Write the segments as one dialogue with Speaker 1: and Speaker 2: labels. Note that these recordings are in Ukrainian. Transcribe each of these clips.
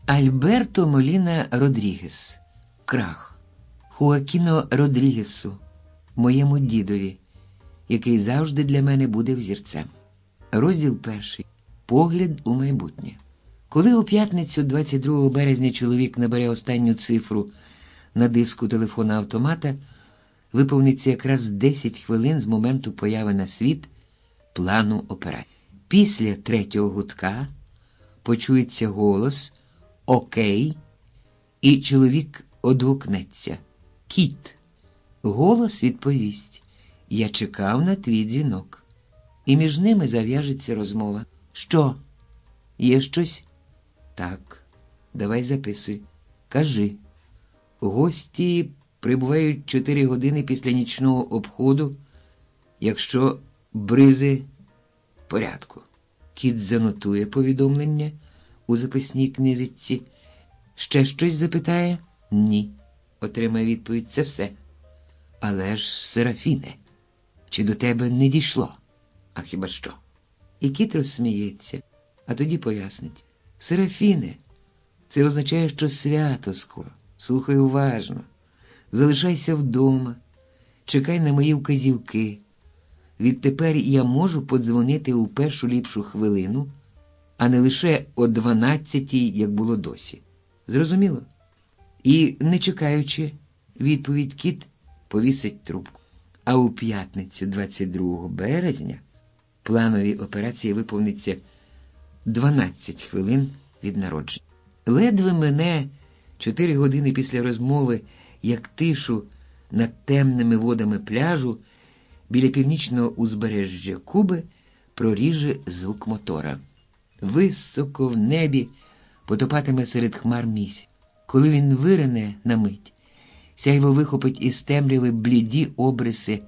Speaker 1: Альберто Моліна Родрігес. Крах. Хоакіно Родрігесу, моєму дідові, який завжди для мене буде взірцем. Розділ 1. Погляд у майбутнє. Коли у п'ятницю 22 березня чоловік набере останню цифру на диску телефона-автомата, виповниться якраз 10 хвилин з моменту появи на світ плану операції. Після 3-го гудка почується голос «Окей», і чоловік одгукнеться «Кіт». Голос відповість «Я чекав на твій дзвінок». І між ними зав'яжеться розмова. «Що? Є щось?» «Так. Давай записуй. Кажи». Гості прибувають 4 години після нічного обходу, якщо бризи в порядку. Кіт занотує повідомлення у записній книжці. Ще щось запитає? Ні. Отримає відповідь. Це все. Але ж, Серафіне, чи до тебе не дійшло? А хіба що? І кіт розсміється, а тоді пояснить. Серафіне, це означає, що свято скоро. Слухай уважно. Залишайся вдома. Чекай на мої вказівки. Відтепер я можу подзвонити у першу ліпшу хвилину, а не лише о 12-й, як було досі. Зрозуміло? І, не чекаючи відповідь, кіт повісить трубку. А у п'ятницю 22 березня планові операції виповниться 12 хвилин від народження. Ледве мене 4 години після розмови, як тишу над темними водами пляжу, біля північного узбережжя Куби проріже звук мотора. Високо в небі потопатиме серед хмар місяць. Коли він вирине на мить, сяйво вихопить із темряви бліді обриси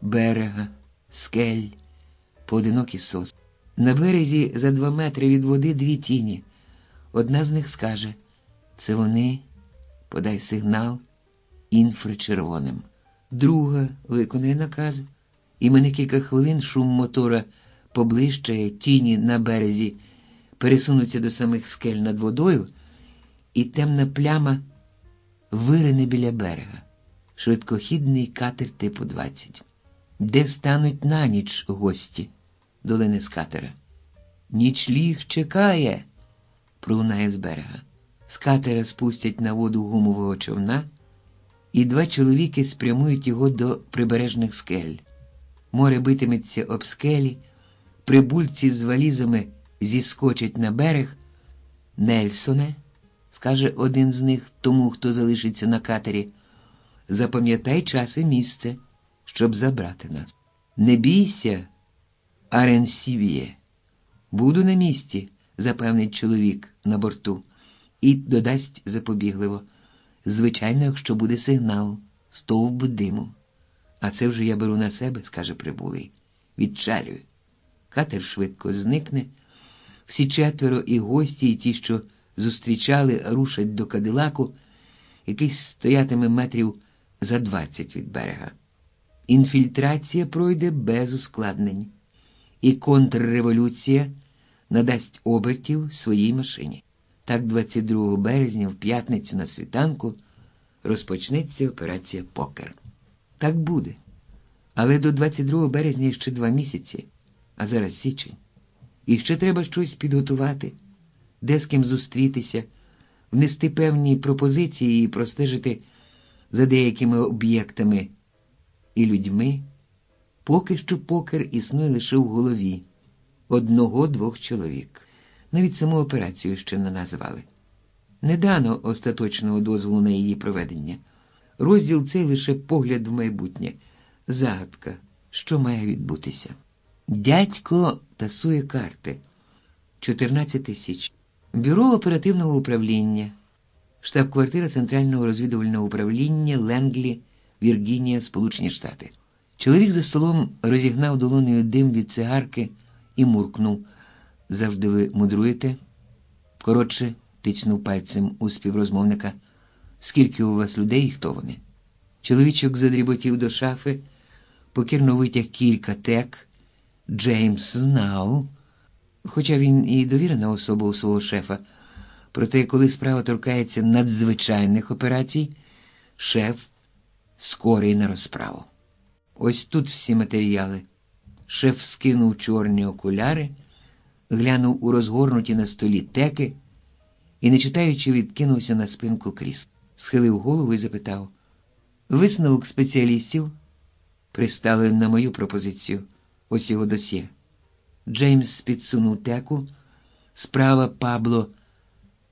Speaker 1: берега, скель, поодинокі соси. На березі за 2 метри від води 2 тіні. Одна з них скаже: «Це вони, подай сигнал інфрачервоним». Друга виконує наказ, і мене кілька хвилин шум мотора поближчає, тіні на березі пересунуться до самих скель над водою, і темна пляма вирине біля берега. Швидкохідний катер типу 20. Де стануть на ніч гості? Долини з катера. «Нічліг чекає», пролунає з берега. З катера спустять на воду гумового човна, і 2 чоловіки спрямують його до прибережних скель. Море битиметься об скелі, прибульці з валізами зіскочать на берег. «Нельсоне», скаже один з них тому, хто залишиться на катері, «запам'ятай час і місце, щоб забрати нас». «Не бійся, Аренсівіє, буду на місці», запевнить чоловік на борту і додасть запобігливо: «Звичайно, якщо буде сигнал, стовп диму». «А це вже я беру на себе», скаже прибулий. «Відчалюй». Катер швидко зникне. Всі 4 і гості, і ті, що зустрічали, рушать до Кадилаку, який стоятиме метрів за 20 від берега. Інфільтрація пройде без ускладнень, і контрреволюція надасть обертів своїй машині. Так 22 березня в п'ятницю на світанку розпочнеться операція «Покер». Так буде. Але до 22 березня ще 2 місяці, а зараз січень. І ще треба щось підготувати, де з ким зустрітися, внести певні пропозиції і простежити за деякими об'єктами і людьми. Поки що покер існує лише в голові 1-2 чоловік. Навіть саму операцію ще не назвали. Не дано остаточного дозволу на її проведення. Розділ цей лише погляд в майбутнє. Загадка, що має відбутися. Дядько тасує карти. 14 січня. Бюро оперативного управління. Штаб-квартира Центрального розвідувального управління Ленглі, Віргінія, Сполучені Штати. Чоловік за столом розігнав долонею дим від цигарки і муркнув: «Завжди ви мудруєте?» «Коротше», тицнув пальцем у співрозмовника, «скільки у вас людей і хто вони?» Чоловічок задріботів до шафи, покірно витяг кілька тек. Джеймс знав, хоча він і довірена особа у свого шефа, Проте, коли справа торкається надзвичайних операцій, шеф скорий на розправу. Ось тут всі матеріали. Шеф скинув чорні окуляри, глянув у розгорнуті на столі теки і, не читаючи, відкинувся на спинку крісла. Схилив голову і запитав: «Висновок спеціалістів?» «Пристали на мою пропозицію. Ось його досьє». Джеймс підсунув теку. Справа Пабло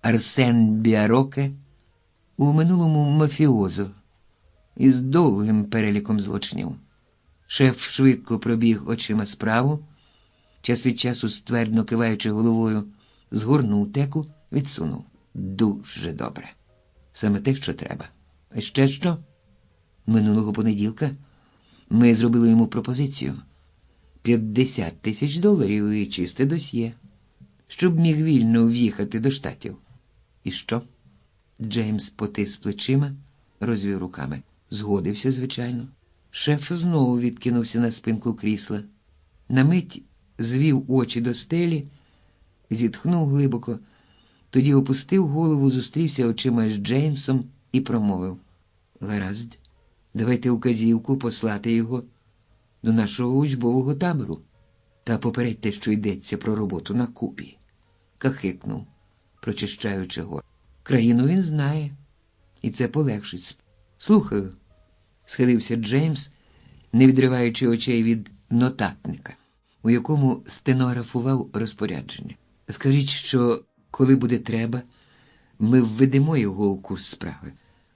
Speaker 1: Арсен Біароке, у минулому мафіозо, із довгим переліком злочинів. Шеф швидко пробіг очима справу, час від часу ствердно киваючи головою, згорнув теку, відсунув. Дуже добре. Саме те, що треба. А ще що? Минулого понеділка ми зробили йому пропозицію. $50 000 і чисте досьє, щоб міг вільно в'їхати до Штатів. І що? Джеймс потис плечима, розвів руками. Згодився, звичайно. Шеф знову відкинувся на спинку крісла. На мить звів очі до стелі, зітхнув глибоко, тоді опустив голову, зустрівся очима з Джеймсом і промовив: «Гаразд, давайте указівку послати його до нашого учбового табору. Та попередьте, що йдеться про роботу на Кубі». Кахикнув, прочищаючи горло. Країну він знає, і це полегшить. «Слухаю», – схилився Джеймс, не відриваючи очей від нотатника, у якому стенографував розпорядження. «Скажіть, що, коли буде треба, ми введемо його у курс справи,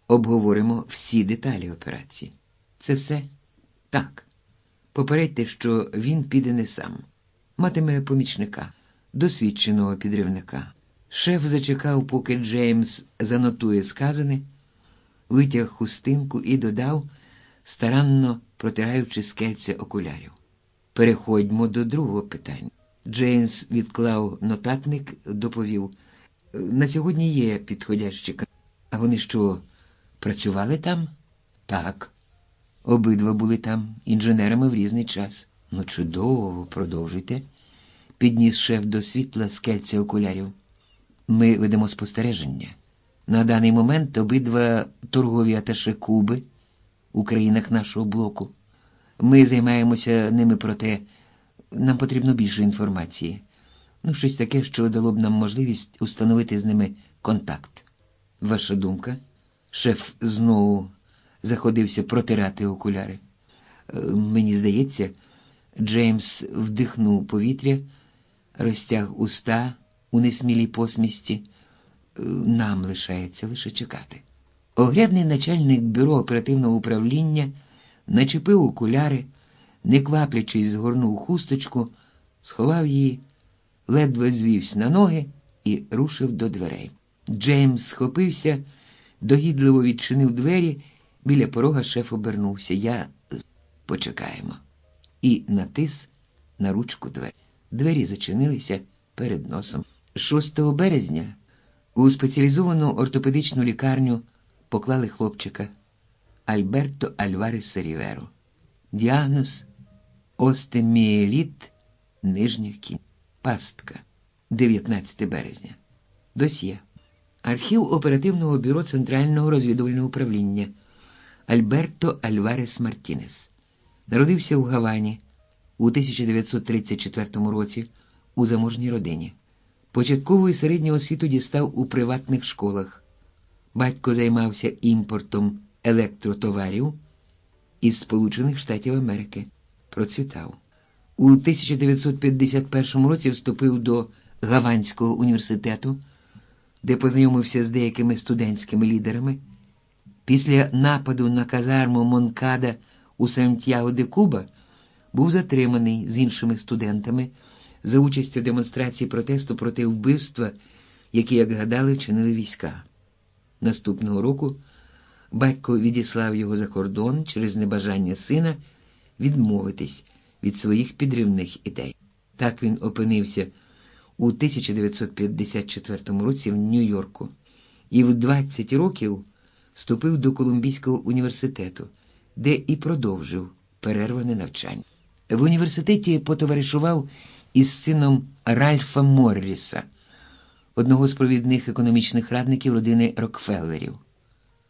Speaker 1: обговоримо всі деталі операції». «Це все?» «Так. Попередьте, що він піде не сам. Матиме помічника, досвідченого підривника». Шеф зачекав, поки Джеймс занотує сказане, витяг хустинку і додав, старанно протираючи скельця окулярів: «Переходьмо до другого питання». Джеймс відклав нотатник, доповів: «На сьогодні є підходящі кандидати». «А вони що, працювали там?» «Так. Обидва були там, інженерами в різний час». «Ну, чудово, продовжуйте», – підніс шеф до світла скельця окулярів. «Ми ведемо спостереження. На даний момент обидва торгові аташе Куби у країнах нашого блоку. Ми займаємося ними, проте нам потрібно більше інформації. Ну, щось таке, що дало б нам можливість установити з ними контакт. Ваша думка?» Шеф знову заходився протирати окуляри. «Мені здається», – Джеймс вдихнув повітря, розтяг уста у несмілій посмішці, «нам лишається лише чекати». Оглядний начальник бюро оперативного управління начепив окуляри, не кваплячись, згорнув хусточку, сховав її, ледве звівся на ноги і рушив до дверей. Джеймс схопився, догідливо відчинив двері, біля порога шеф обернувся. «Почекаємо». І натис на ручку двері. Двері зачинилися перед носом. 6 березня у спеціалізовану ортопедичну лікарню поклали хлопчика Альберто Альвареса Ріверо. Діагноз – остеомієліт нижніх кінців. Пастка. 19 березня. Досьє. Архів оперативного бюро Центрального розвідувального управління. Альберто Альварес Мартінес. Народився в Гавані у 1934 році у заможній родині. Початкову і середню освіту дістав у приватних школах. Батько займався імпортом електротоварів із Сполучених Штатів Америки. Процвітав. У 1951 році вступив до Гаванського університету, де познайомився з деякими студентськими лідерами. Після нападу на казарму Монкада у Сантьяго-де-Куба був затриманий з іншими студентами за участю в демонстрації протесту проти вбивства, які, як гадали, вчинили війська. Наступного року батько відіслав його за кордон через небажання сина відмовитись від своїх підривних ідей. Так він опинився у 1954 році в Нью-Йорку і в 20 років вступив до Колумбійського університету, де і продовжив перерване навчання. В університеті потоваришував із сином Ральфа Морріса, одного з провідних економічних радників родини Рокфеллерів.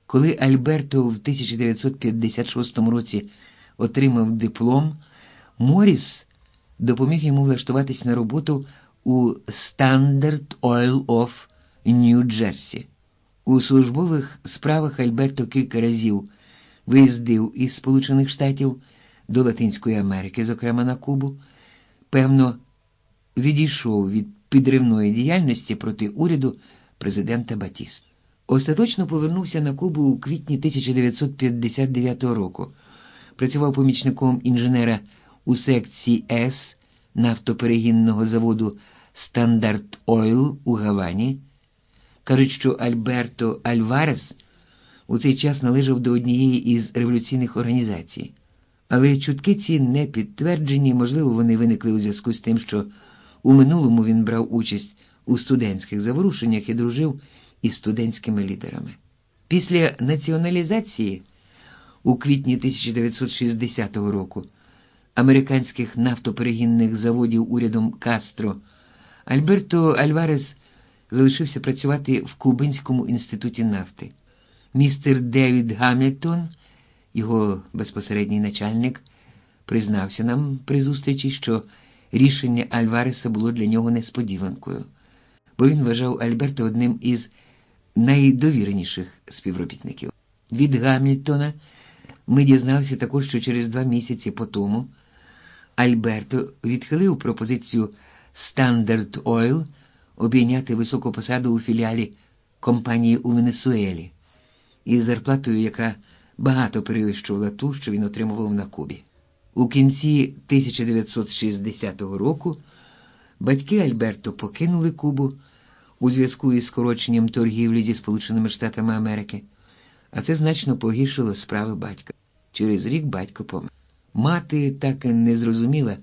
Speaker 1: Коли Альберто в 1956 році отримав диплом, Морріс допоміг йому влаштуватись на роботу у Standard Oil of Нью-Джерсі. У службових справах Альберто кілька разів виїздив із Сполучених Штатів до Латинської Америки, зокрема на Кубу. Певно, відійшов від підривної діяльності проти уряду президента Батіста. Остаточно повернувся на Кубу у квітні 1959 року. Працював помічником інженера у секції С нафтоперегінного заводу Standard Oil у Гавані. Кажуть, що Альберто Альварес у цей час належав до однієї із революційних організацій. Але чутки ці не підтверджені, можливо, вони виникли у зв'язку з тим, що у минулому він брав участь у студентських заворушеннях і дружив із студентськими лідерами. Після націоналізації у квітні 1960 року американських нафтоперегінних заводів урядом Кастро Альберто Альварес залишився працювати в Кубинському інституті нафти. Містер Девід Гамільтон, його безпосередній начальник, признався нам при зустрічі, що рішення Альвареса було для нього несподіванкою, бо він вважав Альберто одним із найдовіреніших співробітників. Від Гамільтона ми дізналися також, що через 2 місяці по тому Альберто відхилив пропозицію Standard Oil обійняти високу посаду у філіалі компанії у Венесуелі із зарплатою, яка багато перевищувала ту, що він отримував на Кубі. У кінці 1960 року батьки Альберто покинули Кубу у зв'язку із скороченням торгівлі зі Сполученими Штатами Америки, а це значно погіршило справи батька. Через рік батько помер. Мати так і не зрозуміла,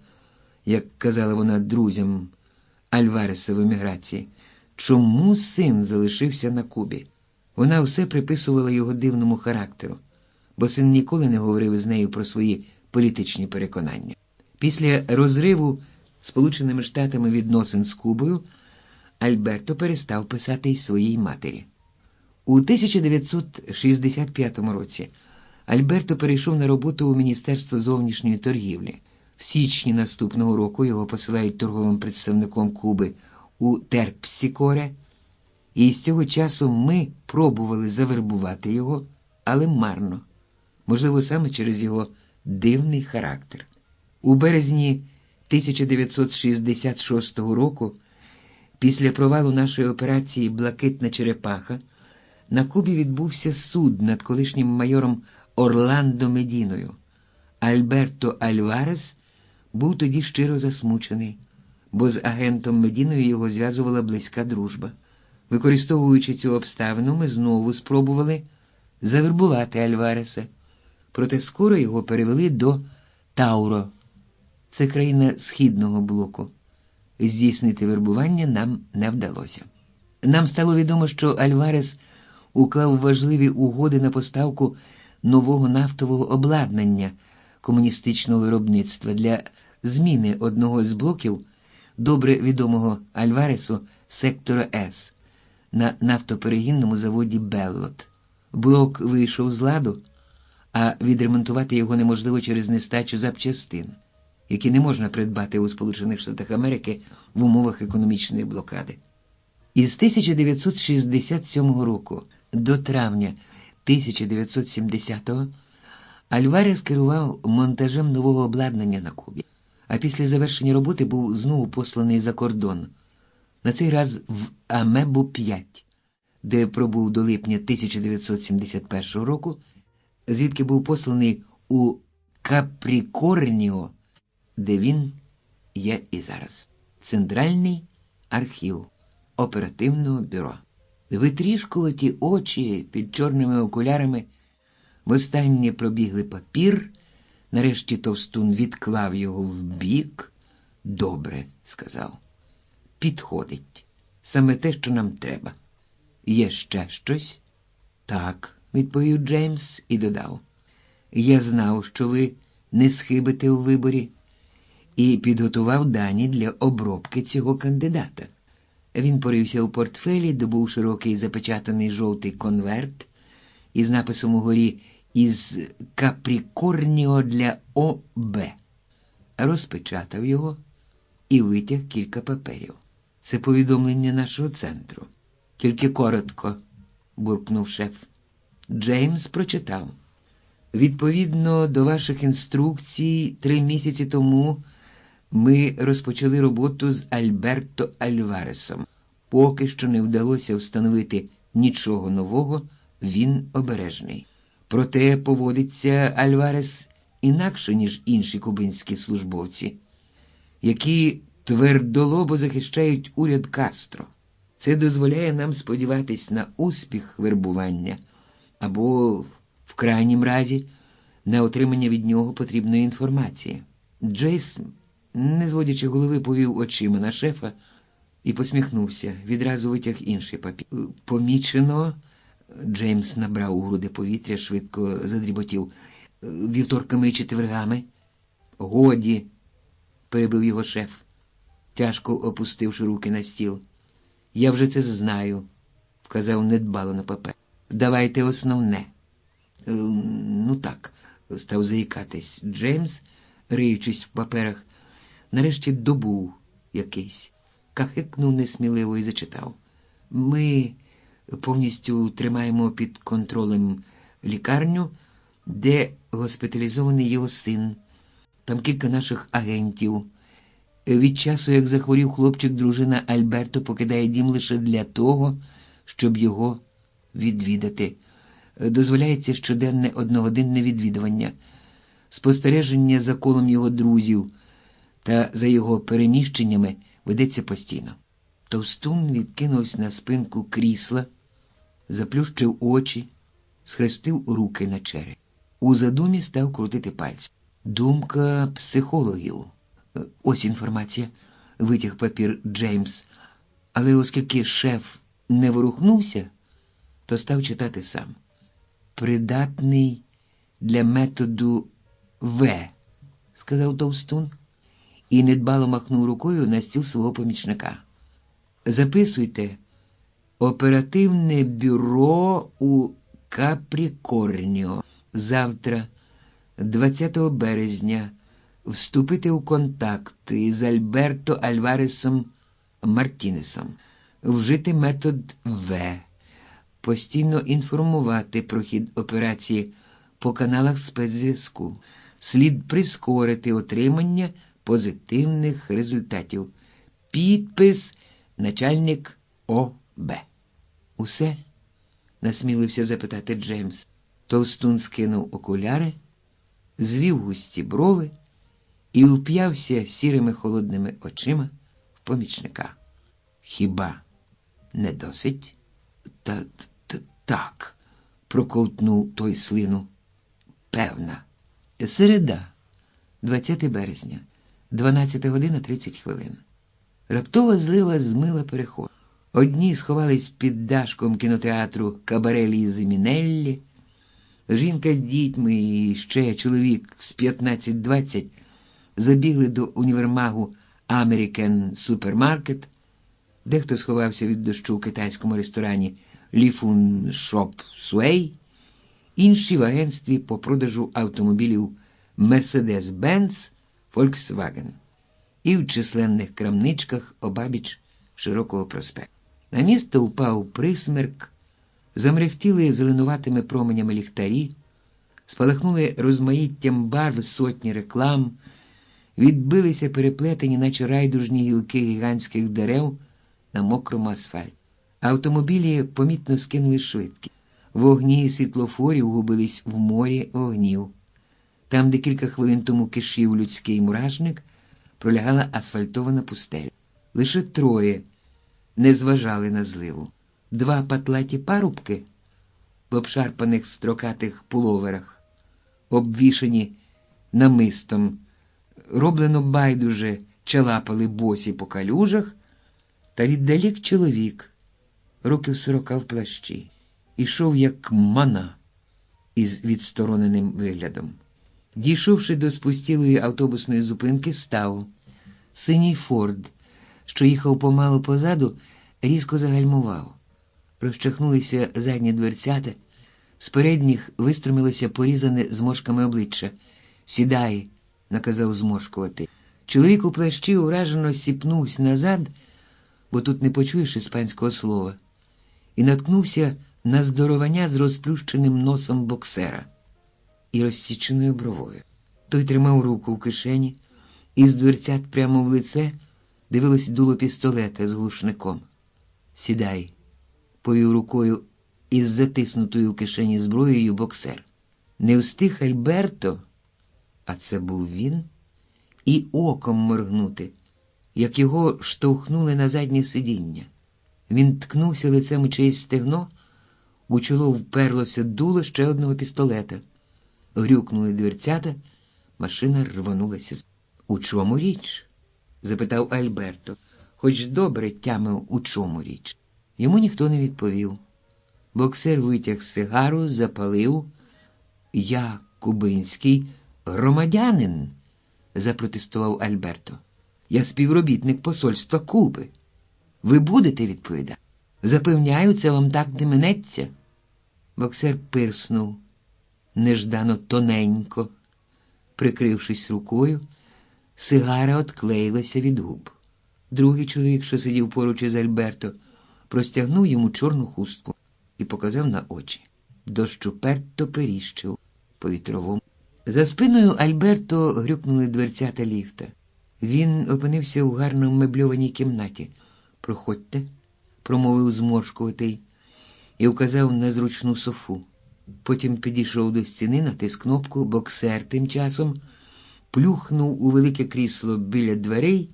Speaker 1: як казала вона друзям Альвареса в еміграції, чому син залишився на Кубі. Вона все приписувала його дивному характеру, бо син ніколи не говорив з нею про свої політичні переконання. Після розриву Сполученими Штатами відносин з Кубою Альберто перестав писати й своїй матері. У 1965 році Альберто перейшов на роботу у Міністерство зовнішньої торгівлі. В січні наступного року його посилають торговим представником Куби у Терпсікоре, і з цього часу ми пробували завербувати його, але марно. Можливо, саме через його дивний характер. У березні 1966 року, після провалу нашої операції «Блакитна черепаха», на Кубі відбувся суд над колишнім майором Орландо Медіною. Альберто Альварес був тоді щиро засмучений, бо з агентом Медіною його зв'язувала близька дружба. Використовуючи цю обставину, ми знову спробували завербувати Альвареса, проте скоро його перевели до Тауро. Це країна Східного блоку. Здійснити вербування нам не вдалося. Нам стало відомо, що Альварес уклав важливі угоди на поставку нового нафтового обладнання комуністичного виробництва для зміни одного з блоків добре відомого Альваресу сектора С на нафтоперегінному заводі «Беллот». Блок вийшов з ладу, а відремонтувати його неможливо через нестачу запчастин, які не можна придбати у Сполучених Штатах Америки в умовах економічної блокади. Із 1967 року до травня 1970-го Альварес керував монтажем нового обладнання на Кубі, а після завершення роботи був знову посланий за кордон, на цей раз в Амебу-5, де пробув до липня 1971 року, звідки був посланий у Капрікорніо, де він є і зараз. Центральний архів оперативного бюро. Витрішкуваті очі під чорними окулярами востаннє пробігли папір, нарешті товстун відклав його вбік. «Добре», – сказав. «Підходить. Саме те, що нам треба. Є ще щось?» «Так», – відповів Джеймс і додав. «Я знав, що ви не схибите у виборі, і підготував дані для обробки цього кандидата. Він порився у портфелі, добув широкий запечатаний жовтий конверт із написом угорі «Із Капрікорніо для ОБ». Розпечатав його і витяг кілька паперів. «Це повідомлення нашого центру. Тільки коротко», – буркнув шеф. Джеймс прочитав. «Відповідно до ваших інструкцій, 3 місяці тому ми розпочали роботу з Альберто Альваресом. Поки що не вдалося встановити нічого нового, він обережний. Проте поводиться Альварес інакше, ніж інші кубинські службовці, які твердолобо захищають уряд Кастро. Це дозволяє нам сподіватись на успіх вербування або, в крайнім разі, на отримання від нього потрібної інформації». Джейс, не зводячи голови, повів очима на шефа і посміхнувся. Відразу витяг інший папір. «Помічено», – Джеймс набрав у груди повітря, швидко задріботів, «вівторками і четвергами». «Годі», – перебив його шеф, тяжко опустивши руки на стіл. «Я вже це знаю», – вказав недбало на папер. «Давайте основне». «Ну так», – став заїкатись Джеймс, риючись в паперах. Нарешті добув якийсь. Кахикнув несміливо і зачитав. «Ми повністю тримаємо під контролем лікарню, де госпіталізований його син. Там кілька наших агентів. Від часу, як захворів хлопчик, дружина Альберто покидає дім лише для того, щоб його відвідати. Дозволяється щоденне одногодинне відвідування, спостереження за колом його друзів та за його переміщеннями ведеться постійно». Товстун відкинувся на спинку крісла, заплющив очі, схрестив руки на череві. У задумі став крутити пальці. «Думка психологів». «Ось інформація», – витяг папір Джеймс. Але оскільки шеф не ворухнувся, то став читати сам. «Придатний для методу В», – сказав Товстун і недбало махнув рукою на стіл свого помічника. «Записуйте: оперативне бюро у Капрікорніо. Завтра, 20 березня, вступити у контакти з Альберто Альваресом Мартінесом. Вжити метод В. Постійно інформувати про хід операції по каналах спецзв'язку. Слід прискорити отримання позитивних результатів. Підпис начальник ОБ». «Усе?» – насмілився запитати Джеймс. Товстун скинув окуляри, звів густі брови і уп'явся сірими холодними очима в помічника. «Хіба не досить?» «Так», – проковтнув той слину. «Певна». Середа, 20 березня, 12 година 30 хвилин. Раптова злива змила переход. Одні сховались під дашком кінотеатру «Кабаре Лізи Мінеллі». Жінка з дітьми і ще чоловік з 15-20 забігли до універмагу «Американ Супермаркет». Дехто сховався від дощу в китайському ресторані «Ліфун Шоп Суей», інші в агентстві по продажу автомобілів «Мерседес-Бенц», «Фольксваген» і в численних крамничках обабіч широкого проспекту. На місто впав присмерк, замрехтіли зеленуватими променями ліхтарі, спалахнули розмаїттям барв сотні реклам, відбилися переплетені, наче райдужні гілки гігантських дерев на мокрому асфальті. Автомобілі помітно скинули швидкість. Вогні світлофорів губились в морі вогнів. Там, де кілька хвилин тому кишів людський мурашник, пролягала асфальтована пустеля. Лише троє не зважали на зливу. 2 патлаті парубки в обшарпаних строкатих пуловерах, обвішані намистом, роблено байдуже чалапали босі по калюжах, та віддалік чоловік, років 40 в плащі, ішов як мана із відстороненим виглядом. Дійшовши до спустілої автобусної зупинки, став. Синій Форд, що їхав помалу позаду, різко загальмував. Розчахнулися задні дверцята, з передніх виструмилося порізане зморшками обличчя. «Сідай», – наказав зморшкувати. Чоловік у плащі уражено сіпнувся назад, бо тут не почуєш іспанського слова, і наткнувся на здоровання з розплющеним носом боксера і розсіченою бровою. Той тримав руку в кишені, і з дверцят прямо в лице дивилось дуло пістолета з глушником. «Сідай», – повів рукою із затиснутою в кишені зброєю боксер. Не встиг Альберто, а це був він, і оком моргнути, як його штовхнули на заднє сидіння. Він ткнувся лицем у чиєсь стегно, у чоло вперлося дуло ще одного пістолета. Грюкнули дверцята, машина рванулася. «У чому річ?» – запитав Альберто, хоч добре тямив, у чому річ. Йому ніхто не відповів. Боксер витяг сигару, запалив. «Я кубинський громадянин», – запротестував Альберто. «Я співробітник посольства Куби. Ви будете відповідати? Запевняю, це вам так не минеться». Боксер пирснув, неждано тоненько. Прикрившись рукою, сигара отклеїлася від губ. Другий чоловік, що сидів поруч із Альберто, простягнув йому чорну хустку і показав на очі. Дощ уперто періщив по вітровому. За спиною Альберто грюкнули дверцята ліфта. Він опинився у гарно мебльованій кімнаті. «Проходьте», – промовив зморшкуватий і вказав на зручну софу. Потім підійшов до стіни, натис кнопку. Боксер тим часом плюхнув у велике крісло біля дверей,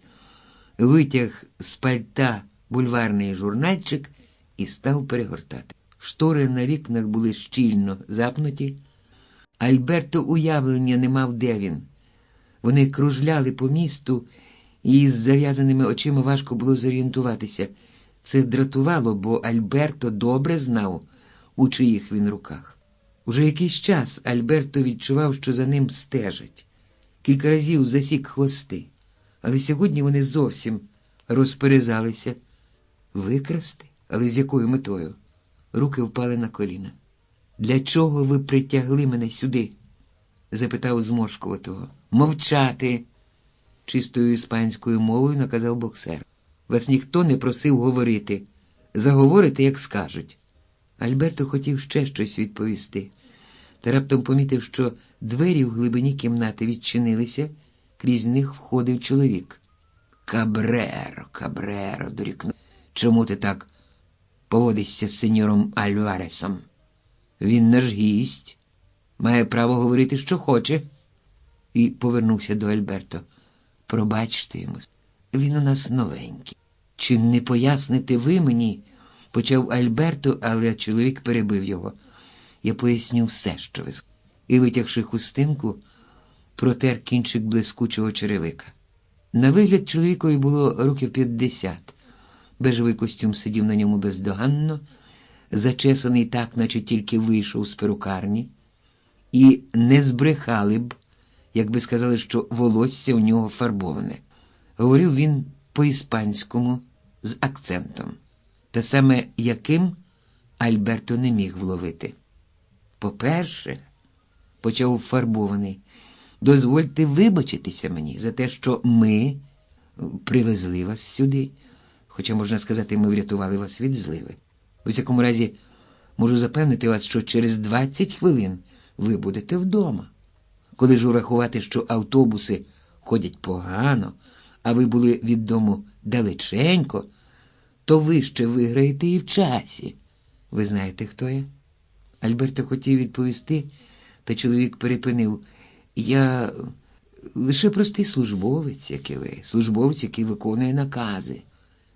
Speaker 1: витяг з пальта бульварний журнальчик і став перегортати. Штори на вікнах були щільно запнуті. Альберто уявлення не мав, де він. Вони кружляли по місту, і з зав'язаними очима важко було зорієнтуватися. Це дратувало, бо Альберто добре знав, у чиїх він руках. Уже якийсь час Альберто відчував, що за ним стежать. Кілька разів засік хвости, але сьогодні вони зовсім розперезалися. Викрасти? Але з якою метою? Руки впали на коліна. «Для чого ви притягли мене сюди?» – запитав зморшкуватого. «Мовчати!» – чистою іспанською мовою наказав боксер. «Вас ніхто не просив говорити. Заговорите, як скажуть». Альберто хотів ще щось відповісти, та раптом помітив, що двері в глибині кімнати відчинилися, крізь них входив чоловік. «Кабреро, Кабреро!» – дорікнув. «Чому ти так поводишся з сеньором Альваресом? Він наш гість, має право говорити, що хоче». І повернувся до Альберто. «Пробачте йому, він у нас новенький. Чи не поясните ви мені?» – почав Альберто, але чоловік перебив його. «Я поясню все, що ви сказали». І, витягши хустинку, протер кінчик блискучого черевика. На вигляд чоловікові було років 50. Бежевий костюм сидів на ньому бездоганно, зачесаний так, наче тільки вийшов з перукарні. І не збрехали б, якби сказали, що волосся у нього фарбоване. Говорив він по-іспанському з акцентом, та саме яким Альберто не міг вловити. «По-перше, – почав фарбований, – дозвольте вибачитися мені за те, що ми привезли вас сюди, хоча, можна сказати, ми врятували вас від зливи. У всякому разі, можу запевнити вас, що через 20 хвилин ви будете вдома. Коли ж урахувати, що автобуси ходять погано, а ви були від дому далеченько, то ви ще виграєте і в часі. Ви знаєте, хто я?» Альберто хотів відповісти, та чоловік перепинив. «Я лише простий службовець, як і ви, службовець, який виконує накази.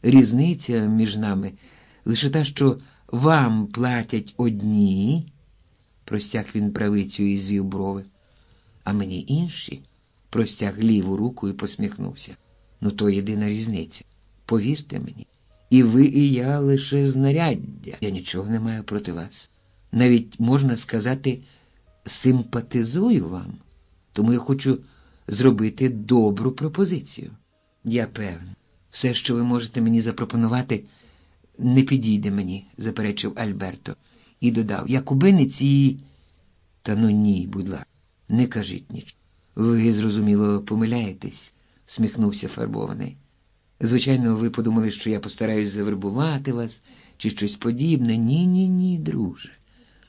Speaker 1: Різниця між нами лише та, що вам платять одні», – простяг він правицю і звів брови, «а мені інші», – простяг ліву руку і посміхнувся. «Ну, то єдина різниця. Повірте мені, і ви, і я лише знаряддя. Я нічого не маю проти вас. Навіть, можна сказати, симпатизую вам, тому я хочу зробити добру пропозицію. Я певен, все, що ви можете мені запропонувати, Не підійде мені, заперечив Альберто. І додав, я кубинець і... Та ну ні, будь ласка, не кажіть нічого. Ви, зрозуміло, помиляєтесь, сміхнувся Фарбований. Звичайно, ви подумали, що я постараюсь завербувати вас, чи щось подібне. Ні, друже.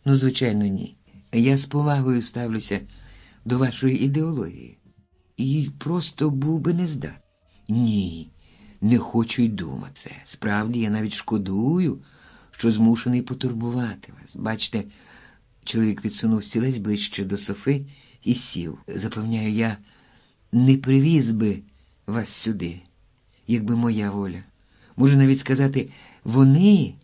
Speaker 1: Ну, звичайно, ні. Я з повагою ставлюся до вашої ідеології. І просто був би нездатний. Ні, не хочу й думати це. Справді, я навіть шкодую, що змушений потурбувати вас. Бачите, чоловік підсунув стілець ближче до Софи і сів. Запевняю, я не привіз би вас сюди, якби моя воля. Можу навіть сказати, вони,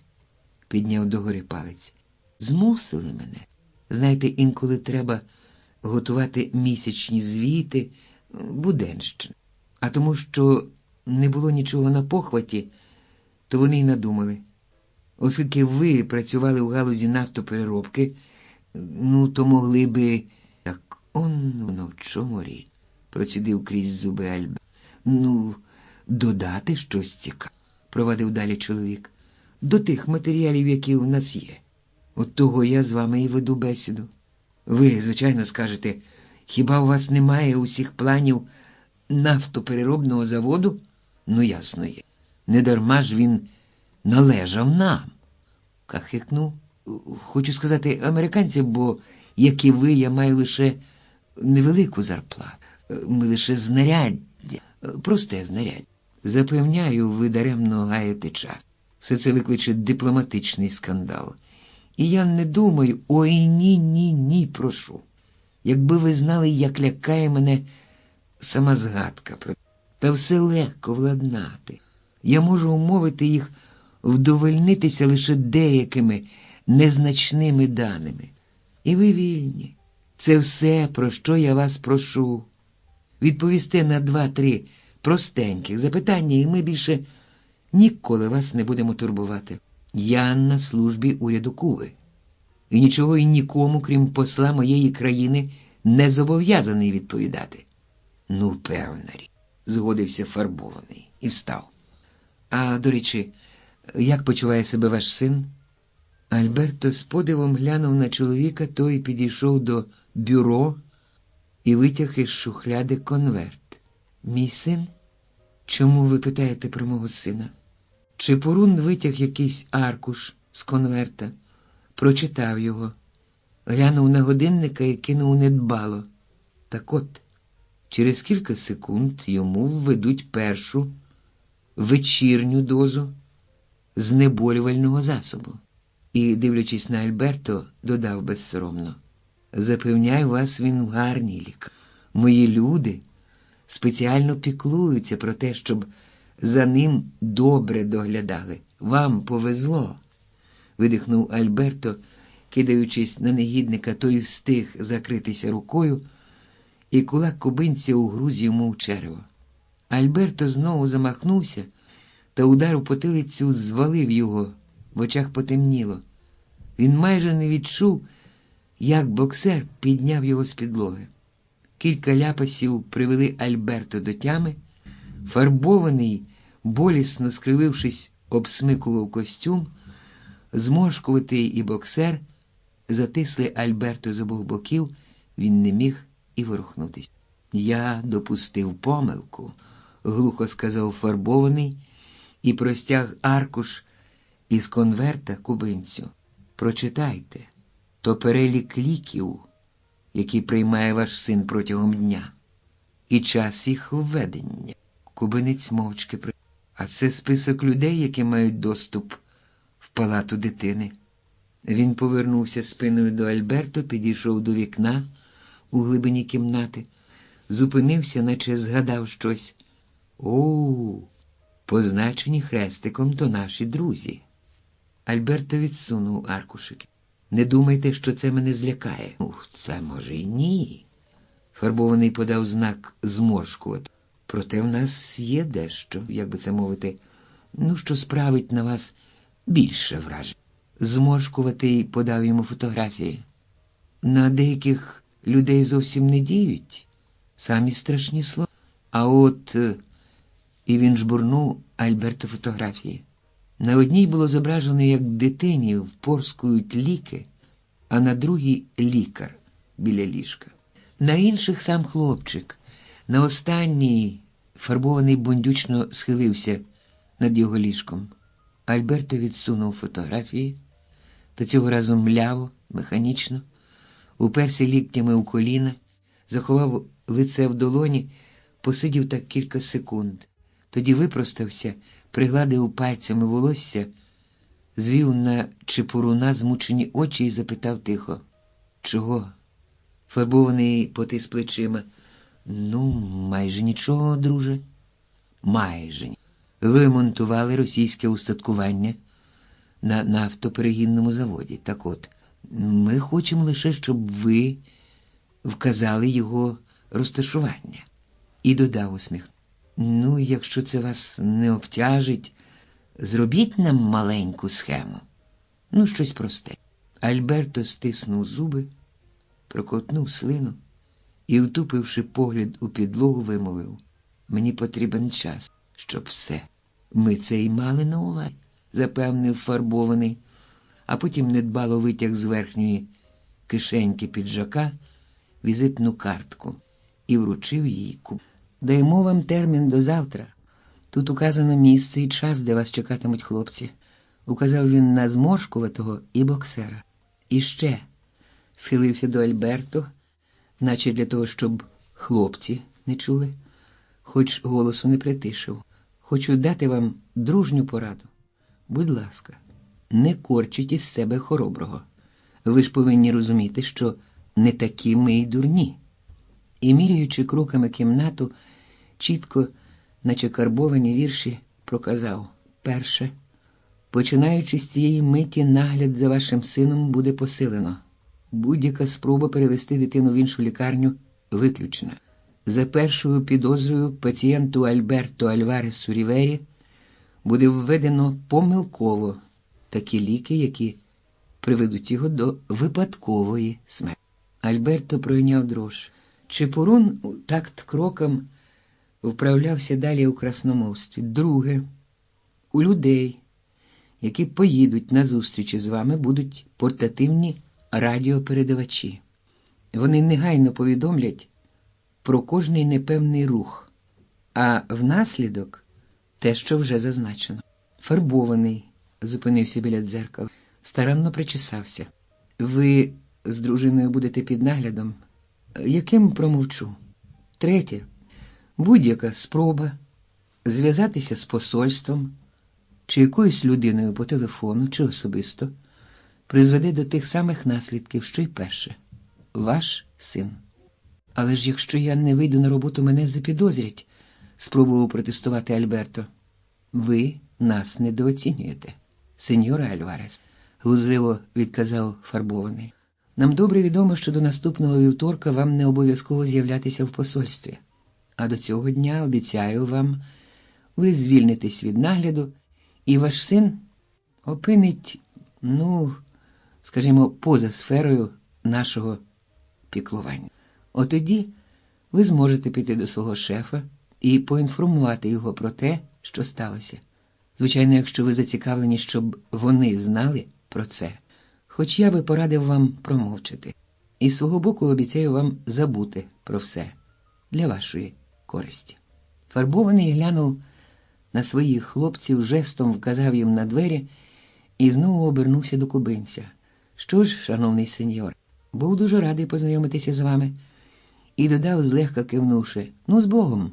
Speaker 1: підняв догори палець, змусили мене. Знаєте, інколи треба готувати місячні звіти, буденщини. А тому, що не було нічого на похваті, то вони й надумали. Оскільки ви працювали у галузі нафтопереробки, ну, то могли би... Так воно в чому річ, процідив крізь зуби Альберт. Ну, додати щось цікаве, провадив далі чоловік, до тих матеріалів, які у нас є. От того я з вами і веду бесіду. Ви, звичайно, скажете, хіба у вас немає усіх планів нафтопереробного заводу? Ну, ясно є. Недарма ж він належав нам. Кахикнув. Хочу сказати, американці, бо, як і ви, я маю лише невелику зарплату. Ми лише знаряддя, просте знаряддя. Запевняю, ви даремно гаєте час. Все це викличе дипломатичний скандал. І я не думаю, ой, ні, прошу. Якби ви знали, як лякає мене сама згадка про це. Та все легко владнати. Я можу умовити їх вдовольнитися лише деякими незначними даними. І ви вільні. Це все, про що я вас прошу. Відповісте на 2-3 простеньких запитання, і ми більше ніколи вас не будемо турбувати. Я на службі уряду Куби. І нічого і нікому, крім посла моєї країни, не зобов'язаний відповідати. Ну, певна річ, згодився Фарбований і встав. А, до речі, як почуває себе ваш син? Альберто з подивом глянув на чоловіка, той підійшов до бюро і витяг із шухляди конверт. Мій син? Чому ви питаєте про мого сина? Чепурун витяг якийсь аркуш з конверта, прочитав його, глянув на годинника і кинув недбало. Так от, через кілька секунд йому введуть першу вечірню дозу знеболювального засобу. І, дивлячись на Альберто, додав безсоромно. Запевняю вас, він гарний лікар. Мої люди спеціально піклуються про те, щоб за ним добре доглядали. Вам повезло, видихнув Альберто, кидаючись на негідника, той встиг закритися рукою, і кулак кубинця угруз йому в черево. Альберто знову замахнувся, та удар у потилицю звалив його, в очах потемніло. Він майже не відчув, як боксер підняв його з підлоги. Кілька ляпасів привели Альберто до тями. Фарбований, болісно скривившись, обсмикував костюм. Зморшкуватий і боксер затисли Альберто з обох боків, він не міг і ворухнутися. «Я допустив помилку», – глухо сказав Фарбований і простяг аркуш із конверта кубинцю. «Прочитайте, то перелік ліків, які приймає ваш син протягом дня, і час їх введення». Кубинець мовчки прочитав. «А це список людей, які мають доступ в палату дитини». Він повернувся спиною до Альберто, підійшов до вікна у глибині кімнати, зупинився, наче згадав щось. «О, позначені хрестиком то наші друзі». Альберто відсунув аркушики. «Не думайте, що це мене злякає». «Це може й ні». Фарбований подав знак зморшкувати. «Проте в нас є дещо, як би це мовити, що справить на вас більше вражень». Зморшкуватий подав йому фотографії. «На деяких людей зовсім не діють самі страшні слова. А от...» І він жбурнув Альберто фотографії. На одній було зображено, як дитині впорскують ліки, а на другій – лікар біля ліжка. На інших сам хлопчик. На останній фарбований бундючно схилився над його ліжком. Альберто відсунув фотографії, та цього разу мляво, механічно, уперся ліктями у коліна, заховав лице в долоні, посидів так кілька секунд. Тоді випростався, пригладив пальцями волосся, звів на Чепуруна змучені очі і запитав тихо: «Чого?» Фарбований потис плечима. «Ну, майже нічого, друже». «Майже. Ви монтували російське устаткування на нафтоперегінному заводі. Так от, ми хочемо лише, щоб ви вказали його розташування». І додав усміх: «Ну, якщо це вас не обтяжить, зробіть нам маленьку схему. Ну, щось просте». Альберто стиснув зуби, проковтнув слину і, втупивши погляд у підлогу, вимовив: «Мені потрібен час, щоб все». «Ми це й мали на увазі», – запевнив фарбований, а потім недбало витяг з верхньої кишеньки піджака візитну картку і вручив їй куб. «Даємо вам термін до завтра. Тут указано місце і час, де вас чекатимуть хлопці», – указав він на зморшкуватого і боксера. «І ще», – схилився до Альберто, наче для того, щоб хлопці не чули, хоч голосу не притишив. «Хочу дати вам дружню пораду. Будь ласка, не корчіть із себе хороброго. Ви ж повинні розуміти, що не такі ми й дурні». І, міряючи кроками кімнату, чітко, наче карбовані вірші, проказав: «Перше. Починаючи з цієї миті, нагляд за вашим сином буде посилено. Будь-яка спроба перевести дитину в іншу лікарню виключена. За першою підозрою пацієнту Альберто Альваресу Рівері буде введено помилково такі ліки, які приведуть його до випадкової смерті». Альберто пройняв дрож. Чепурун у такт кроком вправлявся далі у красномовстві. «Друге. У людей, які поїдуть на зустрічі з вами, будуть портативні радіопередавачі. Вони негайно повідомлять про кожний непевний рух, а внаслідок те, що вже зазначено». Фарбований зупинився біля дзеркала, старанно причесався. «Ви з дружиною будете під наглядом? Яким промовчу? Третє. Будь-яка спроба зв'язатися з посольством чи якоюсь людиною по телефону чи особисто призведе до тих самих наслідків, що й перше. Ваш син». «Але ж якщо я не вийду на роботу, мене запідозрять», – спробував протестувати Альберто. «Ви нас недооцінюєте, сеньоре Альварес», – глузливо відказав фарбований. «Нам добре відомо, що до наступного вівторка вам не обов'язково з'являтися в посольстві. А до цього дня, обіцяю вам, ви звільнитесь від нагляду, і ваш син опинить, скажімо, поза сферою нашого піклування. Отоді ви зможете піти до свого шефа і поінформувати його про те, що сталося. Звичайно, якщо ви зацікавлені, щоб вони знали про це. Хоч я би порадив вам промовчати. І з свого боку обіцяю вам забути про все для вашої користі». Фарбований глянув на своїх хлопців, жестом вказав їм на двері і знову обернувся до кубинця. «Що ж, шановний сеньор, був дуже радий познайомитися з вами». І додав, злегка кивнувши: «Ну, з Богом».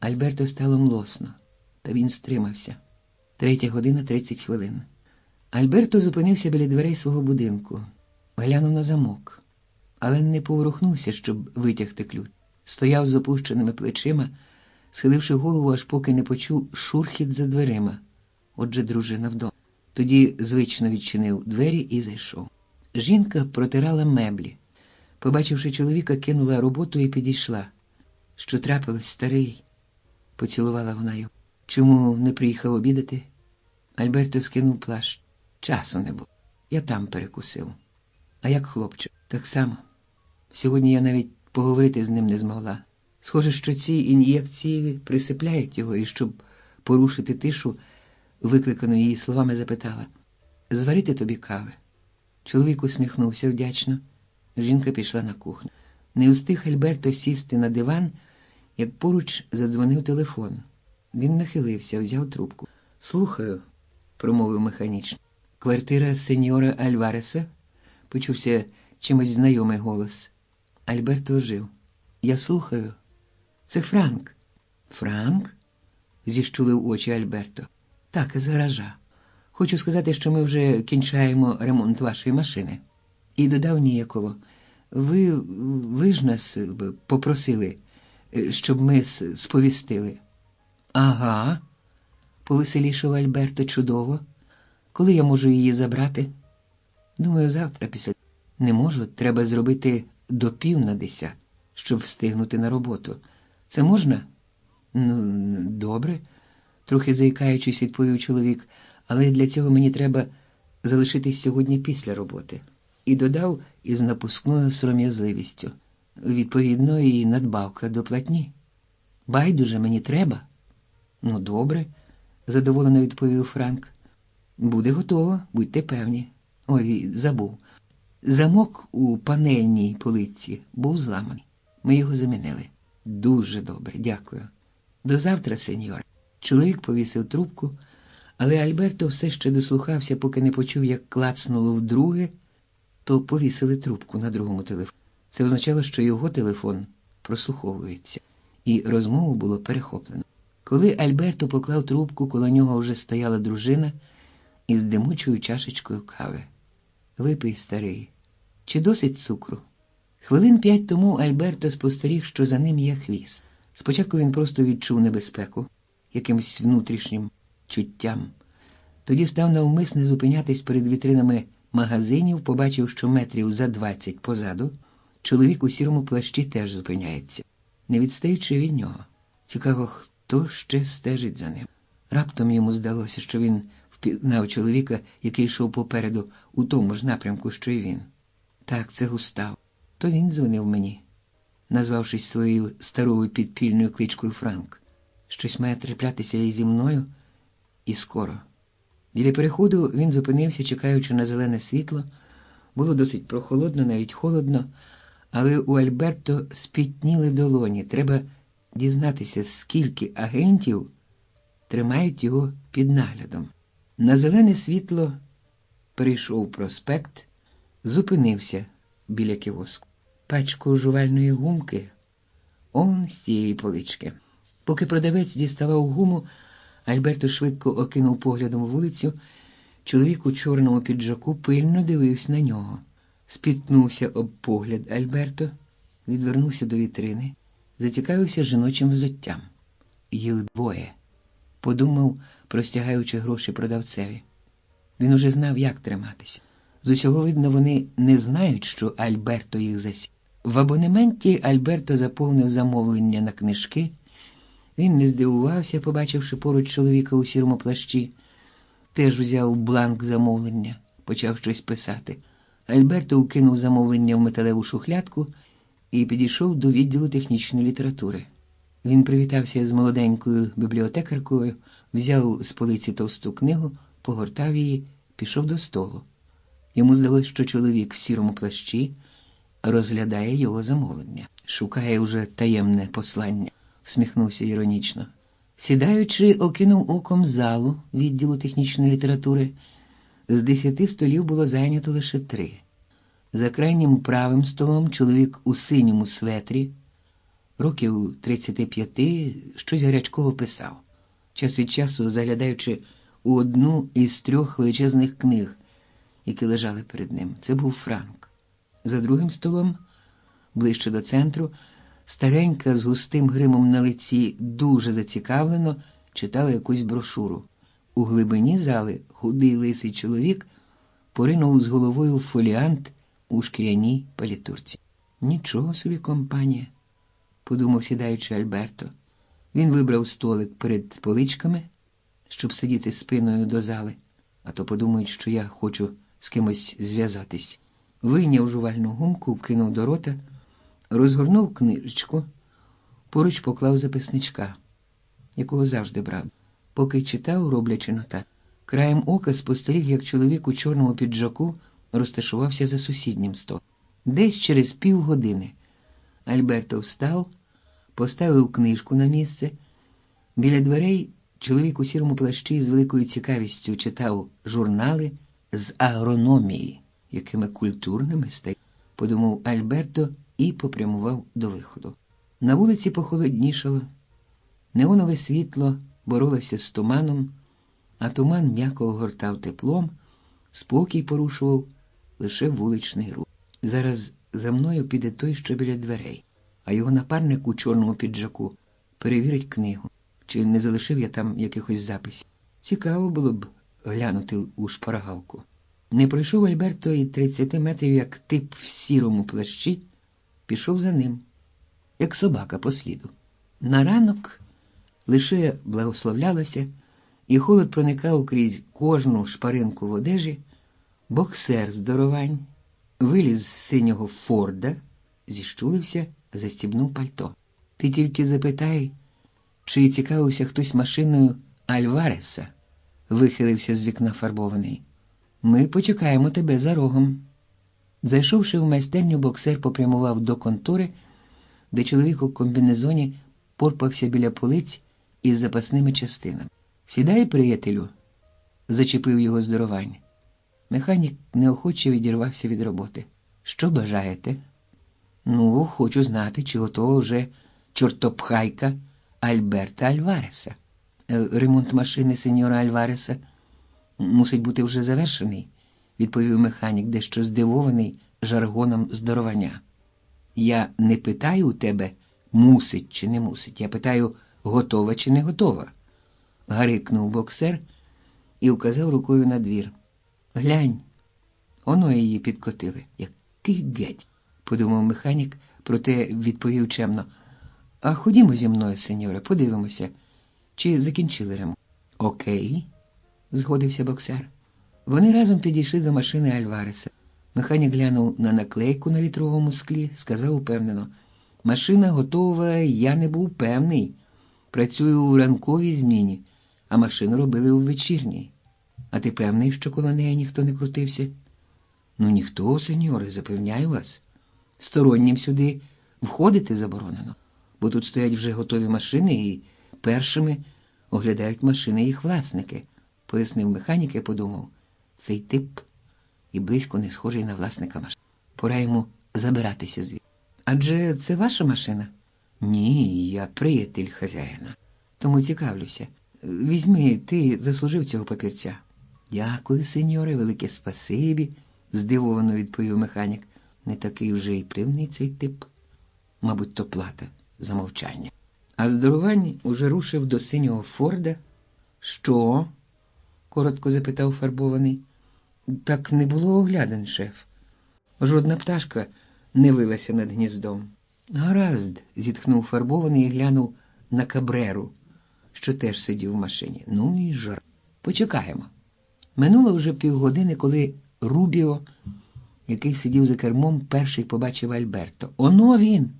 Speaker 1: Альберто стало млосно, та він стримався. 3:30. Альберто зупинився біля дверей свого будинку, глянув на замок, але не поворухнувся, щоб витягти ключ. Стояв з опущеними плечима, схиливши голову, аж поки не почув шурхіт за дверима. Отже, дружина вдома. Тоді звично відчинив двері і зайшов. Жінка протирала меблі. Побачивши чоловіка, кинула роботу і підійшла. «Що трапилось, старий?» – поцілувала вона його. «Чому не приїхав обідати?» Альберто скинув плащ. «Часу не було. Я там перекусив». «А як хлопчик?» «Так само. Сьогодні я навіть поговорити з ним не змогла. Схоже, що ці ін'єкції присипляють його, і щоб порушити тишу, викликано її словами, запитала: «Зварити тобі кави?» Чоловік усміхнувся вдячно. Жінка пішла на кухню. Не встиг Альберто сісти на диван, як поруч задзвонив телефон. Він нахилився, взяв трубку. «Слухаю», – промовив механічно. «Квартира сеньора Альвареса?» – почувся чимось знайомий голос. Альберто ожив. «Я слухаю. Це Франк». «Франк?» – зіщулив очі Альберто. «Так, з гаража. Хочу сказати, що ми вже кінчаємо ремонт вашої машини». І додав ніяково: ви ж нас попросили, щоб ми сповістили». «Ага», – повеселішав Альберто. «Чудово. Коли я можу її забрати?» «Думаю, завтра після...» «Не можу, треба зробити до 9:50, щоб встигнути на роботу. Це можна?» «Ну, добре», – трохи заїкаючись, відповів чоловік. «Але для цього мені треба залишитись сьогодні після роботи». І додав із напускною сором'язливістю: «Відповідно, і надбавка до платні». «Байдуже, мені треба». «Ну, добре», – задоволено відповів Франк. «Буде готово, будьте певні». «Ой, забув. Замок у панельній полиці був зламаний. Ми його замінили». «Дуже добре, дякую. До завтра, сеньор». Чоловік повісив трубку, але Альберто все ще дослухався, поки не почув, як клацнуло вдруге, то повісили трубку на другому телефоні. Це означало, що його телефон прослуховується, і розмову було перехоплено. Коли Альберто поклав трубку, коло нього вже стояла дружина із димучою чашечкою кави. «Випий, старий. Чи досить цукру?» Хвилин 5 тому Альберто спостеріг, що за ним є хвіст. Спочатку він просто відчув небезпеку якимось внутрішнім чуттям. Тоді став навмисне зупинятись перед вітринами магазинів, побачив, що метрів за 20 позаду чоловік у сірому плащі теж зупиняється, не відстаючи від нього. Цікаво, хто ще стежить за ним. Раптом йому здалося, що він впізнав чоловіка, який йшов попереду у тому ж напрямку, що й він. Так, це Густав. То він дзвонив мені, назвавшись своєю старою підпільною кличкою Франк. Щось має траплятися і зі мною, і скоро. Біля переходу він зупинився, чекаючи на зелене світло. Було досить прохолодно, навіть холодно, але у Альберто спітніли долоні. Треба дізнатися, скільки агентів тримають його під наглядом. На зелене світло перейшов проспект, зупинився біля кіоску. Пачку жувальної гумки он з цієї полички. Поки продавець діставав гуму, Альберто швидко окинув поглядом вулицю. Чоловік у чорному піджаку пильно дивився на нього. Спіткнувся об погляд Альберто, відвернувся до вітрини, зацікавився жіночим взуттям. Їх двоє, подумав, простягаючи гроші продавцеві. Він уже знав, як триматися. З усього видно, вони не знають, що Альберто їх засів. В абонементі Альберто заповнив замовлення на книжки. Він не здивувався, побачивши поруч чоловіка у сірому плащі. Теж взяв бланк замовлення, почав щось писати. Альберто укинув замовлення в металеву шухлядку і підійшов до відділу технічної літератури. Він привітався з молоденькою бібліотекаркою, взяв з полиці товсту книгу, погортав її, пішов до столу. Йому здалося, що чоловік в сірому плащі розглядає його замовлення. Шукає вже таємне послання, всміхнувся іронічно. Сідаючи, окинув оком залу відділу технічної літератури. З 10 столів було зайнято лише 3. За крайнім правим столом чоловік у синьому светрі, років 35, щось гарячково писав, час від часу заглядаючи у одну із 3 величезних книг, які лежали перед ним. Це був Франк. За другим столом, ближче до центру, старенька з густим гримом на лиці дуже зацікавлено читала якусь брошуру. У глибині зали худий лисий чоловік поринув з головою в фоліант у шкіряній палітурці. «Нічого собі компанія», – подумав, сідаючи Альберто. Він вибрав столик перед поличками, щоб сидіти спиною до зали, а то подумають, що я хочу з кимось зв'язатись. Вийняв жувальну гумку, вкинув до рота, розгорнув книжечку, поруч поклав записничка, якого завжди брав. Поки читав, роблячи нотат, краєм ока спостеріг, як чоловік у чорному піджаку розташувався за сусіднім столом. Десь через півгодини Альберто встав, поставив книжку на місце. Біля дверей чоловік у сірому плащі з великою цікавістю читав журнали з агрономії. Якими культурними стають, подумав Альберто і попрямував до виходу. На вулиці похолоднішало, неонове світло боролося з туманом, а туман м'яко огортав теплом, спокій порушував лише вуличний рух. Зараз за мною піде той, що біля дверей, а його напарник у чорному піджаку перевірить книгу, чи не залишив я там якихось записів. Цікаво було б глянути у шпаргалку. Не пройшов Альберто і 30 метрів, як тип в сірому плащі пішов за ним, як собака по сліду. На ранок лише благословлялося, і холод проникав крізь кожну шпаринку в одежі. Боксер здоровань виліз з синього Форда, зіщулився, застібнув пальто. Ти тільки запитай, чи цікавився хтось машиною Альвареса, вихилився з вікна фарбований. Ми почекаємо тебе за рогом. Зайшовши в майстерню, боксер попрямував до контори, де чоловік у комбінезоні порпався біля полиць із запасними частинами. «Сідай, приятелю», – зачепив його здоровань. Механік неохоче відірвався від роботи. «Що бажаєте?» «Ну, хочу знати, чи готова вже чортопхайка Альберта Альвареса. Ремонт машини сеньора Альвареса мусить бути вже завершений», – відповів механік, дещо здивований жаргоном здоровання. «Я не питаю у тебе, мусить чи не мусить, я питаю, готова чи не готова», – гарикнув боксер і вказав рукою на двір. «Глянь, оно її підкотили. Який геть», – подумав механік, проте відповів чемно. «А ходімо зі мною, сеньоре, подивимося, чи закінчили ремонт». «Окей», – згодився боксер. Вони разом підійшли до машини Альвареса. Механік глянув на наклейку на вітровому склі, сказав упевнено: «Машина готова, я не був певний. Працюю у ранковій зміні, а машину робили у вечірній. А ти певний, що коло неї ніхто не крутився?» «Ну ніхто, сеньоре, запевняю вас. Стороннім сюди входити заборонено, бо тут стоять вже готові машини і першими оглядають машини їх власники», – пояснив механік і подумав: цей тип і близько не схожий на власника машини. Пора йому забиратися звідси. «Адже це ваша машина?» «Ні, я приятель хазяїна. Тому цікавлюся. Візьми, ти заслужив цього папірця». «Дякую, сеньоре, велике спасибі», – здивовано відповів механік. Не такий вже й пивний цей тип. Мабуть, то плата за мовчання. А здоровань уже рушив до синього Форда. «Що?» – коротко запитав фарбований. «Так не було оглядин, шеф. Жодна пташка не вилася над гніздом». «Гаразд», – зітхнув фарбований і глянув на Кабреру, що теж сидів в машині. «Ну і жар. Почекаємо». Минуло вже півгодини, коли Рубіо, який сидів за кермом, перший побачив Альберто. «Оно він!»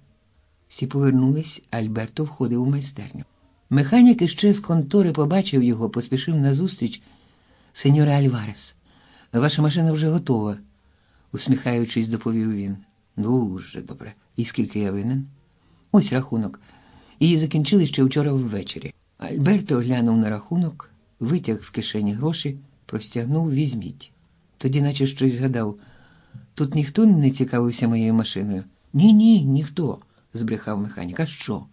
Speaker 1: Всі повернулись, Альберто входив у майстерню. Механік іще з контори побачив його, поспішив назустріч. «Сеньоре Альварес, ваша машина вже готова», – усміхаючись, доповів він. «Дуже добре. І скільки я винен?» «Ось рахунок. Її закінчили ще вчора ввечері». Альберто глянув на рахунок, витяг з кишені гроші, простягнув: «Візьміть». Тоді наче щось згадав: «Тут ніхто не цікавився моєю машиною?» «Ні, ніхто», – збрехав механік. «А що?»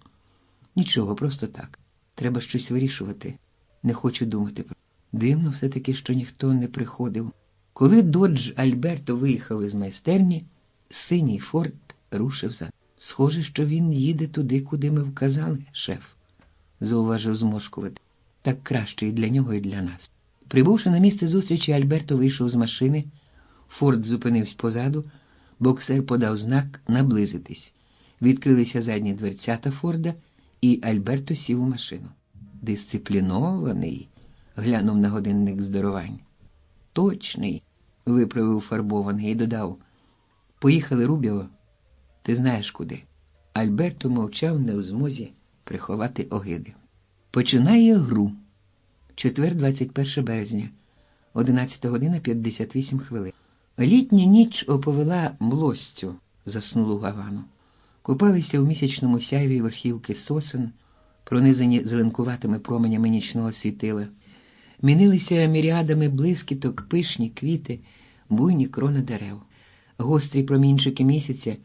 Speaker 1: «Нічого, просто так. Треба щось вирішувати. Не хочу думати про...» Дивно все-таки, що ніхто не приходив. Коли Додж Альберто виїхав із майстерні, синій Форд рушив за. «Схоже, що він їде туди, куди ми вказали, шеф», – зауважив зморшкувати. «Так краще і для нього, і для нас». Прибувши на місце зустрічі, Альберто вийшов з машини. Форд зупинився позаду. Боксер подав знак наблизитись. Відкрилися задні дверцята Форда, і Альберто сів у машину. «Дисциплінований», – глянув на годинник здоровань. «Точний», – виправив фарбований і додав: «Поїхали, Рубіо, ти знаєш куди». Альберто мовчав, не в змозі приховати огиди. «Починає гру», Четвер, 21 березня, 11 година 58 хвилин. Літня ніч оповела млостю заснулу Гавану. Купалися у місячному сяйві верхівки сосен, пронизані зеленкуватими променями нічного світила. Мінилися міріадами блискіток пишні квіти, буйні крони дерев. Гострі промінчики місяця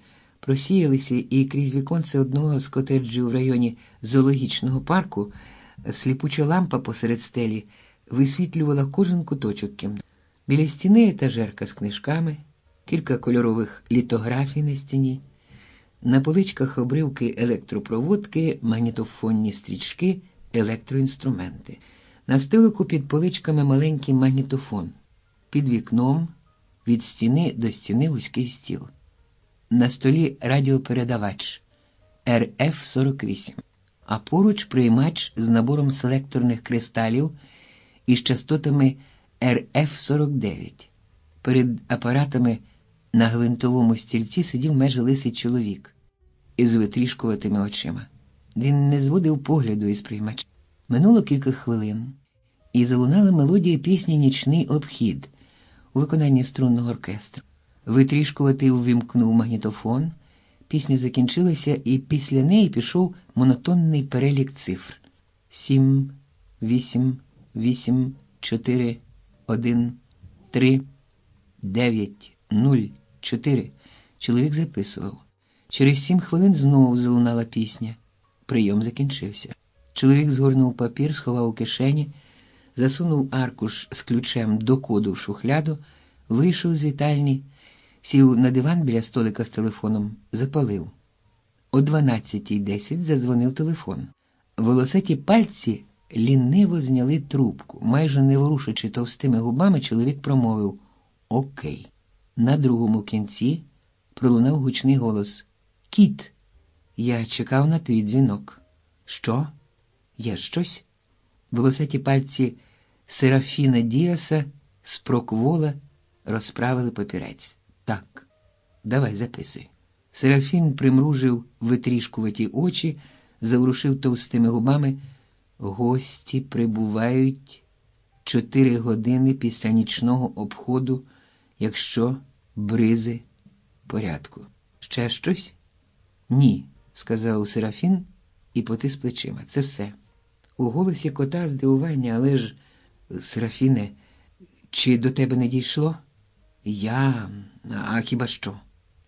Speaker 1: просіялися, і крізь віконце одного з котеджів в районі зоологічного парку сліпуча лампа посеред стелі висвітлювала кожен куточок кімнати. Біля стіни етажерка з книжками, кілька кольорових літографій на стіні, на поличках обривки електропроводки, магнітофонні стрічки, електроінструменти. На столику під поличками маленький магнітофон. Під вікном від стіни до стіни вузький стіл. На столі радіопередавач РФ-48, а поруч приймач з набором селекторних кристалів із частотами РФ-49. Перед апаратами на гвинтовому стільці сидів майже лисий чоловік із витрішкуватими очима. Він не зводив погляду із приймача. Минуло кілька хвилин, і залунала мелодія пісні «Нічний обхід» у виконанні струнного оркестру. Витрішкуватий увімкнув магнітофон, пісня закінчилася, і після неї пішов монотонний перелік цифр. 7, 8, 8, 4, 1, 3, 9, 0, 4. Чоловік записував. Через 7 хвилин знову залунала пісня. Прийом закінчився. Чоловік згорнув папір, сховав у кишені, засунув аркуш з ключем до коду в шухляду, вийшов з вітальні, сів на диван біля столика з телефоном, запалив. О 12:10 задзвонив телефон. Волосаті пальці ліниво зняли трубку. Майже не ворушачи товстими губами, чоловік промовив «Окей». На другому кінці пролунав гучний голос «Кіт, я чекав на твій дзвінок». «Що? Є щось?» Волосаті пальці Серафіна Діаса з проквола розправили папірець. «Так, давай записуй». Серафін примружив витрішкуваті очі, заворушив товстими губами. «Гості прибувають 4 години після нічного обходу, якщо бризи порядку». «Ще щось?» «Ні», – сказав Серафін і потис плечима. «Це все». У голосі кота здивування, але ж, Серафіне, чи до тебе не дійшло? А хіба що?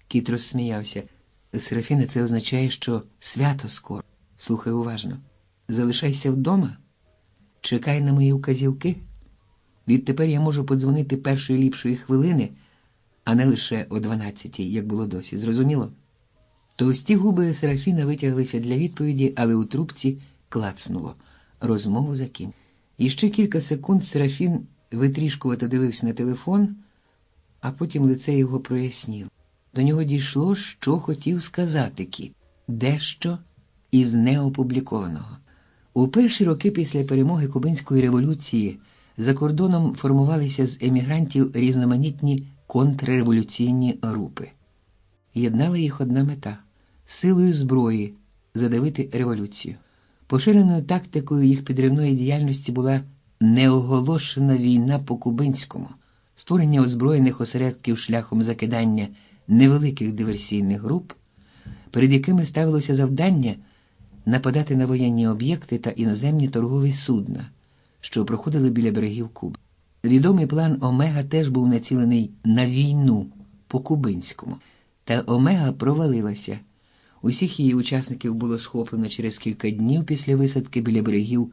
Speaker 1: Кіт розсміявся. Серафіне, це означає, що свято скоро. Слухай уважно. Залишайся вдома. Чекай на мої вказівки. Відтепер я можу подзвонити першої ліпшої хвилини, а не лише о 12:00, як було досі. Зрозуміло? Товсті губи Серафіна витяглися для відповіді, але у трубці клацнуло. Розмову закінчили. І ще кілька секунд Серафін витрішкувато дивився на телефон, а потім лице його проясніло. До нього дійшло, що хотів сказати кіт. Дещо із неопублікованого. У перші роки після перемоги Кубинської революції за кордоном формувалися з емігрантів різноманітні контрреволюційні групи. Єднала їх одна мета – силою зброї задавити революцію. Поширеною тактикою їх підривної діяльності була неоголошена війна по-кубинському, створення озброєних осередків шляхом закидання невеликих диверсійних груп, перед якими ставилося завдання нападати на воєнні об'єкти та іноземні торгові судна, що проходили біля берегів Куби. Відомий план Омега теж був націлений на війну по-кубинському, та Омега провалилася. Усіх її учасників було схоплено через кілька днів після висадки біля берегів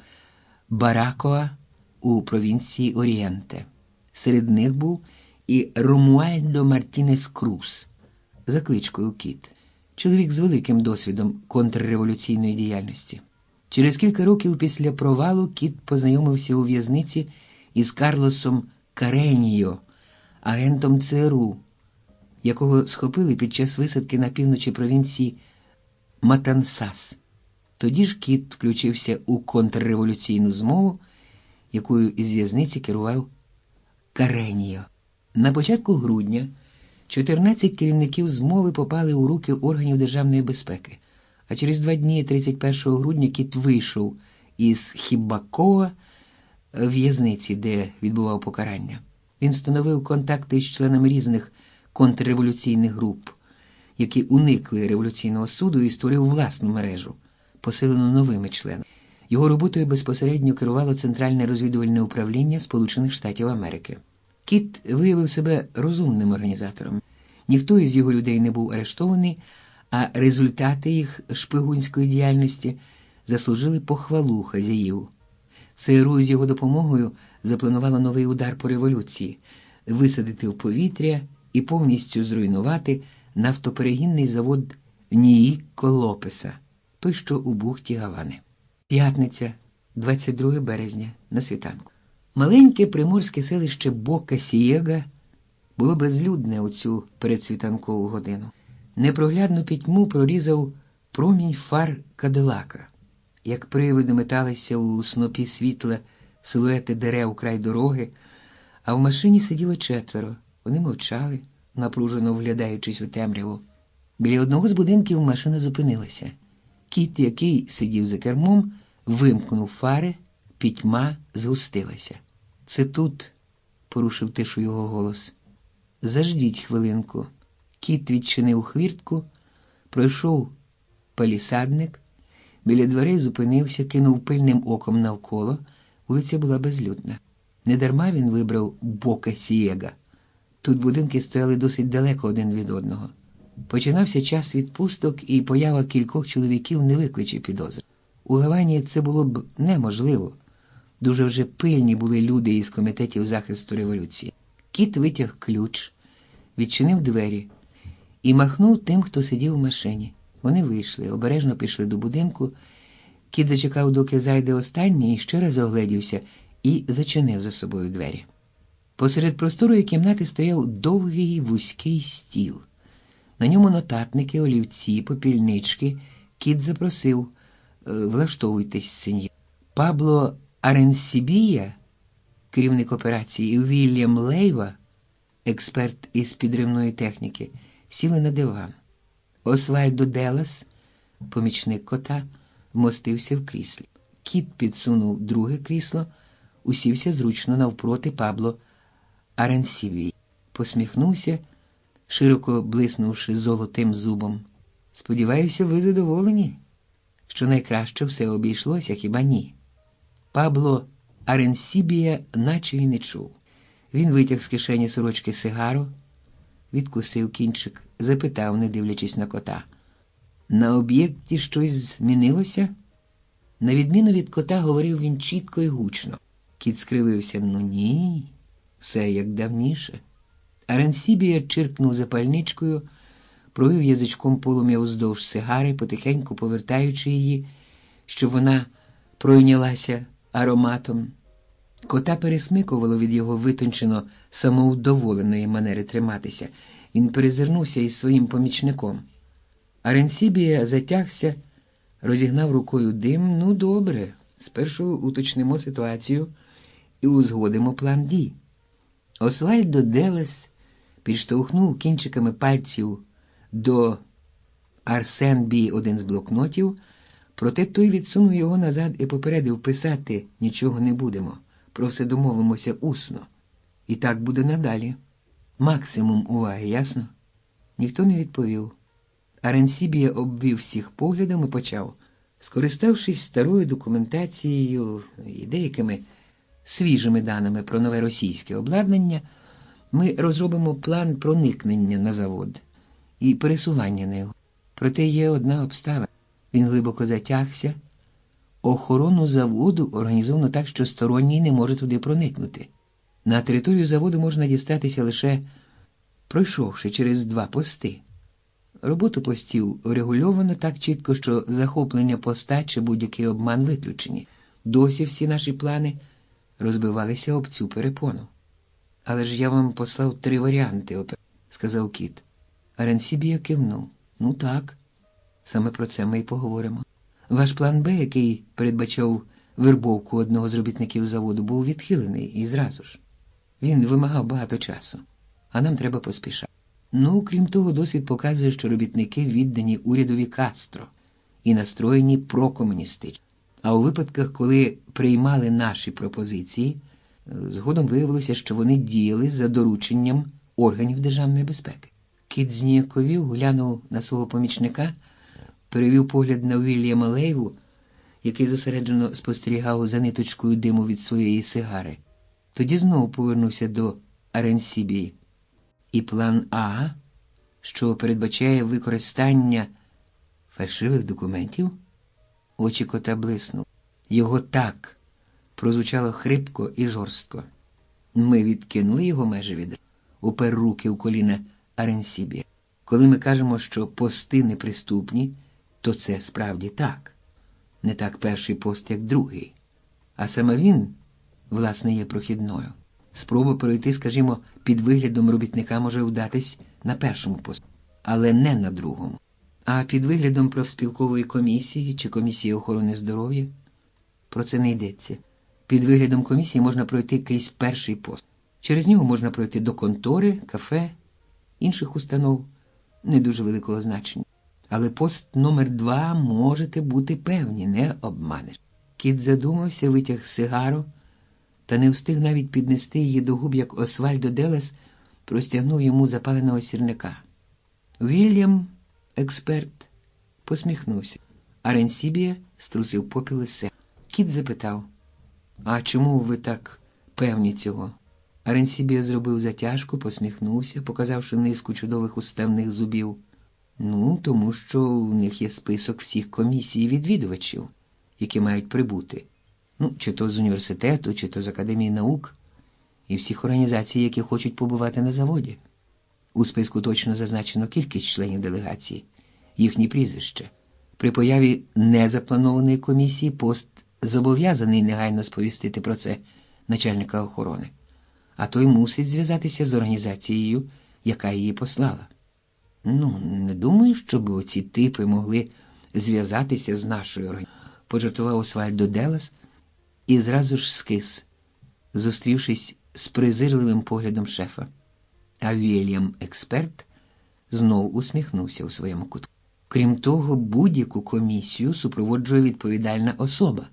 Speaker 1: Баракоа у провінції Орієнте. Серед них був і Ромуальдо Мартінес Крус за кличкою Кіт, чоловік з великим досвідом контрреволюційної діяльності. Через кілька років після провалу Кіт познайомився у в'язниці із Карлосом Кареньо, агентом ЦРУ, якого схопили під час висадки на півночі провінції Матансас. Тоді ж Кіт включився у контрреволюційну змову, якою із в'язниці керував Кареньо. На початку грудня 14 керівників змови попали у руки органів державної безпеки, а через 2 дні, 31 грудня, Кіт вийшов із Хібакоа в'язниці, де відбував покарання. Він встановив контакти з членами різних контрреволюційних груп, які уникли революційного суду, і створив власну мережу, посилену новими членами. Його роботою безпосередньо керувало Центральне розвідувальне управління Сполучених Штатів Америки. Кіт виявив себе розумним організатором. Ніхто із його людей не був арештований, а результати їх шпигунської діяльності заслужили похвалу хазяїв. ЦРУ з його допомогою запланувало новий удар по революції – висадити в повітря і повністю зруйнувати нафтоперегінний завод Ніїкко Лопеса, той, що у бухті Гавани. П'ятниця, 22 березня, на світанку. Маленьке приморське селище Бока-Сієга було безлюдне у цю передсвітанкову годину. Непроглядну пітьму прорізав промінь фар Кадилака. Як привиди металися у снопі світла силуети дерев край дороги, а в машині сиділо 4. Вони мовчали, напружено вглядаючись у темряву. Біля одного з будинків машина зупинилася. Кіт, який сидів за кермом, вимкнув фари, пітьма згустилася. «Це тут», – порушив тишу його голос. «Заждіть хвилинку». Кіт відчинив хвіртку, пройшов палісадник, біля дверей зупинився, кинув пильним оком навколо. Вулиця була безлюдна. Недарма він вибрав Бока-Сієга. Тут будинки стояли досить далеко один від одного. Починався час відпусток, і поява кількох чоловіків не викличе підозри. У Гавані це було б неможливо. Дуже вже пильні були люди із комітетів захисту революції. Кіт витяг ключ, відчинив двері і махнув тим, хто сидів у машині. Вони вийшли, обережно пішли до будинку. Кіт зачекав, доки зайде останній, і ще раз огледівся і зачинив за собою двері. Посеред просторої кімнати стояв довгий вузький стіл. На ньому нотатники, олівці, попільнички. Кіт запросив: «Влаштовуйтесь, сеньор». Пабло Аренсібія, керівник операції, і Вільям Лейва, експерт із підривної техніки, сіли на диван. Освальдо Делас, помічник кота, вмостився в кріслі. Кіт підсунув друге крісло, усівся зручно навпроти Пабло Аренсібії. Посміхнувся, широко блиснувши золотим зубом. «Сподіваюся, ви задоволені? Що найкраще все обійшлося, хіба ні?» Пабло Аренсібія наче й не чув. Він витяг з кишені сорочки сигару, відкусив кінчик, запитав, не дивлячись на кота: «На об'єкті щось змінилося?» На відміну від кота, говорив він чітко і гучно. Кіт скривився: «Ну ні, все як давніше». Аренсібія чиркнув запальничкою, провів язичком полум'я уздовж сигари, потихеньку повертаючи її, щоб вона пройнялася ароматом. Кота пересмикувало від його витончено самовдоволеної манери триматися. Він перезирнувся із своїм помічником. Аренсібія затягся, розігнав рукою дим. «Ну, добре, спершу уточнимо ситуацію і узгодимо план дій». Освальдо Делес підштовхнув кінчиками пальців до Арсенбі один з блокнотів, проте той відсунув його назад і попередив: «Писати нічого не будемо, про все домовимося усно. І так буде надалі. Максимум уваги, ясно?» Ніхто не відповів. Аренсібія обвів всіх поглядом і почав: «Скориставшись старою документацією і деякими свіжими даними про нове російське обладнання, ми розробимо план проникнення на завод і пересування на його. Проте є одна обставина». Він глибоко затягся. «Охорону заводу організовано так, що сторонній не може туди проникнути. На територію заводу можна дістатися лише пройшовши через 2 пости. Роботу постів врегульовано так чітко, що захоплення поста чи будь-який обман виключені. Досі всі наші плани розбивалися об цю перепону». «Але ж я вам послав 3 варіанти, – сказав Кіт. Аренсібія кивнув. «Ну так, саме про це ми й поговоримо. Ваш план Б, який передбачав вербовку одного з робітників заводу, був відхилений і зразу ж. Він вимагав багато часу, а нам треба поспішати. Ну, крім того, досвід показує, що робітники віддані урядові Кастро і настроєні прокомуністично. А у випадках, коли приймали наші пропозиції, згодом виявилося, що вони діяли за дорученням органів державної безпеки. Кіт зніяковів, глянув на свого помічника, перевів погляд на Вільяма Лейву, який зосереджено спостерігав за ниточкою диму від своєї сигари. Тоді знову повернувся до Аренсібії. І план А, що передбачає використання фальшивих документів? Очі кота блиснув. Його так прозвучало хрипко і жорстко. Ми відкинули його майже відразу. Упер руки у коліна Аренсібія. Коли ми кажемо, що пости неприступні, то це справді так. Не так перший пост, як другий. А саме він, власне, є прохідною. Спроба перейти, скажімо, під виглядом робітника може вдатись на першому пості, але не на другому. А під виглядом профспілкової комісії чи комісії охорони здоров'я про це не йдеться. Під виглядом комісії можна пройти крізь перший пост. Через нього можна пройти до контори, кафе, інших установ не дуже великого значення. Але пост номер 2 можете бути певні, не обманеш. Кіт задумався, витяг сигару, та не встиг навіть піднести її до губ, як Освальдо Делес простягнув йому запаленого сірника. Вільям, експерт, посміхнувся. Аренсібія струсив попіл із себе. Кіт запитав: «А чому ви так певні цього?» Аренсібія зробив затяжку, посміхнувся, показавши низку чудових уставних зубів. Тому що у них є список всіх комісій відвідувачів, які мають прибути. Чи то з університету, чи то з Академії наук, і всіх організацій, які хочуть побувати на заводі. У списку точно зазначено кількість членів делегації, їхні прізвища. При появі незапланованої комісії пост зобов'язаний негайно сповістити про це начальника охорони, а той мусить зв'язатися з організацією, яка її послала. Не думаю, щоб оці типи могли зв'язатися з нашою організацією, пожартував Освальдо Делес і зразу ж скис, зустрівшись з презирливим поглядом шефа. А Вільям експерт знов усміхнувся у своєму кутку. Крім того, будь-яку комісію супроводжує відповідальна особа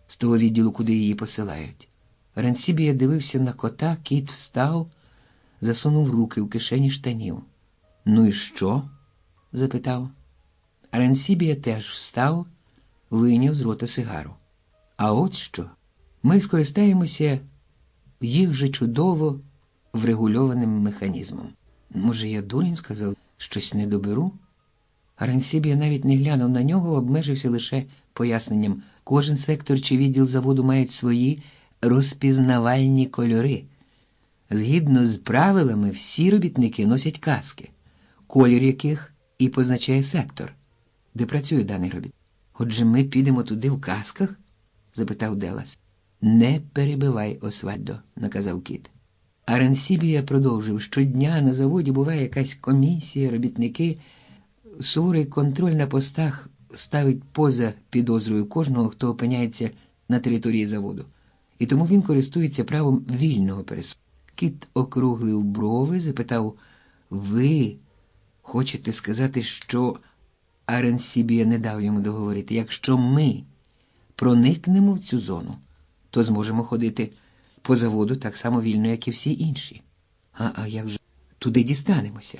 Speaker 1: з того відділу, куди її посилають. Аренсібія дивився на кота, кіт встав, засунув руки в кишені штанів. «Ну і що?» – запитав. Аренсібія теж встав, вийняв з рота сигару. «А от що? Ми скористаємося їх же чудово врегульованим механізмом. Може, я дурень сказав, щось не доберу?» Аренсібія навіть не глянув на нього, обмежився лише поясненням. Кожен сектор чи відділ заводу мають свої розпізнавальні кольори. Згідно з правилами, всі робітники носять каски, колір яких і позначає сектор, де працює даний робітник. «Отже, ми підемо туди в касках?» – запитав Делес. «Не перебивай, Освальдо», – наказав кіт. Аренсібія продовжив: «Щодня на заводі буває якась комісія, робітники. Суворий контроль на постах ставить поза підозрою кожного, хто опиняється на території заводу. І тому він користується правом вільного пересування». Кіт округлив брови, запитав: «Ви хочете сказати, що…» Аренсібія не дав йому договорити. «Якщо ми проникнемо в цю зону, то зможемо ходити по заводу так само вільно, як і всі інші. А як же туди дістанемося?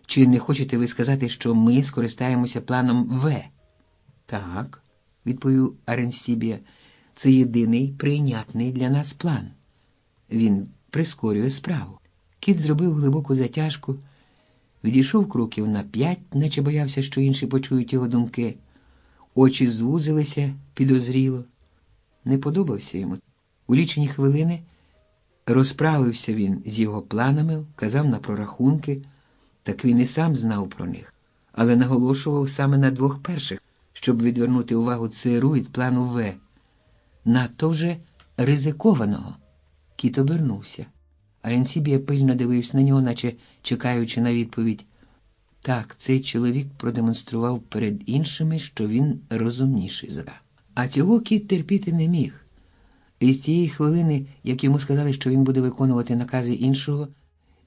Speaker 1: Чи не хочете ви сказати, що ми скористаємося планом В?» «Так», – відповів Аренсібія, – «це єдиний прийнятний для нас план. Він прискорює справу». Кіт зробив глибоку затяжку, відійшов кроків на 5, наче боявся, що інші почують його думки. Очі звузилися підозріло. Не подобався йому. У лічені хвилини розправився він з його планами, вказав на прорахунки, так він і сам знав про них, але наголошував саме на 2 перших, щоб відвернути увагу ЦРУ від плану В. Надто вже ризикованого. Кіт обернувся. Аренсібія пильно дивився на нього, наче чекаючи на відповідь. Так, цей чоловік продемонстрував перед іншими, що він розумніший за. А цього кіт терпіти не міг. І з тієї хвилини, як йому сказали, що він буде виконувати накази іншого,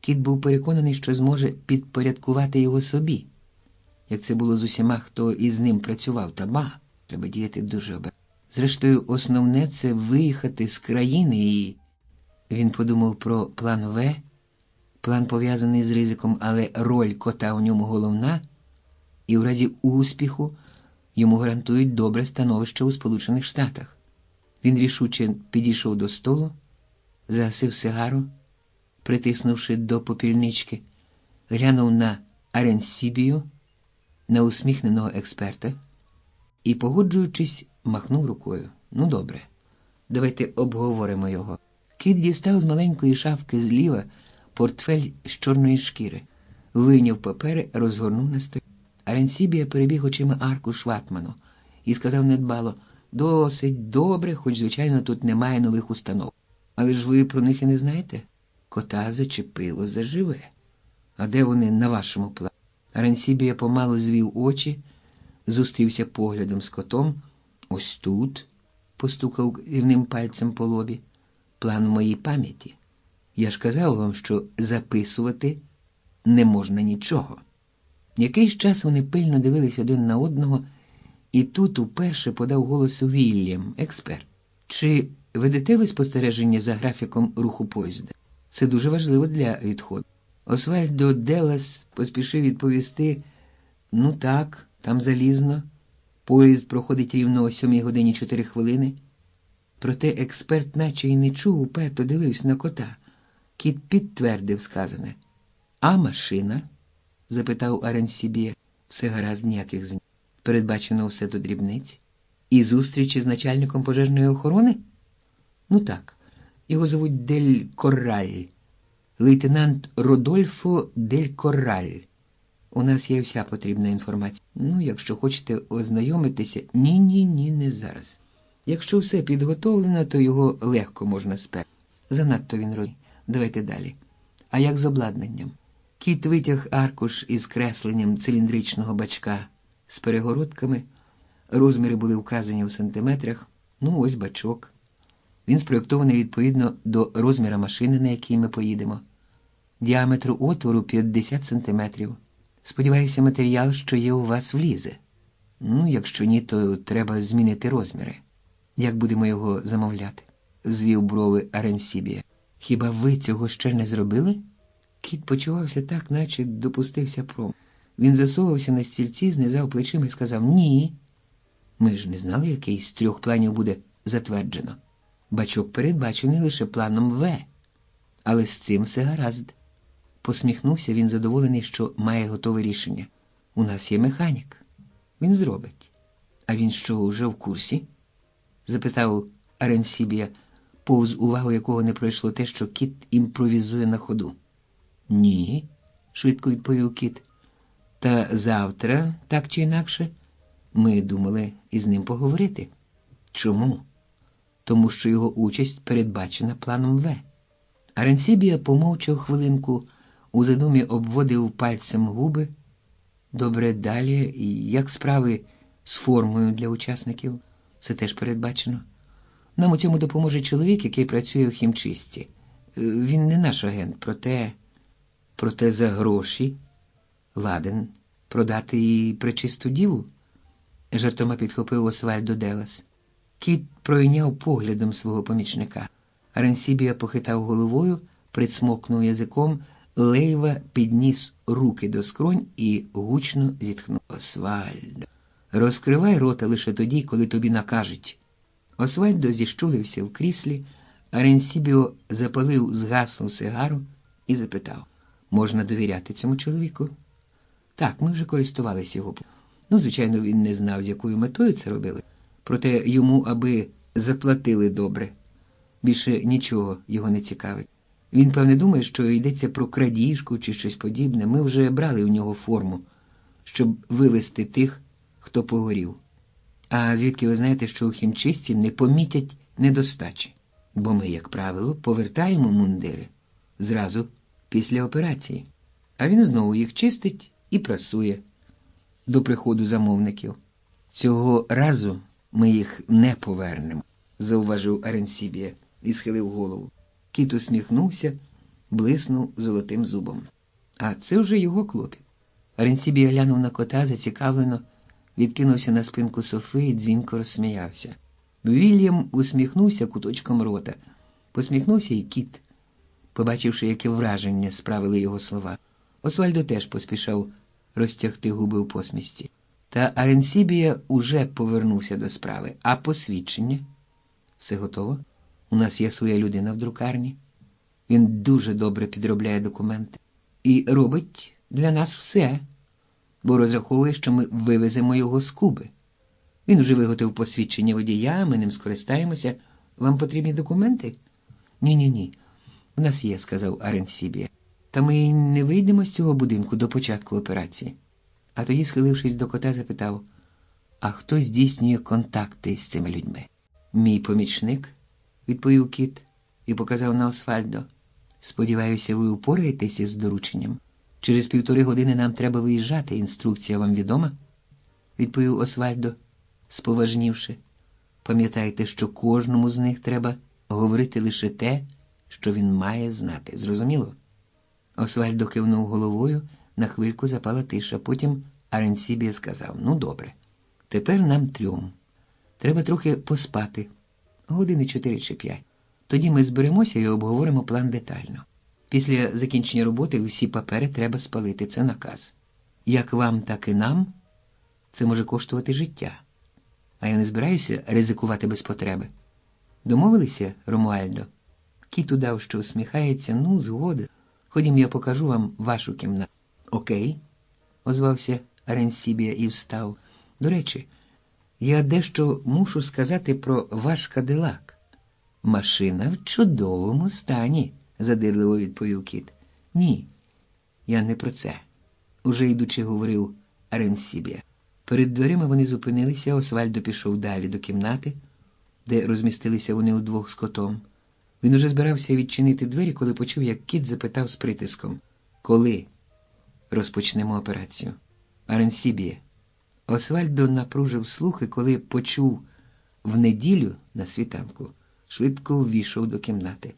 Speaker 1: кіт був переконаний, що зможе підпорядкувати його собі. Як це було з усіма, хто із ним працював, треба діяти дуже обережно. Зрештою, основне – це виїхати з країни і... Він подумав про план В, план пов'язаний з ризиком, але роль кота у ньому головна, і в разі успіху йому гарантують добре становище у Сполучених Штатах. Він рішуче підійшов до столу, загасив сигару, притиснувши до попільнички, глянув на Аренсібію, на усміхненого експерта і, погоджуючись, махнув рукою. Ну, добре, давайте обговоримо його. Кіт дістав з маленької шафки зліва портфель з чорної шкіри, вийняв папери, розгорнув на столі. Аренсібія перебіг очима аркуш ватману і сказав недбало: «Досить добре, хоч, звичайно, тут немає нових установ. Але ж ви про них і не знаєте? Кота зачепило заживе. А де вони на вашому плані?» Аренсібія помалу звів очі, зустрівся поглядом з котом. «Ось тут», – постукав кривним пальцем по лобі, – «план в моїй пам'яті. Я ж казав вам, що записувати не можна нічого». Якийсь час вони пильно дивились один на одного, і тут уперше подав голос Вільям, експерт. «Чи ведете ви спостереження за графіком руху поїзда? Це дуже важливо для відходу». Освальдо Делас поспішив відповісти: «Ну так, там залізно. Поїзд проходить рівно о 7:04. Проте експерт наче й не чув, уперто дивився на кота. Кіт підтвердив сказане. «А машина?» – запитав Аренсібія. «Все гаразд, ніяких змін. Передбачено все до дрібниць. І зустрічі з начальником пожежної охорони?» «Ну так, його звуть Дель Корраль. Лейтенант Родольфо Дель Корраль. У нас є вся потрібна інформація. Ну, якщо хочете ознайомитися...» Ні, не зараз. Якщо все підготовлено, то його легко можна сперти. Занадто він розумний. Давайте далі. А як з обладнанням?» Кіт витяг аркуш із кресленням циліндричного бачка з перегородками. Розміри були вказані у сантиметрах. Ну, ось бачок. Він спроєктований відповідно до розміра машини, на якій ми поїдемо. Діаметр отвору 50 сантиметрів. Сподіваюся, матеріал, що є у вас, влізе. Ну, якщо ні, то треба змінити розміри. Як будемо його замовляти? Звів брови Аренсібія. Хіба ви цього ще не зробили? Кіт почувався так, наче допустився пром. Він засовувався на стільці, знизав плечима і сказав: «Ні. Ми ж не знали, який з 3 планів буде затверджено. Бачок передбачений лише планом В. Але з цим все гаразд». Посміхнувся він, задоволений, що має готове рішення. «У нас є механік. Він зробить». «А він що, уже в курсі?» – запитав Аренсібія, повз увагу якого не пройшло те, що кіт імпровізує на ходу. «Ні», – швидко відповів кіт. «Та завтра, так чи інакше, ми думали із ним поговорити». «Чому?» «Тому що його участь передбачена планом В». Аренсібія помовчав хвилинку, у задумі обводив пальцем губи. «Добре, далі. Як справи з формою для учасників? Це теж передбачено. Нам у цьому допоможе чоловік, який працює в хімчистці. Він не наш агент, проте за гроші ладен продати їй пречисту діву?» Жартома підхопив Освальдо Делас. Кіт пройняв поглядом свого помічника. Аренсібія похитав головою, прицмокнув язиком, Лейва підніс руки до скронь і гучно зітхнув. «Освальдо, розкривай рота лише тоді, коли тобі накажуть». Освальдо зіщулився в кріслі, Аренсібіо запалив згаслу сигару і запитав: «Можна довіряти цьому чоловіку?» «Так, ми вже користувалися його». Ну, звичайно, він не знав, з якою метою це робили. Проте йому аби заплатили добре. Більше нічого його не цікавить. Він, певне, думає, що йдеться про крадіжку чи щось подібне. Ми вже брали у нього форму, щоб вивести тих, хто погорів. А звідки ви знаєте, що у хімчистці не помітять недостачі? Бо ми, як правило, повертаємо мундири зразу після операції. А він знову їх чистить і прасує до приходу замовників. Цього разу ми їх не повернемо, зауважив Аренсібія і схилив голову. Кіт усміхнувся, блиснув золотим зубом. А це вже його клопіт. Аренсібія глянув на кота зацікавлено, відкинувся на спинку софи і дзвінко розсміявся. Вільям усміхнувся куточком рота. Посміхнувся і кіт, побачивши, яке враження справили його слова. Освальдо теж поспішав розтягти губи у посмішці. Та Аренсібія уже повернувся до справи. А посвідчення? Все готово. У нас є своя людина в друкарні. Він дуже добре підробляє документи. І робить для нас все, бо розраховує, що ми вивеземо його з Куби. Він вже виготовив посвідчення водія, ми ним скористаємося. Вам потрібні документи? Ні. У нас є, сказав Аренсібія. Та ми не вийдемо з цього будинку до початку операції. А тоді, схилившись до кота, запитав, а хто здійснює контакти з цими людьми? Мій помічник, відповів кіт і показав на Освальдо. Сподіваюся, ви упораєтеся із дорученням. Через 1,5 години нам треба виїжджати. Інструкція вам відома? Відповів Освальдо, споважнівши. Пам'ятайте, що кожному з них треба говорити лише те, що він має знати. Зрозуміло? Освальдо кивнув головою, на хвильку запала тиша. Потім Аренсібія сказав, ну добре, тепер нам 3. Треба трохи поспати. Години 4 чи 5. Тоді ми зберемося і обговоримо план детально. Після закінчення роботи всі папери треба спалити. Це наказ. Як вам, так і нам це може коштувати життя. А я не збираюся ризикувати без потреби. Домовилися, Ромуальдо? Кіт удав, що усміхається. Ну, згода. Ходім, я покажу вам вашу кімнату. Окей, озвався Аренсібія і встав. До речі, я дещо мушу сказати про ваш Кадилак. Машина в чудовому стані, задирливо відповів кіт. Ні, я не про це. Уже йдучи, говорив Аренсібія. Перед дверима вони зупинилися, Освальдо пішов далі до кімнати, де розмістилися вони удвох з котом. Він уже збирався відчинити двері, коли почув, як кіт запитав з притиском. Коли розпочнемо операцію? Аренсібія. Освальдо напружив слухи, коли почув в неділю на світанку, швидко ввійшов до кімнати.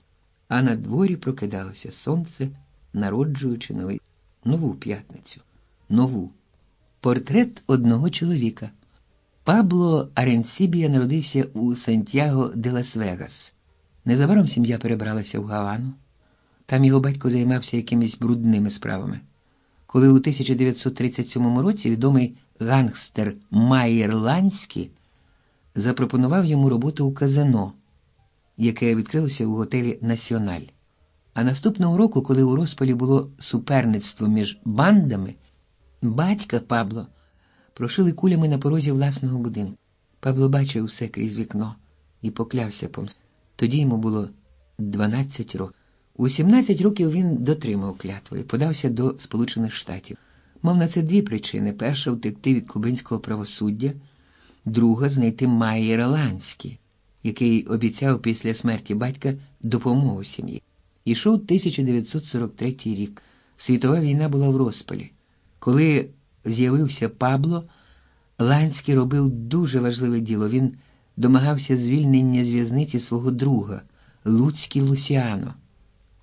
Speaker 1: А на дворі прокидалося сонце, народжуючи нову п'ятницю. Нову. Портрет одного чоловіка. Пабло Аренсібія народився у Сантьяго де Лас-Вегас. Незабаром сім'я перебралася в Гавану. Там його батько займався якимись брудними справами. Коли у 1937 році відомий гангстер Майєр Ланський запропонував йому роботу у казино, яке відкрилося у готелі «Національ». А наступного року, коли у розпалі було суперництво між бандами, батька Пабло прошили кулями на порозі власного будинку. Пабло бачив усе крізь вікно і поклявся помстити. Тоді йому було 12 років. У 17 років він дотримав клятви і подався до Сполучених Штатів. Мав на це 2 причини. Перша – втекти від кубинського правосуддя, друга – знайти Майєра Ланський, який обіцяв після смерті батька допомогу сім'ї. Ішов 1943 рік. Світова війна була в розпалі. Коли з'явився Пабло, Ланський робив дуже важливе діло. Він домагався звільнення з в'язниці свого друга, Луцький Лусіано.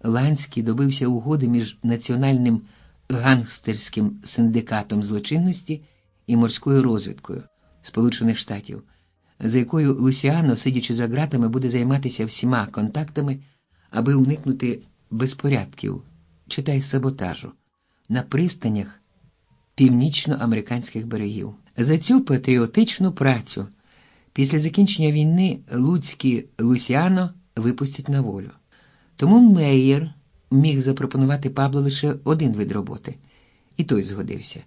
Speaker 1: Ланський добився угоди між Національним гангстерським синдикатом злочинності і морською розвідкою Сполучених Штатів, за якою Лусіано, сидячи за ґратами, буде займатися всіма контактами, аби уникнути безпорядків, читай саботажу, на пристанях північноамериканських берегів. За цю патріотичну працю після закінчення війни Луцький Лусіано випустять на волю. Тому Мейєр міг запропонувати Пабло лише один вид роботи, і той згодився.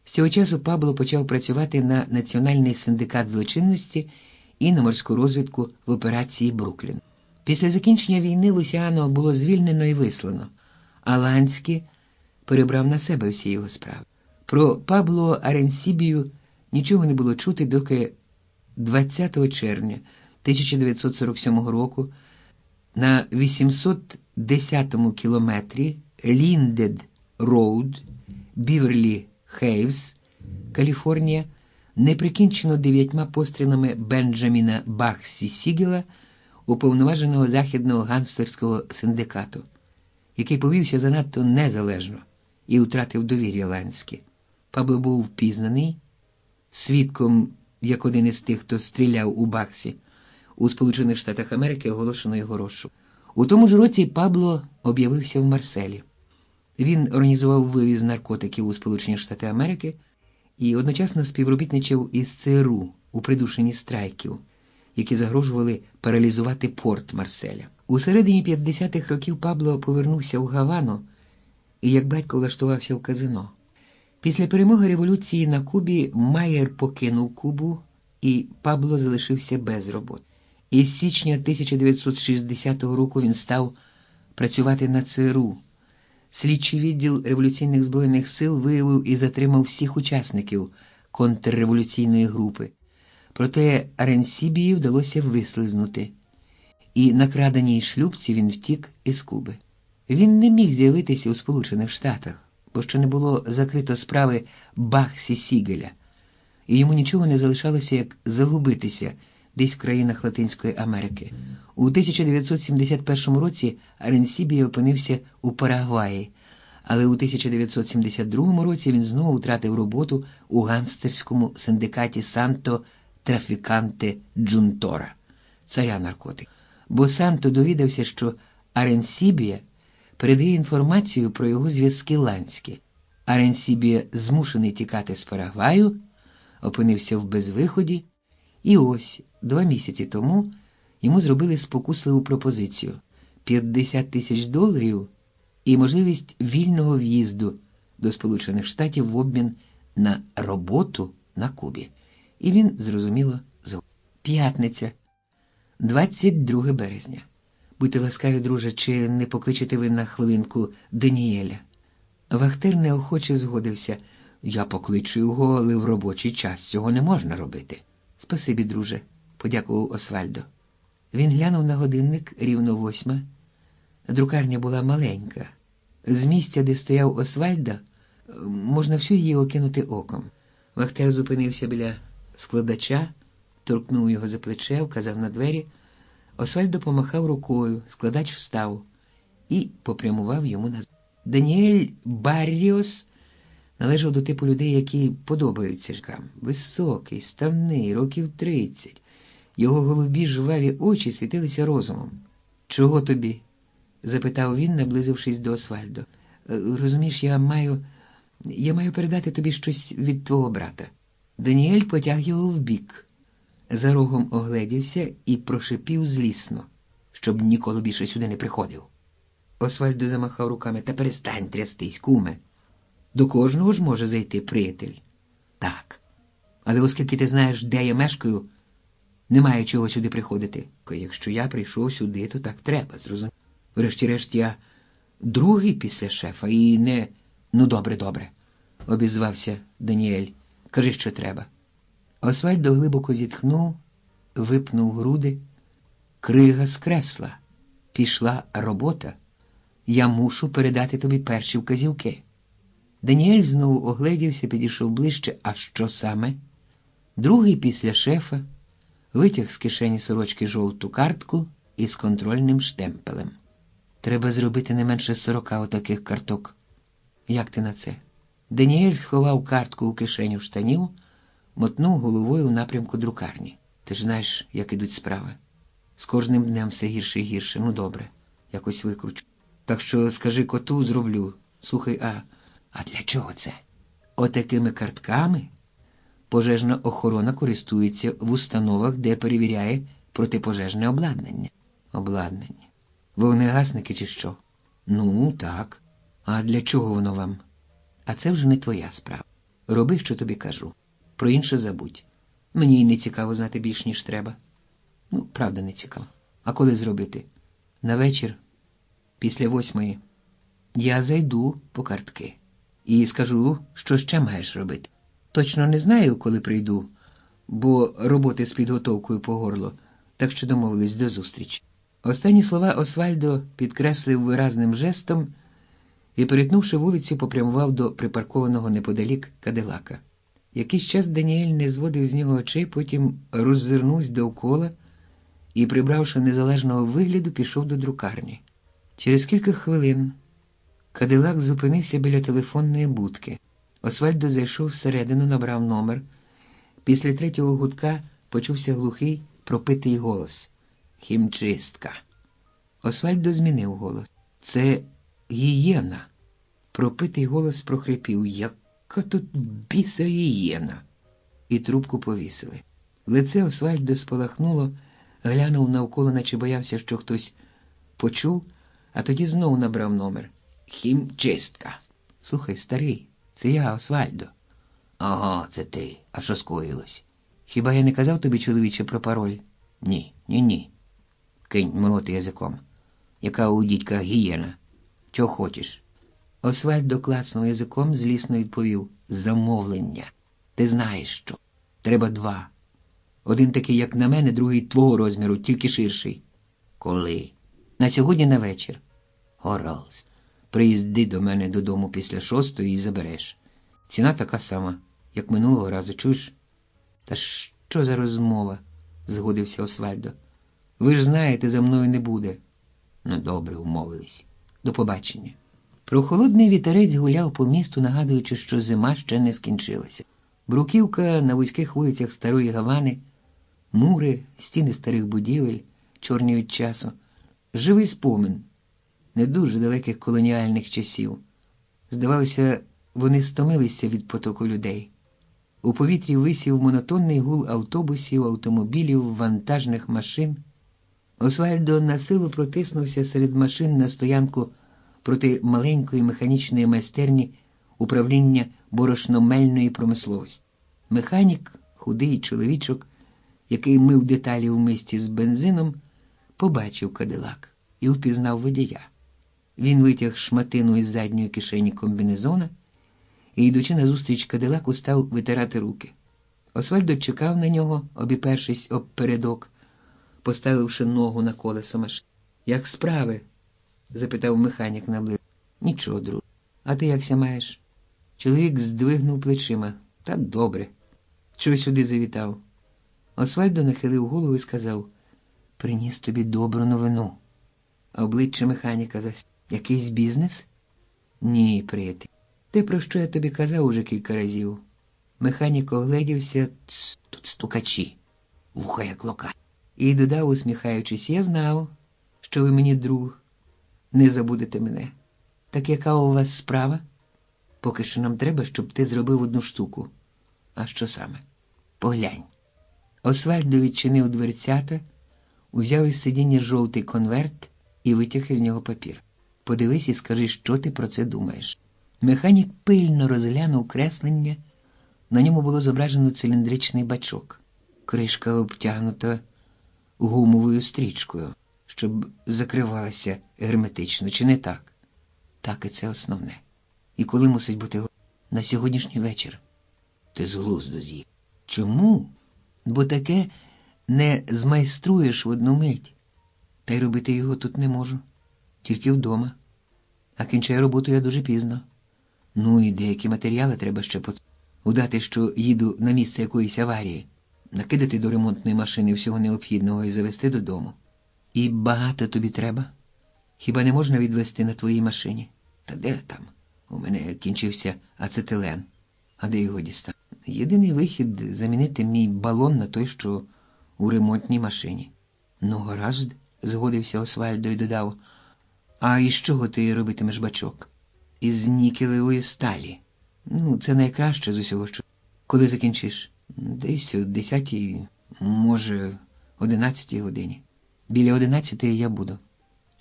Speaker 1: З цього часу Пабло почав працювати на Національний синдикат злочинності і на морську розвідку в операції «Бруклін». Після закінчення війни Лусіано було звільнено і вислано, а Ланський перебрав на себе всі його справи. Про Пабло Аренсібію нічого не було чути, доки 20 червня 1947 року на 810-му кілометрі Ліндед Роуд, Біверлі Хейвс, Каліфорнія, неприкінчено 9 пострілами Бенджаміна Бахсі Сігела, уповноваженого західного гангстерського синдикату, який повівся занадто незалежно і втратив довір'я Ланський. Пабло був впізнаний, свідком, як один із тих, хто стріляв у Бахсі, у Сполучених Штатах Америки оголошено його розшук. У тому ж році Пабло об'явився в Марселі. Він організував вивіз наркотиків у Сполучені Штати Америки і одночасно співробітничав із ЦРУ у придушенні страйків, які загрожували паралізувати порт Марселя. У середині 50-х років Пабло повернувся в Гавану і як батько влаштувався в казино. Після перемоги революції на Кубі Майер покинув Кубу і Пабло залишився без роботи. Із січня 1960 року він став працювати на ЦРУ. Слідчий відділ революційних збройних сил виявив і затримав всіх учасників контрреволюційної групи. Проте Аренсібії вдалося вислизнути, і на краденій шлюпці він втік із Куби. Він не міг з'явитися у Сполучених Штатах, бо ще не було закрито справи Бахсі Сігеля, і йому нічого не залишалося, як загубитися десь в країнах Латинської Америки. У 1971 році Аренсібія опинився у Парагваї, але у 1972 році він знову втратив роботу у гангстерському синдикаті Санто Трафіканте Джунтора, царя наркотиків. Бо Санто довідався, що Аренсібія передає інформацію про його зв'язки ланські. Аренсібія, змушений тікати з Парагваю, опинився в безвиході, і ось 2 місяці тому йому зробили спокусливу пропозицію – $50 000 і можливість вільного в'їзду до Сполучених Штатів в обмін на роботу на Кубі. І він, зрозуміло, згодився. П'ятниця, 22 березня. Будьте ласкаві, друже, чи не покличете ви на хвилинку Даніеля? Вахтер неохоче згодився. Я покличу його, але в робочий час цього не можна робити. Спасибі, друже, подякував Освальдо. Він глянув на годинник, рівно 8. Друкарня була маленька. З місця, де стояв Освальдо, можна всю її окинути оком. Вахтер зупинився біля складача, торкнув його за плече, вказав на двері. Освальдо помахав рукою, складач встав і попрямував йому назад. Даніель Барріос належав до типу людей, які подобаються жінкам. Високий, ставний, років 30. Його голубі жваві очі світилися розумом. «Чого тобі?» – запитав він, наблизившись до Освальдо. «Розумієш, я маю передати тобі щось від твого брата». Даніель потяг його вбік. За рогом огледівся і прошипів злісно, щоб ніколи більше сюди не приходив. Освальдо замахав руками. «Та перестань трястись, куме. До кожного ж може зайти приятель». «Так. Але оскільки ти знаєш, де я мешкаю, немає чого сюди приходити. Якщо я прийшов сюди, то так треба, зрозумів. Врешті-решт, я другий після шефа і не...» «Ну, добре», – обізвався Даніель. «Кажи, що треба». Освальдо глибоко зітхнув, випнув груди. «Крига з кресла. Пішла робота. Я мушу передати тобі перші вказівки». Даніель знову огледівся, підійшов ближче. «А що саме?» Другий після шефа витяг з кишені сорочки жовту картку із контрольним штемпелем. «Треба зробити не менше 40 отаких карток. Як ти на це?» Даніель сховав картку у кишеню штанів, мотнув головою у напрямку друкарні. «Ти ж знаєш, як ідуть справи. З кожним днем все гірше і гірше. Ну, добре, якось викручу. Так що скажи коту, зроблю. Слухай, а для чого це?» «Отакими картками пожежна охорона користується в установах, де перевіряє протипожежне обладнання». «Обладнання? Вогнегасники чи що?» «Ну, так. А для чого воно вам?» «А це вже не твоя справа. Роби, що тобі кажу. Про інше забудь. Мені й не цікаво знати більш, ніж треба». «Ну, правда, не цікаво. А коли зробити?» «На вечір, після 8. Я зайду по картки і скажу, що ще маєш робити. Точно не знаю, коли прийду, бо роботи з підготовкою по горло, так що домовились до зустрічі». Останні слова Освальдо підкреслив виразним жестом і, перетнувши вулицю, попрямував до припаркованого неподалік Кадилака. Якийсь час Даніель не зводив з нього очей, потім роззирнувся довкола і, прибравши незалежного вигляду, пішов до друкарні. Через кілька хвилин Кадилак зупинився біля телефонної будки. Освальдо зайшов всередину, набрав номер. Після 3-го гудка почувся глухий пропитий голос. «Хімчистка». Освальдо змінив голос. «Це гієна». Пропитий голос прохрипів. «Яка тут біса гієна?» І трубку повісили. Лице Освальдо спалахнуло, глянув навколо, наче боявся, що хтось почув, а тоді знову набрав номер. «Хімчистка». «Слухай, старий, це я, Освальдо». «Ага, це ти. А що скоїлось?» «Хіба я не казав тобі, чоловіче, про пароль?» Ні. Кинь молоти язиком. Яка у дідька гієна? Чого хочеш?» Освальдо клацнув язиком, злісно відповів. «Замовлення. Ти знаєш що. Треба 2. Один такий, як на мене, другий твого розміру, тільки ширший». «Коли?» «На сьогодні на вечір». «Гаразд. Приїзди до мене додому після 6:00 і забереш. Ціна така сама, як минулого разу, чуєш?» «Та що за розмова?» – згодився Освальдо. «Ви ж знаєте, за мною не буде». «Ну, добре, умовились. До побачення». Прохолодний вітерець гуляв по місту, нагадуючи, що зима ще не скінчилася. Бруківка на вузьких вулицях старої Гавани, мури, стіни старих будівель, чорні від часу. Живий спомин не дуже далеких колоніальних часів. Здавалося, вони стомилися від потоку людей. У повітрі висів монотонний гул автобусів, автомобілів, вантажних машин. Освальдо насилу протиснувся серед машин на стоянку проти маленької механічної майстерні управління борошномельної промисловості. Механік, худий чоловічок, який мив деталі в мисці з бензином, побачив кадилак і впізнав водія. Він витяг шматину із задньої кишені комбінезона і, йдучи назустріч кадилаку, став витирати руки. Освальдо чекав на нього, обіпершись об передок, поставивши ногу на колесо машини. «Як справи?» – запитав механік наблизу. «Нічого, друже. А ти якся маєш?» Чоловік здвигнув плечима. «Та добре. Чого сюди завітав?» Освальдо нахилив голову і сказав: «Приніс тобі добру новину». Обличчя механіка засяяло. «Якийсь бізнес?» «Ні, приятель. Те, про що я тобі казав уже кілька разів». Механік огледівся. «Тут стукачі. Вуха як лока». І додав, усміхаючись: «Я знав, що ви мені друг. Не забудете мене. Так яка у вас справа? Поки що нам треба, щоб ти зробив одну штуку». «А що саме?» «Поглянь». Освальдо відчинив дверцята, узяв із сидіння жовтий конверт і витяг із нього папір. «Подивись і скажи, що ти про це думаєш». Механік пильно розглянув креслення. На ньому було зображено циліндричний бачок. Кришка обтягнута гумовою стрічкою, щоб закривалася герметично, чи не так? Так, і це основне. І коли мусить бути? На сьогоднішній вечір. Ти з глузду з'їхав. Чому? Бо таке не змайструєш в одну мить. Та й робити його тут не можу. Тільки вдома. А кінчаю роботу я дуже пізно. Ну і деякі матеріали треба ще удати, що їду на місце якоїсь аварії, накидати до ремонтної машини всього необхідного і завести додому. І багато тобі треба? Хіба не можна відвезти на твоїй машині? Та де там? У мене кінчився ацетилен. А де його дістати? Єдиний вихід – замінити мій балон на той, що у ремонтній машині. Ну, гаразд, згодився Освальдо і додав: «А із чого ти робитимеш бачок?» «Із нікелевої сталі. Ну, це найкраще з усього, що...» «Коли закінчиш?» «Десь о 10-й, може, 11-й годині. Біля 11-ї я буду».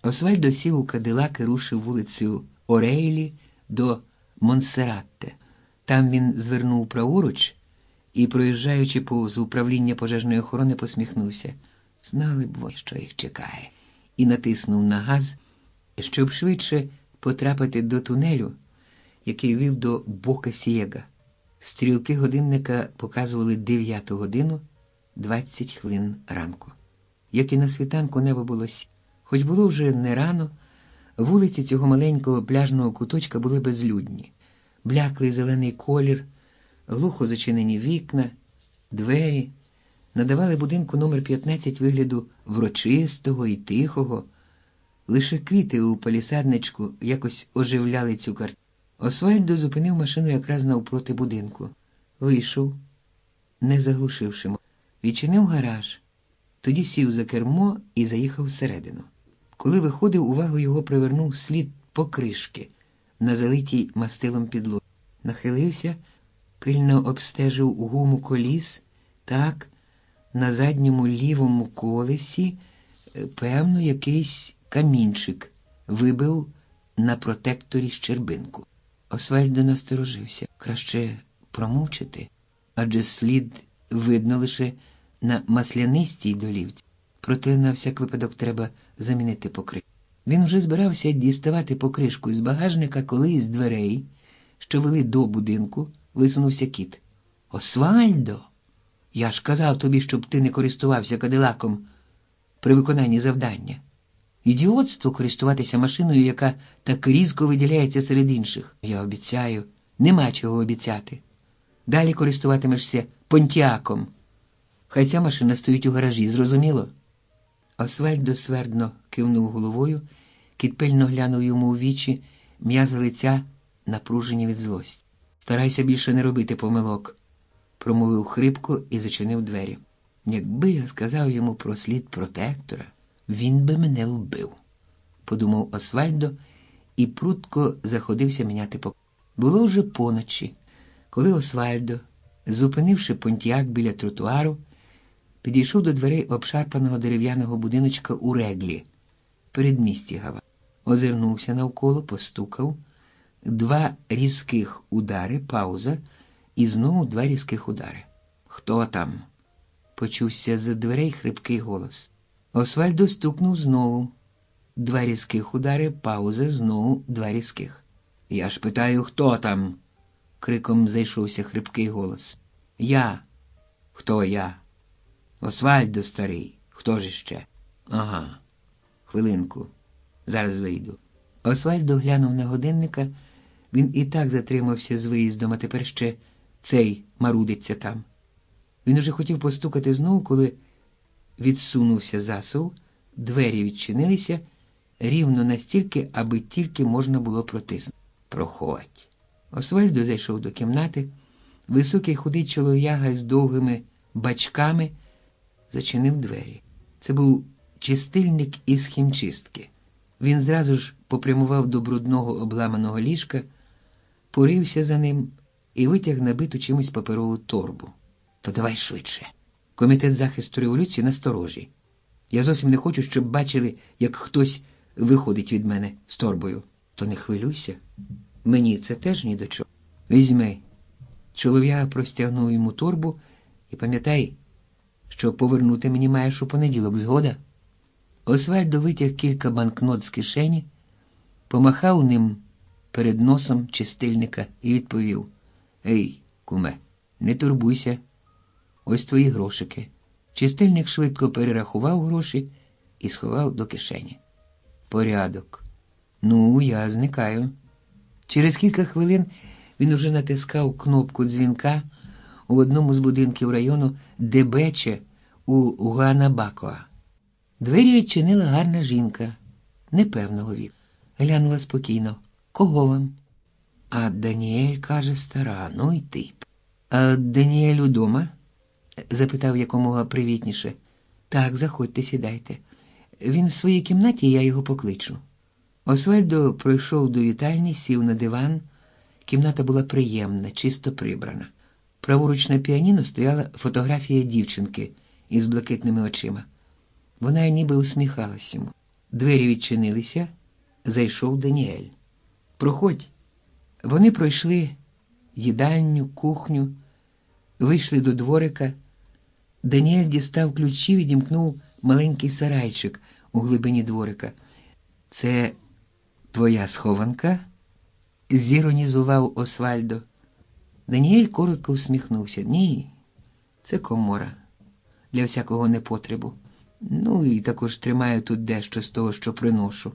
Speaker 1: Освальдо сів у кадилак і рушив вулицею Орейлі до Монсерратте. Там він звернув праворуч і, проїжджаючи повз управління пожежної охорони, посміхнувся. Знали б вони, що їх чекає. І натиснув на газ, щоб швидше потрапити до тунелю, який вів до Бока-Сієга. Стрілки годинника показували 9 годину 20 хвилин ранку. Як і на світанку, небо було сіре. Хоч було вже не рано, вулиці цього маленького пляжного куточка були безлюдні. Бляклий зелений колір, глухо зачинені вікна, двері надавали будинку номер 15 вигляду врочистого і тихого. Лише квіти у палісадничку якось оживляли цю картину. Освальдо зупинив машину якраз навпроти будинку. Вийшов, не заглушивши. Відчинив гараж. Тоді сів за кермо і заїхав всередину. Коли виходив, увагу його привернув слід покришки на залитій мастилом підлозі. Нахилився, пильно обстежив гуму коліс. Так, на задньому лівому колесі, певно, якийсь камінчик вибив на протекторі щербинку. Освальдо насторожився. Краще промовчати, адже слід видно лише на маслянистій долівці. Проте на всяк випадок треба замінити покришку. Він вже збирався діставати покришку із багажника, коли із дверей, що вели до будинку, висунувся кіт. «Освальдо! Я ж казав тобі, щоб ти не користувався кадилаком при виконанні завдання. Ідіотство користуватися машиною, яка так різко виділяється серед інших. Я обіцяю, нема чого обіцяти. Далі користуватимешся понтіаком. Хай ця машина стоїть у гаражі, зрозуміло?» Освальдо свердно кивнув головою, кіт пильно глянув йому у вічі, м'язи лиця напружені від злості. «Старайся більше не робити помилок», – промовив хрипко і зачинив двері. «Якби я сказав йому про слід протектора, він би мене вбив», – подумав Освальдо і прудко заходився міняти покришку. Було вже поночі, коли Освальдо, зупинивши понтіак біля тротуару, підійшов до дверей обшарпаного дерев'яного будиночка у Реглі, передмісті Гаваї. Озирнувся навколо, постукав. 2 різких удари, пауза, і знову 2 різких удари. «Хто там?» – почувся з-за дверей хрипкий голос. Освальдо стукнув знову. 2 різких удари, пауза, знову 2 різких. «Я ж питаю, хто там?» – криком зайшовся хрипкий голос. «Я». «Хто я?» «Освальдо, старий. Хто ж іще?» «Ага. Хвилинку. Зараз вийду». Освальдо глянув на годинника. Він і так затримався з виїздом, а тепер ще цей марудиться там. Він уже хотів постукати знову, коли відсунувся засув, двері відчинилися рівно настільки, аби тільки можна було протиснути. «Проходь». Освальдо зайшов до кімнати. Високий худий чолов'яга з довгими бачками зачинив двері. Це був чистильник із хімчистки. Він зразу ж попрямував до брудного обламаного ліжка, порився за ним і витяг набиту чимось паперову торбу. «То давай швидше. Комітет захисту революції насторожі. Я зовсім не хочу, щоб бачили, як хтось виходить від мене з торбою». «То не хвилюйся. Мені це теж ні до чого. Візьми». Чолов'яга простягнув йому торбу і пам'ятай, що повернути мені маєш у понеділок, згода? Освальдо витяг кілька банкнот з кишені, помахав ним перед носом чистильника і відповів: «Ей, куме, не турбуйся. Ось твої грошики». Чистильник швидко перерахував гроші і сховав до кишені. «Порядок. Ну, я зникаю». Через кілька хвилин він уже натискав кнопку дзвінка у одному з будинків району Дебече у Гуанабакоа. Двері відчинила гарна жінка, непевного віку. Глянула спокійно. «Кого вам?» «А Даніель, каже, стара, ну й тип». «А Даніель удома?» – запитав якомога привітніше. «Так, заходьте, сідайте. Він в своїй кімнаті, я його покличу». Освальдо пройшов до вітальні, сів на диван. Кімната була приємна, чисто прибрана. Праворуч на піаніно стояла фотографія дівчинки із блакитними очима. Вона ніби усміхалась йому. Двері відчинилися, зайшов Даніель. «Проходь». Вони пройшли їдальню, кухню, вийшли до дворика. Даніель дістав ключі, відімкнув маленький сарайчик у глибині дворика. «Це твоя схованка?» – зіронізував Освальдо. Даніель коротко всміхнувся. «Ні, це комора. Для всякого непотребу. Ну, і також тримаю тут дещо з того, що приношу.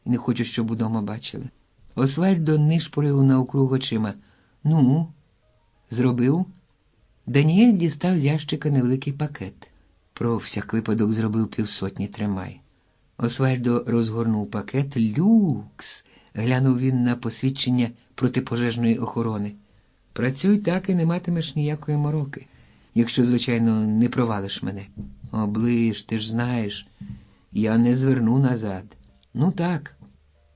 Speaker 1: І не хочу, щоб удома бачили». Освальдо нишпорив навкруг очима. «Ну, зробив?» Даніель дістав з ящика невеликий пакет. «Про всяк випадок зробив 50, тримай». Освальдо розгорнув пакет. «Люкс!» – глянув він на посвідчення протипожежної охорони. «Працюй так і не матимеш ніякої мороки. Якщо, звичайно, не провалиш мене. Оближ, ти ж знаєш, я не зверну назад. Ну так,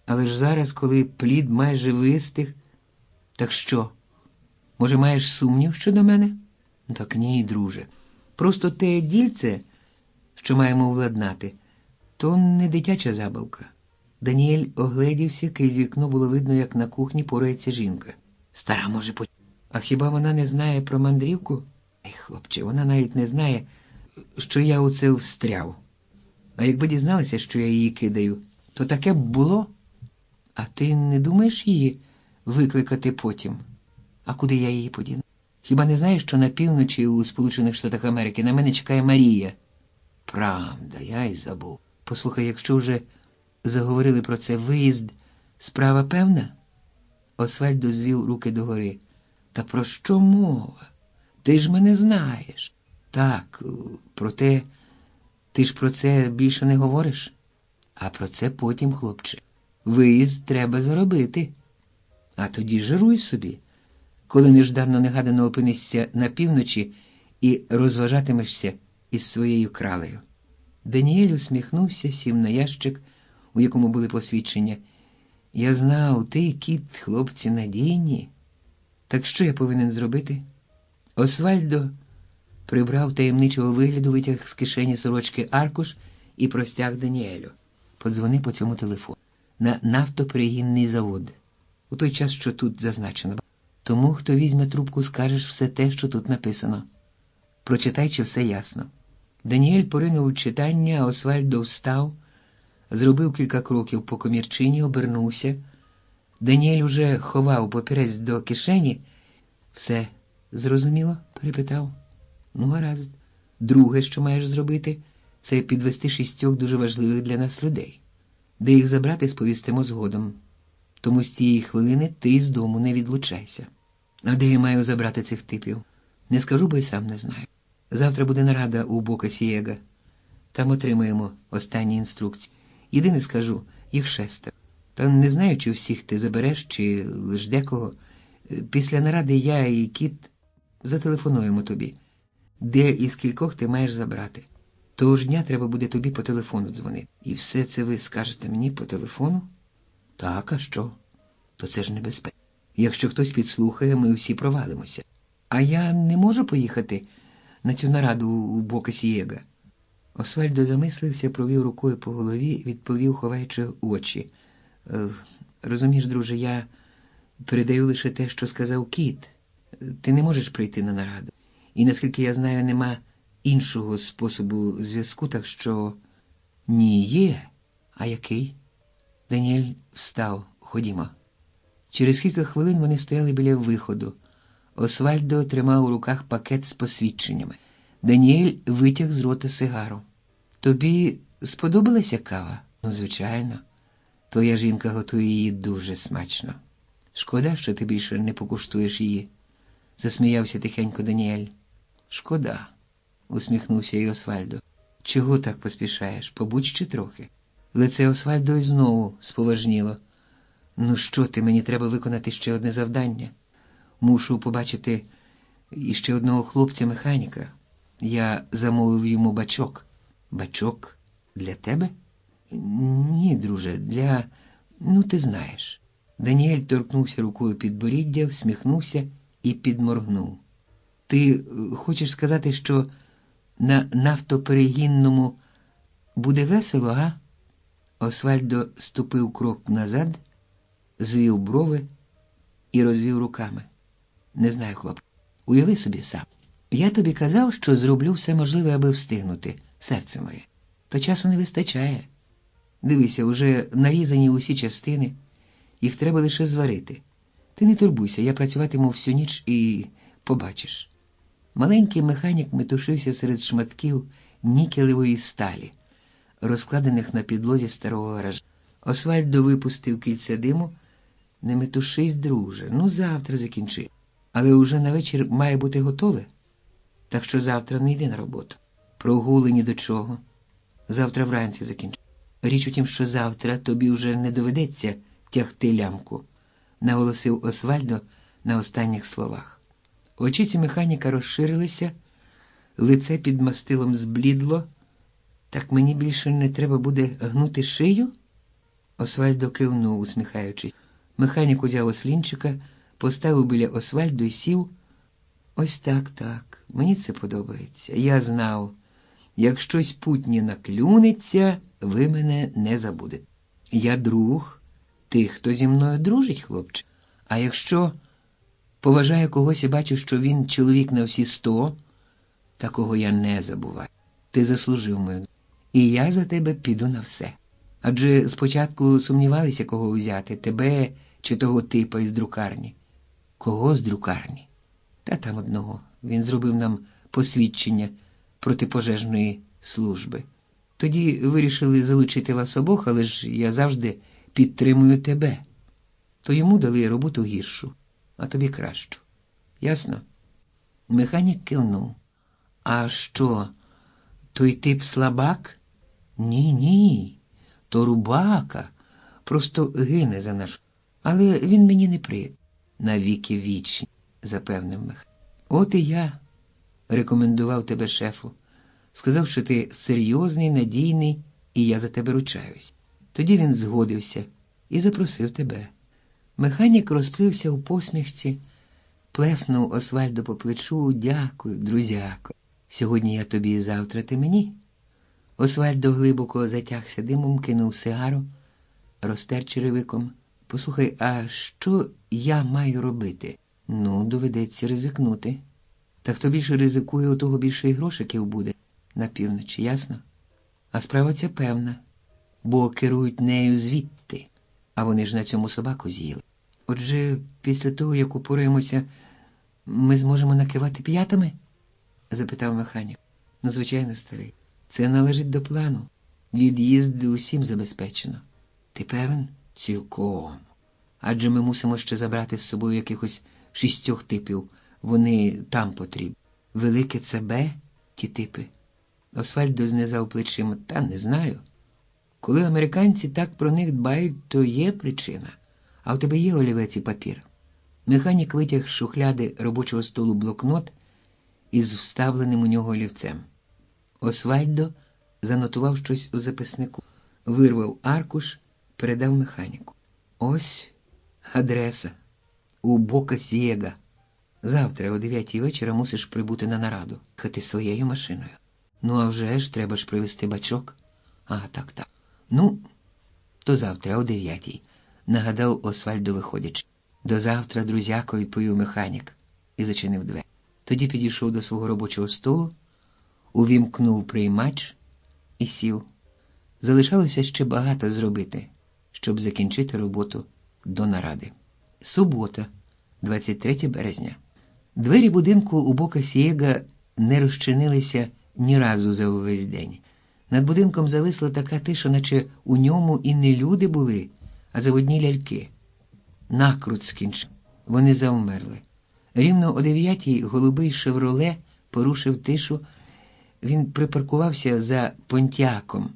Speaker 1: але ж зараз, коли плід майже вистиг, так що? Може, маєш сумнів щодо мене? Так ні, друже. Просто те дільце, що маємо владнати, то не дитяча забавка. Даніель огледівся, крізь вікно було видно, як на кухні порається жінка. Стара, може, А хіба вона не знає про мандрівку? Ай, хлопче, вона навіть не знає, що я у це встряв. А якби дізналася, що я її кидаю, то таке б було. А ти не думаєш її викликати потім? А куди я її подіну? Хіба не знаєш, що на півночі у Сполучених Штатах Америки на мене чекає Марія? Правда, я й забув. Послухай, якщо вже заговорили про це, виїзд, справа певна? Освальдо звів руки догори. Та про що мова? Ти ж мене знаєш. Так, проте ти ж про це більше не говориш? А про це потім, хлопче. Виїзд треба заробити. А тоді жируй собі, коли нежданно-негадано опинишся на півночі і розважатимешся із своєю кралею. Даніель усміхнувся, сів на ящик, у якому були посвідчення. Я знав, ти, кіт, хлопці, надійні. Так що я повинен зробити? Освальдо прибрав таємничого вигляду, витяг з кишені сорочки аркуш і простяг Даніелю. Подзвони по цьому телефону. На нафтоперегінний завод. У той час, що тут зазначено. Тому, хто візьме трубку, скажеш все те, що тут написано. Прочитай, чи все ясно. Даніель поринув у читання, а Освальдо встав, зробив кілька кроків по комірчині, обернувся. Даніель уже ховав папірець до кишені. Все зрозуміло? Перепитав. Ну, гаразд. Друге, що маєш зробити, це підвести 6 дуже важливих для нас людей. Де їх забрати, сповістимо згодом. Тому з цієї хвилини ти з дому не відлучайся. А де я маю забрати цих типів? Не скажу, бо й сам не знаю. Завтра буде нарада у Бока-Сієга. Там отримаємо останні інструкції. Єдине скажу, їх 6. Та не знаю, чи всіх ти забереш, чи лиш декого. Після наради я і кіт зателефонуємо тобі. Де і скількох ти маєш забрати. Того ж дня треба буде тобі по телефону дзвонити. І все це ви скажете мені по телефону? Так, а що? То це ж небезпечно. Якщо хтось підслухає, ми всі провалимося. А я не можу поїхати на цю нараду у Бока-Сієга? Освальдо замислився, провів рукою по голові, відповів, ховаючи очі. Розумієш, друже, я передаю лише те, що сказав кіт. Ти не можеш прийти на нараду. І, наскільки я знаю, нема іншого способу зв'язку, так що... Ні, є. А який? Даніель встав. Ходімо. Через кілька хвилин вони стояли біля виходу. Освальдо тримав у руках пакет з посвідченнями. Даніель витяг з рота сигару. Тобі сподобалася кава? Ну, звичайно. Твоя жінка готує її дуже смачно. Шкода, що ти більше не покуштуєш її. Засміявся тихенько Даніель. Шкода, усміхнувся й Освальдо. Чого так поспішаєш? Побудь ще трохи. Лице Освальдо й знову споважніло. Ну що ти, мені треба виконати ще одне завдання. Мушу побачити іще одного хлопця-механіка. Я замовив йому бачок. Бачок для тебе? Ні, друже, для... Ну, ти знаєш. Даніель торкнувся рукою підборіддя, всміхнувся і підморгнув. Ти хочеш сказати, що на нафтоперегінному буде весело, га? Освальдо ступив крок назад, звів брови і розвів руками. Не знаю, хлоп. Уяви собі сам. Я тобі казав, що зроблю все можливе, аби встигнути, серце моє. Та часу не вистачає. Дивися, уже нарізані усі частини. Їх треба лише зварити. Ти не турбуйся, я працюватиму всю ніч і побачиш. Маленький механік метушився серед шматків нікелевої сталі, розкладених на підлозі старого гаража. Освальдо випустив кільце диму. Не метушись, друже, ну завтра закінчи. Але уже на вечір має бути готове. Так що завтра не йди на роботу. Прогули ні до чого. Завтра вранці закінчу. Річ у тім, що завтра тобі вже не доведеться тягти лямку, наголосив Освальдо на останніх словах. Очиці механіка розширилися, лице під мастилом зблідло. Так мені більше не треба буде гнути шию? Освальдо кивнув, усміхаючись. Механік узяв ослінчика, поставив біля Освальдо і сів. Ось так, мені це подобається. Я знав, як щось путнє наклюнеться, ви мене не забудете. Я друг тих, хто зі мною дружить, хлопче. А якщо поважаю когось і бачу, що він чоловік на всі 100, такого я не забуваю. Ти заслужив мою. І я за тебе піду на все. Адже спочатку сумнівалися, кого взяти, тебе чи того типа із друкарні. Кого з друкарні? Та там одного. Він зробив нам посвідчення протипожежної служби. Тоді вирішили залучити вас обох, але ж я завжди підтримую тебе. То йому дали роботу гіршу, а тобі кращу. Ясно? Механік кивнув. А що, той тип слабак? Ні, то рубака. Просто гине за наш. Але він мені не приятель. Навіки вічні, запевнив Механік. От і я рекомендував тебе шефу. Сказав, що ти серйозний, надійний, і я за тебе ручаюсь. Тоді він згодився і запросив тебе. Механік розплився у посмішці, плеснув Освальдо по плечу. Дякую, друзяко. Сьогодні я тобі і завтра ти мені. Освальдо глибоко затягся димом, кинув сигару, розтер черевиком. Послухай, а що я маю робити? Ну, доведеться ризикнути. Та хто більше ризикує, у того більше і грошиків буде на півночі, ясно? А справа ця певна, бо керують нею звідти, а вони ж на цьому собаку з'їли. Отже, після того, як упораємося, ми зможемо накивати п'ятами? Запитав механік. Ну, звичайно, старий. Це належить до плану. Від'їзд усім забезпечено. Ти певен? Цілком. Адже ми мусимо ще забрати з собою якихось 6 типів. Вони там потрібні. Велике ЦБ, ті типи. Освальдо знизав плечима. Та не знаю. Коли американці так про них дбають, то є причина. А у тебе є олівець і папір? Механік витяг з шухляди робочого столу блокнот із вставленим у нього олівцем. Освальдо занотував щось у записнику, вирвав аркуш, передав механіку. Ось адреса. У Бока-Сієга. Завтра о 9 вечора мусиш прибути на нараду. Хати своєю машиною. Ну, а вже ж, треба ж привезти бачок. А, так. Ну, то завтра о 9, нагадав Освальдо, виходячи. До завтра, друзяко, відповів механік і зачинив двері. Тоді підійшов до свого робочого столу, увімкнув приймач і сів. Залишалося ще багато зробити, щоб закінчити роботу до наради. Субота, 23 березня. Двері будинку у Бока-Сієга не розчинилися ні разу за увесь день. Над будинком зависла така тиша, наче у ньому і не люди були, а заводні ляльки. Накрут скінчив. Вони завмерли. Рівно о 9 голубий «Шевроле» порушив тишу. Він припаркувався за Понтіаком,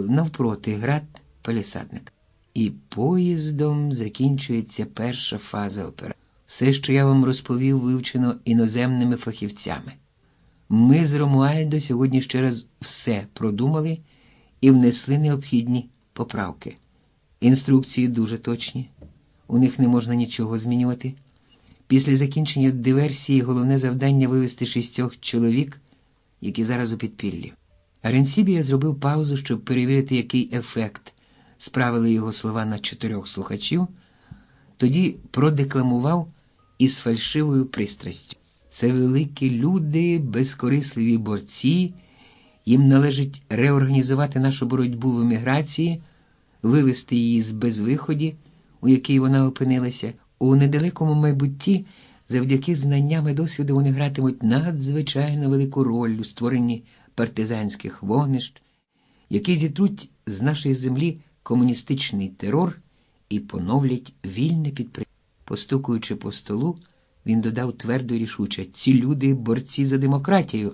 Speaker 1: навпроти град палісадник. І поїздом закінчується перша фаза операції. Все, що я вам розповів, вивчено іноземними фахівцями. Ми з Ромуальдо сьогодні ще раз все продумали і внесли необхідні поправки. Інструкції дуже точні. У них не можна нічого змінювати. Після закінчення диверсії головне завдання вивести 6 чоловік, які зараз у підпіллі. Аренсібія зробив паузу, щоб перевірити, який ефект справили його слова на 4 слухачів, тоді продекламував із фальшивою пристрастю. Це великі люди, безкорисливі борці, їм належить реорганізувати нашу боротьбу в еміграції, вивести її з безвиході, у якій вона опинилася. У недалекому майбутті, завдяки знанням і досвіду, вони гратимуть надзвичайно велику роль у створенні партизанських вогнищ, які зітруть з нашої землі комуністичний терор і поновлять вільне підприємство. Постукуючи по столу, він додав твердо і рішуче: ці люди – борці за демократію.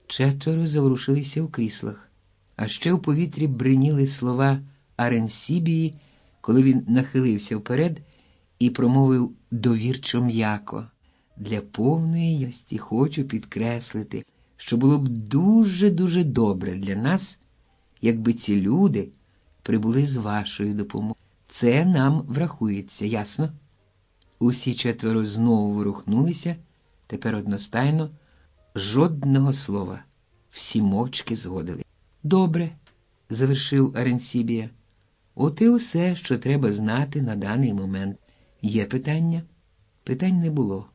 Speaker 1: 4 заворушилися у кріслах, а ще в повітрі бриніли слова Аренсібії, коли він нахилився вперед і промовив довірчо м'яко: для повної ясті хочу підкреслити, що було б дуже-дуже добре для нас, якби ці люди прибули з вашою допомогою. Це нам врахується, ясно? Усі четверо знову ворухнулися, тепер одностайно, жодного слова. Всі мовчки згодили. Добре, завершив Аренсібія. От і усе, що треба знати на даний момент. Є питання? Питань не було.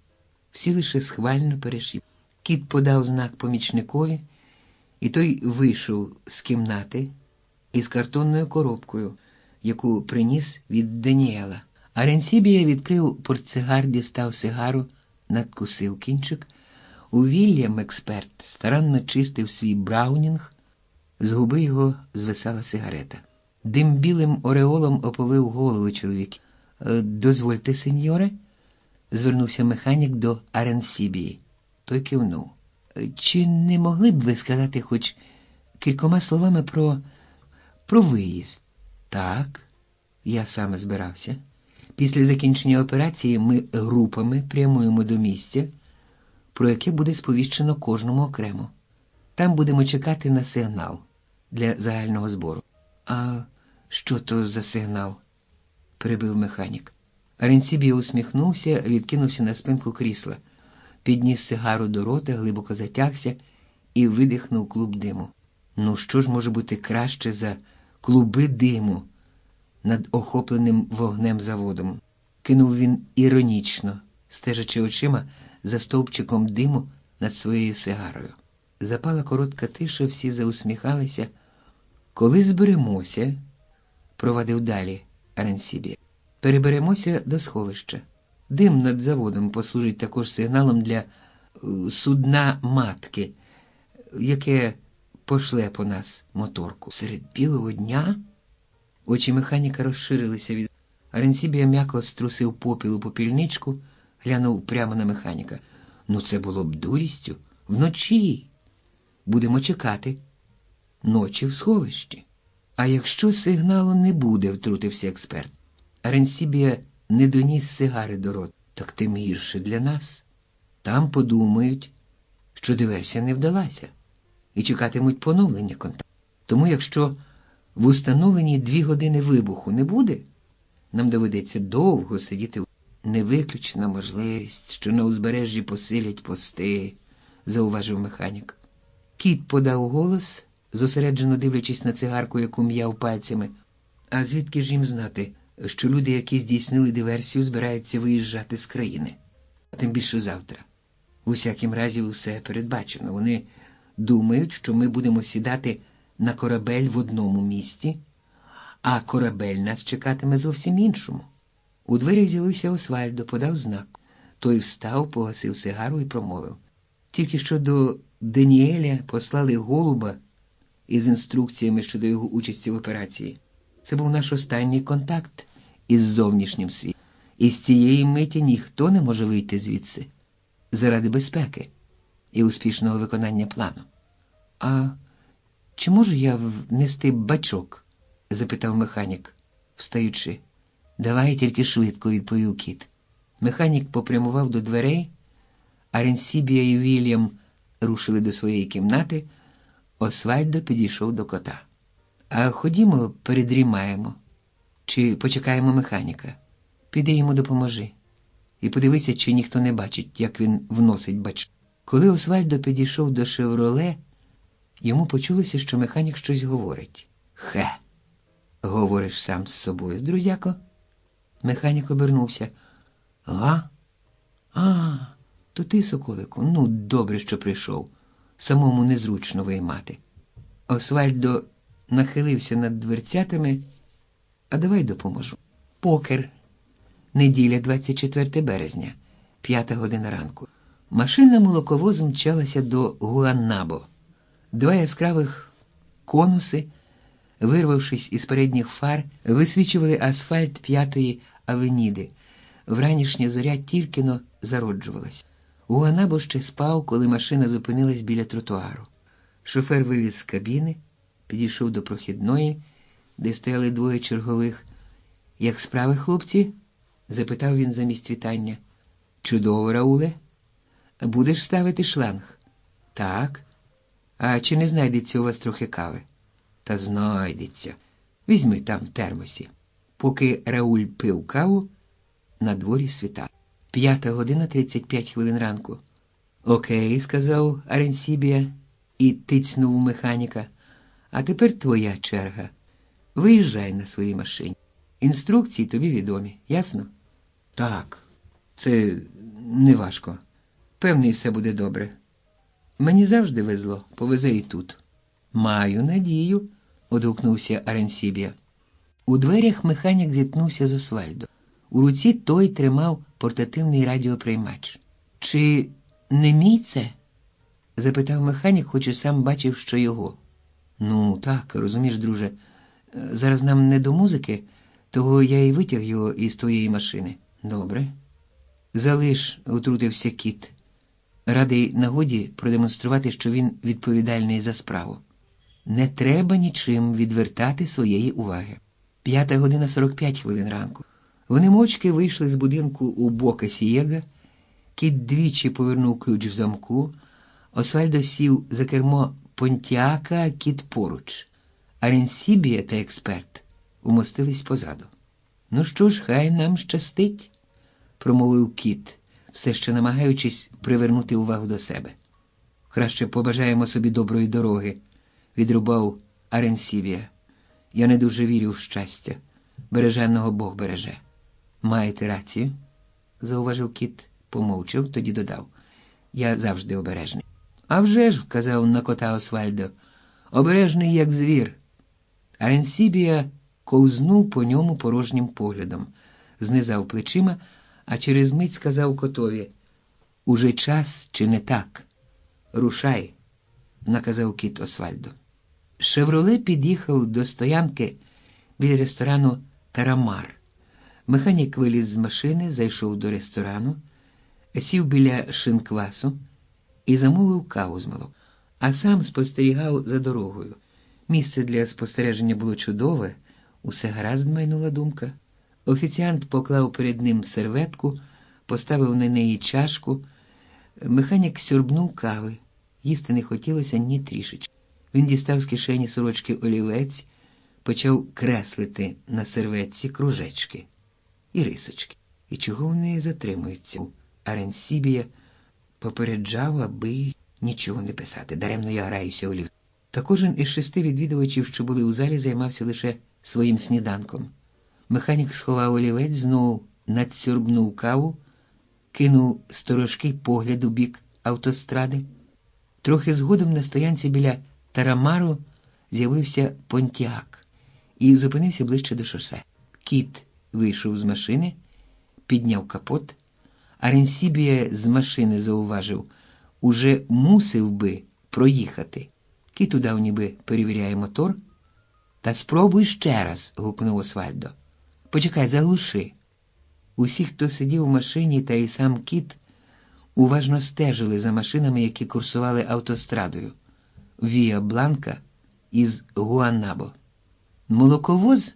Speaker 1: Всі лише схвально перешіп. Кіт подав знак помічникові, і той вийшов з кімнати із картонною коробкою, яку приніс від Даніела. Аренсібія відкрив портсигар, дістав сигару, надкусив кінчик. Уільям, експерт, старанно чистив свій браунінг, з губи його звисала сигарета. Дим білим ореолом оповив голову чоловіка. «Дозвольте, сеньоре?» – звернувся механік до Аренсібії. Той кивнув. «Чи не могли б ви сказати хоч кількома словами про виїзд?» «Так, я саме збирався. Після закінчення операції ми групами прямуємо до місця, про яке буде сповіщено кожному окремо. Там будемо чекати на сигнал для загального збору». «А що то за сигнал?» – перебив механік. Аренсібія усміхнувся, відкинувся на спинку крісла, підніс сигару до рота, глибоко затягся і видихнув клуб диму. Ну що ж може бути краще за клуби диму над охопленим вогнем заводом? Кинув він іронічно, стежачи очима за стовпчиком диму над своєю сигарою. Запала коротка тиша, всі заусміхалися. «Коли зберемося», – провадив далі Аренсібія, – «переберемося до сховища. Дим над заводом послужить також сигналом для судна матки, яке пошле по нас моторку». «Серед білого дня?» Очі механіка розширилися від... Аренсібія м'яко струсив попіл у попільничку, глянув прямо на механіка. «Ну це було б дурістю. Вночі. Будемо чекати. Ночі в сховищі». «А якщо сигналу не буде?» – втрутився експерт. Аренсібія не доніс сигари до рота. «Так тим гірше для нас. Там подумають, що диверсія не вдалася, і чекатимуть поновлення контакту. Тому якщо в установленій 2 години вибуху не буде, нам доведеться довго сидіти. Не виключена можливість, що на узбережжі посилять пости», – зауважив механік. Кіт подав голос, зосереджено дивлячись на цигарку, яку м'яв пальцями. «А звідки ж їм знати, що люди, які здійснили диверсію, збираються виїжджати з країни? Тим більше завтра. В усякім разі усе передбачено. Вони думають, що ми будемо сідати на корабель в одному місті, а корабель нас чекатиме зовсім іншому». У дверях з'явився Освальдо, подав знак. Той встав, погасив сигару і промовив. «Тільки що до Даніеля послали голуба із інструкціями щодо його участі в операції. Це був наш останній контакт із зовнішнім світом. І з цієї миті ніхто не може вийти звідси заради безпеки і успішного виконання плану». «А чи можу я внести бачок?» – запитав механік, встаючи. «Давай тільки швидко», – відповів кіт. Механік попрямував до дверей, Аренсібія і Вільям рушили до своєї кімнати, Освальдо підійшов до кота. «А ходімо, передрімаємо. Чи почекаємо механіка? Піди йому допоможи. І подивися, чи ніхто не бачить, як він вносить бачок». Коли Освальдо підійшов до «Шевроле», йому почулося, що механік щось говорить. «Хе! Говориш сам з собою, друзяко?» Механік обернувся. «Га? А, то ти, соколику? Ну, добре, що прийшов. Самому незручно виймати». Освальдо нахилився над дверцятами. «А давай допоможу. Покер. Неділя, 24 березня, 5 година ранку. Машина молоковозом мчалася до Гуаннабо. 2 яскравих конуси, вирвавшись із передніх фар, висвічували асфальт 5-ї авеніди. Вранішня зоря тільки-но зароджувалась. Гуаннабо ще спав, коли машина зупинилась біля тротуару. Шофер виліз з кабіни, підійшов до прохідної, де стояли 2 чергових. «Як справи, хлопці?» – запитав він замість вітання. «Чудово, Рауле. Будеш ставити шланг?» «Так. А чи не знайдеться у вас трохи кави? Та знайдеться. Візьми там в термосі. Поки Рауль пив каву, на дворі світало. 5:35 ранку. Окей, сказав Аренсібія і тицьнув у механіка. А тепер твоя черга. Виїжджай на своїй машині. Інструкції тобі відомі, ясно? Так, це не важко. Певний, все буде добре. Мені завжди везло, повезе і тут. Маю надію, одгукнувся Аренсібія. У дверях механік зіткнувся з Освальдо. У руці той тримав портативний радіоприймач. Чи не мій це? Запитав механік, хоч і сам бачив, що його. Ну, так, розумієш, друже, зараз нам не до музики, того я і витяг його із твоєї машини. Добре. Залиш, утрутився кіт. Радий нагоді продемонструвати, що він відповідальний за справу. Не треба нічим відвертати своєї уваги. 5:45 ранку. Вони мовчки вийшли з будинку у Бока Сієга. Кіт двічі повернув ключ в замку. Освальдо сів за кермо Понтіака, а кіт поруч. Аренсібія та експерт умостились позаду. Ну що ж, хай нам щастить, промовив кіт, все ще намагаючись привернути увагу до себе. Краще побажаємо собі доброї дороги, відрубав Аренсібія. Я не дуже вірю в щастя. Береженого Бог береже. Маєте рацію, зауважив кіт, помовчав, тоді додав. Я завжди обережний. А вже ж, вказав на кота Освальдо, обережний, як звір. Аренсібія ковзнув по ньому порожнім поглядом, знизав плечима, а через мить сказав котові, уже час чи не так? Рушай, наказав кіт Освальдо. «Шевроле» під'їхав до стоянки біля ресторану «Тарамар». Механік виліз з машини, зайшов до ресторану, сів біля шинквасу і замовив каву з молоком, а сам спостерігав за дорогою. Місце для спостереження було чудове, усе гаразд, майнула думка. Офіціант поклав перед ним серветку, поставив на неї чашку. Механік сьорбнув кави, їсти не хотілося ні трішечки. Він дістав з кишені сорочки олівець, почав креслити на серветці кружечки і рисочки. І чого вони затримуються? Аренсібія попереджав, аби нічого не писати. Даремно я граюся олівцем. Та кожен із 6 відвідувачів, що були у залі, займався лише своїм сніданком. Механік сховав олівець, знову надсьорбнув каву, кинув сторожкий погляд у бік автостради. Трохи згодом на стоянці біля Тарамару з'явився Понтіак і зупинився ближче до шосе. Кіт вийшов з машини, підняв капот. Аренсібія з машини зауважив, уже мусив би проїхати. Кіт удав, ніби перевіряє мотор. Та спробуй ще раз, гукнув Освальдо. Почекай, заглуши. Усі, хто сидів у машині, та й сам кіт, уважно стежили за машинами, які курсували автострадою. Віа Бланка із Гуанабо. Молоковоз,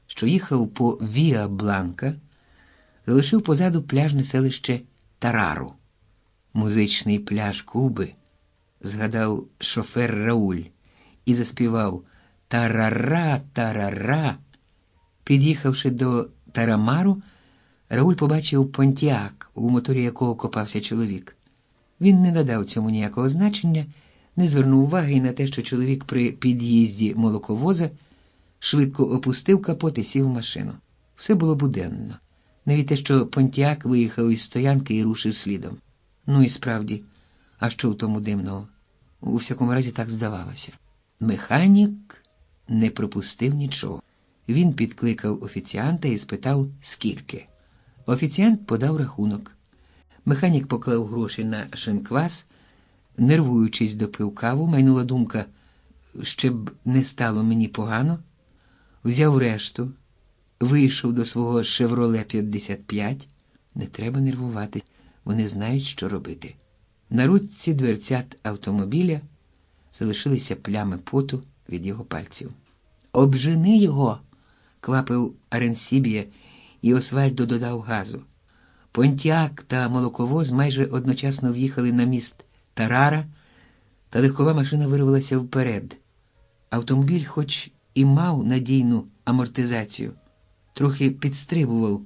Speaker 1: що їхав по Віа Бланка, залишив позаду пляжне селище Тарару. Музичний пляж Куби, згадав шофер Рауль і заспівав «Тарара, тарара». Під'їхавши до Тарамару, Рауль побачив Понтіак, у моторі якого копався чоловік. Він не надав цьому ніякого значення, не звернув уваги і на те, що чоловік при під'їзді молоковоза швидко опустив капот і сів в машину. Все було буденно. Навіть те, що Понтіак виїхав із стоянки і рушив слідом. Ну і справді, а що в тому дивного? У всякому разі так здавалося. Механік не пропустив нічого. Він підкликав офіціанта і спитав, скільки. Офіціант подав рахунок. Механік поклав гроші на шинквас, нервуючись, допив каву, майнула думка, щоб не стало мені погано, взяв решту, вийшов до свого «Шевроле 55». Не треба нервувати, вони знають, що робити. На ручці дверцят автомобіля залишилися плями поту від його пальців. «Обжени його!» – квапив Аренсібія, і Освальдо додав газу. Понтіак та молоковоз майже одночасно в'їхали на міст Тарара, Та легкова машина вирвалася вперед. Автомобіль хоч і мав надійну амортизацію, трохи підстрибував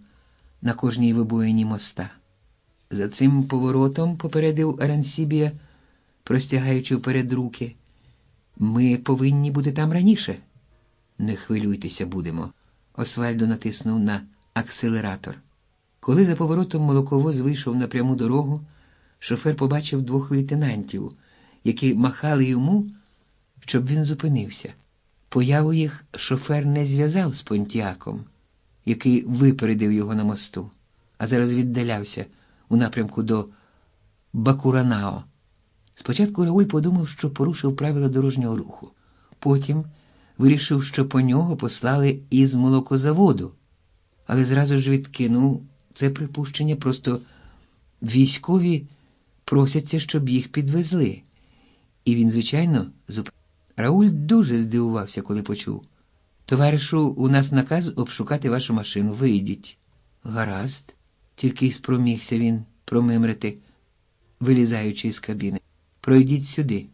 Speaker 1: на кожній вибоїні моста. За цим поворотом, попередив Арансібія, простягаючи вперед руки, ми повинні бути там раніше. Не хвилюйтеся будемо. Освальдо натиснув на акселератор. Коли за поворотом молоковоз вийшов на пряму дорогу, шофер побачив двох лейтенантів, які махали йому, щоб він зупинився. Появу їх шофер не зв'язав з Понтіаком, який випередив його на мосту, а зараз віддалявся у напрямку до Бакуранао. Спочатку Рауль подумав, що порушив правила дорожнього руху. Потім вирішив, що по нього послали із молокозаводу, але зразу ж відкинув це припущення, просто військові просяться, щоб їх підвезли. І він, звичайно, зупинив. Рауль дуже здивувався, коли почув. Товаришу, у нас наказ обшукати вашу машину, вийдіть. Гаразд, тільки й спромігся він промимрити, вилізаючи з кабіни. Пройдіть сюди,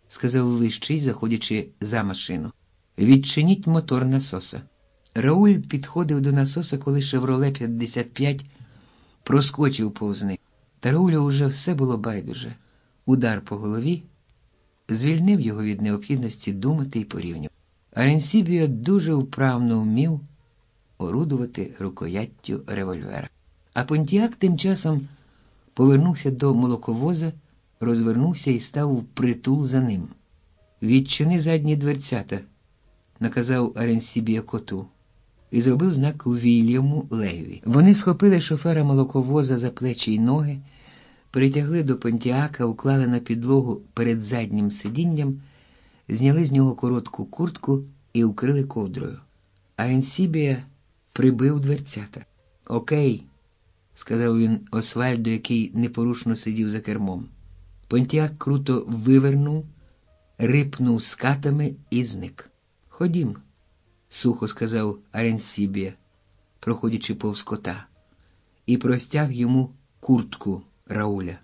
Speaker 1: сказав вищий, заходячи за машину. Відчиніть мотор насоса. Рауль підходив до насоса, коли «Шевроле 55» проскочив повз них. Та Раулю уже все було байдуже. Удар по голові звільнив його від необхідності думати і порівнювати. Аренсібіо дуже вправно вмів орудувати рукояттю револьвера. А Понтіак тим часом повернувся до молоковоза, розвернувся і став впритул за ним. «Відчини задні дверцята», – наказав Аренсібіо коту, і зробив знак Вільяму Лейві. Вони схопили шофера молоковоза за плечі й ноги, притягли до Понтіака, уклали на підлогу перед заднім сидінням, зняли з нього коротку куртку і укрили ковдрою. Аренсібіо прибив дверцята. «Окей», – сказав він Освальдо, який непорушно сидів за кермом. Понтіак круто вивернув, рипнув скатами і зник. «Ходім», – сухо сказав Аренсібіо, проходячи повз кота, і простяг йому куртку Рауля.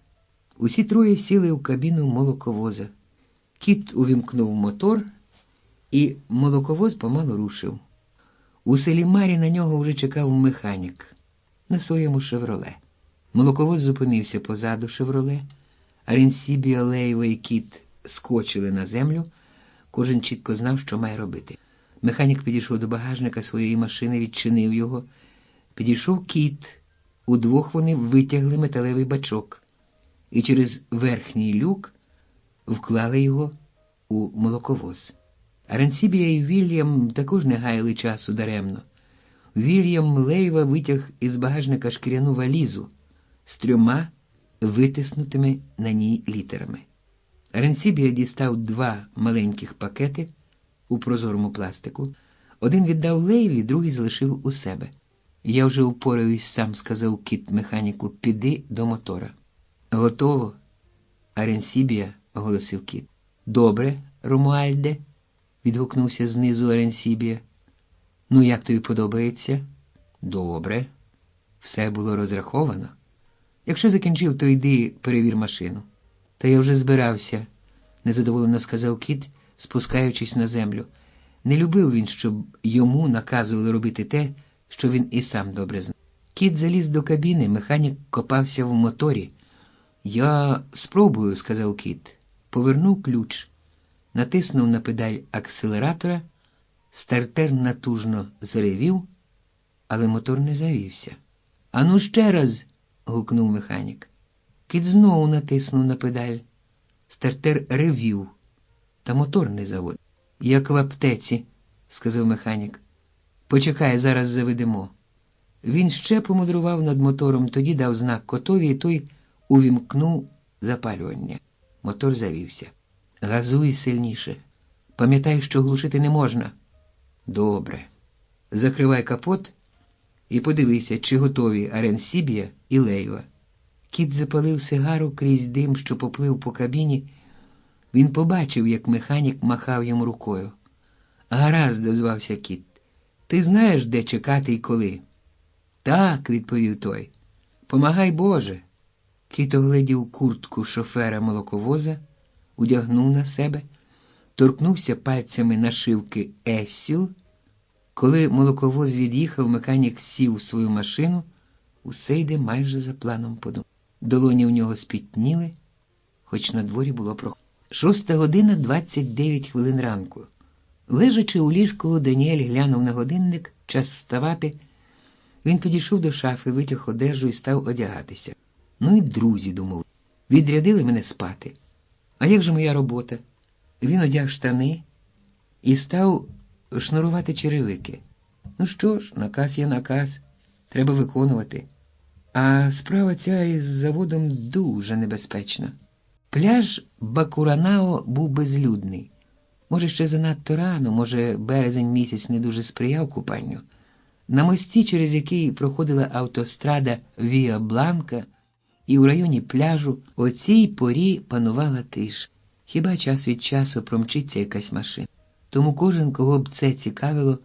Speaker 1: Усі троє сіли у кабіну молоковоза. Кіт увімкнув мотор, і молоковоз помалу рушив. У селі Марі на нього вже чекав механік на своєму «Шевроле». Молоковоз зупинився позаду «Шевроле». Аренсібіо, Лейва і Кіт скочили на землю. Кожен чітко знав, що має робити. Механік підійшов до багажника своєї машини, відчинив його. Підійшов Кіт. Удвох вони витягли металевий бачок і через верхній люк вклали його у молоковоз. Аренсібіо і Вільям також не гаяли часу даремно. Вільям Лейва витяг із багажника шкіряну валізу з 3 витиснутими на ній літерами. Аренсібіо дістав 2 маленьких пакети у прозорому пластику. Один віддав Лейві, другий залишив у себе. «Я вже упораюсь сам», – сказав Кіт механіку, – «піди до мотора». «Готово», – Аренсібіо оголосив Кіт. «Добре, Ромуальде», – відгукнувся знизу Аренсібіо. «Ну, як тобі подобається?» «Добре. Все було розраховано. Якщо закінчив, то йди перевір машину». «Та я вже збирався», – незадоволено сказав Кіт, спускаючись на землю. Не любив він, щоб йому наказували робити те, що він і сам добре знав. Кіт заліз до кабіни, механік копався в моторі. «Я спробую», – сказав Кіт. Повернув ключ, натиснув на педаль акселератора, стартер натужно заревів, але мотор не завівся. «Ану ще раз!» – гукнув механік. Кіт знову натиснув на педаль. Стартер ревів, та мотор не заводив. «Як в аптеці», – сказав механік. «Почекай, зараз заведемо». Він ще помудрував над мотором, тоді дав знак котові, і той увімкнув запалювання. Мотор завівся. «Газуй сильніше. Пам'ятай, що глушити не можна». «Добре. Закривай капот і подивися, чи готові Аренсібіо і Лейва». Кіт запалив сигару крізь дим, що поплив по кабіні. Він побачив, як механік махав йому рукою. «Гаразд», – дозвався Кіт. «Ти знаєш, де чекати і коли?» «Так», – відповів той. «Помагай, Боже». Кіт оглядів куртку шофера молоковоза, удягнув на себе, торкнувся пальцями нашивки «Ессіл». Коли молоковоз від'їхав, механік сів у свою машину, усе йде майже за планом подумав. Долоні в нього спітніли, хоч на дворі було прохолодно. 6:29 ранку. Лежачи у ліжку, Даніель глянув на годинник, час вставати. Він підійшов до шафи, витяг одежу і став одягатися. Ну і друзі, думав, відрядили мене спати. А як же моя робота? Він одяг штани і став шнурувати черевики. Ну що ж, наказ є наказ, треба виконувати. А справа ця із заводом дуже небезпечна. Пляж Бакуранао був безлюдний. Може, ще занадто рано, може, березень місяць не дуже сприяв купанню. На мості, через який проходила автострада Віа Бланка, і у районі пляжу о цій порі панувала тиша. Хіба час від часу промчиться якась машина. Тому кожен, кого б це цікавило,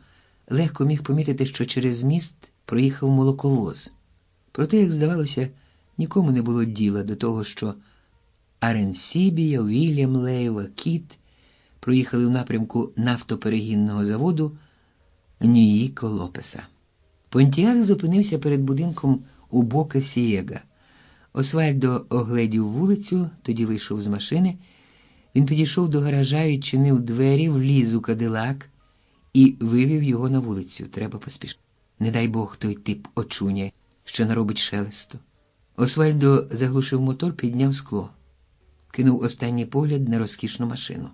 Speaker 1: легко міг помітити, що через міст проїхав молоковоз. Проте, як здавалося, нікому не було діла до того, що Аренсібія, Вільям Лейва, Кіт проїхали в напрямку нафтоперегінного заводу Ньюїко Лопеса. Понтіак зупинився перед будинком у Бока Сієга. Освальдо огледів вулицю, тоді вийшов з машини. Він підійшов до гаража, відчинив двері, вліз у кадилак і вивів його на вулицю. Треба поспішати. Не дай Бог той тип очуняє, що наробить шелесту. Освальдо заглушив мотор, підняв скло. Кинув останній погляд на розкішну машину.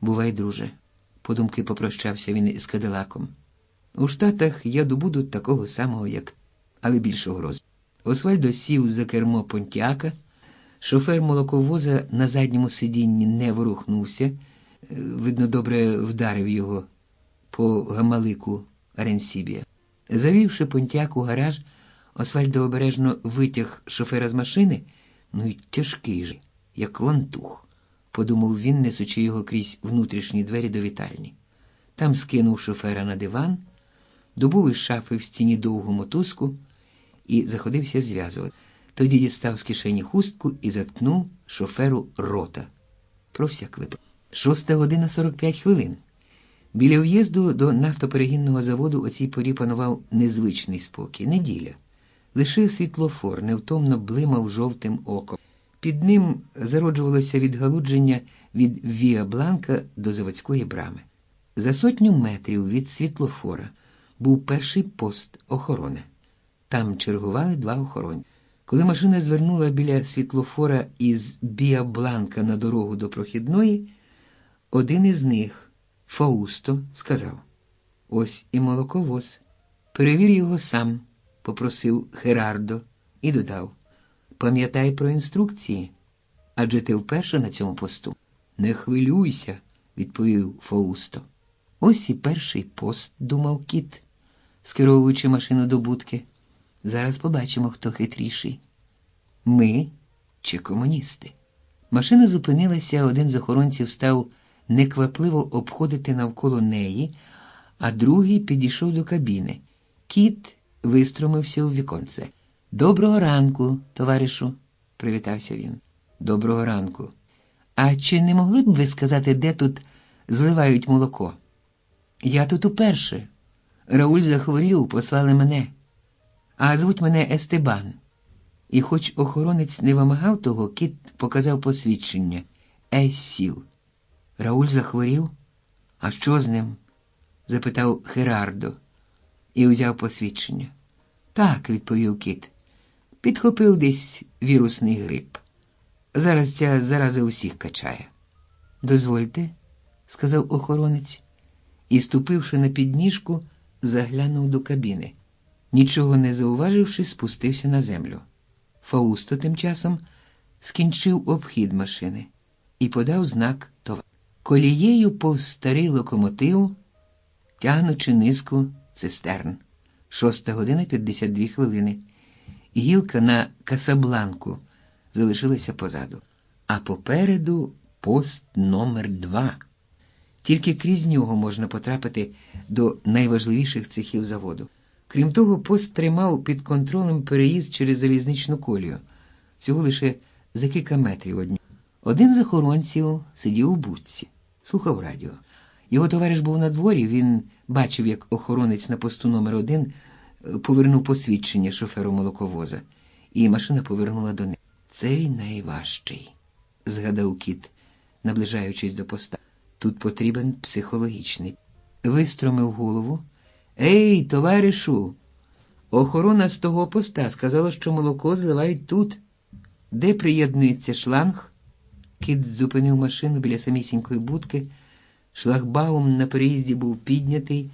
Speaker 1: «Бувай, друже», – подумки попрощався він із кадилаком. «У Штатах я добуду такого самого, як, але більшого розміру». Освальдо сів за кермо Понтіака. Шофер молоковоза на задньому сидінні не ворухнувся. Видно, добре вдарив його по гамалику Аренсібія. Завівши Понтіак у гараж, Освальдо обережно витяг шофера з машини. Ну й тяжкий же, як лантух, подумав він, несучи його крізь внутрішні двері до вітальні. Там скинув шофера на диван, добув із шафи в стіні довгу мотузку і заходився зв'язувати. Тоді дістав з кишені хустку і заткнув шоферу рота. Про всяк випадок. 6:45. Біля в'їзду до нафтоперегінного заводу о цій порі панував незвичний спокій. Неділя. Лише світлофор невтомно блимав жовтим оком. Під ним зароджувалося відгалудження від Віа Бланка до заводської брами. За 100 метрів від світлофора був перший пост охорони. Там чергували 2 охоронці. Коли машина звернула біля світлофора із Віа Бланка на дорогу до прохідної, один із них, Фаусто, сказав: «Ось і молоковоз. Перевір його сам», – попросив Херардо і додав: «Пам'ятай про інструкції, адже ти вперше на цьому посту». «Не хвилюйся», – відповів Фаусто. «Ось і перший пост», – думав Кіт, скеровуючи машину до будки. «Зараз побачимо, хто хитріший. Ми чи комуністи?» Машина зупинилася, один з охоронців став неквапливо обходити навколо неї, а другий підійшов до кабіни. Кіт вистромився у віконце. «Доброго ранку, товаришу», – привітався він. «Доброго ранку. А чи не могли б ви сказати, де тут зливають молоко?» «Я тут уперше. Рауль захворів, послали мене. А звуть мене Естебан». І хоч охоронець не вимагав того, Кіт показав посвідчення. «Ессіл». «Рауль захворів? А що з ним?» – запитав Херардо і узяв посвідчення. «Так», – відповів Кіт. «Підхопив десь вірусний грип. Зараз ця зараза усіх качає». «Дозвольте», – сказав охоронець, і, ступивши на підніжку, заглянув до кабіни. Нічого не зауваживши, спустився на землю. Фаусто тим часом скінчив обхід машини і подав знак «Товар». Колією повз старий локомотив, тягнучи низку цистерн. 6:52. Гілка на Касабланку залишилася позаду, а попереду пост номер 2. Тільки крізь нього можна потрапити до найважливіших цехів заводу. Крім того, пост тримав під контролем переїзд через залізничну колію, всього лише за кілька метрів од нього. Один з охоронців сидів у будці, слухав радіо. Його товариш був на дворі, він бачив, як охоронець на посту номер 1 повернув посвідчення шоферу молоковоза, і машина повернула до них. «Цей найважчий», – згадав кіт, наближаючись до поста. «Тут потрібен психологічний». Вистромив голову. «Ей, товаришу! Охорона з того поста сказала, що молоко зливають тут. Де приєднується шланг?» Кіт зупинив машину біля самісінької будки. Шлагбаум на переїзді був піднятий.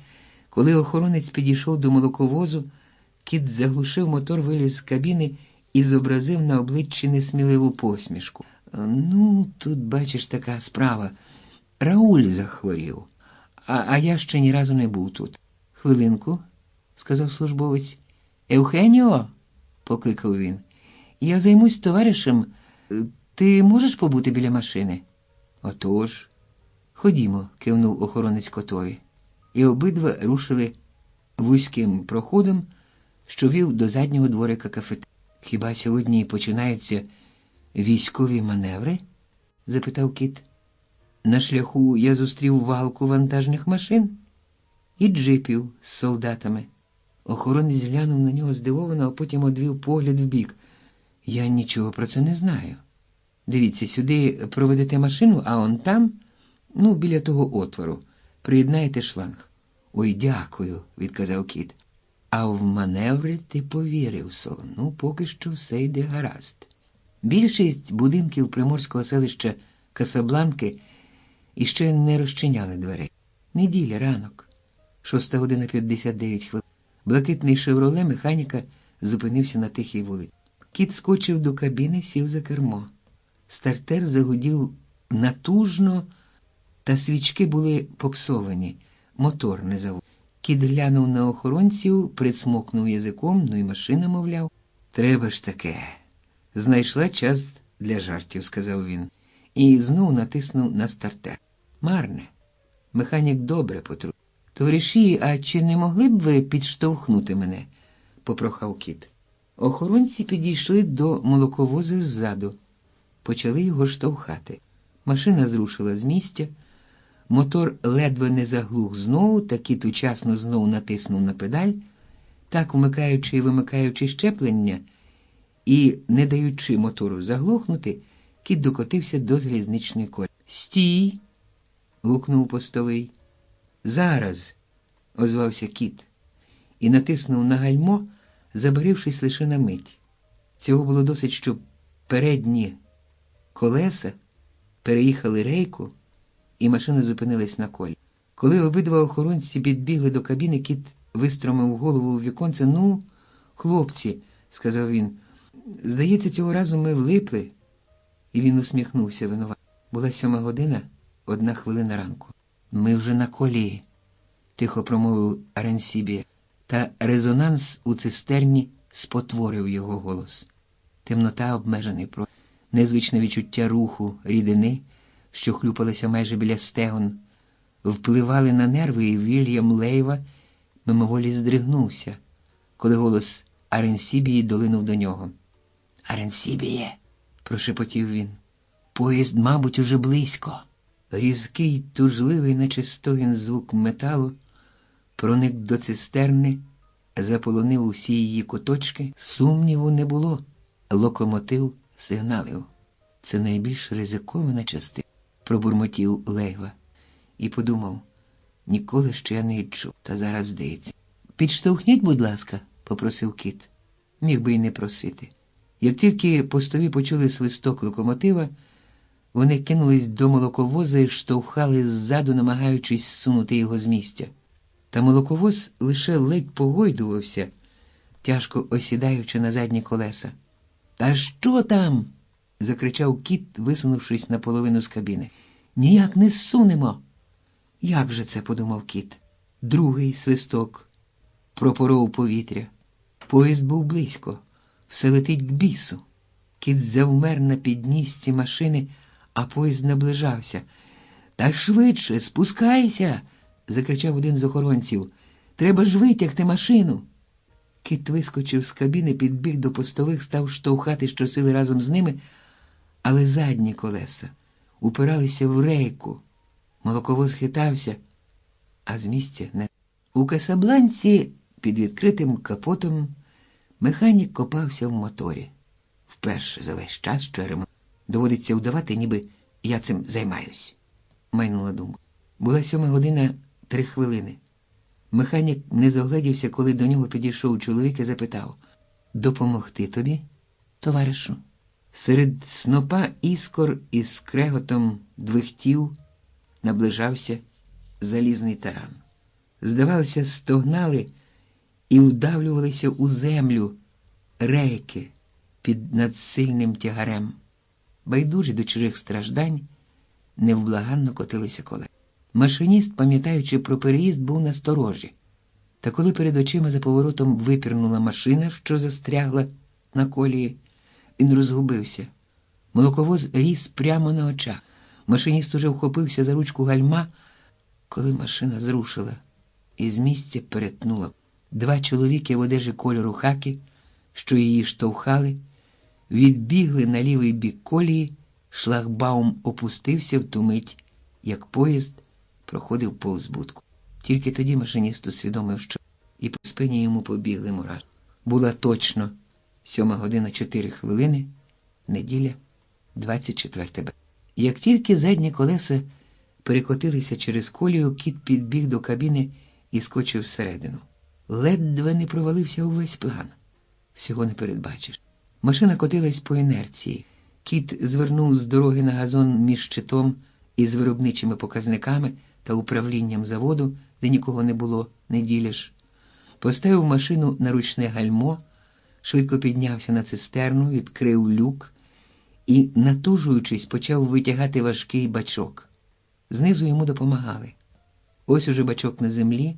Speaker 1: Коли охоронець підійшов до молоковозу, кіт заглушив мотор, виліз з кабіни і зобразив на обличчі несміливу посмішку. «Ну, тут, бачиш, така справа. Рауль захворів, а я ще ні разу не був тут». «Хвилинку», – сказав службовець. «Евхеніо», – покликав він, – «я займусь товаришем. Ти можеш побути біля машини?» «Отож». «Ходімо», – кивнув охоронець котові. І обидва рушили вузьким проходом, що вів до заднього дворика кафетерії. «Хіба сьогодні починаються військові маневри?» – запитав кіт. «На шляху я зустрів валку вантажних машин і джипів з солдатами». Охоронець глянув на нього здивовано, а потім одвів погляд вбік. «Я нічого про це не знаю. Дивіться, сюди проведете машину, а он там, біля того отвору, приєднаєте шланг». «Ой, дякую», – відказав кіт. «А в маневри ти повірив, Соло. Поки що все йде гаразд». Більшість будинків приморського селища Касабланки іще не розчиняли дверей. Неділя, ранок, 6:59. Блакитний «Шевроле» механіка зупинився на тихій вулиці. Кіт скочив до кабіни, сів за кермо. Стартер загудів натужно, та свічки були попсовані. Мотор не заводив. Кіт глянув на охоронців, прицмокнув язиком, і машина, мовляв. «Треба ж таке. Знайшла час для жартів», – сказав він. І знов натиснув на стартер. «Марне. Механік добре потрудився. Товариші, а чи не могли б ви підштовхнути мене?» – попрохав кіт. Охоронці підійшли до молоковоза ззаду. Почали його штовхати. Машина зрушила з місця. Мотор ледве не заглух знову, та кіт учасно знову натиснув на педаль, так вмикаючи і вимикаючи щеплення, і, не даючи мотору заглохнути, кіт докотився до залізничної колії. «Стій!» – гукнув постовий. «Зараз!» – озвався кіт і натиснув на гальмо, забарившись лише на мить. Цього було досить, щоб передні колеса переїхали рейку, і машина зупинилась на колі. Коли обидва охоронці підбігли до кабіни, кіт вистромив голову у віконце. «Ну, хлопці», – сказав він, – «здається, цього разу ми влипли». І він усміхнувся винувато. Була 7:01 ранку. «Ми вже на колії», – тихо промовив Аренсібі, та резонанс у цистерні спотворив його голос. Темнота, обмежений простір, незвичне відчуття руху рідини, що хлюпалися майже біля стегон, впливали на нерви, і Вільям Лейва мимоволі здригнувся, коли голос Аренсібії долинув до нього. «Аренсібіє!» – прошепотів він. «Поїзд, мабуть, уже близько». Різкий, тужливий, наче стогін звук металу проник до цистерни, заполонив усі її куточки. Сумніву не було. Локомотив сигналив. «Це найбільш ризикована частина», – пробурмотів Лейва. І подумав, ніколи ще я не відчув, та зараз здається. «Підштовхніть, будь ласка», – попросив кіт. Міг би й не просити. Як тільки постові почули свисток локомотива, вони кинулись до молоковоза і штовхали ззаду, намагаючись зсунути його з місця. Та молоковоз лише ледь погойдувався, тяжко осідаючи на задні колеса. «Та що там?» – закричав кіт, висунувшись наполовину з кабіни. «Ніяк не зсунемо!» «Як же це?» – подумав кіт. Другий свисток пропоров повітря. Поїзд був близько. Все летить к бісу. Кіт завмер на підніжці машини, а поїзд наближався. «Та швидше, спускайся!» – закричав один з охоронців. «Треба ж витягти машину!» Кіт вискочив з кабіни, підбіг до постових, став штовхати щосили разом з ними, але задні колеса упиралися в рейку. Молоковоз хитався, а з місця не. У Касабланці під відкритим капотом механік копався в моторі. Вперше за весь час, що ремонт. Доводиться вдавати, ніби я цим займаюсь, майнула думка. Була 7:03. Механік не загледівся, коли до нього підійшов чоловік і запитав: «Допомогти тобі, товаришу?» Серед снопа іскор із скреготом двихтів наближався залізний таран. Здавалося, стогнали і вдавлювалися у землю рейки під надсильним тягарем. Байдужі до чужих страждань невблаганно котилися колеса. Машиніст, пам'ятаючи про переїзд, був насторожі. Та коли перед очима за поворотом випірнула машина, що застрягла на колії, він розгубився. Молоковоз ріс прямо на очах. Машиніст уже вхопився за ручку гальма, коли машина зрушила і з місця перетнула. 2 чоловіки в одежі кольору хакі, що її штовхали, відбігли на лівий бік колії, шлагбаум опустився в ту мить, як поїзд проходив повз будку. Тільки тоді машиніст усвідомив, що і по спині йому побігли мурашки. Була точно 7:04, неділя, 24 березня. Як тільки задні колеса перекотилися через колію, кіт підбіг до кабіни і скочив всередину. Ледве не провалився увесь план. Всього не передбачиш. Машина котилась по інерції. Кіт звернув з дороги на газон між щитом із виробничими показниками та управлінням заводу, де нікого не було, не ділиш. Поставив машину на ручне гальмо, швидко піднявся на цистерну, відкрив люк і, натужуючись, почав витягати важкий бачок. Знизу йому допомагали. Ось уже бачок на землі,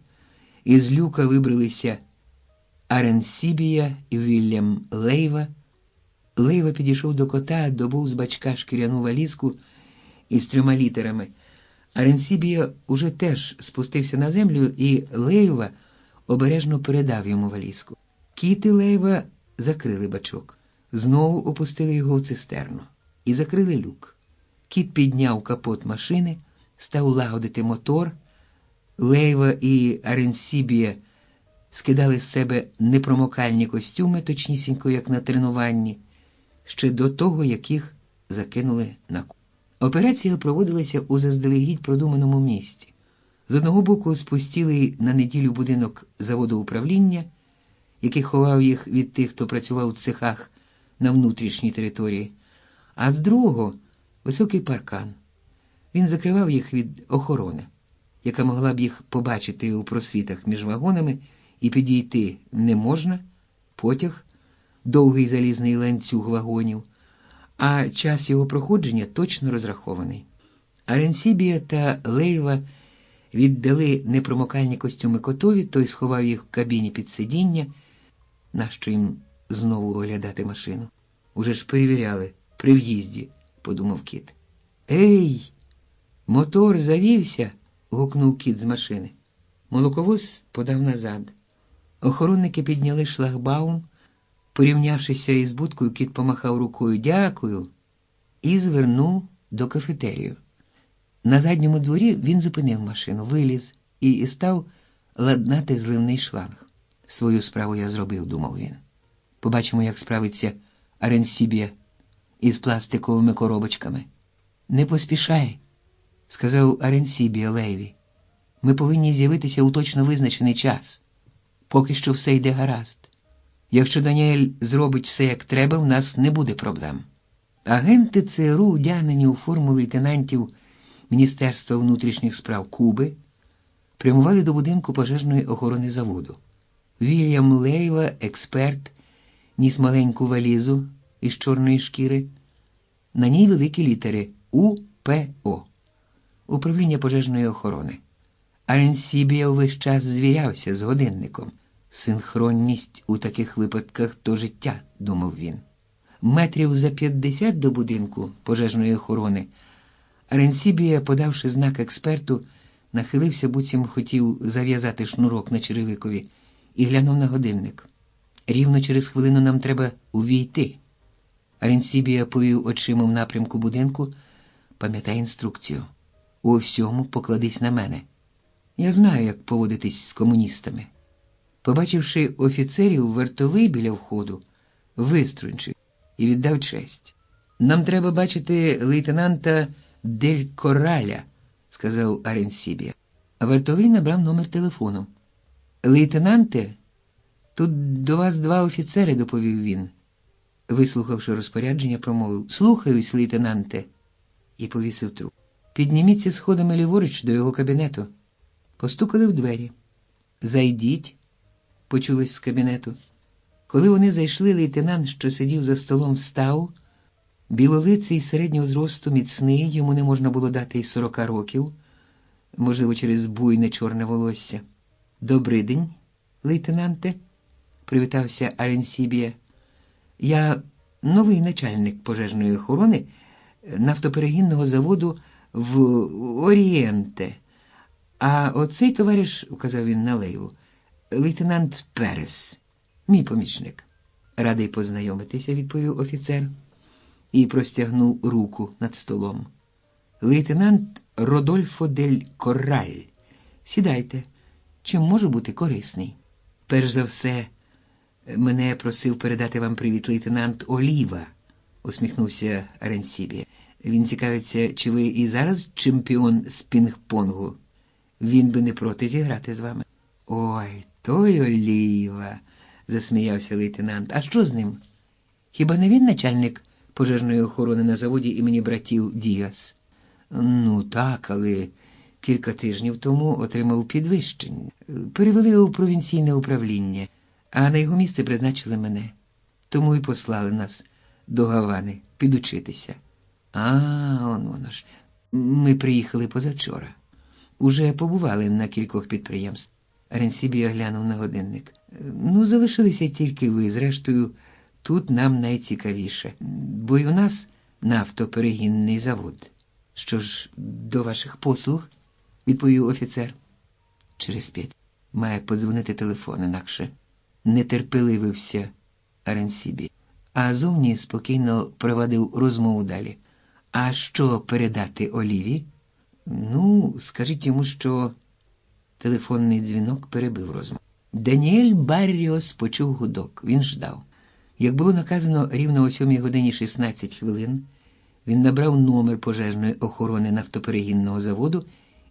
Speaker 1: із люка вибралися Аренсібія і Вільям Лейва. Лейва підійшов до кота, добув з бачка шкіряну валізку із 3 літерами. Аренсібія уже теж спустився на землю, і Лейва обережно передав йому валізку. Кіт і Лейва закрили бачок, знову опустили його в цистерну і закрили люк. Кіт підняв капот машини, став лагодити мотор. Лейва і Аренсібія скидали з себе непромокальні костюми, точнісінько, як на тренуванні, ще до того, як їх закинули на кухню. Операція проводилася у заздалегідь продуманому місці. З одного боку спустілий на неділю будинок заводу управління, який ховав їх від тих, хто працював у цехах на внутрішній території, а з другого – високий паркан. Він закривав їх від охорони, яка могла б їх побачити у просвітах між вагонами, і підійти не можна, потяг, довгий залізний ланцюг вагонів, а час його проходження точно розрахований. Аренсібія та Лейва віддали непромокальні костюми котові, той сховав їх в кабіні під сидіння. Нащо їм знову оглядати машину? Уже ж перевіряли при в'їзді, подумав кіт. «Ей, мотор завівся!» – гукнув кіт з машини. Молоковоз подав назад. Охоронники підняли шлагбаум. Порівнявшися із будкою, кіт помахав рукою «Дякую» і звернув до кафетерію. На задньому дворі він зупинив машину, виліз і став ладнати зливний шланг. «Свою справу я зробив», – думав він. «Побачимо, як справиться Аренсібія із пластиковими коробочками». «Не поспішай», – сказав Аренсібія Лейві. «Ми повинні з'явитися у точно визначений час. Поки що все йде гаразд. Якщо Даніель зробить все як треба, в нас не буде проблем». Агенти ЦРУ, вдягнені у форму лейтенантів Міністерства внутрішніх справ Куби, прямували до будинку пожежної охорони заводу. Вільям Лейва, експерт, ніс маленьку валізу із чорної шкіри. На ній великі літери УПО – Управління пожежної охорони. Аренсібія увесь час звірявся з годинником. «Синхронність у таких випадках – то життя», – думав він. Метрів за 50 до будинку пожежної охорони Аренсібія, подавши знак експерту, нахилився, буцім хотів зав'язати шнурок на черевикові, і глянув на годинник. «Рівно через хвилину нам треба увійти». Аренсібія повів очима в напрямку будинку. Пам'ятай інструкцію. У всьому покладись на мене. Я знаю, як поводитись з комуністами. Побачивши офіцерів, вартовий біля входу виструнчив і віддав честь. Нам треба бачити лейтенанта Дель Кораля, сказав Аренсібія. А вартовий набрав номер телефону. Лейтенанте, тут до вас 2 офіцери, доповів він. Вислухавши розпорядження, промовив: слухаюсь, лейтенанте, і повісив трубку. Підніміться сходами ліворуч до його кабінету. Постукали в двері. Зайдіть, почулось з кабінету. Коли вони зайшли, лейтенант, що сидів за столом, встав. Білолиций середнього зросту, міцний, йому не можна було дати й 40 років, можливо, через буйне чорне волосся. «Добрий день, лейтенанте», – привітався Аренсібія. «Я новий начальник пожежної охорони нафтоперегінного заводу в Орієнте. А оцей товариш, – указав він на Лейву, – лейтенант Перес, мій помічник». «Радий познайомитися», – відповів офіцер і простягнув руку над столом. «Лейтенант Родольфо дель Корраль, сідайте. Чим можу бути корисний?» «Перш за все, мене просив передати вам привіт лейтенант Оліва», – усміхнувся Аренсібія. «Він цікавиться, чи ви і зараз чемпіон з пінг-понгу? Він би не проти зіграти з вами». «Ой, той Оліва», – засміявся лейтенант. «А що з ним? Хіба не він начальник пожежної охорони на заводі імені братів Діас?» «Ну так, але кілька тижнів тому отримав підвищення. Перевели у провінційне управління, а на його місце призначили мене. Тому і послали нас до Гавани підучитися». Воно ж. Ми приїхали позавчора. Уже побували на кількох підприємств». Аренсібія глянув на годинник. «Ну, залишилися тільки ви, зрештою, тут нам найцікавіше, бо й у нас нафтоперегінний завод». «Що ж, до ваших послуг?» – відповів офіцер. «Через 5. Має подзвонити телефон, інакше». Нетерпеливився Аренсібі, а зовні спокійно провадив розмову далі. «А що передати Оліві?» «Ну, скажіть йому, що…» Телефонний дзвінок перебив розмову. Даніель Барріос почув гудок. Він ждав. Як було наказано рівно о 7:16, він набрав номер пожежної охорони нафтоперегінного заводу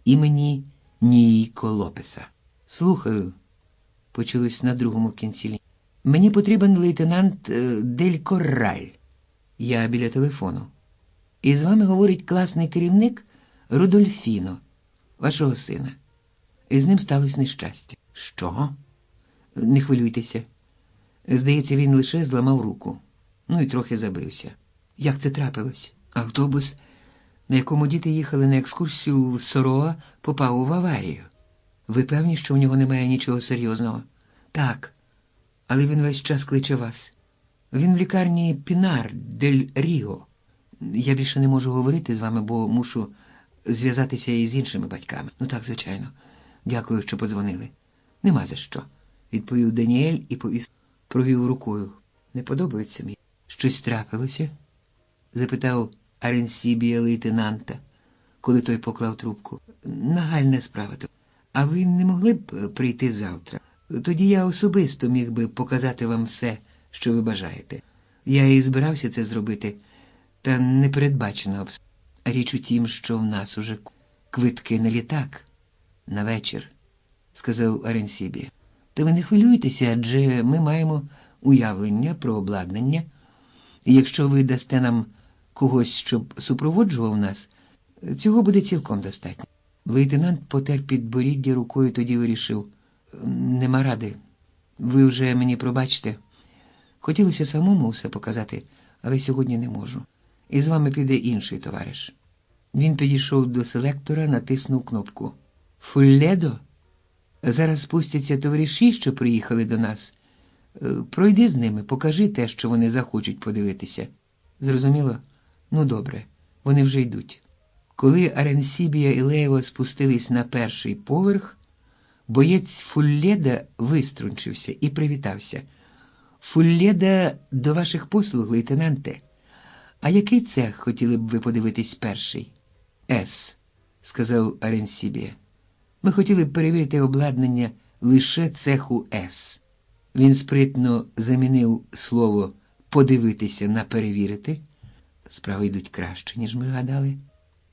Speaker 1: імені Ніїко Лопеса. «Слухаю», – почулось на другому кінці лінії. «Мені потрібен лейтенант Дель Корраль. Я біля телефону. І з вами говорить класний керівник Рудольфіно, вашого сина. І з ним сталося нещастя». «Що?» «Не хвилюйтеся. Здається, він лише зламав руку. Ну і трохи забився». «Як це трапилось?» «Автобус, на якому діти їхали на екскурсію в Сороа, попав в аварію». «Ви певні, що в нього немає нічого серйозного?» «Так, але він весь час кличе вас. Він в лікарні Пінар дель Ріго. Я більше не можу говорити з вами, бо мушу зв'язатися із іншими батьками». «Ну так, звичайно. Дякую, що подзвонили». «Нема за що», – відповів Даніель і провів рукою. «Не подобається мені». «Щось трапилося?» – запитав Аренсібія лейтенанта, коли той поклав трубку. «Нагальна справа. А ви не могли б прийти завтра? Тоді я особисто міг би показати вам все, що ви бажаєте. Я і збирався це зробити, та не передбачено обставин. Річ у тім, що в нас уже квитки на літак на вечір», – сказав Аренсібія. «Та ви не хвилюйтеся, адже ми маємо уявлення про обладнання. І якщо ви дасте нам когось, щоб супроводжував нас, цього буде цілком достатньо». Лейтенант потер підборіддя рукою, тоді вирішив: «Нема ради. Ви вже мені пробачте. Хотілося самому все показати, але сьогодні не можу. І з вами піде інший товариш». Він підійшов до селектора, натиснув кнопку. «Фулледо? Зараз спустяться товариші, що приїхали до нас. Пройди з ними, покажи те, що вони захочуть подивитися». «Зрозуміло? Ну, добре. Вони вже йдуть». Коли Аренсібія і Леєва спустились на перший поверх, боєць Фулледа виструнчився і привітався. «Фулледа до ваших послуг, лейтенанте. А який цех хотіли б ви подивитись перший? С, сказав Аренсібія. Ми хотіли б перевірити обладнання лише цеху С. Він спритно замінив слово «подивитися» на «перевірити». Справи йдуть краще, ніж ми гадали.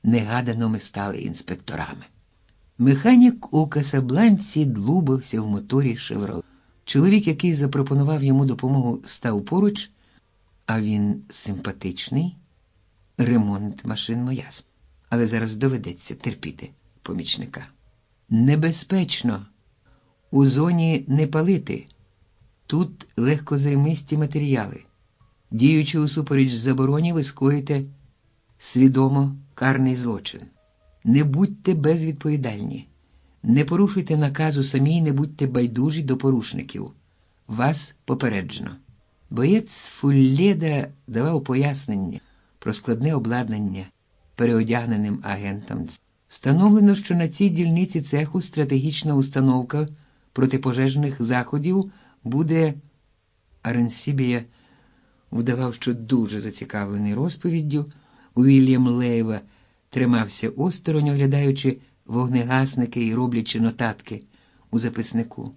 Speaker 1: Негадано ми стали інспекторами. Механік у Касабланці длубався в моторі «Шевроле». Чоловік, який запропонував йому допомогу, став поруч, а він симпатичний. Ремонт машин моя. Але зараз доведеться терпіти помічника. Небезпечно. У зоні не палити. Тут легкозаймисті матеріали. Діючи усупереч забороні, ви скоїте свідомо карний злочин. Не будьте безвідповідальні. Не порушуйте наказу самі й не будьте байдужі до порушників. Вас попереджено. Боєць Фулледа давав пояснення про складне обладнання переодягненим агентам. Встановлено, що на цій дільниці цеху стратегічна установка протипожежних заходів буде... Аренсібія вдавав, що дуже зацікавлений розповіддю. Уільям Лейва тримався осторонь, оглядаючи вогнегасники і роблячи нотатки у записнику.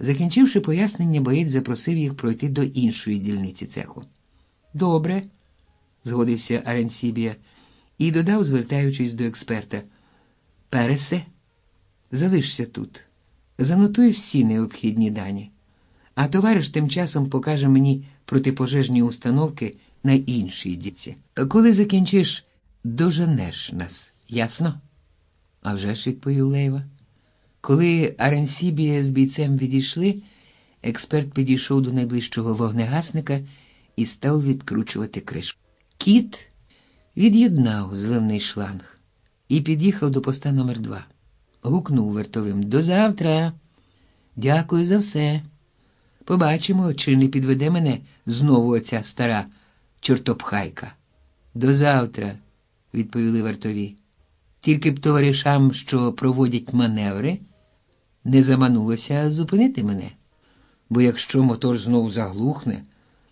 Speaker 1: Закінчивши пояснення, боєць запросив їх пройти до іншої дільниці цеху. «Добре», – згодився Аренсібія і додав, звертаючись до експерта. «Пересе, залишся тут. Занотуй всі необхідні дані. А товариш тим часом покаже мені протипожежні установки на іншій дільниці. Коли закінчиш, доженеш нас. Ясно?» «А вже ж», – відповів Лейва. Коли Аренсібія з бійцем відійшли, експерт підійшов до найближчого вогнегасника і став відкручувати кришку. Кіт від'єднав зливний шланг і під'їхав до поста номер 2. Гукнув вартовим: «До завтра! Дякую за все. Побачимо, чи не підведе мене знову оця стара чортопхайка». «До завтра», – відповіли вартові. «Тільки б товаришам, що проводять маневри, не заманулося зупинити мене. Бо якщо мотор знов заглухне,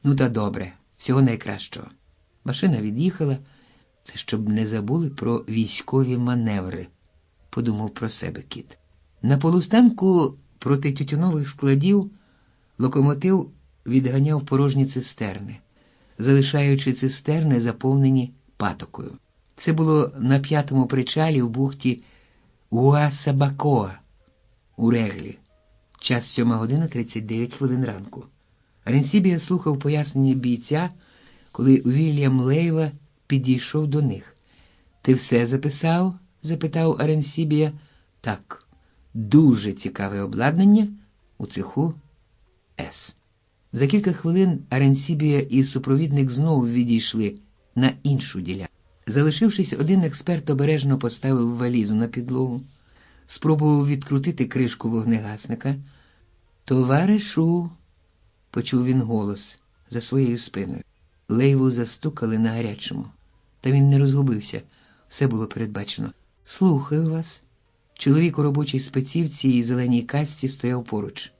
Speaker 1: ну та добре, всього найкращого». Машина від'їхала. Це щоб не забули про військові маневри, подумав про себе кіт. На полустанку проти тютюнових складів локомотив відганяв порожні цистерни, залишаючи цистерни заповнені патокою. Це було на 5-му причалі в бухті Уасабакоа у Реглі. Час 7:39 ранку. Аренсібія слухав пояснення бійця, коли Уільям Лейва підійшов до них. «Ти все записав?» – запитав Аренсібія. «Так, дуже цікаве обладнання у цеху С». За кілька хвилин Аренсібія і супровідник знову відійшли на іншу ділянку. Залишившись один, експерт обережно поставив валізу на підлогу, спробував відкрутити кришку вогнегасника. «Товаришу!» – почув він голос за своєю спиною. Лейву застукали на гарячому. Та він не розгубився. Все було передбачено. «Слухаю вас». Чоловік у робочій спецівці і зеленій касці стояв поруч.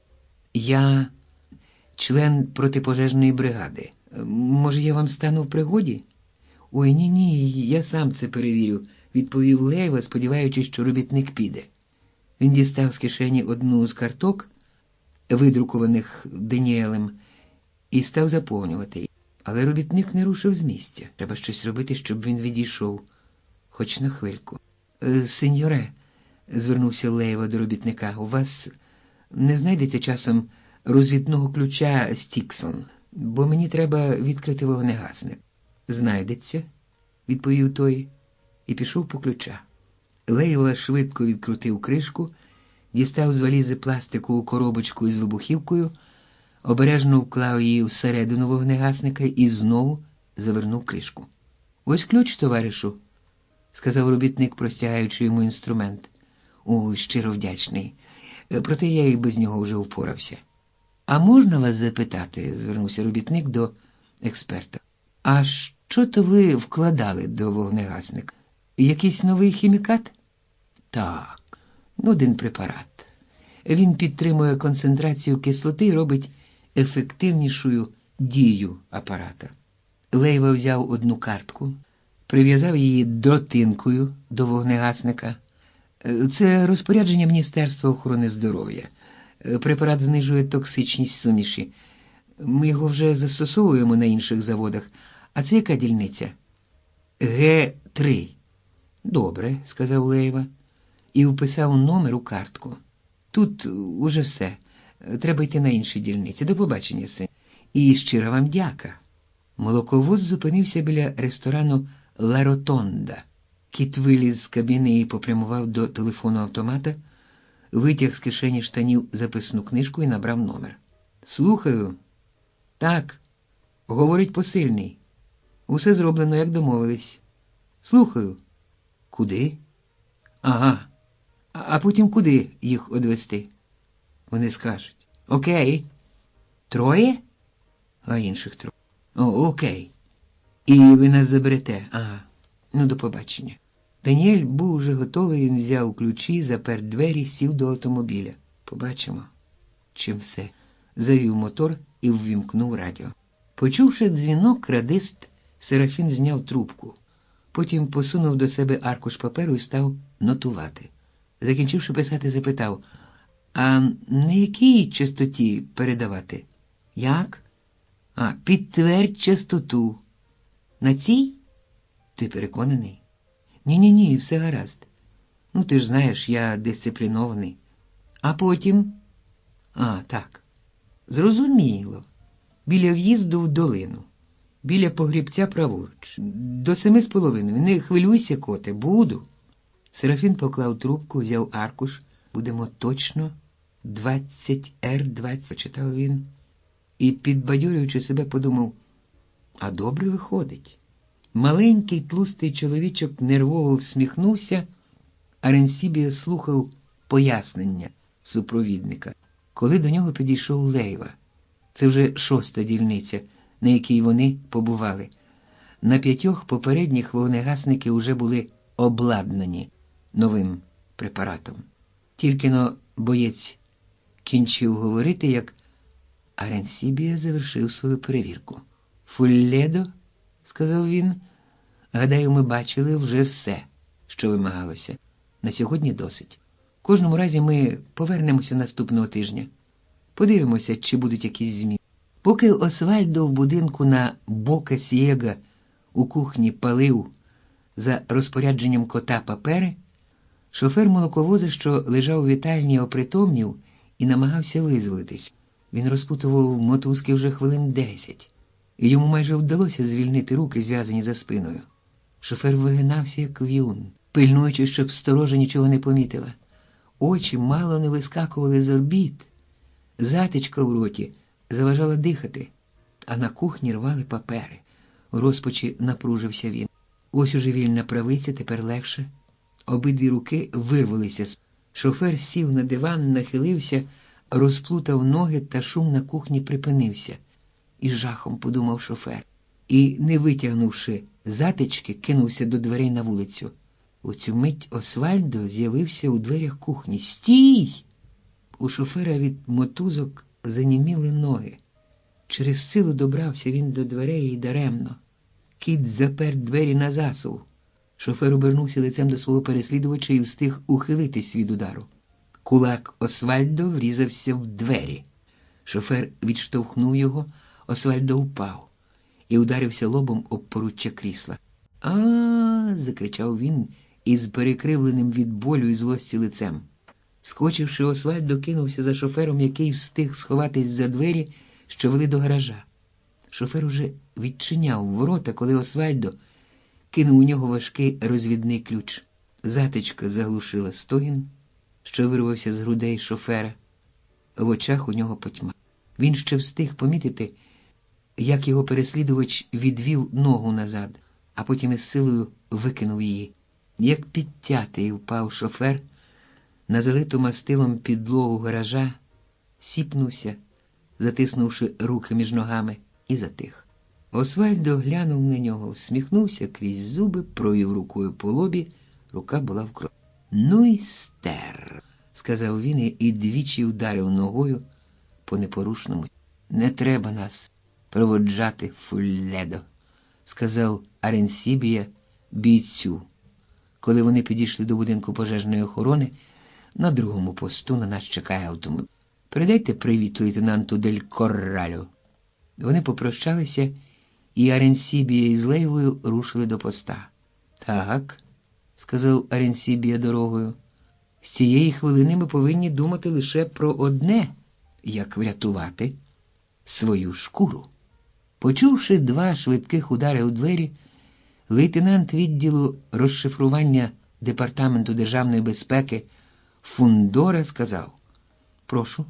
Speaker 1: «Я член протипожежної бригади. Може, я вам стану в пригоді?» «Ой, ні, я сам це перевірю», – відповів Лейва, сподіваючись, що робітник піде. Він дістав з кишені одну з карток, видрукованих Деніелем, і став заповнювати її. Але робітник не рушив з місця. Треба щось робити, щоб він відійшов, хоч на хвильку. «Сеньоре», – звернувся Лейва до робітника, – «у вас не знайдеться часом розвідного ключа Стіксон, бо мені треба відкрити вогнегасник». «Знайдеться», – відповів той і пішов по ключа. Лейва швидко відкрутив кришку, дістав з валізи пластикову коробочку із вибухівкою, обережно вклав її всередину вогнегасника і знову завернув кришку. «Ось ключ, товаришу», – сказав робітник, простягаючи йому інструмент. «Ой, щиро вдячний. Проте я і без нього вже впорався». «А можна вас запитати?» – звернувся робітник до експерта. «А що то ви вкладали до вогнегасника? Якийсь новий хімікат?» «Так, один препарат. Він підтримує концентрацію кислоти і робить ефективнішою дію апарата». Лейва взяв одну картку, прив'язав її дротинкою до вогнегасника. Це розпорядження Міністерства охорони здоров'я. Препарат знижує токсичність суміші. Ми його вже застосовуємо на інших заводах. А це яка дільниця? Г3. Добре, сказав Лейва і вписав номер у картку. Тут уже все. Треба йти на інші дільниці. До побачення, син. І щира вам дяка. Молоковоз зупинився біля ресторану «Ла Ротонда». Кіт виліз з кабіни і попрямував до телефону автомата, витяг з кишені штанів записну книжку і набрав номер. «Слухаю». «Так. Говорить посильний. Усе зроблено, як домовились». «Слухаю». «Куди?» «Ага. А потім куди їх одвести?» «Вони скажуть». «Окей». «Троє?» «А інших троє». «О, окей. І ви нас заберете?» «Ага. Ну, до побачення». Даніель був уже готовий, він взяв ключі, запер двері, сів до автомобіля. «Побачимо, чим все». Завів мотор і ввімкнув радіо. Почувши дзвінок, радист Серафін зняв трубку. Потім посунув до себе аркуш паперу і став нотувати. Закінчивши писати, запитав: «А на якій частоті передавати?» «Як?» «Підтвердь частоту». «На цій?» «Ти переконаний?» «Ні, все гаразд. Ну, ти ж знаєш, я дисциплінований». «А потім?» Так. Зрозуміло. Біля в'їзду в долину. Біля погрібця праворуч. До 7:30. Не хвилюйся, коте, буду». Серафін поклав трубку, взяв аркуш. «Будемо точно 20Р20», читав він. І, підбадьорюючи себе, подумав: а добре виходить. Маленький тлустий чоловічок нервово всміхнувся, а Ренсібіо слухав пояснення супровідника. Коли до нього підійшов Лейва, це вже 6-та дільниця, на якій вони побували. На 5 попередніх вогнегасники уже були обладнані новим препаратом. Тільки-но боєць кінчив говорити, як Аренсібіо завершив свою перевірку. «Фулледо», – сказав він, – «гадаю, ми бачили вже все, що вимагалося. На сьогодні досить. В кожному разі ми повернемося наступного тижня. Подивимося, чи будуть якісь зміни». Поки Освальдо в будинку на Бока Сієга у кухні палив за розпорядженням кота папери, шофер молоковоза, що лежав у вітальні, опритомнів і намагався визволитись. Він розпутував мотузки вже хвилин 10, і йому майже вдалося звільнити руки, зв'язані за спиною. Шофер вигинався, як в'юн, пильнуючи, щоб сторожа нічого не помітила. Очі мало не вискакували з орбіт. Затичка в роті заважала дихати, а на кухні рвали папери. У розпачі напружився він. Ось уже вільна правиця, тепер легше. Обидві руки вирвалися. Шофер сів на диван, нахилився, розплутав ноги, та шум на кухні припинився. Із жахом подумав шофер. І, не витягнувши затички, кинувся до дверей на вулицю. У цю мить Освальдо з'явився у дверях кухні. «Стій!» У шофера від мотузок заніміли ноги. Через силу добрався він до дверей і даремно. Кіт запер двері на засув. Шофер обернувся лицем до свого переслідувача і встиг ухилитись від удару. Кулак Освальдо врізався в двері. Шофер відштовхнув його, Освальдо впав і ударився лобом об поруччя крісла. «А-а-а!» – закричав він із перекривленим від болю і злості лицем. Скочивши, Освальдо кинувся за шофером, який встиг сховатись за двері, що вели до гаража. Шофер уже відчиняв ворота, коли Освальдо кинув у нього важкий розвідний ключ. Затичка заглушила стогін, що вирвався з грудей шофера. В очах у нього потьма. Він ще встиг помітити, як його переслідувач відвів ногу назад, а потім із силою викинув її. Як підтятий впав шофер на залиту мастилом підлогу гаража, сіпнувся, затиснувши руки між ногами, і затих. Освальдо глянув на нього, всміхнувся крізь зуби, провів рукою по лобі, рука була в крові. «Ну й стер», – сказав він і двічі вдарив ногою по непорушному. «Не треба нас проводжати, Фулледо», сказав Аренсібія бійцю. Коли вони підійшли до будинку пожежної охорони, на другому посту на нас чекає автомобіль. Передайте привіт лейтенанту Дель Корралю. Вони попрощалися, і Аренсібія із Лейвою рушили до поста. Так, сказав Аренсібія дорогою, з цієї хвилини ми повинні думати лише про одне, як врятувати свою шкуру. Почувши 2 швидких удари у двері, лейтенант відділу розшифрування Департаменту державної безпеки Фундора сказав: «Прошу».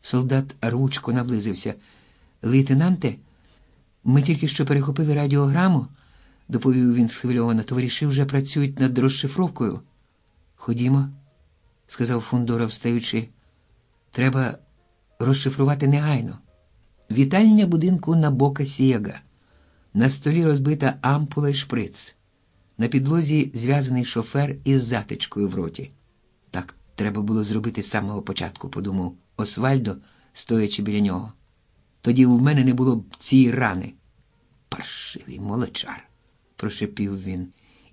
Speaker 1: Солдат рвучко наблизився. «Лейтенанте, ми тільки що перехопили радіограму», – доповів він схвильовано. «Товариші вже працюють над розшифровкою». «Ходімо», – сказав Фундора, встаючи. «Треба розшифрувати негайно». Вітальня будинку на Бока Сієга. На столі розбита ампула й шприц. На підлозі зв'язаний шофер із затичкою в роті. «Так треба було зробити з самого початку», – подумав Освальдо, стоячи біля нього. «Тоді в мене не було б цієї рани». «Паршивий молодчар», – прошепів він,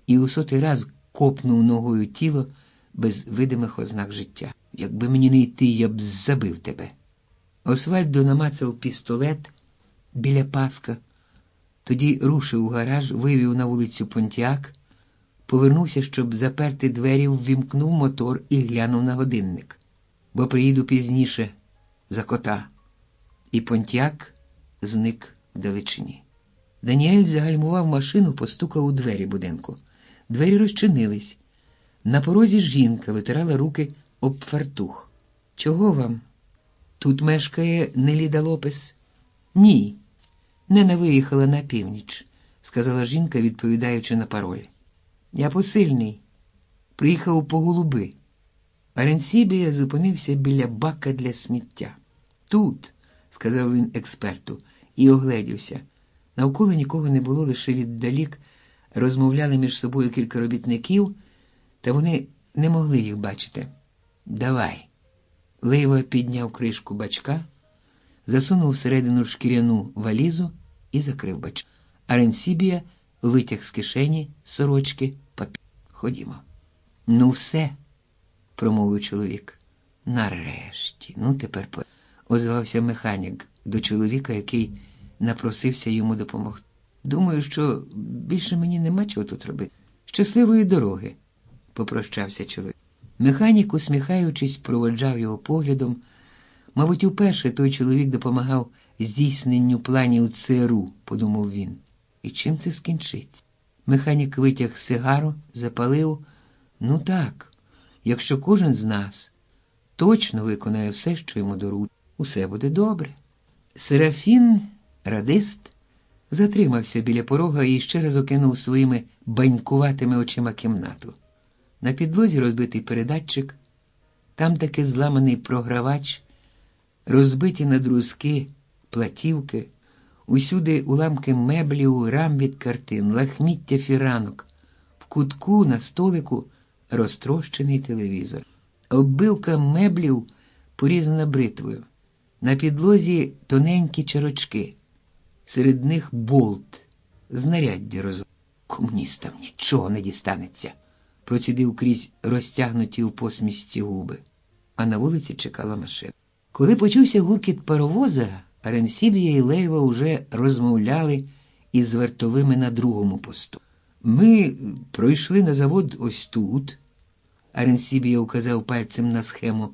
Speaker 1: і у 100-й раз копнув ногою тіло без видимих ознак життя. «Якби мені не йти, я б забив тебе». Освальдо намацав пістолет біля паска, тоді рушив у гараж, вивів на вулицю Понтіак, повернувся, щоб заперти двері, ввімкнув мотор і глянув на годинник. «Бо приїду пізніше за кота». І Понтіак зник вдалечині. Даніель загальмував машину, постукав у двері будинку. Двері розчинились. На порозі жінка витирала руки об фартух. «Чого вам? Тут мешкає Неліда Лопес?» «Ні, Нена виїхала на північ», – сказала жінка, відповідаючи на пароль. «Я посильний. Приїхав по голуби». Аренсібія зупинився біля бака для сміття. «Тут», – сказав він експерту, і огледівся. Навколо нікого не було, лише віддалік розмовляли між собою кілька робітників, та вони не могли їх бачити. «Давай». Лейва підняв кришку бачка, засунув всередину шкіряну валізу і закрив бачок. Аренсібія витяг з кишені сорочки папір. «Ходімо». «Ну все», – промовив чоловік. «Нарешті, ну тепер по...» – озвався механік до чоловіка, який напросився йому допомогти. «Думаю, що більше мені нема чого тут робити. Щасливої дороги», – попрощався чоловік. Механік, усміхаючись, проводжав його поглядом. Мабуть, уперше той чоловік допомагав здійсненню планів ЦРУ, подумав він. І чим це скінчиться? Механік витяг сигару, запалив. «Ну так, якщо кожен з нас точно виконає все, що йому доручить, усе буде добре». Серафін, радист, затримався біля порога і ще раз окинув своїми банькуватими очима кімнату. На підлозі розбитий передатчик, там таки зламаний програвач, розбиті на друзки платівки, усюди уламки меблів, рам від картин, лахміття фіранок, в кутку на столику розтрощений телевізор. Оббивка меблів порізана бритвою, на підлозі тоненькі чарочки, серед них болт, знаряддя розуму. «Комуністам нічого не дістанеться», – процідив крізь розтягнуті у посмішці губи. А на вулиці чекала машина. Коли почувся гуркіт паровоза, Аренсібія і Лейва уже розмовляли із вартовими на другому посту. «Ми пройшли на завод ось тут», – Аренсібія указав пальцем на схему,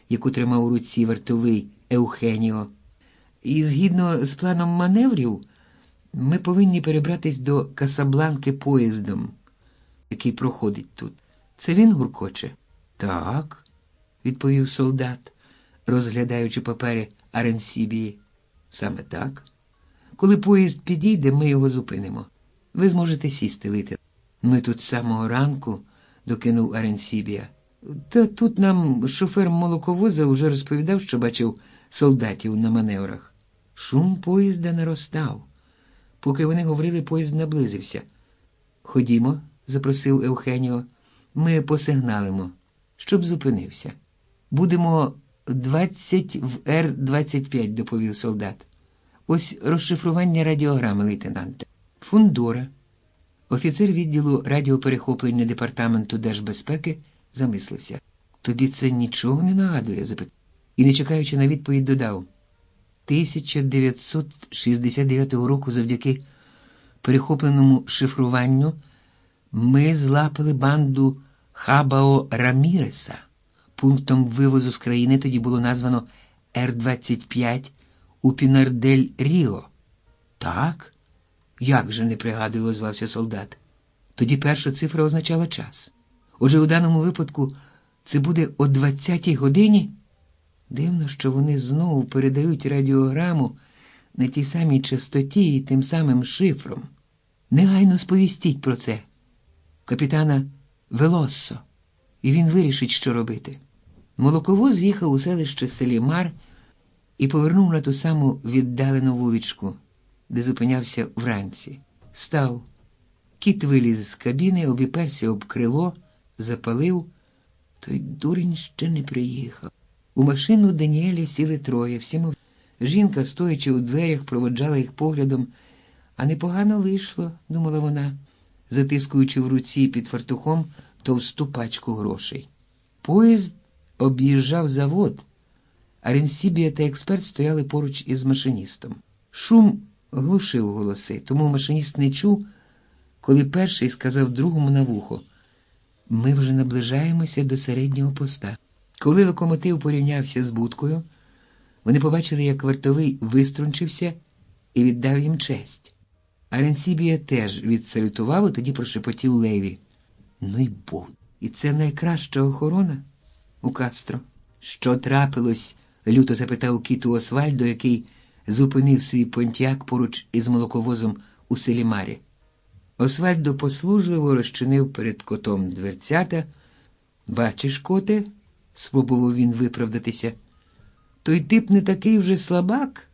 Speaker 1: яку тримав у руці вартовий Еухеніо. «І згідно з планом маневрів, ми повинні перебратись до Касабланки поїздом, який проходить тут. Це він гуркоче?» «Так», – відповів солдат, розглядаючи папери Аренсібії. «Саме так. Коли поїзд підійде, ми його зупинимо. Ви зможете сісти, лейтенант». «Ми тут з самого ранку», – докинув Аренсібія. «Та тут нам шофер молоковоза вже розповідав, що бачив солдатів на маневрах». Шум поїзда наростав. Поки вони говорили, поїзд наблизився. «Ходімо», – запросив Еухеніо. «Ми посигналимо, щоб зупинився». «Будемо 20 в Р-25», – доповів солдат. «Ось розшифрування радіограми, лейтенанте». Фундора, офіцер відділу радіоперехоплення Департаменту держбезпеки, замислився. Тобі це нічого не нагадує? Запитав. І, не чекаючи на відповідь, додав. 1969 року завдяки перехопленому шифруванню ми злапали банду Хабао Раміреса. Пунктом вивозу з країни тоді було названо Р-25 у Пінар-дель-Ріо. Так? Як же, не пригадую, озвався солдат. Тоді перша цифра означала час. Отже, у даному випадку це буде о 20-й годині? Дивно, що вони знову передають радіограму на тій самій частоті і тим самим шифром. Негайно сповістіть про це капітана Велоссо, і він вирішить, що робити. Молоковоз в'їхав у селище Селімар і повернув на ту саму віддалену вуличку, де зупинявся вранці. Став. Кіт виліз з кабіни, обіперся об крило, запалив. Той дурень ще не приїхав. У машину Даніеля сіли троє, всі мов. Жінка, стоячи у дверях, проводжала їх поглядом. А непогано вийшло, думала вона, затискуючи в руці під фартухом товсту пачку грошей. Поїзд об'їжджав завод, а Ренсібія та експерт стояли поруч із машиністом. Шум глушив голоси, тому машиніст не чув, коли перший сказав другому на вухо: «Ми вже наближаємося до середнього поста». Коли локомотив порівнявся з будкою, вони побачили, як вартовий виструнчився і віддав їм честь. А Ренсібія теж відсалютував, і тоді прошепотів Леві: «Ну й Бог! І це найкраща охорона у Кастро». «Що трапилось?» – люто запитав кіту Освальдо, який зупинив свій понтяк поруч із молоковозом у Селімарі. Освальдо послужливо розчинив перед котом дверцята. «Бачиш, коте?» – спробував він виправдатися. «Той тип не такий вже слабак?»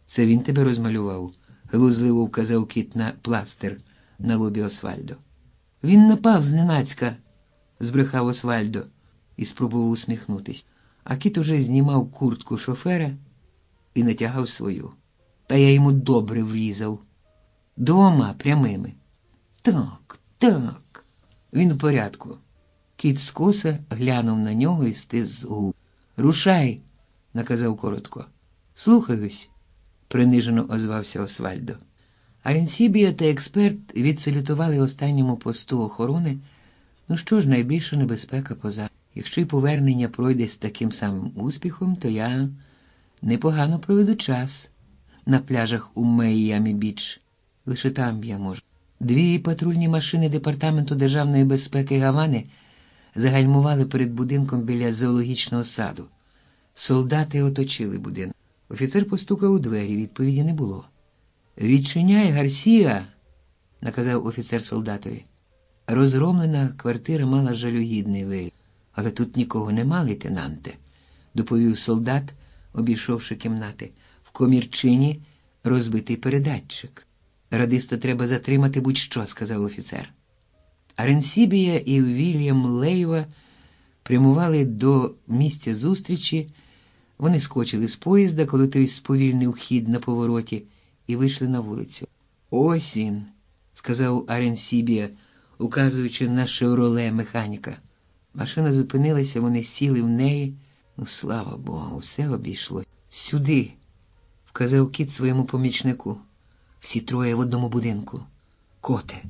Speaker 1: «Це він тебе розмалював», – глузливо вказав кіт на пластир на лобі Освальдо. «Він напав зненацька», – збрехав Освальдо і спробував усміхнутись. А кіт уже знімав куртку шофера і натягав свою. Та я йому добре врізав. Двома прямими. «Так, так, він у порядку». Кіт скоса глянув на нього і стис губ. «Рушай», – наказав коротко. «Слухаюсь», – принижено озвався Освальдо. А Ренсібія та експерт відсалютували останньому посту охорони. Ну що ж, найбільша небезпека позаду. Якщо й повернення пройде з таким самим успіхом, то я непогано проведу час на пляжах у Майамі-Біч. Лише там я можу. Дві патрульні машини Департаменту державної безпеки Гавани загальмували перед будинком біля зоологічного саду. Солдати оточили будинок. Офіцер постукав у двері, відповіді не було. «Відчиняй, Гарсія!» – наказав офіцер солдатові. Розгромлена квартира мала жалюгідний вигляд. «Але тут нікого нема, лейтенанте», – доповів солдат, обійшовши кімнати. «В комірчині розбитий передатчик. Радиста треба затримати будь-що», – сказав офіцер. А Ренсібія і Вільям Лейва прямували до місця зустрічі. Вони скочили з поїзда, коли той сповільнив хід на повороті, і вийшли на вулицю. «Ось він», – сказав Аренсібія, указуючи на «Шевроле» механіка. Машина зупинилася, вони сіли в неї. Ну, слава Богу, все обійшло. «Сюди», – вказав кіт своєму помічнику. «Всі троє в одному будинку». «Коте,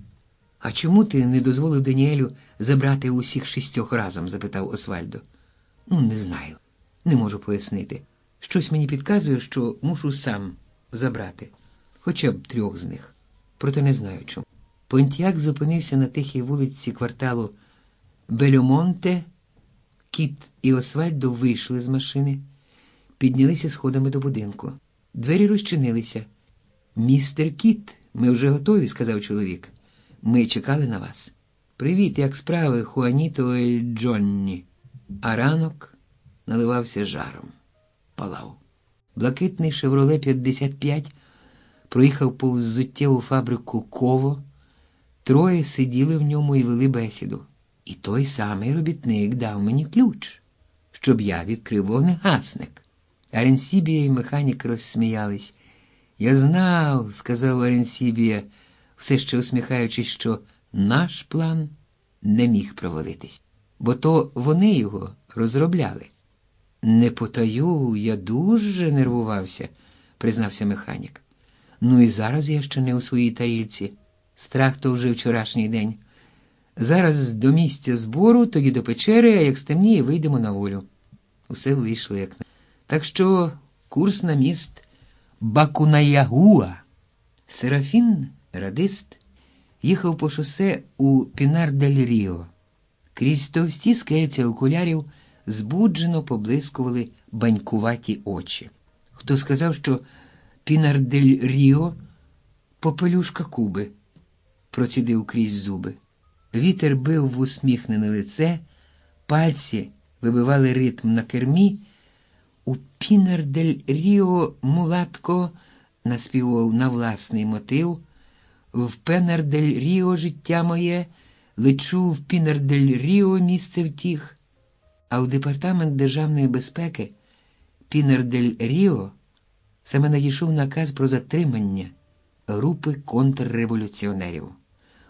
Speaker 1: а чому ти не дозволив Даніелю забрати усіх 6 разом?» – запитав Освальдо. «Ну, не знаю. Не можу пояснити. Щось мені підказує, що мушу сам забрати. Хоча б 3 з них. Проте не знаю чому». Понтіак зупинився на тихій вулиці кварталу Бельомонте. Кіт і Освальдо вийшли з машини, піднялися сходами до будинку. Двері розчинилися. «Містер Кіт, ми вже готові», – сказав чоловік. «Ми чекали на вас». «Привіт, як справи, Хуаніто і Джонні?» А ранок наливався жаром. Палав. Блакитний «Шевроле 55» проїхав повз взуттєву фабрику «Ково». Троє сиділи в ньому і вели бесіду. І той самий робітник дав мені ключ, щоб я відкрив вогнегасник. Аренсібія і механік розсміялись. «Я знав», – сказав Аренсібія, все ще усміхаючись, що наш план не міг провалитись, бо то вони його розробляли. Не потаю, я дуже нервувався, признався механік. Ну і зараз я ще не у своїй тарілці. Страх то вже вчорашній день. Зараз до місця збору, тоді до печери, а як стемніє, вийдемо на волю. Усе вийшло як на. Так що курс на міст Бакунаягуа. Серафін, радист, їхав по шосе у Пінар-дель-Ріо. Крізь товсті скельця окулярів збуджено поблискували банькуваті очі. Хто сказав, що Пінар-дель-Ріо – попелюшка Куби, процідив крізь зуби. Вітер бив в усміхнене лице, пальці вибивали ритм на кермі. У Пінар-дель-Ріо мулатко наспівав на власний мотив. В Пінар-дель-Ріо життя моє, лечу в Пінар-дель-Ріо місце втіх. А у Департамент державної безпеки Пінар-дель-Ріо саме надійшов наказ про затримання групи контрреволюціонерів.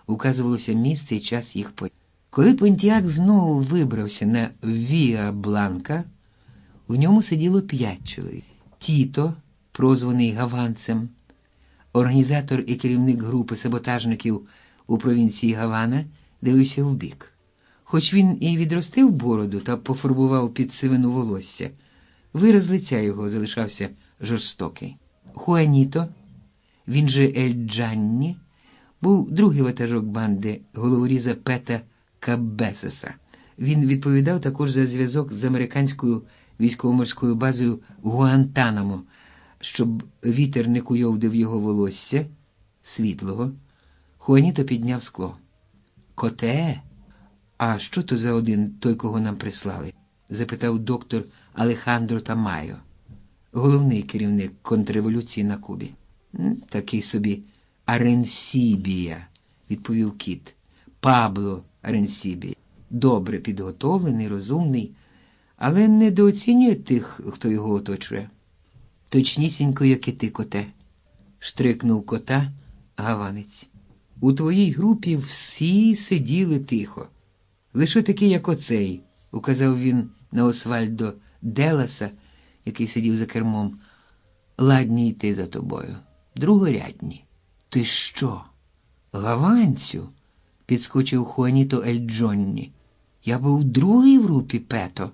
Speaker 1: Указувалося місце і час їх появи. Коли Понтіак знову вибрався на Віа Бланка, в ньому сиділо 5 чоловік. Тіто, прозваний Гаванцем, організатор і керівник групи саботажників у провінції Гавана, дивився вбік. Хоч він і відростив бороду та пофарбував під сивину волосся, вираз лиця його залишався жорстокий. Хуаніто, він же Ель Джанні, був другий ватажок банди головоріза Пета Каббесеса. Він відповідав також за зв'язок з американською військово-морською базою Гуантанамо, щоб вітер не куйовдив його волосся, світлого. Хуаніто підняв скло. «Коте, а що то за один той, кого нам прислали?» – запитав доктор Алехандро Тамайо, головний керівник контрреволюції на Кубі. «Такий собі Аренсібія», – відповів кіт. «Пабло Аренсібія. Добре підготовлений, розумний, але недооцінює тих, хто його оточує». «Точнісінько, як і ти, коте», – штрикнув кота гаванець. «У твоїй групі всі сиділи тихо. Лише такий, як оцей», – указав він на Освальдо Деласа, який сидів за кермом. «Ладні йти за тобою. Другорядні». «Ти що? Гаванцю?» – підскочив Хуаніто Ель Джонні. «Я був другий в групі, Пето».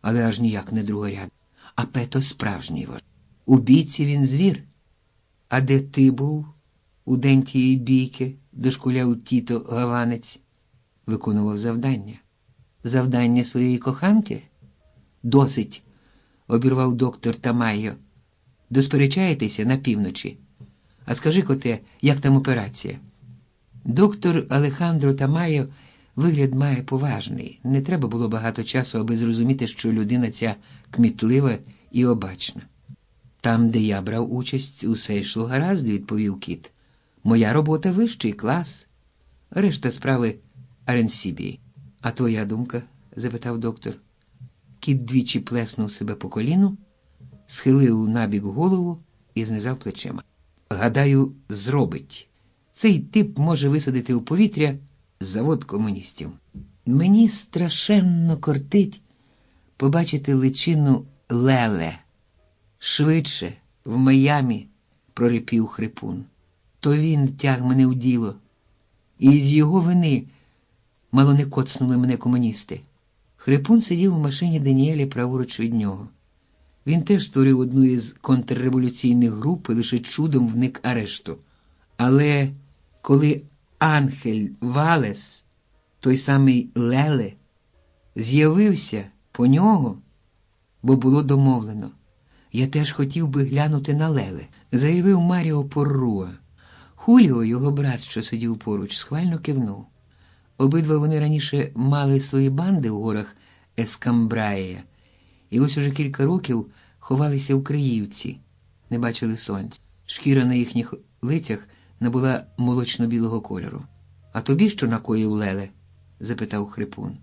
Speaker 1: «Але аж ніяк не другоряд. А Пето справжній вождь. У бійці він звір». «А де ти був у день тієї бійки?» – дошкуляв Тіто Гаванець. «Виконував завдання». «Завдання своєї коханки?» «Досить», – обірвав доктор Тамайо. «Досперечаєтеся на півночі. А скажи, коте, як там операція?» Доктор Алехандро Тамайо вигляд має поважний. Не треба було багато часу, аби зрозуміти, що людина ця кмітлива і обачна. «Там, де я брав участь, усе йшло гаразд», – відповів кіт. «Моя робота – вищий клас. Решта справи Аренсібії». «А твоя думка?» – запитав доктор. Кіт двічі плеснув себе по коліну, схилив набік голову і знизав плечима. «Гадаю, зробить. Цей тип може висадити у повітря завод комуністів». «Мені страшенно кортить побачити личину Леле. Швидше, в Майамі», – прорипів Хрипун. «То він тяг мене в діло. І з його вини мало не коцнули мене комуністи». Хрипун сидів у машині Даніеля праворуч від нього. Він теж створив одну із контрреволюційних груп і лише чудом вник арешту. Але коли Анхель Валес, той самий Леле, з'явився по нього, бо було домовлено. «Я теж хотів би глянути на Леле», – заявив Маріо Порруа. Хуліо, його брат, що сидів поруч, схвально кивнув. Обидва вони раніше мали свої банди у горах Ескамбраєя, і ось уже кілька років ховалися в Криївці, не бачили сонця. Шкіра на їхніх лицях набула молочно-білого кольору. «А тобі що накоїв Леле?» – запитав Хрипун.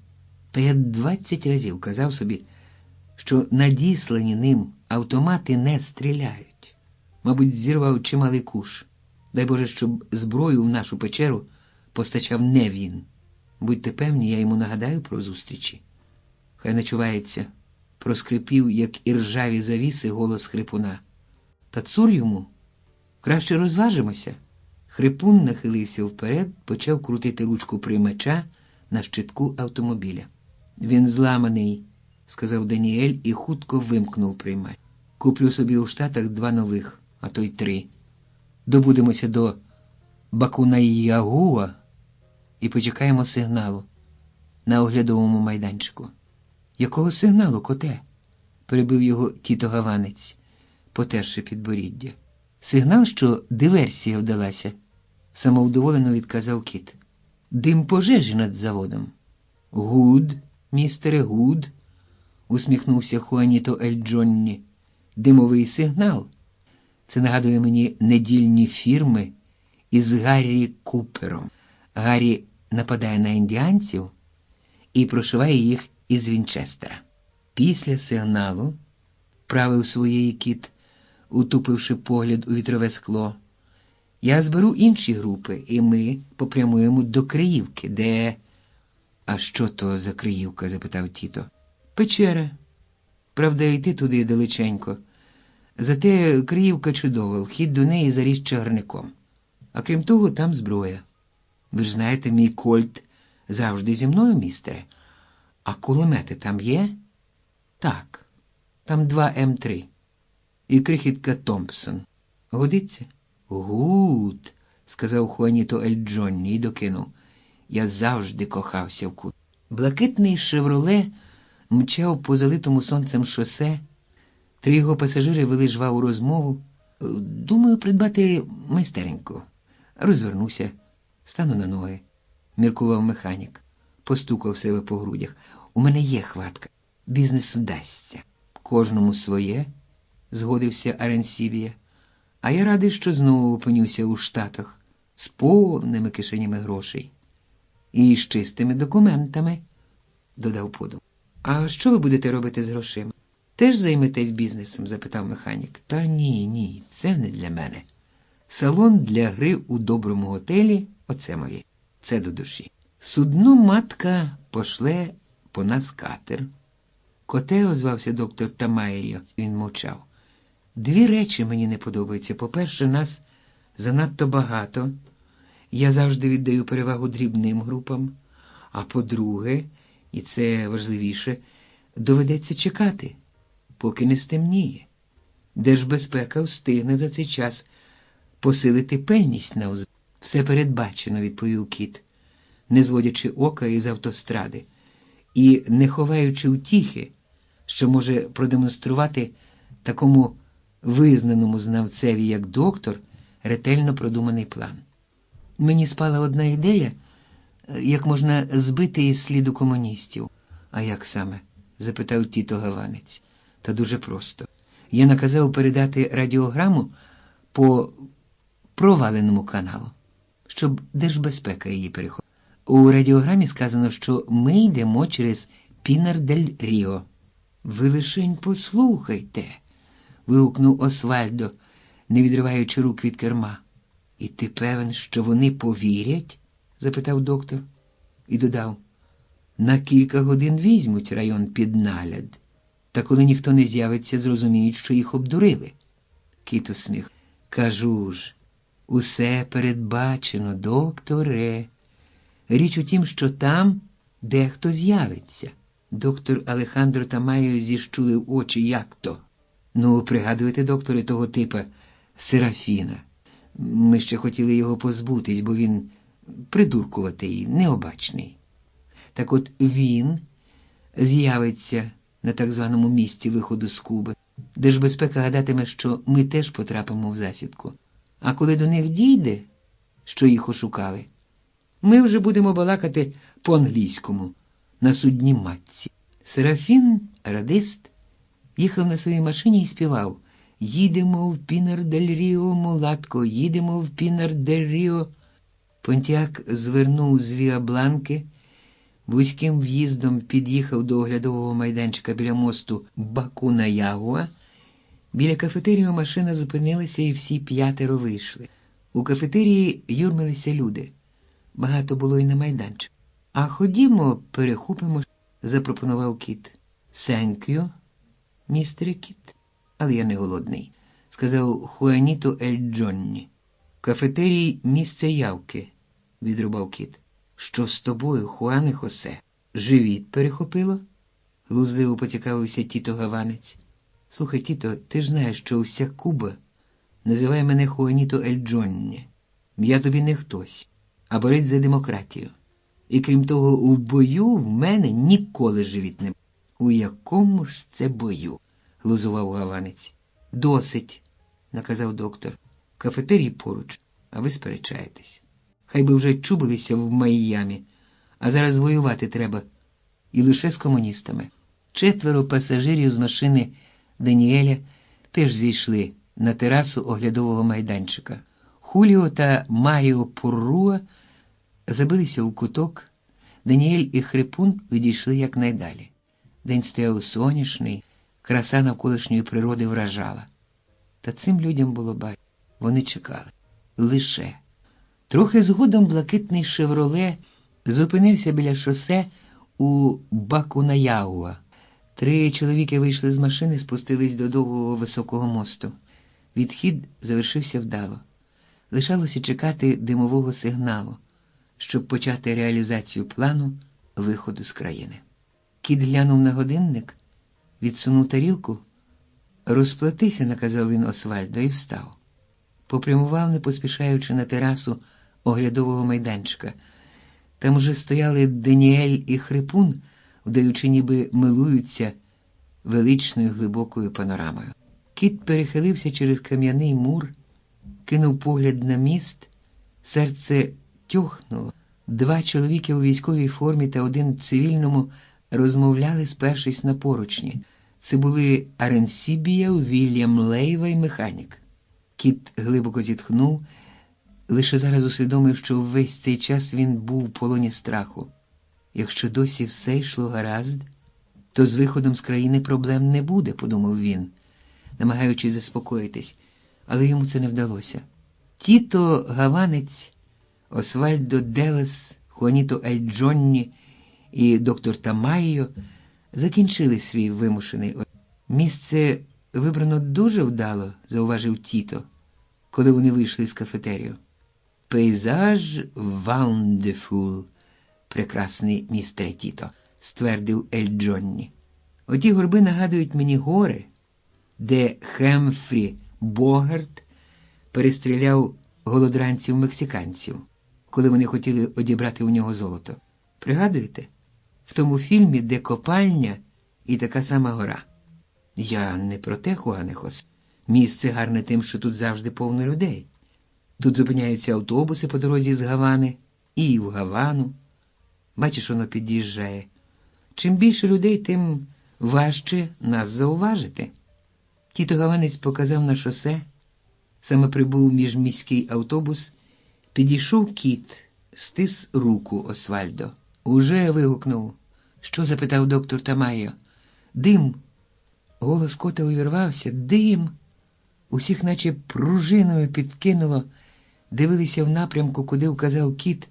Speaker 1: «Та я 20 разів казав собі, що надіслані ним автомати не стріляють. Мабуть, зірвав чималий куш. Дай Боже, щоб зброю в нашу печеру постачав не він. Будьте певні, я йому нагадаю про зустрічі. Хай начувається, проскрипів, як іржаві завіси, голос Хрипуна. Та цур йому, краще розважимося. Хрипун нахилився вперед, почав крутити ручку приймача на щитку автомобіля. Він зламаний, сказав Даніель і хутко вимкнув приймач. Куплю собі у Штатах 2 нових, а то й 3. Добудемося до Бакунаягуа і почекаємо сигналу на оглядовому майданчику. Якого сигналу, коте? Перебив його тіто Гаванець, потерши підборіддя. Сигнал, що диверсія вдалася, самовдоволено відказав кіт. Дим пожежі над заводом. Гуд, містере, гуд, усміхнувся Хуаніто Ель Джонні. Димовий сигнал. Це нагадує мені недільні фірми із Гаррі Купером. Гаррі нападає на індіанців і прошиває їх із Вінчестера. Після сигналу, правив своєї кіт, утупивши погляд у вітрове скло, я зберу інші групи, і ми попрямуємо до Криївки, де... А що то за Криївка? Запитав тіто. Печера. Правда, йти туди далеченько. Зате Криївка чудова, вхід до неї заріс чагарником. А крім того, там зброя. Ви ж знаєте, мій кольт завжди зі мною, містере. А кулемети там є? Так, там 2 М3. І крихітка Томпсон. Годиться? Гуд, сказав Хуаніто Ель Джонні і докинув. Я завжди кохався в кут. Блакитний «Шевроле» мчав по залитому сонцем шосе. 3 його пасажири вели жваву розмову. Думаю, придбати майстереньку. Розвернуся, стану на ноги, міркував механік. Постукав себе по грудях. У мене є хватка. Бізнес вдасться. Кожному своє, згодився Аренсібія. А я радий, що знову опинюся у Штатах з повними кишенями грошей. І з чистими документами, додав подум. А що ви будете робити з грошима? Теж займетесь бізнесом? Запитав механік. Та ні, це не для мене. Салон для гри у доброму готелі – оце моє. Це до душі. Судно матка пошле по нас катер. Коте, озвався доктор Тамаєйо. Він мовчав. 2 речі мені не подобаються. По-перше, нас занадто багато. Я завжди віддаю перевагу дрібним групам. А по-друге, і це важливіше, доведеться чекати, поки не стемніє. Держбезпека встигне за цей час посилити пильність на узбіччі. Все передбачено, відповів кіт, не зводячи ока із автостради і не ховаючи утіхи, що може продемонструвати такому визнаному знавцеві, як доктор, ретельно продуманий план. Мені спала одна ідея, як можна збити із сліду комуністів. А як саме? Запитав тіто Гаванець. Та дуже просто. Я наказав передати радіограму по проваленому каналу, щоб Держбезпека її переходила. У радіограмі сказано, що ми йдемо через Пінар-дель-Ріо. Ви лишень послухайте, вигукнув Освальдо, не відриваючи рук від керма. І ти певен, що вони повірять? Запитав доктор. І додав, на кілька годин візьмуть район під нагляд. Та коли ніхто не з'явиться, зрозуміють, що їх обдурили. Кіт усміх. Кажу ж, усе передбачено, докторе. Річ у тім, що там дехто з'явиться. Доктор Алехандро Тамайо зіщулив очі. Як то? Ну, пригадуєте, докторе, того типа Серафіна. Ми ще хотіли його позбутись, бо він придуркуватий, необачний. Так от він з'явиться на так званому місці виходу з Куби. Держбезпека гадатиме, що ми теж потрапимо в засідку. А коли до них дійде, що їх ошукали, ми вже будемо балакати по-англійському на судній матці. Серафін, радист, їхав на своїй машині і співав: «Їдемо в Пінар-дель-Ріо, мулатко, їдемо в Пінар-дель-Ріо». Понтіак звернув з Віа-Бланки, вузьким в'їздом під'їхав до оглядового майданчика біля мосту Бакунаягуа. Біля кафетерію машина зупинилася, і всі 5 вийшли. У кафетерії юрмилися люди. Багато було й на майданчику. «А ходімо, перехопимо», – запропонував кіт. «Thank you, містере кіт, але я не голодний», – сказав Хуаніто Ель Джонні. «В кафетерії місце явки», – відрубав кіт. «Що з тобою, Хуане Хосе? Живіт перехопило?» – глузливо поцікавився тіто Гаванець. «Слухай, тіто, ти ж знаєш, що вся Куба називає мене Хуаніто Ель Джонні. Я тобі не хтось, а борець за демократію. І крім того, у бою в мене ніколи живіт не був». «У якому ж це бою?» – глузував Гаванець. «Досить», – наказав доктор. «Кафетерій поруч, а ви сперечаєтесь. Хай би вже чубилися в Майамі, а зараз воювати треба. І лише з комуністами». 4 пасажирів з машини Даніеля теж зійшли на терасу оглядового майданчика. Хуліо та Маріо Пурруа забилися у куток. Даніель і Хрипун відійшли якнайдалі. День стояв сонячний, краса навколишньої природи вражала. Та цим людям було байдуже. Вони чекали. Лише. Трохи згодом блакитний «Шевроле» зупинився біля шосе у Бакунаяуа. 3 чоловіки вийшли з машини, спустились до довгого високого мосту. Відхід завершився вдало. Лишалося чекати димового сигналу, щоб почати реалізацію плану виходу з країни. Кіт глянув на годинник, відсунув тарілку. «Розплатися», – наказав він Освальдо, і встав. Попрямував, не поспішаючи, на терасу оглядового майданчика. Там уже стояли Даніель і Хрипун, вдаючи, ніби милуються величною глибокою панорамою. Кіт перехилився через кам'яний мур, кинув погляд на міст, серце тьохнуло. 2 чоловіки у військовій формі та 1 цивільному розмовляли, спершись на поручні. Це були Аренсібія, Вільям Лейва і механік. Кіт глибоко зітхнув, лише зараз усвідомив, що весь цей час він був у полоні страху. Якщо досі все йшло гаразд, то з виходом з країни проблем не буде, подумав він, намагаючись заспокоїтись, але йому це не вдалося. Тіто Гаванець, Освальдо Делес, Хуаніто Ель Джонні і доктор Тамайо закінчили свій вимушений. «Місце вибрано дуже вдало», – зауважив Тіто, коли вони вийшли з кафетерію. «Пейзаж вандефул, прекрасний містере Тіто», – ствердив Ель Джонні. «Оті горби нагадують мені гори, де Хемфрі Богарт перестріляв голодранців-мексиканців, коли вони хотіли одібрати у нього золото. Пригадуєте? В тому фільмі, де копальня і така сама гора». «Я не про те, Хуане Хосе. Місце гарне тим, що тут завжди повно людей. Тут зупиняються автобуси по дорозі з Гавани і в Гавану. Бачиш, воно під'їжджає. Чим більше людей, тим важче нас зауважити». Тіто Гаванець показав на шосе. Саме прибув міжміський автобус. Підійшов кіт, стис руку Освальдо. «Уже?» – вигукнув. «Що?» – запитав доктор Тамайо. «Дим!» Голос кота увірвався. «Дим!» Усіх наче пружиною підкинуло, дивилися в напрямку, куди вказав кіт,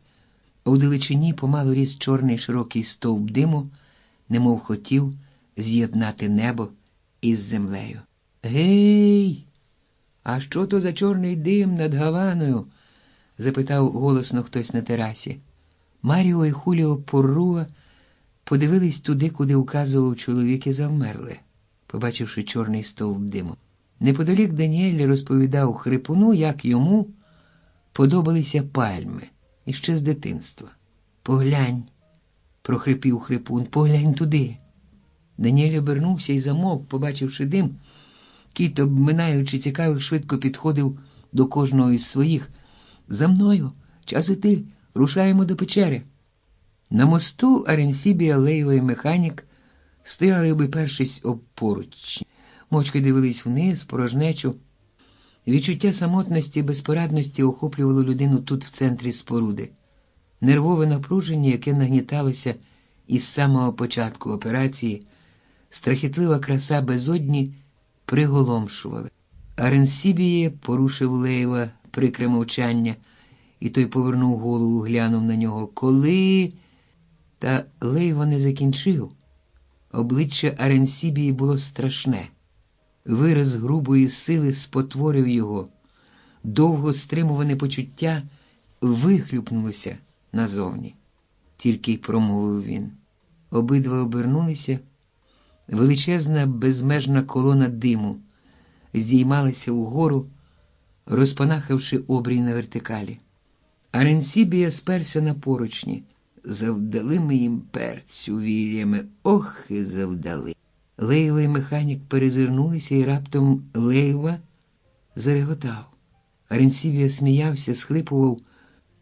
Speaker 1: а у далечині помалу ріс чорний широкий стовп диму, немов хотів з'єднати небо із землею. «Гей! А що то за чорний дим над Гаваною?» – запитав голосно хтось на терасі. Маріо і Хуліо Пурруа подивились туди, куди указував чоловік, і завмерли, побачивши чорний стовп диму. Неподалік Даніель розповідав Хрипуну, як йому подобалися пальми іще з дитинства. «Поглянь», – прохрипів Хрипун, – «поглянь туди». Даніель обернувся і замовк, побачивши дим. Кіт, обминаючи цікавих, швидко підходив до кожного із своїх. «За мною! Час іти! Рушаємо до печери!» На мосту Аренсібія, Лейва і механік стояли, обіпершись об поручні. Мовчки дивились вниз, в порожнечу. Відчуття самотності і безпорадності охоплювало людину тут, в центрі споруди. Нервове напруження, яке нагніталося із самого початку операції, страхітлива краса безодні приголомшували. Аренсібіє, порушив Лейва, прикре мовчання, і той повернув голову, глянув на нього. Коли... Та Лейва не закінчив. Обличчя Аренсібії було страшне. Вираз грубої сили спотворив його. Довго стримуване почуття вихлюпнулося назовні. Тільки й промовив він. Обидва обернулися. Величезна безмежна колона диму здіймалася угору, розпанахавши обрій на вертикалі. Аренсібія сперся на поручні. Завдали ми їм перцю, Вільяме, ох і завдали. Лейва і механік перезирнулися, і раптом Лейва зареготав. Аренсібія сміявся, схлипував.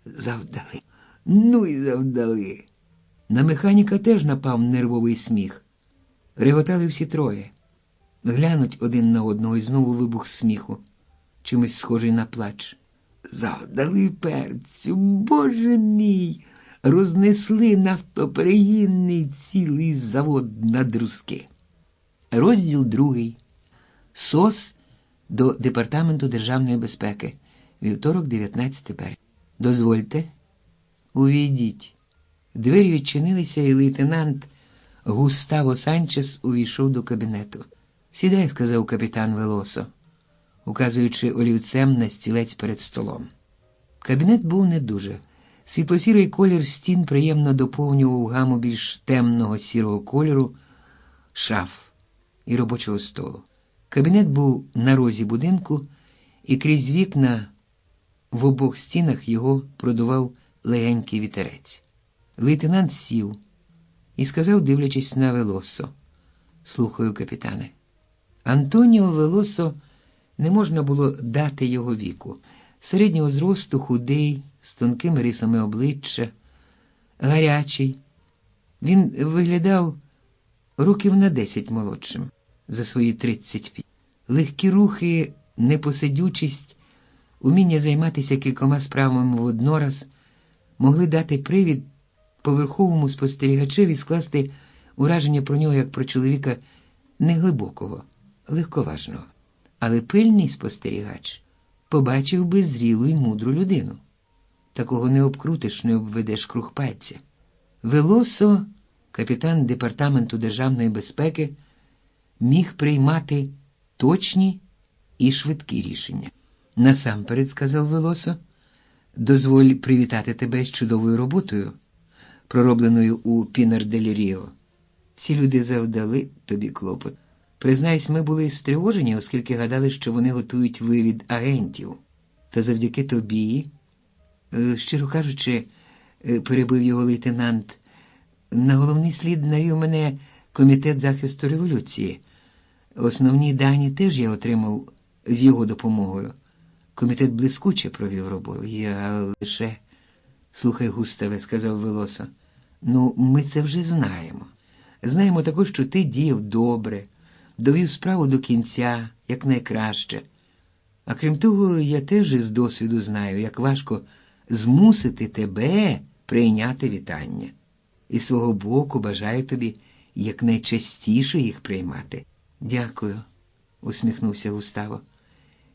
Speaker 1: Завдали. Ну і завдали. На механіка теж напав нервовий сміх. Реготали всі троє. Глянуть один на одного, і знову вибух сміху, чимось схожий на плач. Завдали перцю, Боже мій! Рознесли нафтоперегінний цілий завод на друзки. Розділ 2. СОС до Департаменту Державної безпеки. Вівторок, 19 березня. Дозвольте. Увійдіть. Двері відчинилися, і лейтенант Густаво Санчес увійшов до кабінету. «Сідай», – сказав капітан Велосо, указуючи олівцем на стілець перед столом. Кабінет був не дуже. Світло-сірий колір стін приємно доповнював гаму більш темного сірого кольору шаф і робочого столу. Кабінет був на розі будинку, і крізь вікна в обох стінах його продував легенький вітерець. Лейтенант сів і сказав, дивлячись на Велосо: «Слухаю, капітане». Антоніо Велосо не можна було дати його віку. Середнього зросту, худий, з тонкими рисами обличчя, гарячий. Він виглядав років на 10 молодшим за свої 35. Легкі рухи, непосидючість, уміння займатися кількома справами воднораз могли дати привід поверховому спостерігачеві скласти ураження про нього як про чоловіка неглибокого, легковажного. Але пильний спостерігач побачив би зрілу й мудру людину. Такого не обкрутиш, не обведеш круг пальця. Велосо, капітан Департаменту Державної безпеки, міг приймати точні і швидкі рішення. «Насамперед», – сказав Велосо, – «дозволь привітати тебе з чудовою роботою, проробленою у Пінар-дель-Ріо. Ці люди завдали тобі клопот. Признаюсь, ми були стривожені, оскільки гадали, що вони готують вивід агентів. Та завдяки тобі, щиро кажучи, перебив його лейтенант, на головний слід навів мене Комітет захисту революції. Основні дані теж я отримав з його допомогою. Комітет блискуче провів роботу. Я лише... Слухай, Густаве, сказав Велосо, ну, ми це вже знаємо. Знаємо також, що ти діяв добре, довів справу до кінця, як найкраще. А крім того, я теж із досвіду знаю, як важко змусити тебе прийняти вітання. І з свого боку бажаю тобі якнайчастіше їх приймати. Дякую, усміхнувся Густаво.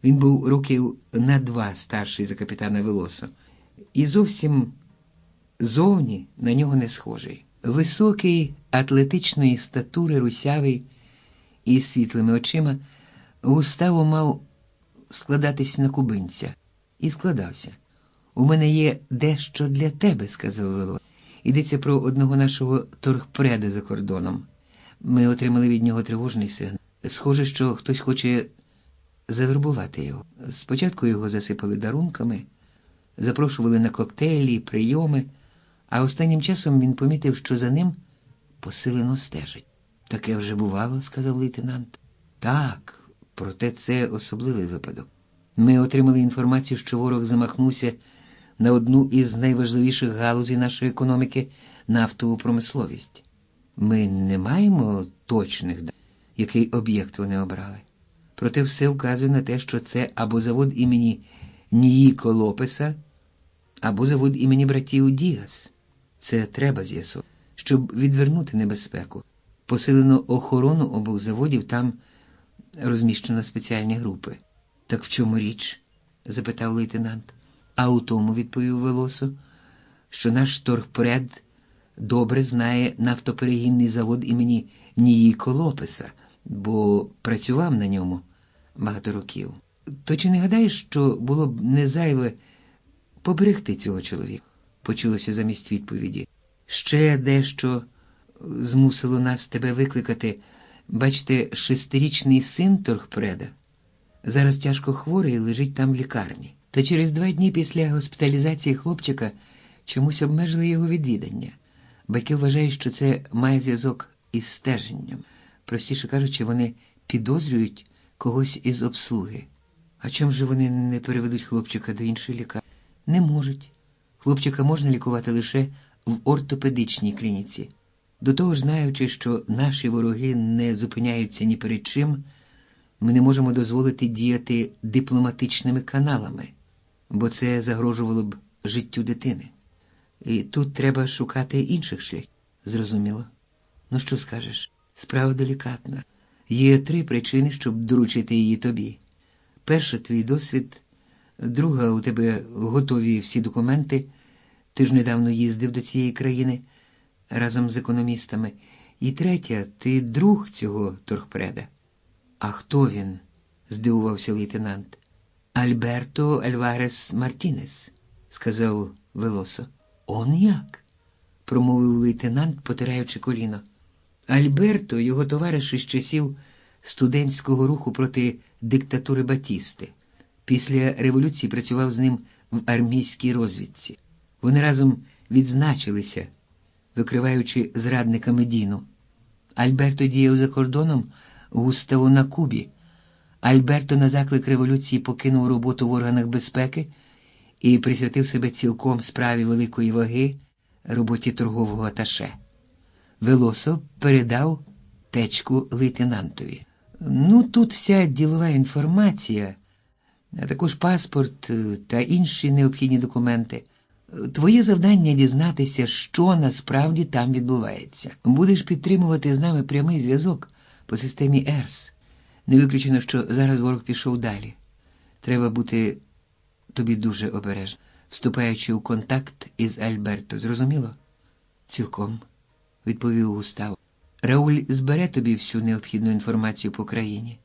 Speaker 1: Він був років на 2 старший за капітана Велосо. І зовсім зовні на нього не схожий. Високий, атлетичної статури, русявий, із світлими очима, Густаво мав складатись на кубинця. І складався. «У мене є дещо для тебе», – сказав Велосо. «Йдеться про одного нашого торгпреда за кордоном. Ми отримали від нього тривожний сигнал. Схоже, що хтось хоче завербувати його. Спочатку його засипали дарунками, запрошували на коктейлі, прийоми, а останнім часом він помітив, що за ним посилено стежить». «Таке вже бувало», – сказав лейтенант. «Так, проте це особливий випадок. Ми отримали інформацію, що ворог замахнувся на одну із найважливіших галузей нашої економіки – нафтову промисловість. Ми не маємо точних даних, який об'єкт вони обрали. Проте все вказує на те, що це або завод імені Ніїко Лопеса, або завод імені братів Діас. Це треба з'ясувати, щоб відвернути небезпеку. Посилено охорону обох заводів, там розміщено спеціальні групи». «Так в чому річ?» запитав лейтенант. А у тому, відповів Велосо, що наш торгпред добре знає нафтоперегінний завод імені Ніїко Лопеса, бо працював на ньому багато років. То чи не гадаєш, що було б не зайве поберегти цього чоловіка? Почулося замість відповіді. Ще дещо змусило нас тебе викликати. Бачите, 6-річний син торгпреда зараз тяжко хворий і лежить там в лікарні. Та через 2 дні після госпіталізації хлопчика чомусь обмежили його відвідання. Батьки вважають, що це має зв'язок із стеженням. Простіше кажучи, вони підозрюють когось із обслуги. А чому ж вони не переведуть хлопчика до іншої лікарні? Не можуть. Хлопчика можна лікувати лише в ортопедичній клініці. До того ж, знаючи, що наші вороги не зупиняються ні перед чим, ми не можемо дозволити діяти дипломатичними каналами, бо це загрожувало б життю дитини. І тут треба шукати інших шляхів. Зрозуміло? Ну що скажеш? Справа делікатна. Є 3 причини, щоб доручити її тобі. Перша – твій досвід. Друга – у тебе готові всі документи. Ти ж недавно їздив до цієї країни разом з економістами. І третя – ти друг цього торгпреда. А хто він? Здивувався лейтенант. Альберто Альварес Мартінес, сказав Велосо. Он як? Промовив лейтенант, потираючи коліно. Альберто – його товариш із часів студентського руху проти диктатури Батісти. Після революції працював з ним в армійській розвідці. Вони разом відзначилися, викриваючи зрадника Медіну. Альберто діяв за кордоном, Густаво на Кубі. Альберто на заклик революції покинув роботу в органах безпеки і присвятив себе цілком справі великої ваги роботі торгового аташе. Велосо передав течку лейтенантові. Ну, тут вся ділова інформація, а також паспорт та інші необхідні документи. Твоє завдання – дізнатися, що насправді там відбувається. Будеш підтримувати з нами прямий зв'язок по системі ЕРС. Не виключено, що зараз ворог пішов далі. Треба бути тобі дуже обережним, вступаючи у контакт із Альберто. Зрозуміло? Цілком, відповів Густаво. Рауль збере тобі всю необхідну інформацію по країні.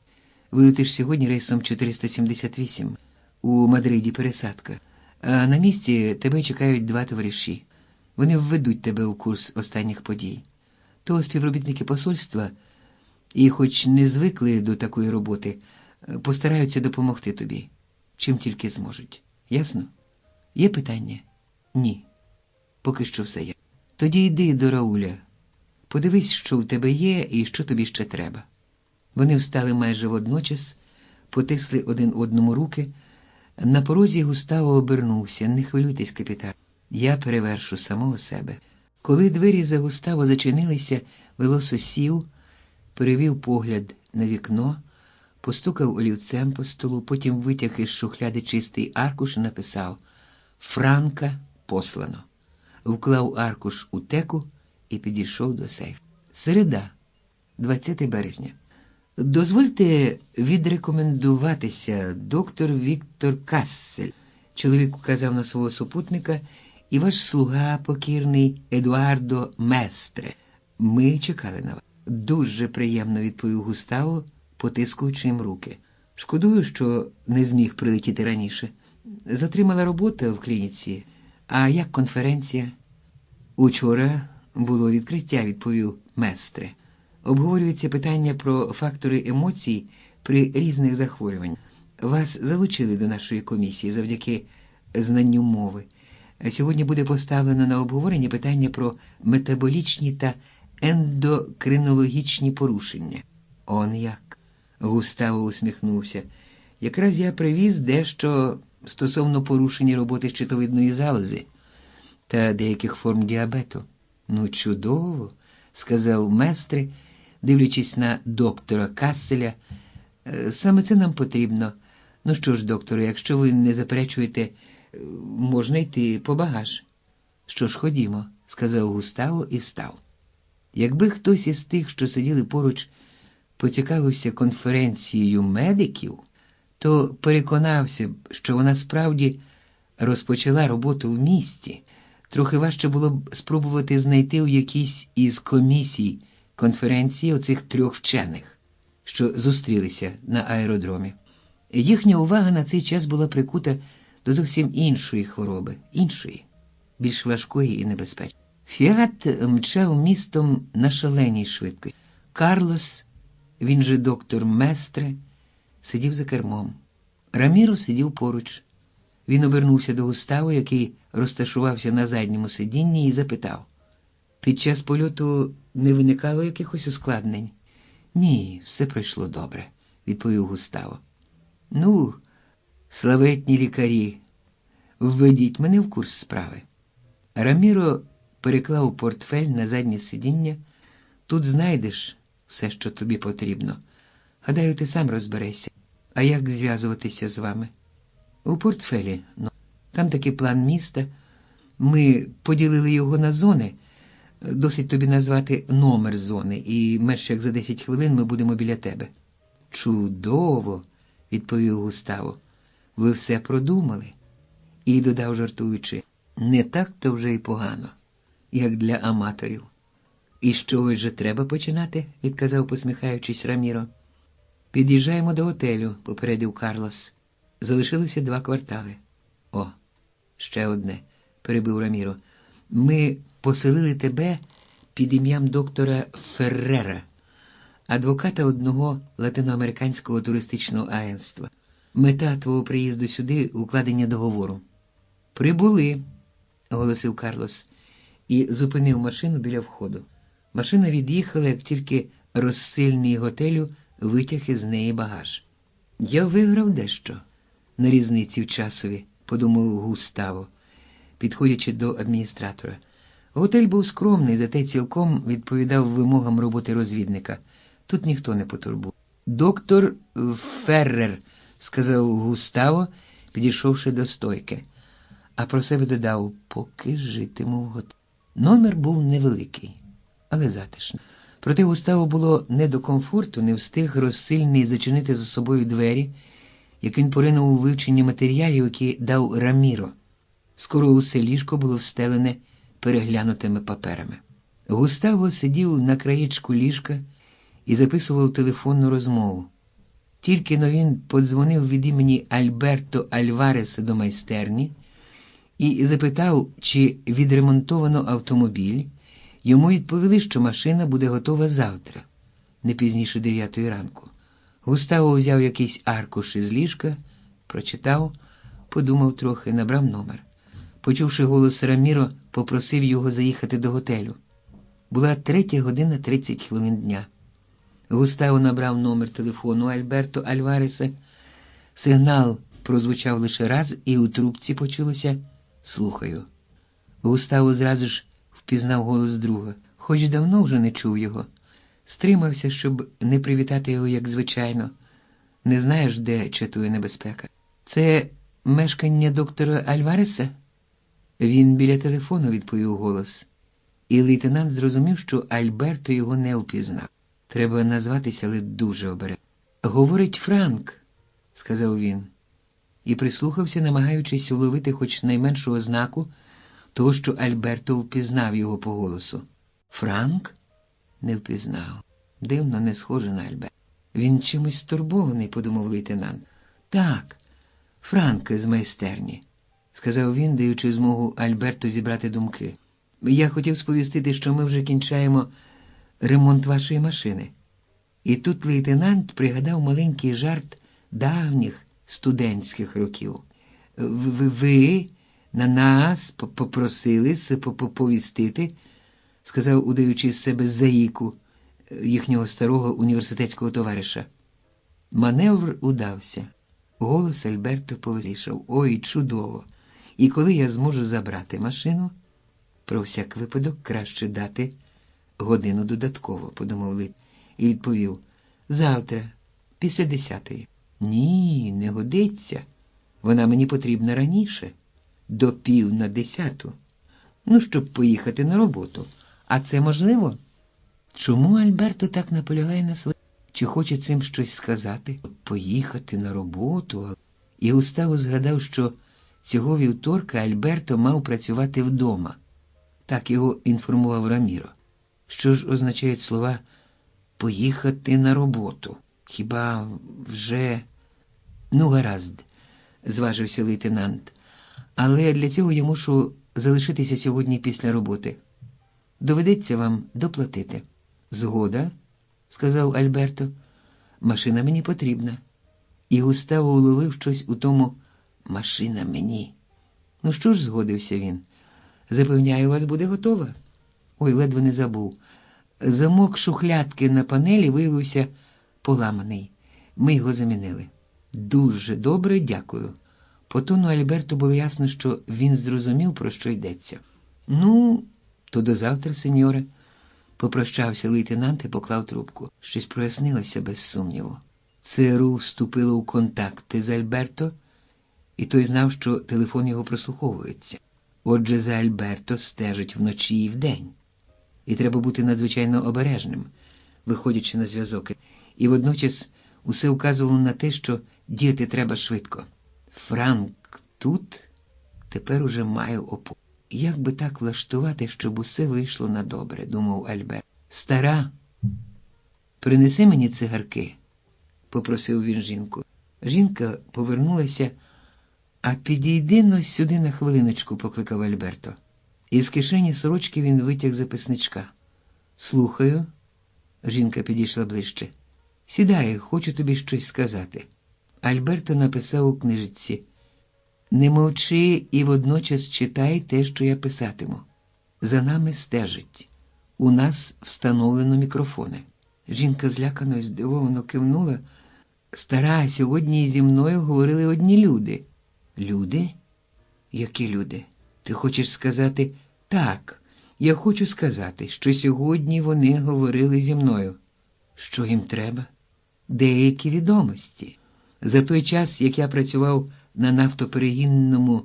Speaker 1: Вилетиш сьогодні рейсом 478. У Мадриді пересадка. А на місці тебе чекають 2 товариші. Вони введуть тебе у курс останніх подій. То співробітники посольства, і хоч не звикли до такої роботи, постараються допомогти тобі, чим тільки зможуть. Ясно? Є питання? Ні. Поки що все є. Тоді йди до Рауля. Подивись, що в тебе є і що тобі ще треба. Вони встали майже водночас, потисли один одному руки. На порозі Густаво обернувся. Не хвилюйтесь, капітан. Я перевершу самого себе. Коли двері за Густаво зачинилися, Велосо сів, перевів погляд на вікно, постукав олівцем по столу, потім витяг із шухляди чистий аркуш і написав «Франка послано». Вклав аркуш у теку і підійшов до сейфу. Середа, 20 березня. Дозвольте відрекомендуватися, доктор Віктор Кассель. Чоловік указав на свого супутника, і ваш слуга покірний Едуардо Местре. Ми чекали на вас. Дуже приємно, відповів Густаво, потискуючи їм руки. Шкодую, що не зміг прилетіти раніше. Затримала робота в клініці. А як конференція? Учора було відкриття, відповів Местре. Обговорюється питання про фактори емоцій при різних захворюваннях. Вас залучили до нашої комісії завдяки знанню мови. Сьогодні буде поставлено на обговорення питання про метаболічні та ендокринологічні порушення. Он як? Густаво усміхнувся. Якраз я привіз дещо стосовно порушення роботи щитовидної залози та деяких форм діабету. Ну, чудово, сказав Местре, дивлячись на доктора Касселя. Саме це нам потрібно. Ну що ж, докторе, якщо ви не заперечуєте, можна йти по багаж. Що ж, ходімо, сказав Густаво і встав. Якби хтось із тих, що сиділи поруч, поцікавився конференцією медиків, то переконався б, що вона справді розпочала роботу в місті. Трохи важче було б спробувати знайти в якійсь із комісій конференції оцих трьох вчених, що зустрілися на аеродромі. Їхня увага на цей час була прикута до зовсім іншої хвороби, іншої, більш важкої і небезпечної. Фіат мчав містом на шаленій швидкості. Карлос, він же доктор Местре, сидів за кермом. Раміро сидів поруч. Він обернувся до Густаво, який розташувався на задньому сидінні, і запитав: «Під час польоту не виникало якихось ускладнень?» «Ні, все пройшло добре», – відповів Густаво. «Ну, славетні лікарі, введіть мене в курс справи». Раміро переклав портфель на заднє сидіння. «Тут знайдеш все, що тобі потрібно. Гадаю, ти сам розберешся. А як зв'язуватися з вами?» «У портфелі. Ну, там такий план міста. Ми поділили його на зони. Досить тобі назвати номер зони, і менше як за 10 хвилин ми будемо біля тебе». «Чудово», – відповів Густаво. «Ви все продумали?» І додав, жартуючи: «Не так-то вже й погано, як для аматорів». «І з чогось же треба починати?» – відказав, посміхаючись, Раміро. «Під'їжджаємо до готелю», – попередив Карлос. Залишилося 2 квартали. «О, ще одне», – перебив Раміро. «Ми поселили тебе під ім'ям доктора Феррера, адвоката одного латиноамериканського туристичного агентства. Мета твого приїзду сюди – укладення договору». «Прибули», – оголосив Карлос і зупинив машину біля входу. Машина від'їхала, як тільки розсильний готелю витяг із неї багаж. «Я виграв дещо на різниці в часові», – подумав Густаво, підходячи до адміністратора. Готель був скромний, зате цілком відповідав вимогам роботи розвідника. Тут ніхто не потурбує. «Доктор Феррер», – сказав Густаво, підійшовши до стойки. А про себе додав: «Поки житиму в готелі». Номер був невеликий, але затишний. Проте Густаво було не до комфорту, не встиг розсильний зачинити за собою двері, як він поринув у вивчення матеріалів, які дав Раміро. Скоро усе ліжко було встелене переглянутими паперами. Густаво сидів на краєчку ліжка і записував телефонну розмову. Тільки-но він подзвонив від імені Альберто Альвареса до майстерні і запитав, чи відремонтовано автомобіль. Йому відповіли, що машина буде готова завтра, не пізніше 9 ранку. Густаво взяв якийсь аркуш із ліжка, прочитав, подумав трохи, набрав номер. Почувши голос Раміро, попросив його заїхати до готелю. Була 3:30 дня. Густаво набрав номер телефону Альберто Альвареса. Сигнал прозвучав лише раз, і у трубці почулося: «Слухаю». Густаво зразу ж впізнав голос друга, хоч давно вже не чув його. Стримався, щоб не привітати його, як звичайно. Не знаєш, де чатує небезпека. «Це мешкання доктора Альвареса?» «Він біля телефону», – відповів голос. І лейтенант зрозумів, що Альберто його не впізнав. Треба назватися, але дуже обережно. «Говорить Франк», – сказав він. І прислухався, намагаючись вловити хоч найменшу ознаку того, що Альберто впізнав його по голосу. «Франк?» Не впізнав. Дивно, не схоже на Альберто. «Він чимось стурбований», – подумав лейтенант. «Так, Франк з майстерні», – сказав він, даючи змогу Альберту зібрати думки. «Я хотів сповістити, що ми вже кінчаємо ремонт вашої машини». І тут лейтенант пригадав маленький жарт давніх студентських років. «Ви на нас попросили повістити», – сказав, удаючи з себе заїку їхнього старого університетського товариша. Маневр удався. Голос Альберто повеселішав. «Ой, чудово! І коли я зможу забрати машину?» «Про всяк випадок краще дати годину додатково», – подумав Лит, і відповів: «Завтра, після 10-ї». «Ні, не годиться. Вона мені потрібна раніше, до 9:45. Ну, щоб поїхати на роботу. А це можливо?» Чому Альберто так наполягає на своє? чи хоче цим щось сказати, поїхати на роботу. І Густаво згадав, що цього вівторка Альберто мав працювати вдома. Так його інформував Раміро. Що ж означають слова «поїхати на роботу»? Хіба вже... Ну, гаразд, зважився лейтенант. Але для цього я мушу залишитися сьогодні після роботи. Доведеться вам доплатити. Згода, сказав Альберто. Машина мені потрібна. І Густаво уловив щось у тому «машина мені». Ну що ж, згодився він. Запевняю, вас буде готова. Ой, ледве не забув. Замок шухлядки на панелі виявився поламаний. Ми його замінили. Дуже добре, дякую. По тону Альберто було ясно, що він зрозумів, про що йдеться. Ну, то до завтра, сеньоре. Попрощався лейтенант і поклав трубку. Щось прояснилося без сумніву. ЦРУ вступило у контакти з Альберто, і той знав, що телефон його прослуховується. Отже, за Альберто стежить вночі і вдень. І треба бути надзвичайно обережним, виходячи на зв'язок. І водночас усе вказувало на те, що діяти треба швидко. Франк тут тепер уже має опору. Як би так влаштувати, щоб усе вийшло на добре, думав Альберт. Стара, принеси мені цигарки, попросив він жінку. Жінка повернулася. А підійди-но сюди на хвилиночку, покликав Альберто. Із кишені сорочки він витяг записничка. Слухаю. Жінка підійшла ближче. Сідай, хочу тобі щось сказати. Альберто написав у книжці. Не мовчи і водночас читай те, що я писатиму. За нами стежить. У нас встановлено мікрофони. Жінка злякано і здивовано кивнула. Стара, сьогодні зі мною говорили одні люди. Люди? Які люди? Ти хочеш сказати? Так, я хочу сказати, що сьогодні вони говорили зі мною. Що їм треба? Деякі відомості. За той час, як я працював на нафтоперегінному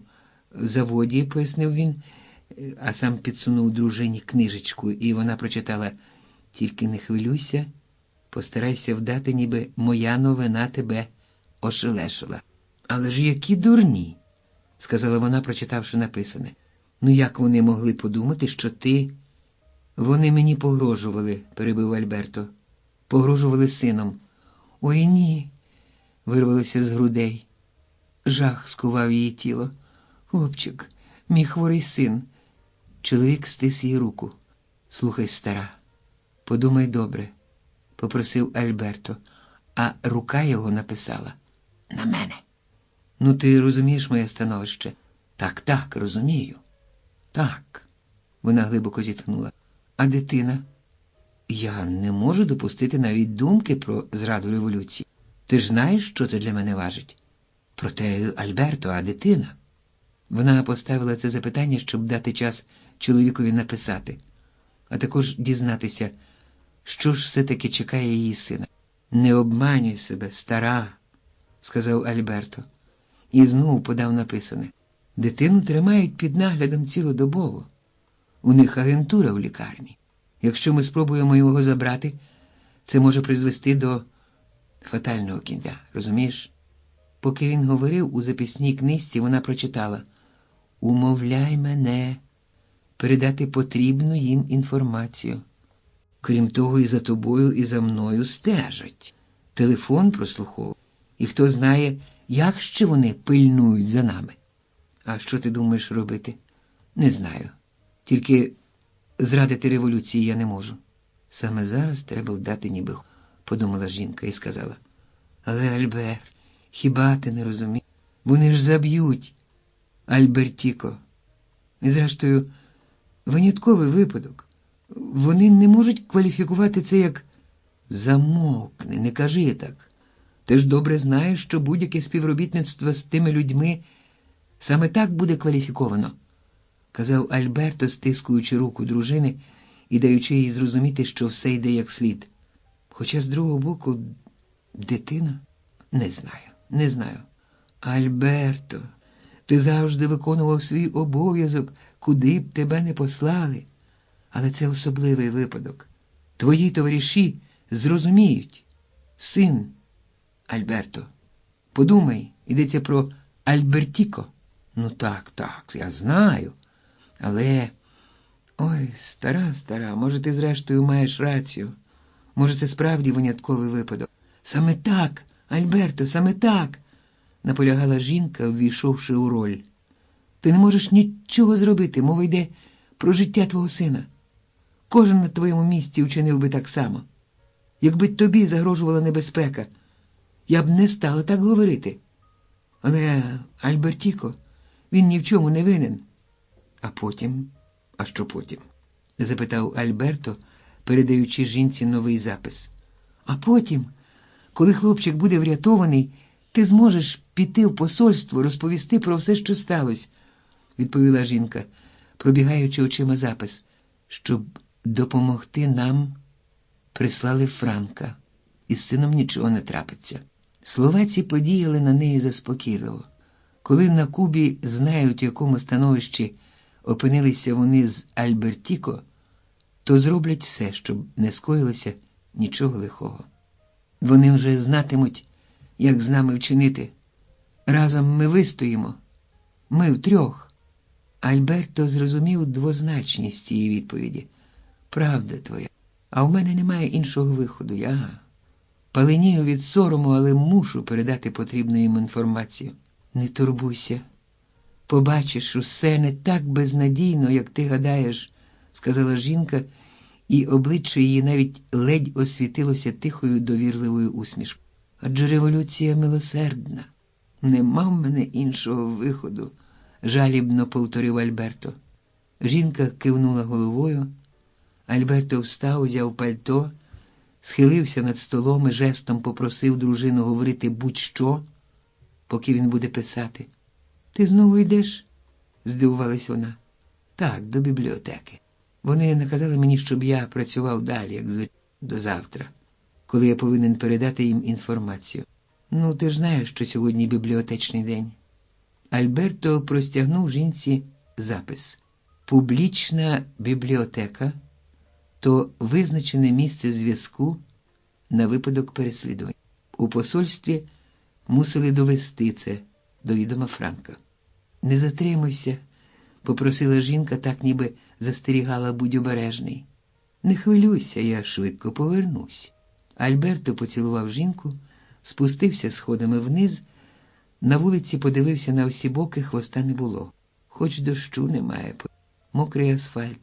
Speaker 1: заводі, пояснив він, а сам підсунув дружині книжечку, і вона прочитала: «Тільки не хвилюйся, постарайся вдати, ніби моя новина тебе ошелешила». «Але ж які дурні», – сказала вона, прочитавши написане. «Ну як вони могли подумати, що ти...» «Вони мені погрожували», – перебив Альберто. «Погрожували сином». «Ой, ні», – вирвалося з грудей. Жах скував її тіло. «Хлопчик, мій хворий син». Чоловік стис її руку. «Слухай, стара, подумай добре», – попросив Альберто, а рука його написала: «На мене». «Ну, ти розумієш моє становище?» Так, розумію». «Так», – вона глибоко зітхнула. «А дитина?» «Я не можу допустити навіть думки про зраду революції. Ти ж знаєш, що це для мене важить?» «Проте, Альберто, а дитина?» Вона поставила це запитання, щоб дати час чоловікові написати, а також дізнатися, що ж все-таки чекає її сина. «Не обманюй себе, стара», – сказав Альберто. І знову подав написане: «Дитину тримають під наглядом цілодобово. У них агентура в лікарні. Якщо ми спробуємо його забрати, це може призвести до фатального кінця, розумієш?» Поки він говорив, у записній книжці вона прочитала: «Умовляй мене передати потрібну їм інформацію. Крім того, і за тобою, і за мною стежать. Телефон прослуховує. І хто знає, як ще вони пильнують за нами. А що ти думаєш робити?» «Не знаю. Тільки зрадити революції я не можу». «Саме зараз треба вдати ніби», – подумала жінка і сказала: «Але, Альберт, хіба ти не розумієш? Вони ж заб'ють Альбертіко. І зрештою, винятковий випадок. Вони не можуть кваліфікувати це як...» «Замовкни, не кажи так. Ти ж добре знаєш, що будь-яке співробітництво з тими людьми саме так буде кваліфіковано», – казав Альберто, стискуючи руку дружини і даючи їй зрозуміти, що все йде як слід. Хоча, з другого боку, дитина? Не знаю. «Альберто, ти завжди виконував свій обов'язок, куди б тебе не послали. Але це особливий випадок. Твої товариші зрозуміють. Син, Альберто. Подумай, йдеться про Альбертіко. Ну так, я знаю. Але... Ой, стара, може, ти зрештою маєш рацію. Може, це справді винятковий випадок. Саме так, Альберто, саме так, наполягала жінка, ввійшовши у роль. Ти не можеш нічого зробити, мова йде про життя твого сина. Кожен на твоєму місці вчинив би так само. Якби тобі загрожувала небезпека, я б не стала так говорити. Але Альбертіко, він ні в чому не винен. А потім? А що потім? Запитав Альберто, передаючи жінці новий запис. А потім, коли хлопчик буде врятований, ти зможеш піти в посольство, розповісти про все, що сталося, відповіла жінка, пробігаючи очима запис. Щоб допомогти нам, прислали Франка. Із сином нічого не трапиться. Слова ці подіяли на неї заспокійливо. Коли на Кубі знають, у якому становищі опинилися вони з Альбертіко, то зроблять все, щоб не скоїлося нічого лихого. Вони вже знатимуть, як з нами вчинити. Разом ми вистоїмо. Ми втрьох. Альберто зрозумів двозначність цієї відповіді. Правда твоя. А в мене немає іншого виходу. Я паленію від сорому, але мушу передати потрібну їм інформацію. Не турбуйся. Побачиш, усе не так безнадійно, як ти гадаєш, сказала жінка, і обличчя її навіть ледь освітилося тихою довірливою усмішкою. Адже революція милосердна. Нема в мене іншого виходу, жалібно повторив Альберто. Жінка кивнула головою. Альберто встав, взяв пальто, схилився над столом і жестом попросив дружину говорити будь-що, поки він буде писати. Ти знову йдеш? Здивувалась вона. Так, до бібліотеки. Вони наказали мені, щоб я працював далі, як звичайно, до завтра, коли я повинен передати їм інформацію. Ну, ти ж знаєш, що сьогодні бібліотечний день. Альберто простягнув жінці запис. Публічна бібліотека – то визначене місце зв'язку на випадок переслідування. У посольстві мусили довести це до відома Франка. Не затримуйся, попросила жінка, так ніби застерігала, будь обережний. Не хвилюйся, я швидко повернусь. Альберто поцілував жінку, спустився сходами вниз, на вулиці подивився на всі боки, хвоста не було. Хоч дощу немає. Мокрий асфальт,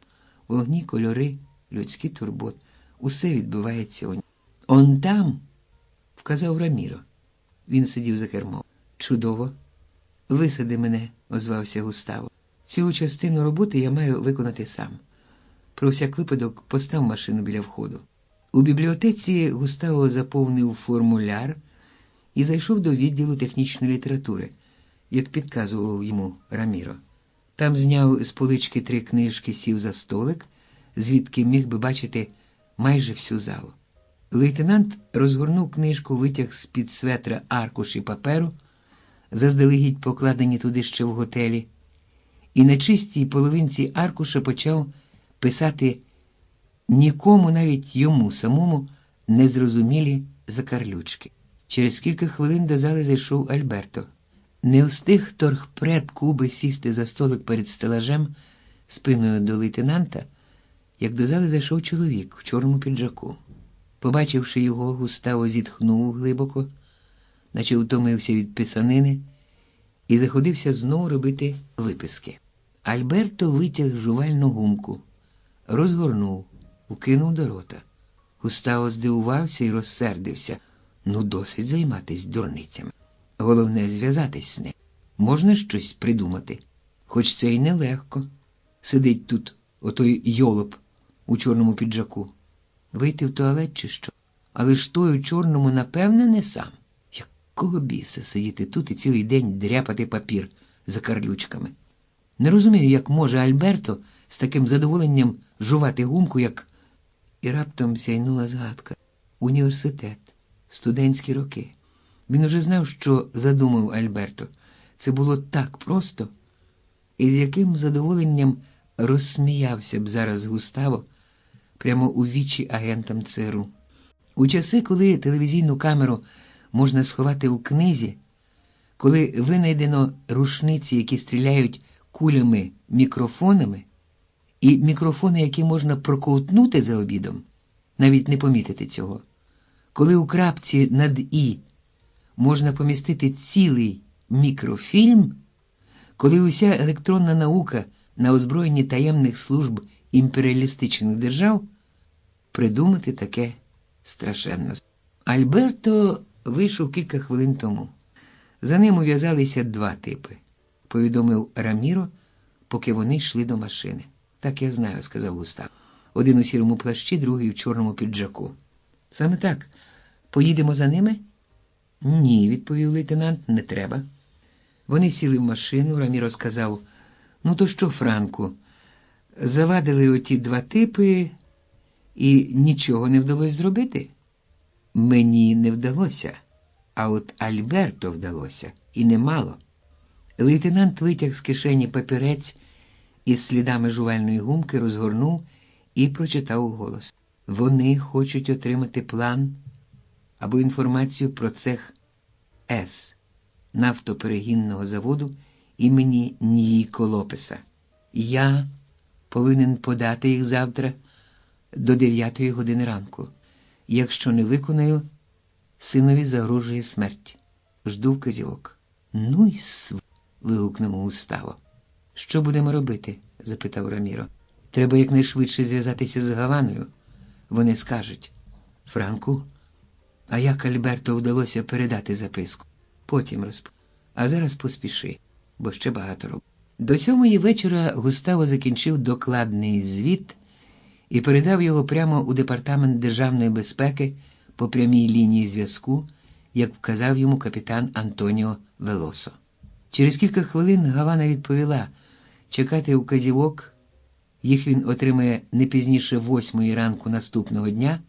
Speaker 1: вогні, кольори, людські турбот. Усе відбувається Он там, вказав Раміро. Він сидів за кермом. Чудово. Висади мене, озвався Густаво. Цю частину роботи я маю виконати сам. Про всяк випадок постав машину біля входу. У бібліотеці Густаво заповнив формуляр і зайшов до відділу технічної літератури, як підказував йому Раміро. Там зняв з полички 3 книжки, сів за столик, звідки міг би бачити майже всю залу. Лейтенант розгорнув книжку, витяг з-під светра аркуші паперу, заздалегідь покладені туди ще в готелі, і на чистій половинці аркуша почав писати нікому, навіть йому самому, незрозумілі закарлючки. Через кілька хвилин до зали зайшов Альберто. Не встиг торгпред Куби сісти за столик перед стелажем спиною до лейтенанта, як до зали зайшов чоловік в чорному піджаку. Побачивши його, Густаво зітхнув глибоко, наче втомився від писанини, і заходився знову робити виписки. Альберто витяг жувальну гумку, розгорнув, вкинув до рота. Густаво здивувався і розсердився. Ну, досить займатись дурницями. Головне зв'язатись з ним. Можна щось придумати. Хоч це й нелегко. Сидить тут отой йолоп у чорному піджаку. Вийти в туалет чи що? Але ж той у чорному, напевне, не сам. Якого біса сидіти тут і цілий день дряпати папір за карлючками? Не розумію, як може Альберто з таким задоволенням жувати гумку, як... І раптом сяйнула згадка. Університет. Студентські роки. Він уже знав, що задумав Альберто. Це було так просто. І з яким задоволенням розсміявся б зараз Густаво прямо у вічі агентам ЦРУ. У часи, коли телевізійну камеру можна сховати у книзі, коли винайдено рушниці, які стріляють кулями-мікрофонами, і мікрофони, які можна проковтнути за обідом, навіть не помітити цього, коли у крапці над «і» можна помістити цілий мікрофільм, коли уся електронна наука на озброєнні таємних служб імперіалістичних держав, придумати таке страшенно. Альберто вийшов кілька хвилин тому. За ним ув'язалися два типи, повідомив Раміро, поки вони йшли до машини. Так я знаю, сказав Густав. Один у сірому плащі, другий в чорному піджаку. Саме так. Поїдемо за ними? Ні, відповів лейтенант, не треба. Вони сіли в машину, Раміро сказав, ну то що, Франку, завадили оті два типи і нічого не вдалося зробити? Мені не вдалося, а от Альберто вдалося, і немало. Лейтенант витяг з кишені папірець із слідами жувальної гумки, розгорнув і прочитав уголос. Вони хочуть отримати план або інформацію про цех С нафтоперегінного заводу імені Ніко Лопеса. Я повинен подати їх завтра до 9 години ранку. Якщо не виконаю, синові загрожує смерть. Жду вказівок. Ну й вигукнув Густаво. Що будемо робити? Запитав Раміро. Треба якнайшвидше зв'язатися з Гаваною. Вони скажуть. Франку, а як Альберто вдалося передати записку? Потім розповім. А зараз поспіши, бо ще багато роботи. До 7 вечора Густаво закінчив докладний звіт і передав його прямо у Департамент державної безпеки по прямій лінії зв'язку, як вказав йому капітан Антоніо Велосо. Через кілька хвилин Гавана відповіла, чекати указівок, їх він отримає не пізніше 8 ранку наступного дня.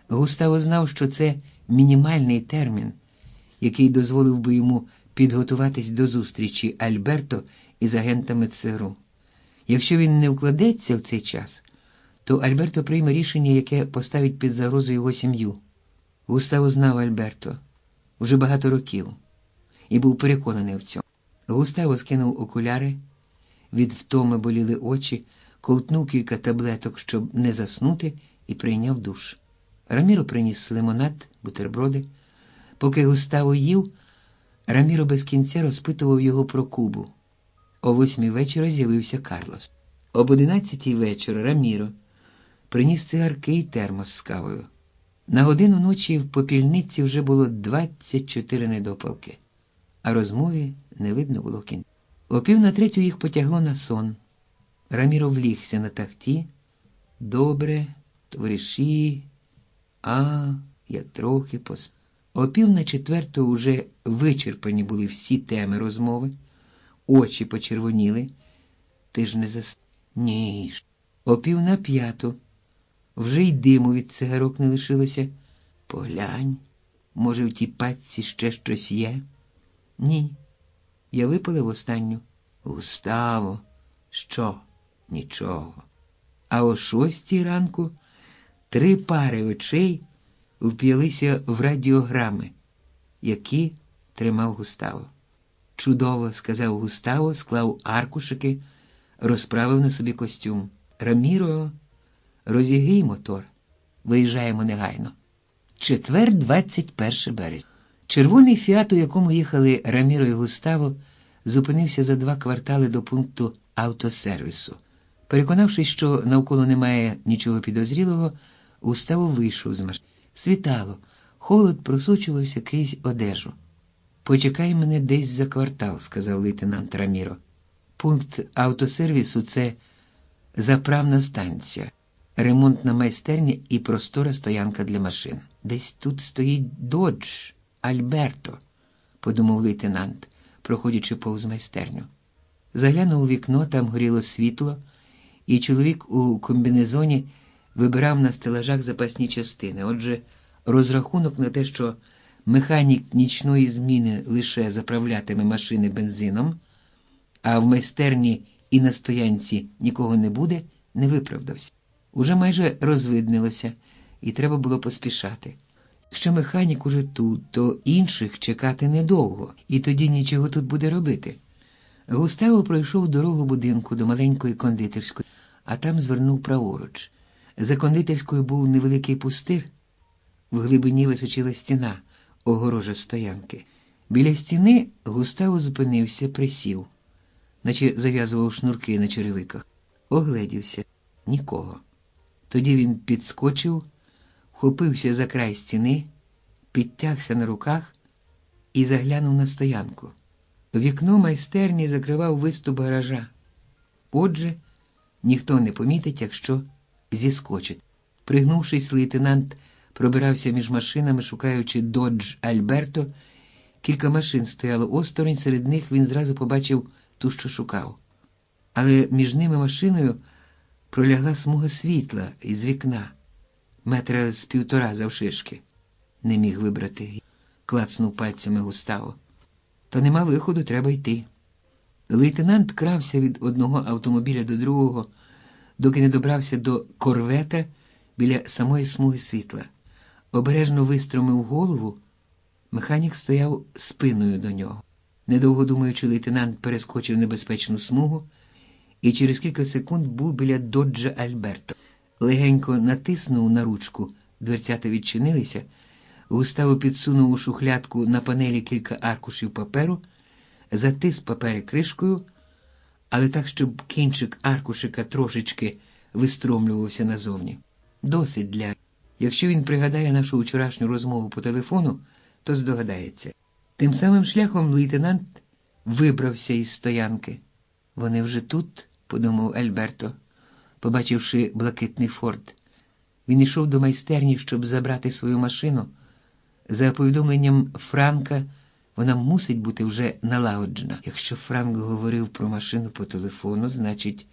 Speaker 1: Густаво знав, що це мінімальний термін, який дозволив би йому підготуватись до зустрічі Альберто із агентами ЦРУ. Якщо він не вкладеться в цей час, то Альберто прийме рішення, яке поставить під загрозу його сім'ю. Густаво знав Альберто вже багато років і був переконаний в цьому. Густаво скинув окуляри, від втоми боліли очі, ковтнув кілька таблеток, щоб не заснути, і прийняв душ. Раміро приніс лимонад, бутерброди. Поки Густаво їв, Раміро без кінця розпитував його про Кубу. О 8 вечора з'явився Карлос. Об 11 вечора Раміро приніс цигарки і термос з кавою. На годину ночі в попільниці вже було 24 недопалки, а розмові не видно було кінця. О 2:45 їх потягло на сон. Раміро влігся на тахті. Добре, товариші, я трохи поспав. О 3:45 уже вичерпані були всі теми розмови, очі почервоніли. Ти ж не Ні. О 4:45 вже й диму від цигарок не лишилося. Поглянь, може, в тій пачці ще щось є? Ні. Я випалив останню. Густаво. Що? Нічого. А о 6 ранку 3 пари очей вп'ялися в радіограми, які тримав Густаво. Чудово, сказав Густаво, склав аркушики, розправив на собі костюм. Раміро, розігрій мотор. Виїжджаємо негайно. Четвер, 21 березня. Червоний фіат, у якому їхали Раміро і Густаво, зупинився за 2 квартали до пункту автосервісу. Переконавшись, що навколо немає нічого підозрілого, Густаво вийшов з машини. Світало, холод просочувався крізь одежу. «Почекай мене десь за квартал», – сказав лейтенант Раміро. Пункт автосервісу – це заправна станція, ремонтна майстерня і простора стоянка для машин. «Десь тут стоїть Додж, Альберто», – подумав лейтенант, проходячи повз майстерню. Заглянув у вікно, там горіло світло, і чоловік у комбінезоні вибирав на стелажах запасні частини. Отже, розрахунок на те, що механік нічної зміни лише заправлятиме машини бензином, а в майстерні і на стоянці нікого не буде, не виправдався. Уже майже розвиднилося, і треба було поспішати. Якщо механік уже тут, то інших чекати недовго, і тоді нічого тут буде робити. Густаво пройшов дорогу будинку до маленької кондитерської, а там звернув праворуч. За кондитерською був невеликий пустир, в глибині височила стіна, огорожа стоянки. Біля стіни Густаво зупинився, присів, наче зав'язував шнурки на черевиках. Огледівся. Нікого. Тоді він підскочив, вхопився за край стіни, підтягся на руках і заглянув на стоянку. Вікно майстерні закривав виступ гаража. Отже, ніхто не помітить, якщо зіскочить. Пригнувшись, лейтенант пробирався між машинами, шукаючи «Додж Альберто». Кілька машин стояло осторонь, серед них він зразу побачив ту, що шукав. Але між ними машиною пролягла смуга світла із вікна, метра з 1,5 завширшки. Не міг вибрати, клацнув пальцями Густаво. Та нема виходу, треба йти. Лейтенант крався від одного автомобіля до другого, доки не добрався до корвета біля самої смуги світла. Обережно вистромив голову, механік стояв спиною до нього. Недовго думаючи, лейтенант перескочив небезпечну смугу і через кілька секунд був біля «Доджа Альберто». Легенько натиснув на ручку, дверцята відчинилися, Густаво підсунув у шухлядку на панелі кілька аркушів паперу, затис папери кришкою, але так, щоб кінчик аркушика трошечки вистромлювався назовні. Досить для... Якщо він пригадає нашу вчорашню розмову по телефону, то здогадається. Тим самим шляхом лейтенант вибрався із стоянки. «Вони вже тут», – подумав Альберто, побачивши блакитний форт. Він йшов до майстерні, щоб забрати свою машину. За повідомленням Франка, вона мусить бути вже налагоджена. Якщо Франк говорив про машину по телефону, значить,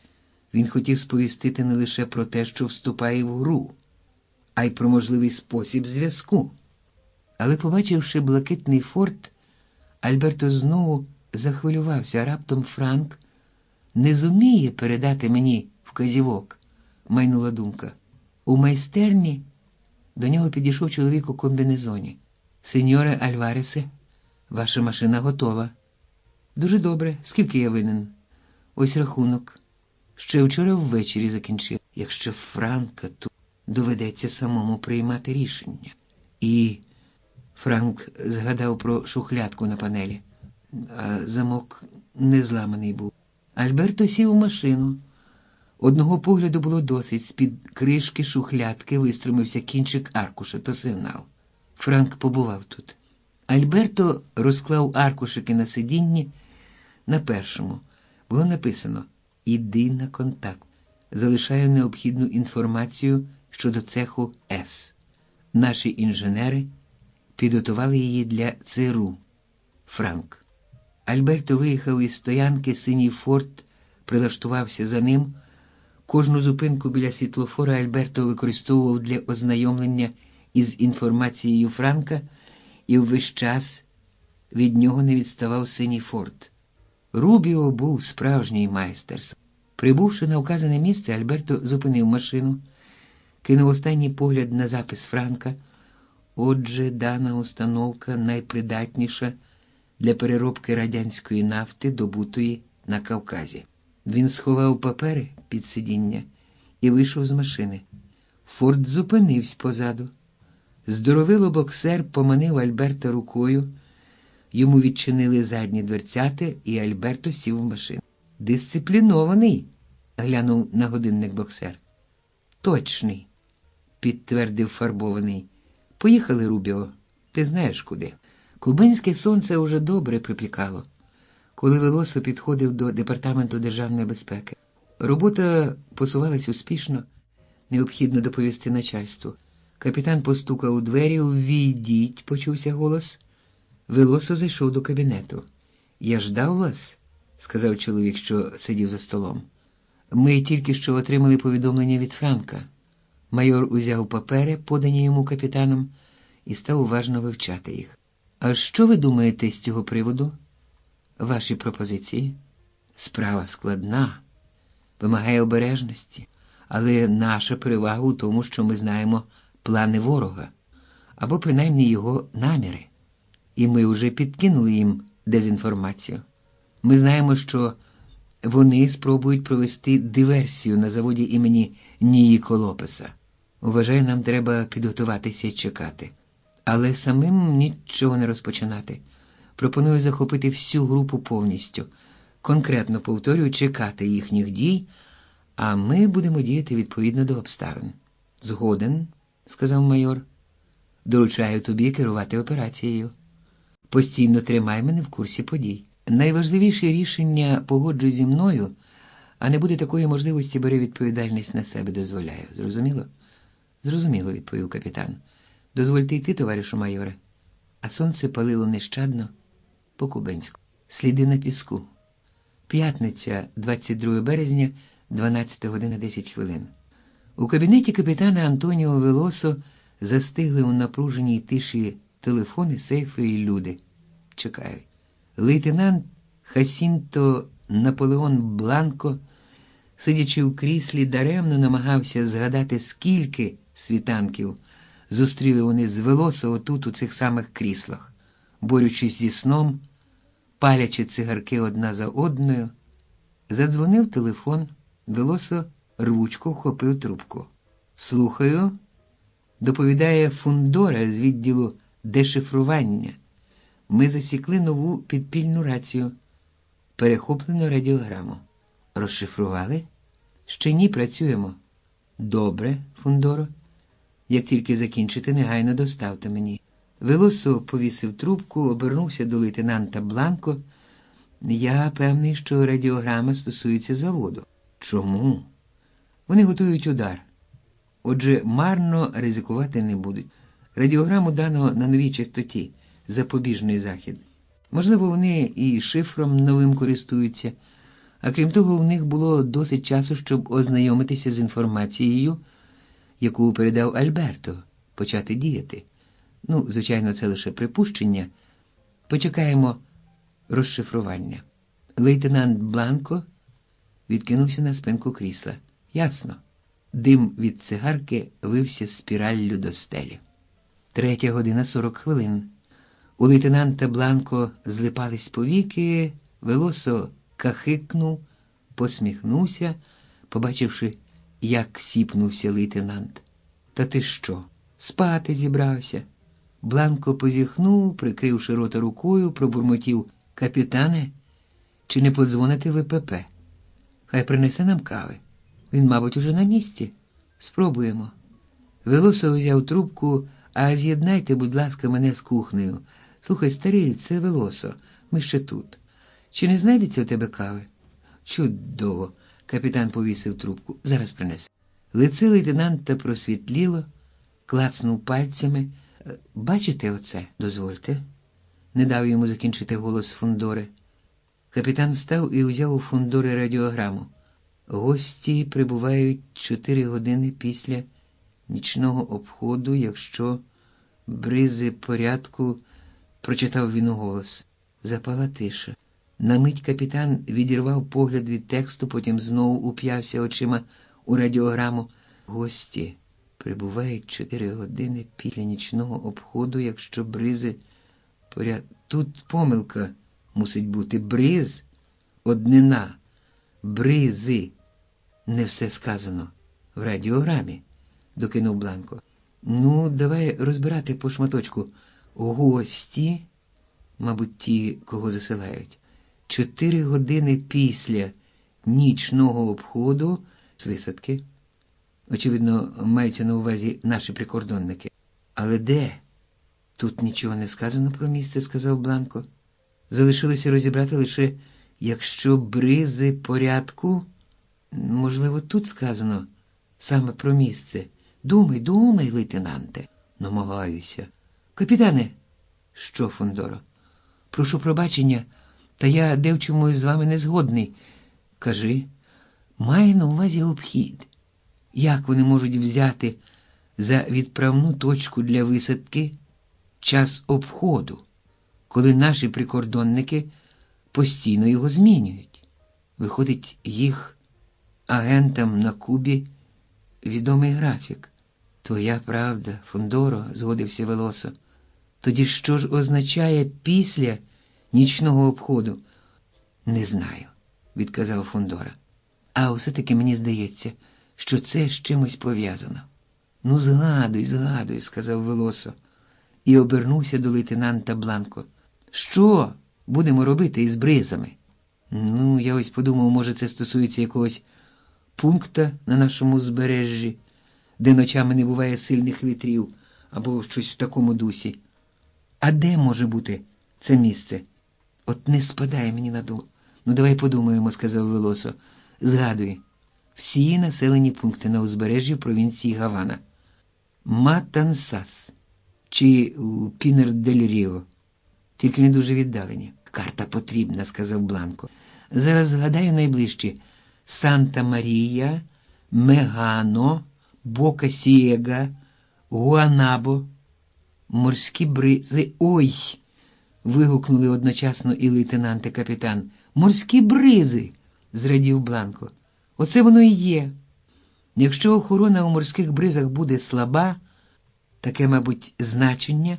Speaker 1: він хотів сповістити не лише про те, що вступає в гру, а й про можливий спосіб зв'язку. Але, побачивши блакитний форт, Альберто знову захвилювався, а раптом Франк не зуміє передати мені вказівок, майнула думка. У майстерні до нього підійшов чоловік у комбінезоні. «Сеньоре Альваресе, ваша машина готова». «Дуже добре. Скільки я винен?» «Ось рахунок. Ще вчора ввечері закінчив. Якщо Франка, то доведеться самому приймати рішення». І Франк згадав про шухлядку на панелі. А замок не зламаний був. Альберто сів у машину. Одного погляду було досить. З-під кришки шухлядки вистромився кінчик аркуша, то сигнал. Франк побував тут. Альберто розклав аркушики на сидінні. На першому було написано «Іди на контакт. Залишаю необхідну інформацію щодо цеху С. Наші інженери підготували її для ЦРУ. Франк». Альберто виїхав із стоянки, синій форт прилаштувався за ним. Кожну зупинку біля світлофора Альберто використовував для ознайомлення із інформацією Франка, і ввесь час від нього не відставав синій форт. Рубіо був справжній майстер. Прибувши на вказане місце, Альберто зупинив машину, кинув останній погляд на запис Франка. Отже, дана установка найпридатніша для переробки радянської нафти, добутої на Кавказі. Він сховав папери під сидіння і вийшов з машини. Форд зупинився позаду. Здоровило боксер поманив Альберта рукою. Йому відчинили задні дверцяти, і Альберто сів в машину. «Дисциплінований», – глянув на годинник боксер. «Точний», – підтвердив фарбований. «Поїхали, Рубіо. Ти знаєш куди». Кубинське сонце уже добре припікало, коли Велосо підходив до Департаменту державної безпеки. Робота посувалась успішно, необхідно доповісти начальству. Капітан постукав у двері. «Ввійдіть», – почувся голос. Велосо зайшов до кабінету. «Я ждав вас», – сказав чоловік, що сидів за столом. «Ми тільки що отримали повідомлення від Франка». Майор узяв папери, подані йому капітаном, і став уважно вивчати їх. «А що ви думаєте з цього приводу? Ваші пропозиції?» «Справа складна, вимагає обережності, але наша перевага у тому, що ми знаємо плани ворога, або принаймні його наміри. І ми вже підкинули їм дезінформацію. Ми знаємо, що вони спробують провести диверсію на заводі імені Ніїко Лопеса. Вважаю, нам треба підготуватися і чекати. Але самим нічого не розпочинати. Пропоную захопити всю групу повністю. Конкретно, повторюю, чекати їхніх дій, а ми будемо діяти відповідно до обставин. Згоден, сказав майор. Доручаю тобі керувати операцією. Постійно тримай мене в курсі подій. Найважливіше рішення погоджуй зі мною, а не буде такої можливості, бери відповідальність на себе, дозволяю. Зрозуміло? Зрозуміло, відповів капітан. Дозвольте йти, товаришу майоре. А сонце палило нещадно по-кубинську. Сліди на піску. П'ятниця, 22 березня, 12 година 10 хвилин. У кабінеті капітана Антоніо Велосо застигли у напруженій тиші телефони, сейфи і люди. Чекають. Лейтенант Хасінто Наполеон Бланко, сидячи в кріслі, даремно намагався згадати, скільки світанків зустріли вони з Велосо отут у цих самих кріслах, борючись зі сном, палячи цигарки одна за одною. Задзвонив телефон, Велосо рвучко вхопив трубку. «Слухаю», доповідає Фундора з відділу дешифрування. Ми засікли нову підпільну рацію. Перехоплено радіограму. Розшифрували? Ще ні, працюємо. Добре, Фундоро. Як тільки закінчите, негайно доставте мені. Велосо повісив трубку, обернувся до лейтенанта Бланко. Я певний, що радіограма стосується заводу. Чому? Вони готують удар. Отже, марно ризикувати не будуть. Радіограму дано на новій частоті. Запобіжний захід. Можливо, вони і шифром новим користуються, а крім того, в них було досить часу, щоб ознайомитися з інформацією, яку передав Альберто, почати діяти. Ну, звичайно, це лише припущення. Почекаємо розшифрування. Лейтенант Бланко відкинувся на спинку крісла. Ясно. Дим від цигарки вився спіраллю до стелі. 3 година 40 хвилин. У лейтенанта Бланко злипались повіки, Велосо кахикнув, посміхнувся, побачивши, як сіпнувся лейтенант. «Та ти що, спати зібрався?» Бланко позіхнув, прикривши рота рукою, пробурмотів: «Капітане, чи не подзвоните в ВПП? Хай принесе нам кави. Він, мабуть, уже на місці. Спробуємо». Велосо взяв трубку. «А з'єднайте, будь ласка, мене з кухнею. Слухай, старий, це Велосо. Ми ще тут. Чи не знайдеться у тебе кави?» «Чудово!» – капітан повісив трубку. «Зараз принесе». Лице лейтенанта просвітліло, клацнув пальцями. «Бачите оце? Дозвольте». Не дав йому закінчити голос Фундори. Капітан встав і взяв у Фундори радіограму. «Гості прибувають 4 години після нічного обходу, якщо бризи порядку», – прочитав він уголос. Запала тиша. На мить капітан відірвав погляд від тексту, потім знову уп'явся очима у радіограму. «Гості прибувають 4 години після нічного обходу, якщо бризи порядку». Тут помилка мусить бути. Бриз – однина. Бризи. Не все сказано в радіограмі, докинув Бланко. «Ну, давай розбирати по шматочку. Гості, мабуть, ті, кого засилають, 4 години після нічного обходу з висадки. Очевидно, маються на увазі наші прикордонники. Але де? Тут нічого не сказано про місце», – сказав Бланко. «Залишилося розібрати лише, якщо бризи порядку. Можливо, тут сказано саме про місце. Думай, лейтенанте». «Намагаюся». «Капітане!» «Що, Фундоро?» «Прошу пробачення, та я де в чомусь з вами не згодний». «Кажи». «Маю на увазі обхід. Як вони можуть взяти за відправну точку для висадки час обходу, коли наші прикордонники постійно його змінюють? Виходить, їх агентам на Кубі відомий графік. Твоя правда, Фондоро, згодився Велосо. Тоді що ж означає після нічного обходу? Не знаю, відказав Фондора. А все-таки мені здається, що це з чимось пов'язано. Ну, згадуй, сказав Велосо і обернувся до лейтенанта Бланко. Що будемо робити із бризами? Ну, я ось подумав, може, це стосується якогось пункта на нашому узбережжі, де ночами не буває сильних вітрів, або щось в такому дусі. А де може бути це місце? От не спадає мені на думку. Ну, давай подумаємо, сказав Велосо. Згадуй, всі населені пункти на узбережжі провінції Гавана. Матансас чи Пінер-дель-Ріо. Тільки не дуже віддалені. Карта потрібна, сказав Бланко. Зараз згадаю найближчі. Санта-Марія, Мегано, Бока-Сієга, Гуанабо, морські бризи. Ой! Вигукнули одночасно і лейтенант, і капітан. Морські бризи! Зрадів Бланко. Оце воно і є. Якщо охорона у морських бризах буде слаба, таке, мабуть, значення,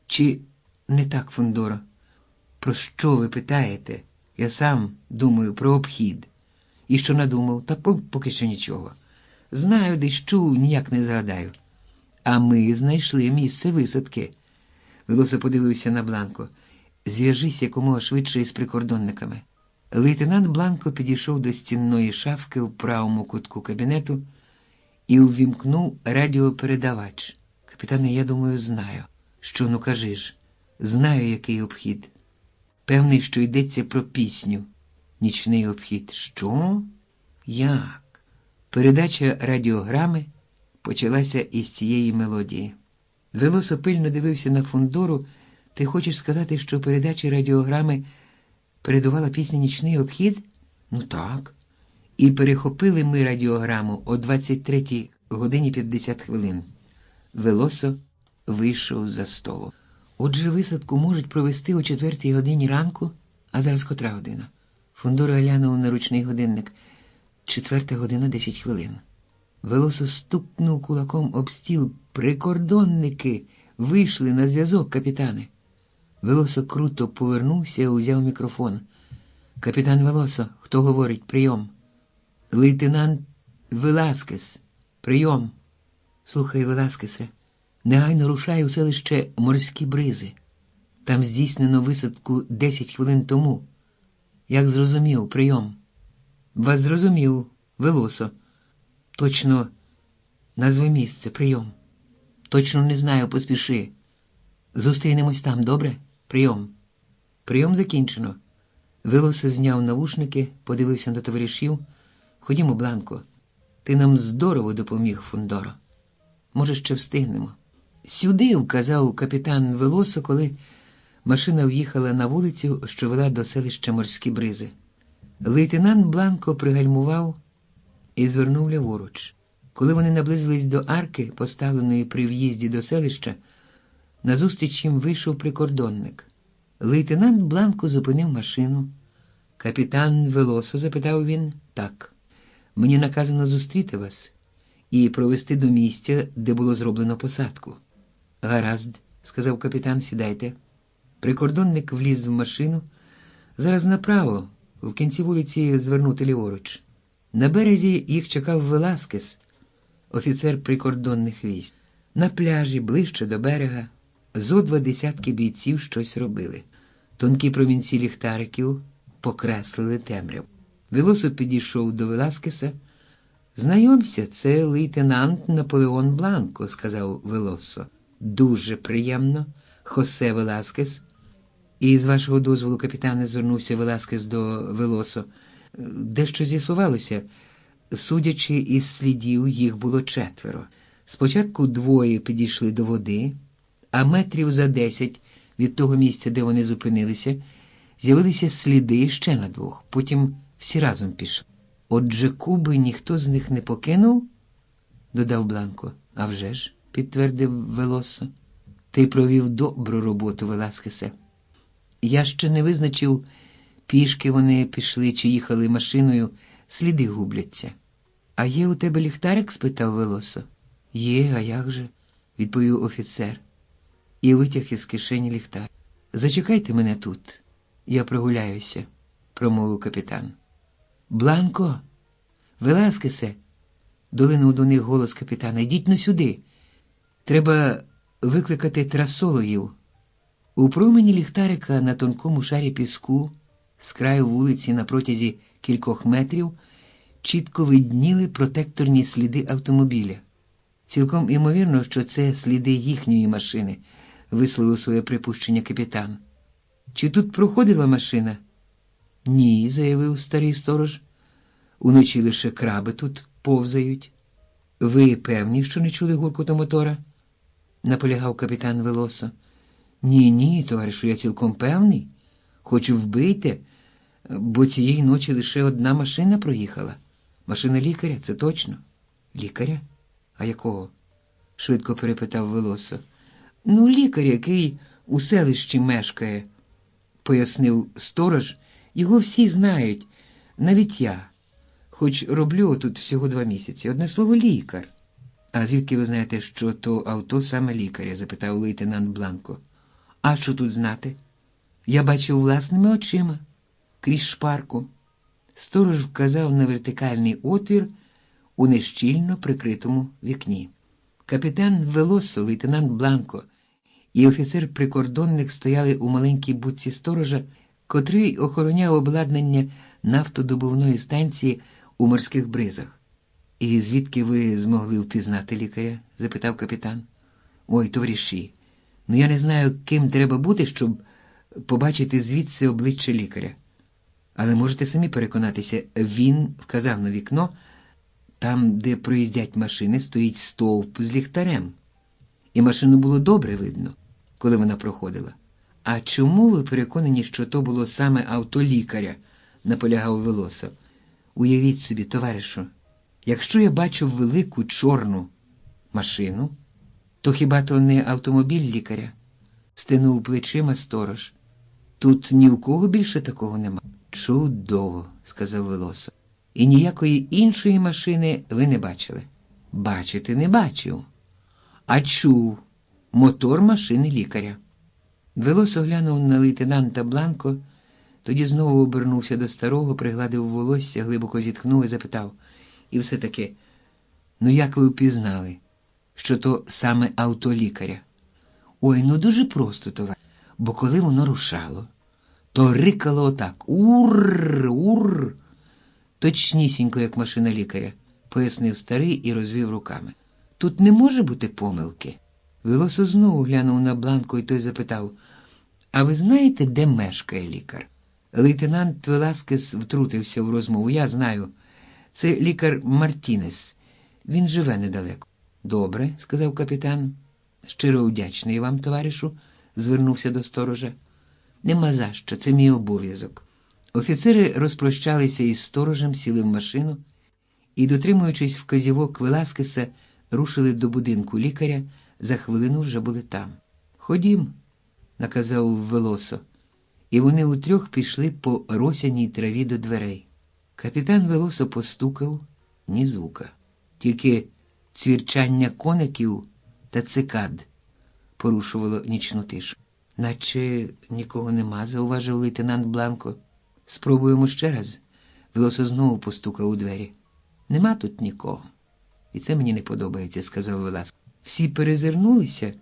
Speaker 1: чи не так, Фондоро? Про що ви питаєте? Я сам думаю про обхід. І що надумав? Та поки що нічого. Знаю, десь чув, ніяк не згадаю. А ми знайшли місце висадки. Велосо подивився на Бланко. Зв'яжись якомога швидше із прикордонниками. Лейтенант Бланко підійшов до стінної шафки у правому кутку кабінету і увімкнув радіопередавач. Капітане, я думаю, знаю. Що, ну кажи ж. Знаю, який обхід. Певний, що йдеться про пісню. Нічний обхід. Що? Як? Передача радіограми почалася із цієї мелодії. Велосо пильно дивився на Фондору. Ти хочеш сказати, що передача радіограми передувала пісня «Нічний обхід»? Ну так. І перехопили ми радіограму о 23 годині 50 хвилин. Велосо вийшов за столу. Отже, висадку можуть провести о 4 годині ранку, а зараз котра година? Фондоро глянув на ручний годинник. 4 година 10 хвилин. Велосо стукнув кулаком об стіл. Прикордонники вийшли на зв'язок, капітане. Велосо круто повернувся і узяв мікрофон. Капітан Велосо, хто говорить? Прийом. Лейтенант Веласкес. Прийом. Слухай, Веласкесе, негайно рушай у селище Морські Бризи. Там здійснено висадку 10 хвилин тому. Як зрозумів, прийом. Вас зрозумів, Велосо. Точно назви місце, прийом. Точно не знаю, поспіши. Зустрінемось там, добре? Прийом. Прийом закінчено. Велосо зняв навушники, подивився на товаришів. Ходімо, Бланко. Ти нам здорово допоміг, Фондоро. Може, ще встигнемо. Сюди, вказав капітан Велосо, коли машина в'їхала на вулицю, що вела до селища Морські Бризи. Лейтенант Бланко пригальмував і звернув ліворуч. Коли вони наблизились до арки, поставленої при в'їзді до селища, назустріч їм вийшов прикордонник. Лейтенант Бланко зупинив машину. Капітан Велосо, запитав він. Так. Мені наказано зустріти вас і провести до місця, де було зроблено посадку. Гаразд, сказав капітан, сідайте. Прикордонник вліз в машину. Зараз направо, в кінці вулиці звернути ліворуч. На березі їх чекав Веласкес, офіцер прикордонних військ. На пляжі, ближче до берега, зо 20 бійців щось робили. Тонкі промінці ліхтариків покреслили темряву. Велосо підійшов до Веласкеса. «Знайомся, це лейтенант Наполеон Бланко», – сказав Велосо. «Дуже приємно, Хосе Веласкес». «І з вашого дозволу, капітане», – звернувся Веласкес до Велосо. «Дещо з'ясувалося. Судячи із слідів, їх було 4. Спочатку 2 підійшли до води, а метрів за 10 від того місця, де вони зупинилися, з'явилися сліди ще на 2. Потім всі разом пішли. Отже, Куби ніхто з них не покинув?» – додав Бланко. «А вже ж», – підтвердив Велосо. «Ти провів добру роботу, Веласкесе. Я ще не визначив, пішки вони пішли чи їхали машиною, сліди губляться». «А є у тебе ліхтарик?» – спитав Велосо. Є, а як же, відповів офіцер і витяг із кишені ліхтар. Зачекайте мене тут, я прогуляюся, промовив капітан. Бланко, Веласкесе, долинув до них голос капітана, йдіть но сюди. Треба викликати трасологів. У промені ліхтарика на тонкому шарі піску з краю вулиці на протязі кількох метрів чітко видніли протекторні сліди автомобіля. Цілком імовірно, що це сліди їхньої машини, висловив своє припущення капітан. Чи тут проходила машина? Ні, заявив старий сторож. Уночі лише краби тут повзають. Ви певні, що не чули гуркоту мотора? Наполягав капітан Велосо. Ні, товаришу, я цілком певний. Хочу вбити, бо цієї ночі лише одна машина проїхала. Машина лікаря, це точно. Лікаря? А якого? Швидко перепитав Велосо. Ну, лікар, який у селищі мешкає, пояснив сторож. Його всі знають, навіть я. Хоч роблю тут всього 2 місяці. Одне слово, лікар. А звідки ви знаєте, що то авто саме лікаря? Запитав лейтенант Бланко. А що тут знати? Я бачив власними очима, крізь шпарку. Сторож вказав на вертикальний отвір у нещільно прикритому вікні. Капітан Велосо, лейтенант Бланко і офіцер-прикордонник стояли у маленькій будці сторожа, котрий охороняв обладнання нафтодобувної станції у морських бризах. «І звідки ви змогли впізнати лікаря?» – запитав капітан. «Ой, товариші, ну я не знаю, ким треба бути, щоб побачити звідси обличчя лікаря. Але можете самі переконатися, він вказав на вікно, там, де проїздять машини, стоїть стовп з ліхтарем. І машину було добре видно, коли вона проходила. А чому ви переконані, що то було саме авто лікаря?» – наполягав Велосо. «Уявіть собі, товаришу, якщо я бачу велику чорну машину, то хіба то не автомобіль лікаря?» – стенув плечима сторож. «Тут ні в кого більше такого нема». «Чудово», – сказав Велосо. «І ніякої іншої машини ви не бачили?» «Бачити не бачив, а чув мотор машини лікаря». Велосо глянув на лейтенанта Бланко, тоді знову обернувся до старого, пригладив волосся, глибоко зітхнув і запитав. «І все-таки, ну як ви впізнали, що то саме авто лікаря?» «Ой, ну дуже просто, товариш, бо коли воно рушало, то рикало отак. Урр, урр. Точнісінько, як машина лікаря», – пояснив старий і розвів руками. «Тут не може бути помилки?» Велосо знову глянув на Бланко, і той запитав. «А ви знаєте, де мешкає лікар?» Лейтенант Веласкес втрутився в розмову. «Я знаю. Це лікар Мартінес. Він живе недалеко». «Добре», – сказав капітан. «Щиро вдячний вам, товаришу», – звернувся до сторожа. «Нема за що, це мій обов'язок». Офіцери розпрощалися із сторожем, сіли в машину і, дотримуючись вказівок Веласкеса, рушили до будинку лікаря. За хвилину вже були там. «Ходім», – наказав Велосо, і вони утрьох пішли по росяній траві до дверей. Капітан Велосо постукав, ні звука, тільки цвірчання коників та цикад порушувало нічну тишу. «Наче нікого нема», – зауважив лейтенант Бланко. «Спробуємо ще раз». Велосо знову постукав у двері. «Нема тут нікого. І це мені не подобається», – сказав Веласкес. Всі перезирнулися.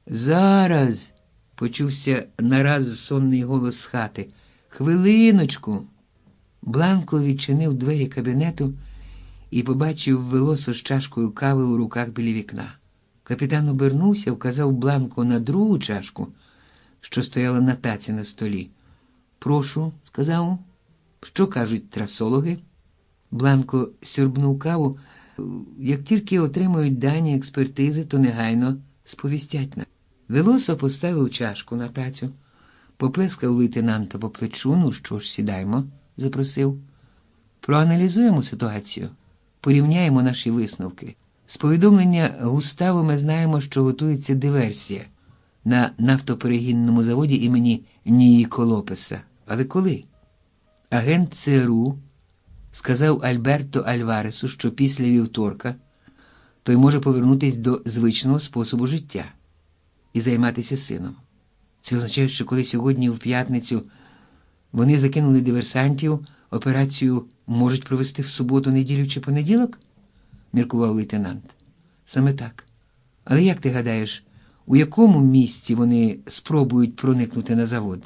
Speaker 1: «Зараз!» – почувся нараз сонний голос з хати. «Хвилиночку!» Бланко відчинив двері кабінету і побачив Велосо з чашкою кави у руках біля вікна. Капітан обернувся, вказав Бланко на другу чашку, що стояла на таці на столі. «Прошу», – сказав, – «що кажуть трасологи?» Бланко сьорбнув каву. «Як тільки отримають дані експертизи, то негайно сповістять нас». Велосо поставив чашку на тацю, поплескав лейтенанта по плечу. «Ну що ж, сідаймо», – запросив. «Проаналізуємо ситуацію, порівняємо наші висновки. З повідомлення Густаво ми знаємо, що готується диверсія на нафтоперегінному заводі імені Ніїко Лопеса. Але коли?» Агент ЦРУ сказав Альберто Альваресу, що після вівторка той може повернутися до звичного способу життя і займатися сином. Це означає, що коли сьогодні, в п'ятницю, вони закинули диверсантів, операцію можуть провести в суботу, неділю чи понеділок? Міркував лейтенант. Саме так. Але як ти гадаєш, у якому місці вони спробують проникнути на завод?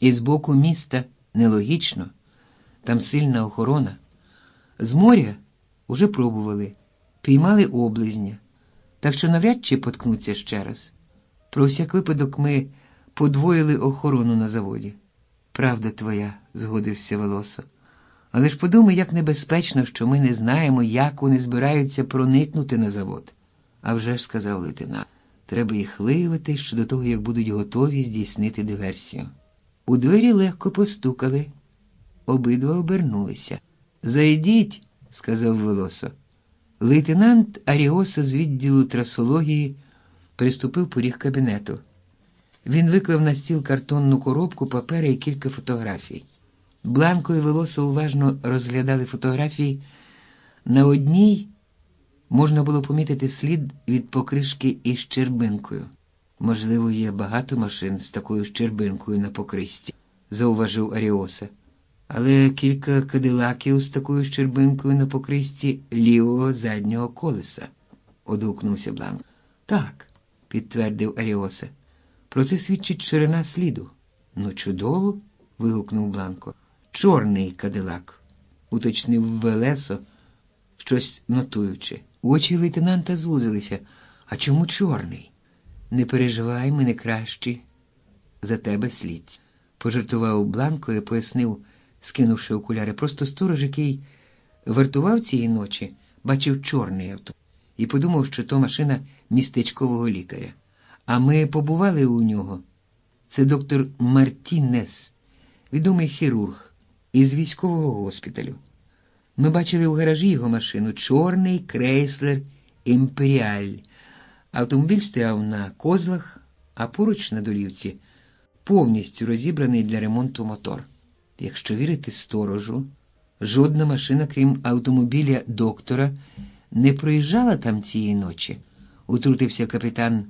Speaker 1: Із боку міста нелогічно. Там сильна охорона. З моря уже пробували, піймали облизня, так що навряд чи поткнуться ще раз. Про всяк випадок ми подвоїли охорону на заводі. Правда твоя, згодився Велосо. Але ж подумай, як небезпечно, що ми не знаємо, як вони збираються проникнути на завод. А вже ж, сказав лейтенант, треба їх виявити щодо того, як будуть готові здійснити диверсію. У двері легко постукали. Обидва обернулися. «Зайдіть», – сказав Велосо. Лейтенант Аріоса з відділу трасології приступив поріг кабінету. Він виклав на стіл картонну коробку, папери і кілька фотографій. Бланко і Велосо уважно розглядали фотографії. На одній можна було помітити слід від покришки із щербинкою. «Можливо, є багато машин з такою щербинкою на покришці», – зауважив Аріоса. «Але кілька кадилаків з такою щербинкою на покришці лівого заднього колеса», – одгукнувся Бланко. «Так», – підтвердив Аріоса. «Про це свідчить ширина сліду». «Ну, чудово», – вигукнув Бланко. «Чорний кадилак», – уточнив Велесо, щось нотуючи. Очі лейтенанта звузилися. «А чому чорний?» «Не переживай, ми не кращі за тебе слідці», – пожартував Бланко і пояснив, скинувши окуляри. «Просто сторож, який вартував цієї ночі, бачив чорний авто і подумав, що то машина містечкового лікаря. А ми побували у нього. Це доктор Мартінес, відомий хірург із військового госпіталю. Ми бачили у гаражі його машину, чорний Крейслер Імперіаль. Автомобіль стояв на козлах, а поруч на долівці повністю розібраний для ремонту мотор. Якщо вірити сторожу, жодна машина, крім автомобіля доктора, не проїжджала там цієї ночі», – утрутився капітан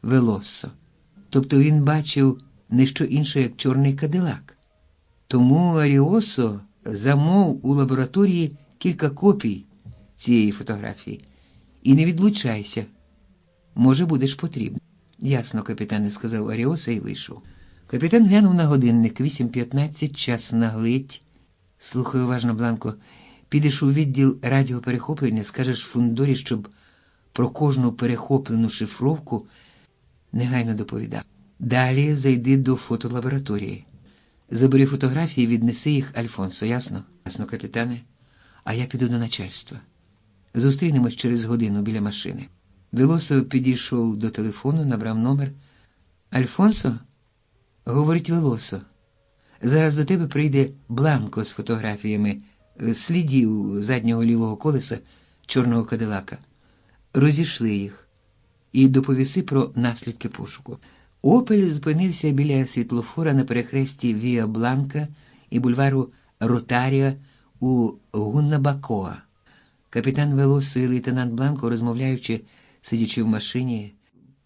Speaker 1: Велосо. «Тобто він бачив не що інше, як чорний кадилак. Тому Аріосо замов у лабораторії кілька копій цієї фотографії. І не відлучайся. Може, будеш потрібен». «Ясно, капітане», – сказав Аріоса і вийшов. Капітан глянув на годинник. 8:15, час наглить. «Слухай уважно, Бланко. Підеш у відділ радіоперехоплення, скажеш Фундорі, щоб про кожну перехоплену шифровку негайно доповідав. Далі зайди до фотолабораторії. Забери фотографії, віднеси їх Альфонсо, ясно?» «Ясно, капітане. А я піду до начальства. Зустрінемось через годину біля машини». Велосо підійшов до телефону, набрав номер. «Альфонсо?» – говорить Велосо. «Зараз до тебе прийде Бланко з фотографіями слідів заднього лівого колеса чорного кадилака. Розійшли їх і доповіси про наслідки пошуку». Опель зупинився біля світлофора на перехресті Віа Бланка і бульвару Ротаріа у Гуннабакоа. Капітан Велосо і лейтенант Бланко, розмовляючи, сидячи в машині,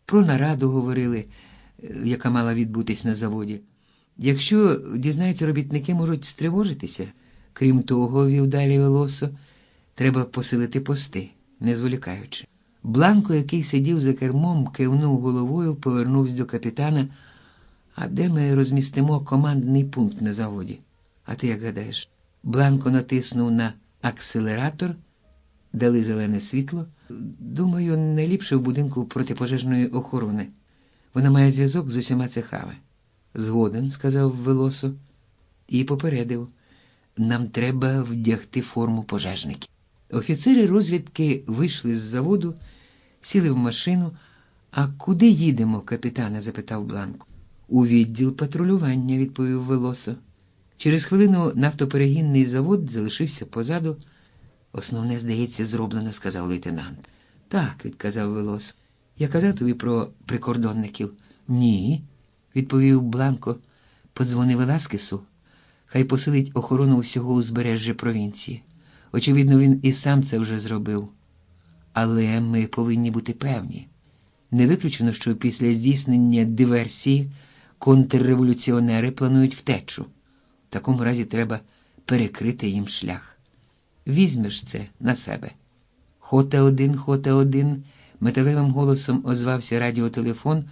Speaker 1: про нараду говорили, яка мала відбутись на заводі. «Якщо дізнаються робітники, можуть стривожитися. Крім того, вів далі Велосо, треба посилити пости, не зволікаючи». Бланко, який сидів за кермом, кивнув головою, повернувся до капітана. «А де ми розмістимо командний пункт на заводі? А ти як гадаєш?» Бланко натиснув на акселератор, дали зелене світло. «Думаю, найліпше в будинку протипожежної охорони. Вона має зв'язок з усіма цехами». «Згоден», – сказав Велосо і попередив. «Нам треба вдягти форму пожежників». Офіцери розвідки вийшли з заводу, сіли в машину. «А куди їдемо, капітане?» – запитав Бланко. «У відділ патрулювання», – відповів Велосо. Через хвилину нафтоперегінний завод залишився позаду. «Основне, здається, зроблено», – сказав лейтенант. «Так», – відказав Велосо. «Я казав тобі про прикордонників?» «Ні», – відповів Бланко. «Подзвони Веласкесу, хай посилить охорону всього узбережжя провінції. Очевидно, він і сам це вже зробив. Але ми повинні бути певні. Не виключено, що після здійснення диверсії контрреволюціонери планують втечу. В такому разі треба перекрити їм шлях. Візьмеш це на себе. Хоте-1, Хоте-1, металевим голосом озвався радіотелефон.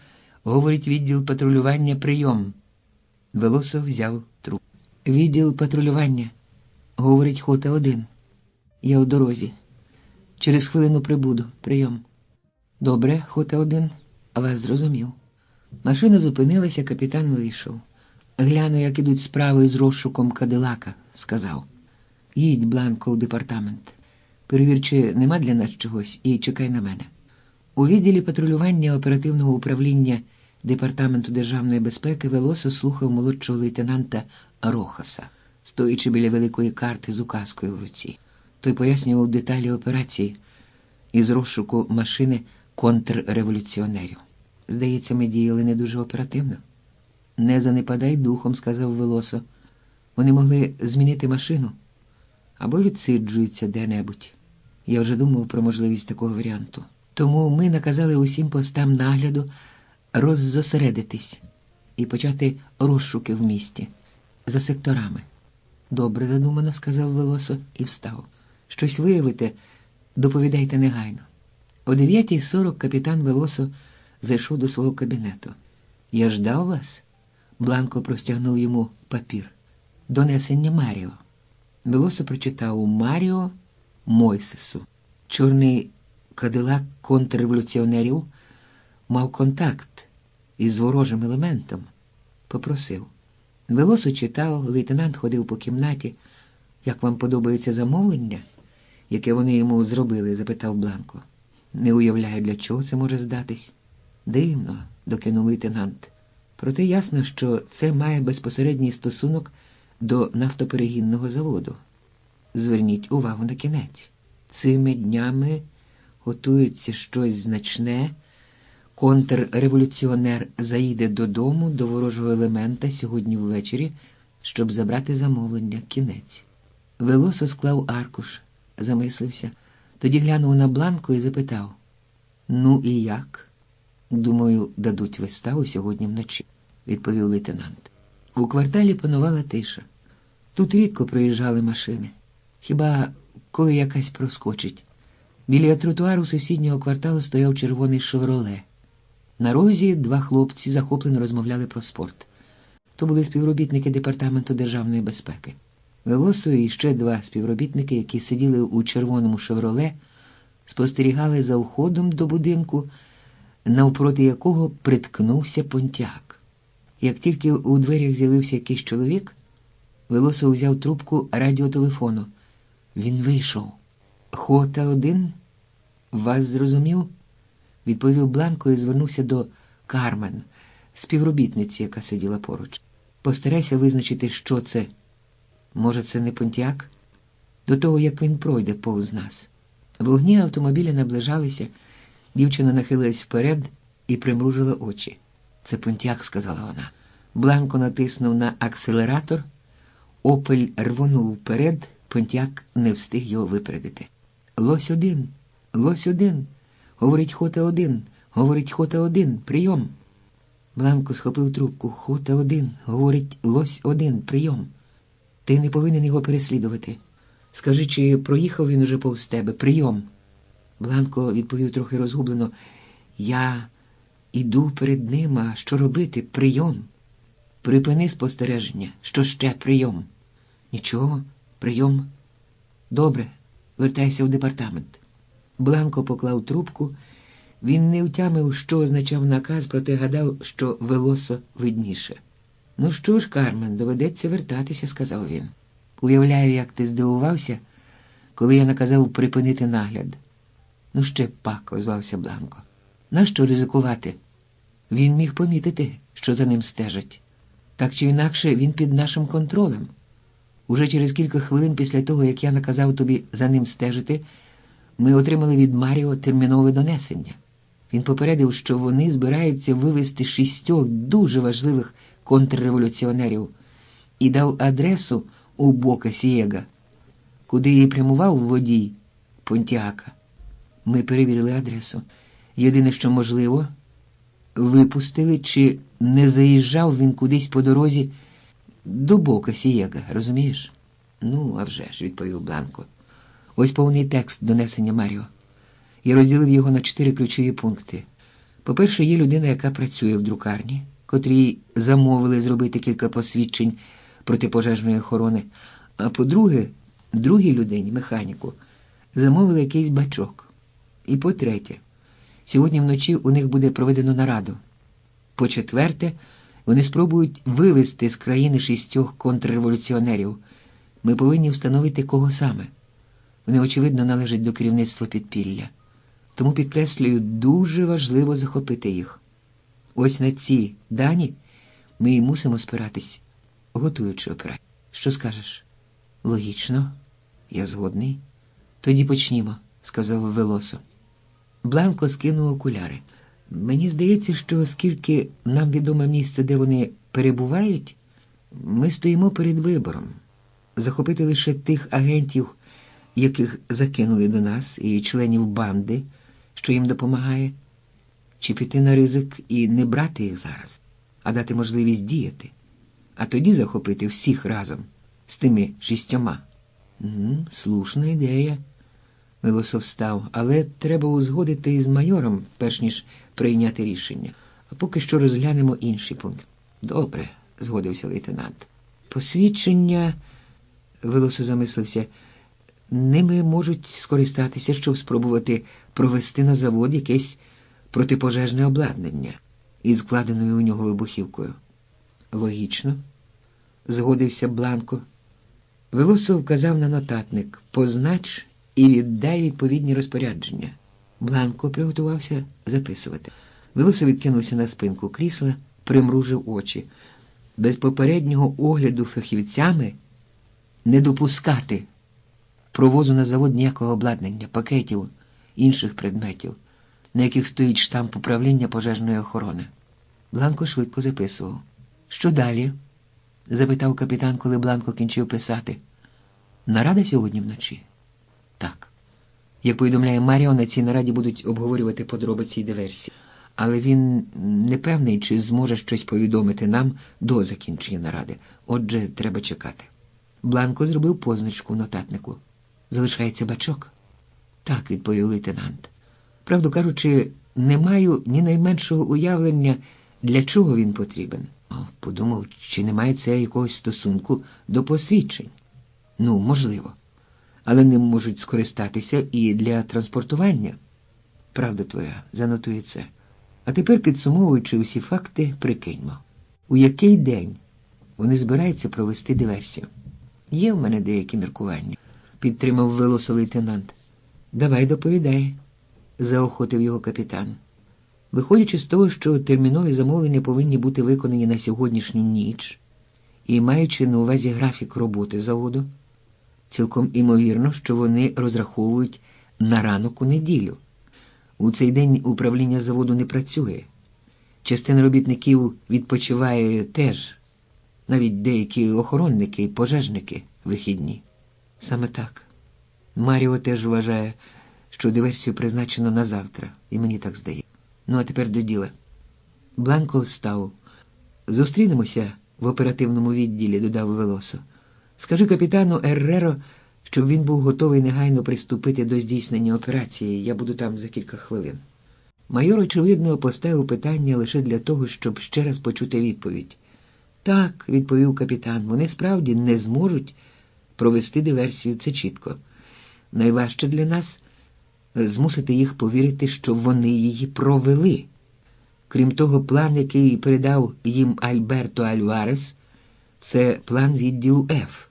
Speaker 1: Говорить відділ патрулювання, прийом. Велосов взяв трубку. Відділ патрулювання. Говорить Хоте-1. Я у дорозі. Через хвилину прибуду. Прийом. Добре, Хоте-1. Вас зрозумів. Машина зупинилася, капітан вийшов. Гляну, як ідуть справи з розшуком Кадилака, сказав. Їдь, Бланко, у департамент. Перевір, чи нема для нас чогось, і чекай на мене. У відділі патрулювання оперативного управління Департаменту державної безпеки Велосо слухав молодшого лейтенанта Рохаса, стоячи біля великої карти з указкою в руці. Той пояснював деталі операції із розшуку машини контрреволюціонерів. Здається, ми діяли не дуже оперативно. Не занепадай духом, сказав Велосо. Вони могли змінити машину або відсиджуються де-небудь. Я вже думав про можливість такого варіанту. Тому ми наказали усім постам нагляду роззосередитись і почати розшуки в місті за секторами. Добре задумано, сказав Велосо і встав. Щось виявите, доповідайте негайно. О 9:40 капітан Велосо зайшов до свого кабінету. Я ждав вас? Бланко простягнув йому папір. Донесення Маріо. Велосо прочитав у Маріо Мойсесу. Чорний Кадилак контрреволюціонерів мав контакт із ворожим елементом. Попросив. Велосо читав, лейтенант ходив по кімнаті. Як вам подобається замовлення, яке вони йому зробили, запитав Бланко. Не уявляю, для чого це може здатись. Дивно, докинув лейтенант. Проте ясно, що це має безпосередній стосунок до нафтоперегінного заводу. Зверніть увагу на кінець. Цими днями готується щось значне. Контрреволюціонер заїде додому до ворожого елемента сьогодні ввечері, щоб забрати замовлення. Кінець. Велосо склав аркуш, замислився, тоді глянув на Бланко і запитав. Ну і як? Думаю, дадуть виставу сьогодні вночі, відповів лейтенант. У кварталі панувала тиша. Тут рідко проїжджали машини. Хіба коли якась проскочить. Біля тротуару сусіднього кварталу стояв червоний «Шевроле». На розі два хлопці захоплено розмовляли про спорт. То були співробітники Департаменту державної безпеки. Велосо і ще два співробітники, які сиділи у червоному «Шевроле», спостерігали за входом до будинку, навпроти якого приткнувся понтяк. Як тільки у дверях з'явився якийсь чоловік, Велосо взяв трубку радіотелефону. Він вийшов. Хоте-1? Вас зрозумів? Відповів Бланко і звернувся до Кармен, співробітниці, яка сиділа поруч. Постарайся визначити, що це. Може, це не понтяк? До того, як він пройде повз нас. Вогні автомобіля наближалися. Дівчина нахилилась вперед і примружила очі. Це понтяк, сказала вона. Бланко натиснув на акселератор. Опель рвонув вперед, понтяк не встиг його випередити. Лось-1, Лось-1, говорить Хоте-1, говорить Хоте-1, прийом. Бланко схопив трубку. Хоте-1, говорить Лось-1, прийом. Ти не повинен його переслідувати. Скажи, чи проїхав він уже повз тебе, прийом. Бланко відповів трохи розгублено. Я іду перед ним, а що робити, прийом. Припини спостереження, що ще, прийом. Нічого, прийом. Добре, вертайся в департамент. Бланко поклав трубку. Він не втямив, що означав наказ, проте гадав, що Велосо видніше. Ну що ж, Кармен, доведеться вертатися, сказав він. Уявляю, як ти здивувався, коли я наказав припинити нагляд. Ну ще пак, озвався Бланко. Нащо ризикувати? Він міг помітити, що за ним стежать. Так чи інакше, він під нашим контролем. Уже через кілька хвилин після того, як я наказав тобі за ним стежити, ми отримали від Маріо термінове донесення. Він попередив, що вони збираються вивезти 6 дуже важливих контрреволюціонерів і дав адресу у Бока-Сієга, куди і прямував водій понтяка. Ми перевірили адресу. Єдине, що можливо, випустили, чи не заїжджав він кудись по дорозі до Бока Сієга, розумієш? Ну, а вже ж, відповів Бланко. Ось повний текст донесення Маріо. Я розділив його на 4 ключові пункти. По-перше, є людина, яка працює в друкарні, котрій замовили зробити кілька посвідчень протипожежної охорони. А по-друге, другій людині, механіку, замовили якийсь бачок. І по-третє, сьогодні вночі у них буде проведено нараду. По-четверте, вони спробують вивезти з країни 6 контрреволюціонерів. Ми повинні встановити, кого саме. Вони, очевидно, належать до керівництва підпілля. Тому, підкреслюю, дуже важливо захопити їх. Ось на ці дані ми і мусимо спиратись, готуючи операцію. Що скажеш? Логічно. Я згодний. Тоді почнімо, сказав Велосо. Бланко скинув окуляри. Мені здається, що оскільки нам відоме місце, де вони перебувають, ми стоїмо перед вибором. Захопити лише тих агентів, яких закинули до нас, і членів банди, що їм допомагає, чи піти на ризик і не брати їх зараз, а дати можливість діяти, а тоді захопити всіх разом з тими 6. Слушна ідея. Велосо встав, але треба узгодити із майором, перш ніж прийняти рішення. А поки що розглянемо інший пункт. Добре, згодився лейтенант. Посвідчення, Велосо замислився, ними можуть скористатися, щоб спробувати провести на завод якесь протипожежне обладнання із вкладеною у нього вибухівкою. Логічно, згодився Бланко. Велосо вказав на нотатник «Познач і віддай відповідні розпорядження». Бланко приготувався записувати. Велосо відкинувся на спинку крісла, примружив очі. Без попереднього огляду фахівцями не допускати провозу на завод ніякого обладнання, пакетів, інших предметів, на яких стоїть штамп управління пожежної охорони. Бланко швидко записував. «Що далі?» – запитав капітан, коли Бланко кінчив писати. «Нарада сьогодні вночі?» «Так. Як повідомляє Маріо, на цій нараді будуть обговорювати подробиці й диверсії. Але він не певний, чи зможе щось повідомити нам до закінчення наради. Отже, треба чекати». Бланко зробив позначку в нотатнику. «Залишається бачок?» «Так», – відповів лейтенант. «Правду кажучи, не маю ні найменшого уявлення, для чого він потрібен». Подумав, чи не має це якогось стосунку до посвідчень. Ну, можливо. Але ним можуть скористатися і для транспортування. Правда твоя, занотує це. А тепер, підсумовуючи усі факти, прикиньмо. У який день вони збираються провести диверсію? Є в мене деякі міркування, підтримав Велосо лейтенант. Давай доповідай, заохотив його капітан. Виходячи з того, що термінові замовлення повинні бути виконані на сьогоднішню ніч, і маючи на увазі графік роботи заводу, цілком імовірно, що вони розраховують на ранок у неділю. У цей день управління заводу не працює. Частина робітників відпочиває теж, навіть деякі охоронники і пожежники вихідні. Саме так. Маріо теж вважає, що диверсію призначено на завтра, і мені так здається. Ну, а тепер до діла. Бланко встав. «Зустрінемося в оперативному відділі», – додав Велосо. «Скажи капітану Ерреро, щоб він був готовий негайно приступити до здійснення операції. Я буду там за кілька хвилин». Майор, очевидно, поставив питання лише для того, щоб ще раз почути відповідь. «Так», – відповів капітан, – «вони справді не зможуть провести диверсію, це чітко. Найважче для нас – змусити їх повірити, що вони її провели. Крім того, план, який передав їм Альберто Альварес, це план відділу F,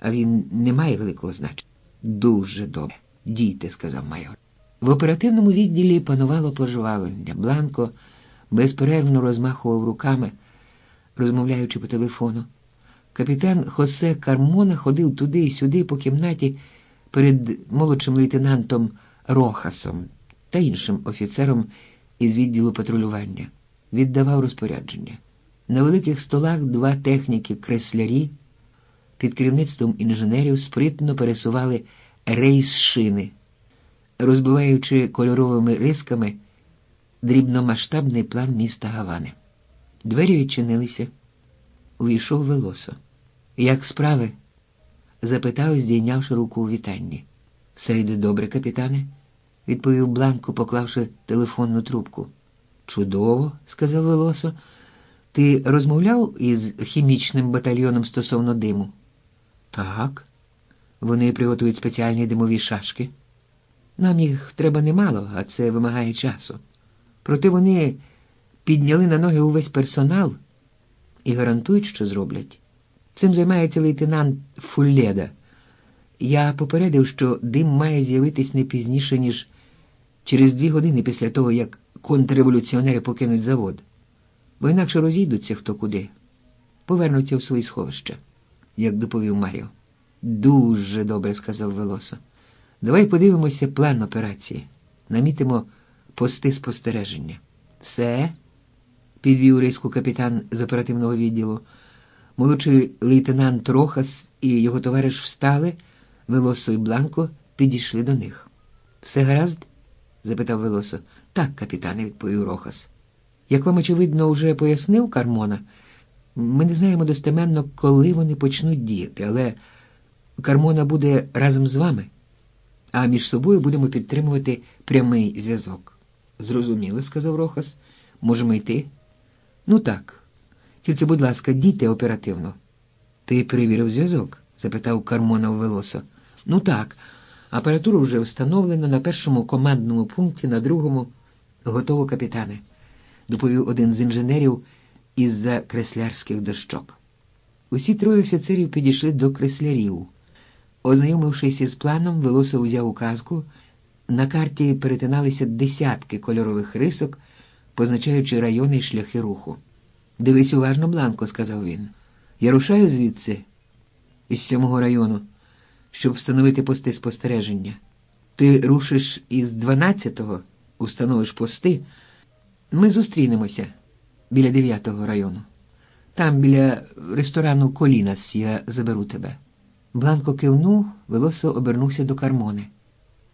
Speaker 1: а він не має великого значення». «Дуже добре. Дійте», – сказав майор. В оперативному відділі панувало пожвавлення. Бланко безперервно розмахував руками, розмовляючи по телефону. Капітан Хосе Кармона ходив туди і сюди по кімнаті перед молодшим лейтенантом Рохасом та іншим офіцером із відділу патрулювання. Віддавав розпорядження. На великих столах 2 техніки-креслярі під керівництвом інженерів спритно пересували рейс-шини. розбиваючи кольоровими рисками дрібномасштабний план міста Гавани. Двері відчинилися. Увійшов Велосо. «Як справи?» – запитав, здійнявши руку у вітанні. «Все йде добре, капітане», – відповів Бланко, поклавши телефонну трубку. «Чудово», – сказав Велосо. «Ти розмовляв із хімічним батальйоном стосовно диму?» «Так. Вони приготують спеціальні димові шашки. Нам їх треба немало, а це вимагає часу. Проте вони підняли на ноги увесь персонал і гарантують, що зроблять. Цим займається лейтенант Фулледа. Я попередив, що дим має з'явитись не пізніше, ніж через 2 години після того, як контрреволюціонери покинуть завод. Бо інакше розійдуться хто куди. Повернуться в свої сховища», – як доповів Маріо. «Дуже добре», – сказав Велосо. «Давай подивимося план операції. Намітимо пости спостереження». «Все?» – підвів риску капітан з оперативного відділу. Молодший лейтенант Рохас і його товариш встали, Велосо і Бланко підійшли до них. «Все гаразд?» – запитав Велосо. «Так, капітане», – відповів Рохас. «Як вам, очевидно, уже пояснив Кармона, ми не знаємо достеменно, коли вони почнуть діяти, але Кармона буде разом з вами, а між собою будемо підтримувати прямий зв'язок». «Зрозуміло», – сказав Рохас. «Можемо йти?» «Ну так. Тільки, будь ласка, дійте оперативно». «Ти перевірив зв'язок?» – запитав Кармона у Велосо. «Ну так. Апаратуру вже встановлено на першому командному пункті, на другому готово, капітане», – доповів один з інженерів із-за креслярських дощок. Усі 3 офіцерів підійшли до креслярів. Ознайомившись із планом, Велосо взяв указку. На карті перетиналися десятки кольорових рисок, позначаючи райони й шляхи руху. «Дивись уважно, Бланко», – сказав він. «Я рушаю звідси, із 7-го району, щоб встановити пости спостереження. Ти рушиш із 12-го, установиш пости. Ми зустрінемося біля 9-го району. Там, біля ресторану «Колінас», я заберу тебе». Бланко кивнув, Велосо обернувся до Кармони.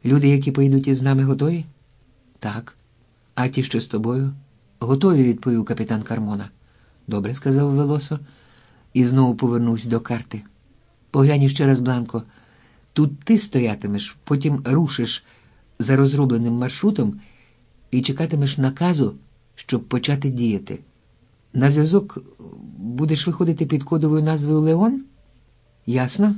Speaker 1: «Люди, які поїдуть із нами, готові?» «Так». «А ті, що з тобою?» «Готові», – відповів капітан Кармона. «Добре», – сказав Велосо, і знову повернувся до карти. «Поглянь ще раз, Бланко. Тут ти стоятимеш, потім рушиш за розробленим маршрутом і чекатимеш наказу, щоб почати діяти. На зв'язок будеш виходити під кодовою назвою «Леон»?» «Ясно?»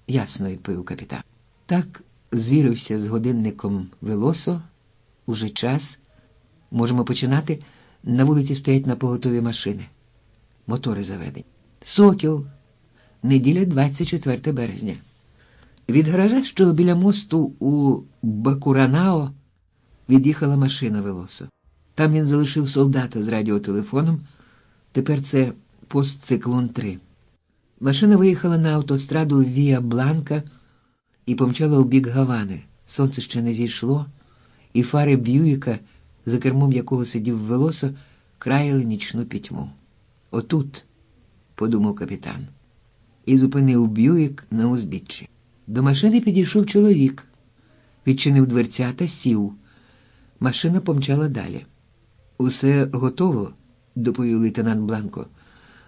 Speaker 1: «Ясно», – відповів капітан. Так звірився з годинником Велосо. «Уже час. Можемо починати. На вулиці стоять напоготові машини. Мотори заведені. Сокіл. Неділя, 24 березня. Від гаража, що біля мосту у Бакуранао, від'їхала машина Велосо. Там він залишив солдата з радіотелефоном. Тепер це пост «Циклон-3». Машина виїхала на автостраду Віа Бланка і помчала у бік Гавани. Сонце ще не зійшло, і фари Б'юїка, за кермом якого сидів Велосо, краяли нічну пітьму. «Отут», – подумав капітан, і зупинив Б'юїк на узбіччі. До машини підійшов чоловік, відчинив дверцята, сів. Машина помчала далі. «Усе готово», – доповів лейтенант Бланко.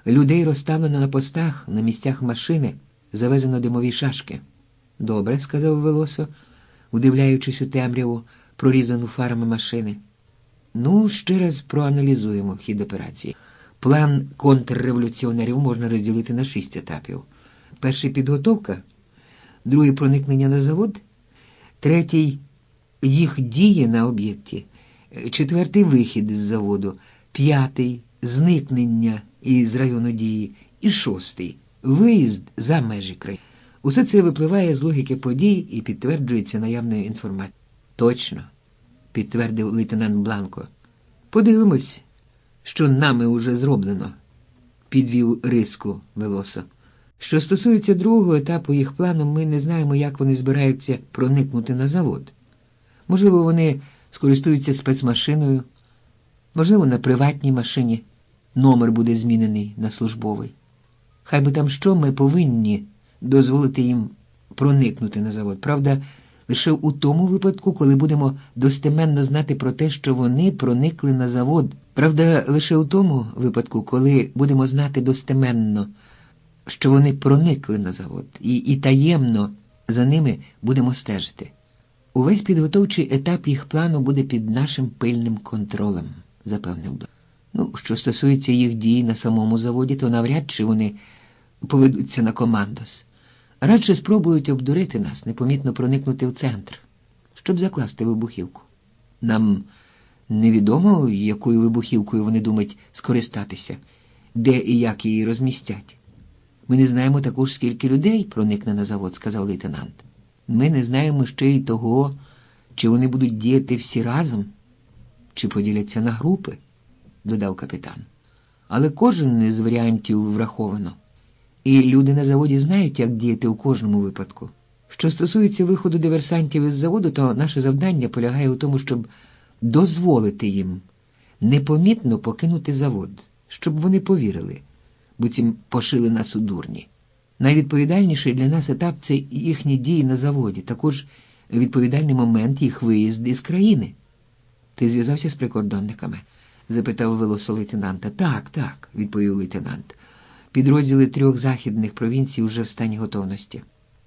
Speaker 1: «Людей розставлено на постах, на місцях машини, завезено димові шашки». «Добре», – сказав Велосо, удивляючись у темряву, прорізану фарами машини. «Ну, ще раз проаналізуємо хід операції. План контрреволюціонерів можна розділити на 6 етапів. Перший – підготовка, другий – проникнення на завод, третій – їх дії на об'єкті, четвертий – вихід з заводу, п'ятий – зникнення із району дії і шостий – виїзд за межі країни. Усе це випливає з логіки подій і підтверджується наявною інформацією». «Точно», – підтвердив лейтенант Бланко. «Подивимось, що нами уже зроблено», – підвів риску Велосо. «Що стосується другого етапу їх плану, ми не знаємо, як вони збираються проникнути на завод. Можливо, вони скористуються спецмашиною, можливо, на приватній машині. Номер буде змінений на службовий. Хай би там що, ми повинні дозволити їм проникнути на завод. Правда, лише у тому випадку, коли будемо достеменно знати про те, що вони проникли на завод. Правда, лише у тому випадку, коли будемо знати достеменно, що вони проникли на завод, і таємно за ними будемо стежити. Увесь підготовчий етап їх плану буде під нашим пильним контролем, запевнив Бланко. Ну, що стосується їх дій на самому заводі, то навряд чи вони поведуться на командос. Радше спробують обдурити нас, непомітно проникнути в центр, щоб закласти вибухівку. Нам невідомо, якою вибухівкою вони думають скористатися, де і як її розмістять. Ми не знаємо також, скільки людей проникне на завод, сказав лейтенант. Ми не знаємо ще й того, чи вони будуть діяти всі разом, чи поділяться на групи, додав капітан. Але кожен із варіантів враховано. І люди на заводі знають, як діяти у кожному випадку. Що стосується виходу диверсантів із заводу, то наше завдання полягає у тому, щоб дозволити їм непомітно покинути завод, щоб вони повірили, буцім пошили нас у дурні. Найвідповідальніший для нас етап – це їхні дії на заводі, також відповідальний момент їх виїзд із країни. Ти зв'язався з прикордонниками? Запитав Велосо лейтенанта. Так, відповів лейтенант. Підрозділи 3 західних провінцій уже в стані готовності.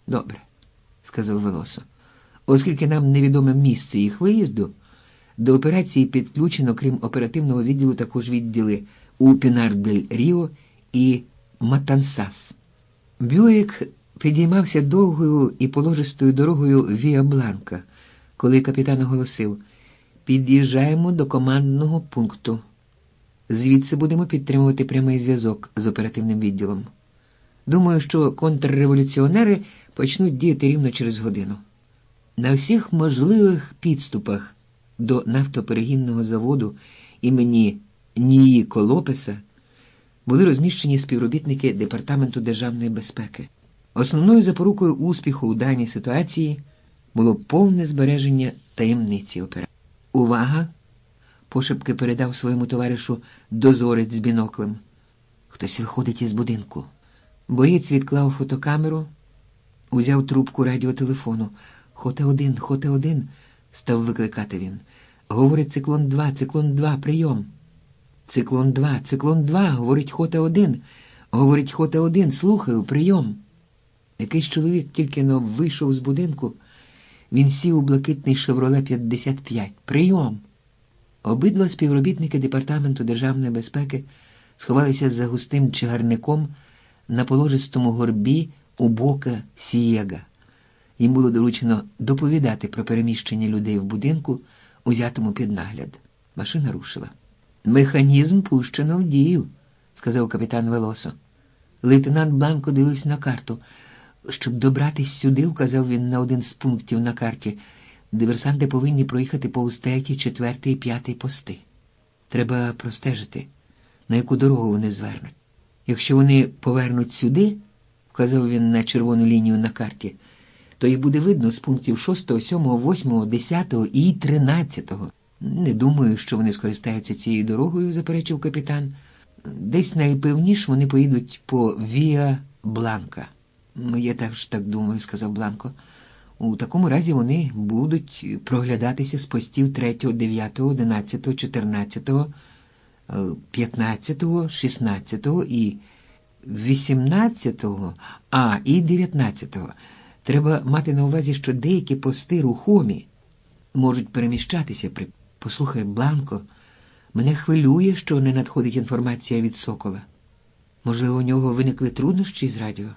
Speaker 1: Добре, сказав Велосо. Оскільки нам невідоме місце їх виїзду, до операції підключено, крім оперативного відділу, також відділи у Пінар-дель-Ріо і Матансас. Бюїк підіймався довгою і положистою дорогою Віа-Бланка, коли капітан оголосив: «Під'їжджаємо до командного пункту. Звідси будемо підтримувати прямий зв'язок з оперативним відділом. Думаю, що контрреволюціонери почнуть діяти рівно через годину». На всіх можливих підступах до нафтоперегінного заводу імені Ніїко Лопеса були розміщені співробітники Департаменту державної безпеки. Основною запорукою успіху у даній ситуації було повне збереження таємниці операції. «Увага!» – пошепки передав своєму товаришу дозорець з біноклем. «Хтось виходить із будинку». Боєць відклав фотокамеру, узяв трубку радіотелефону. «Хоте-1, – став викликати він. «Говорить Циклон-2, прийом». «Циклон-2, говорить Хоте-1, слухаю, прийом». Якийсь чоловік тільки-но вийшов з будинку. Він сів у блакитний «Шевроле 55». «Прийом». Обидва співробітники Департаменту державної безпеки сховалися за густим чагарником на положистому горбі у бока Сієга. Їм було доручено доповідати про переміщення людей в будинку, узятому під нагляд. Машина рушила. «Механізм пущено в дію», – сказав капітан Велосо. Лейтенант Бланко дивився на карту. «Щоб добратись сюди», – вказав він на один з пунктів на карті, – «диверсанти повинні проїхати повз 3-й, 4-й і 5-й пости. Треба простежити, на яку дорогу вони звернуть. Якщо вони повернуть сюди», – вказав він на червону лінію на карті, – то їх буде видно з пунктів 6, 7, 8, 10 і 13. «Не думаю, що вони скористаються цією дорогою», – заперечив капітан. «Десь найпевніше вони поїдуть по Віа Бланка». «Я теж так думаю», – сказав Бланко. «У такому разі вони будуть проглядатися з постів 3, 9, 11, 14, 15, 16 і 18, і 19. Треба мати на увазі, що деякі пости рухомі можуть переміщатися при... Послухай, Бланко, мене хвилює, що не надходить інформація від Сокола. Можливо, у нього виникли труднощі з радіо?»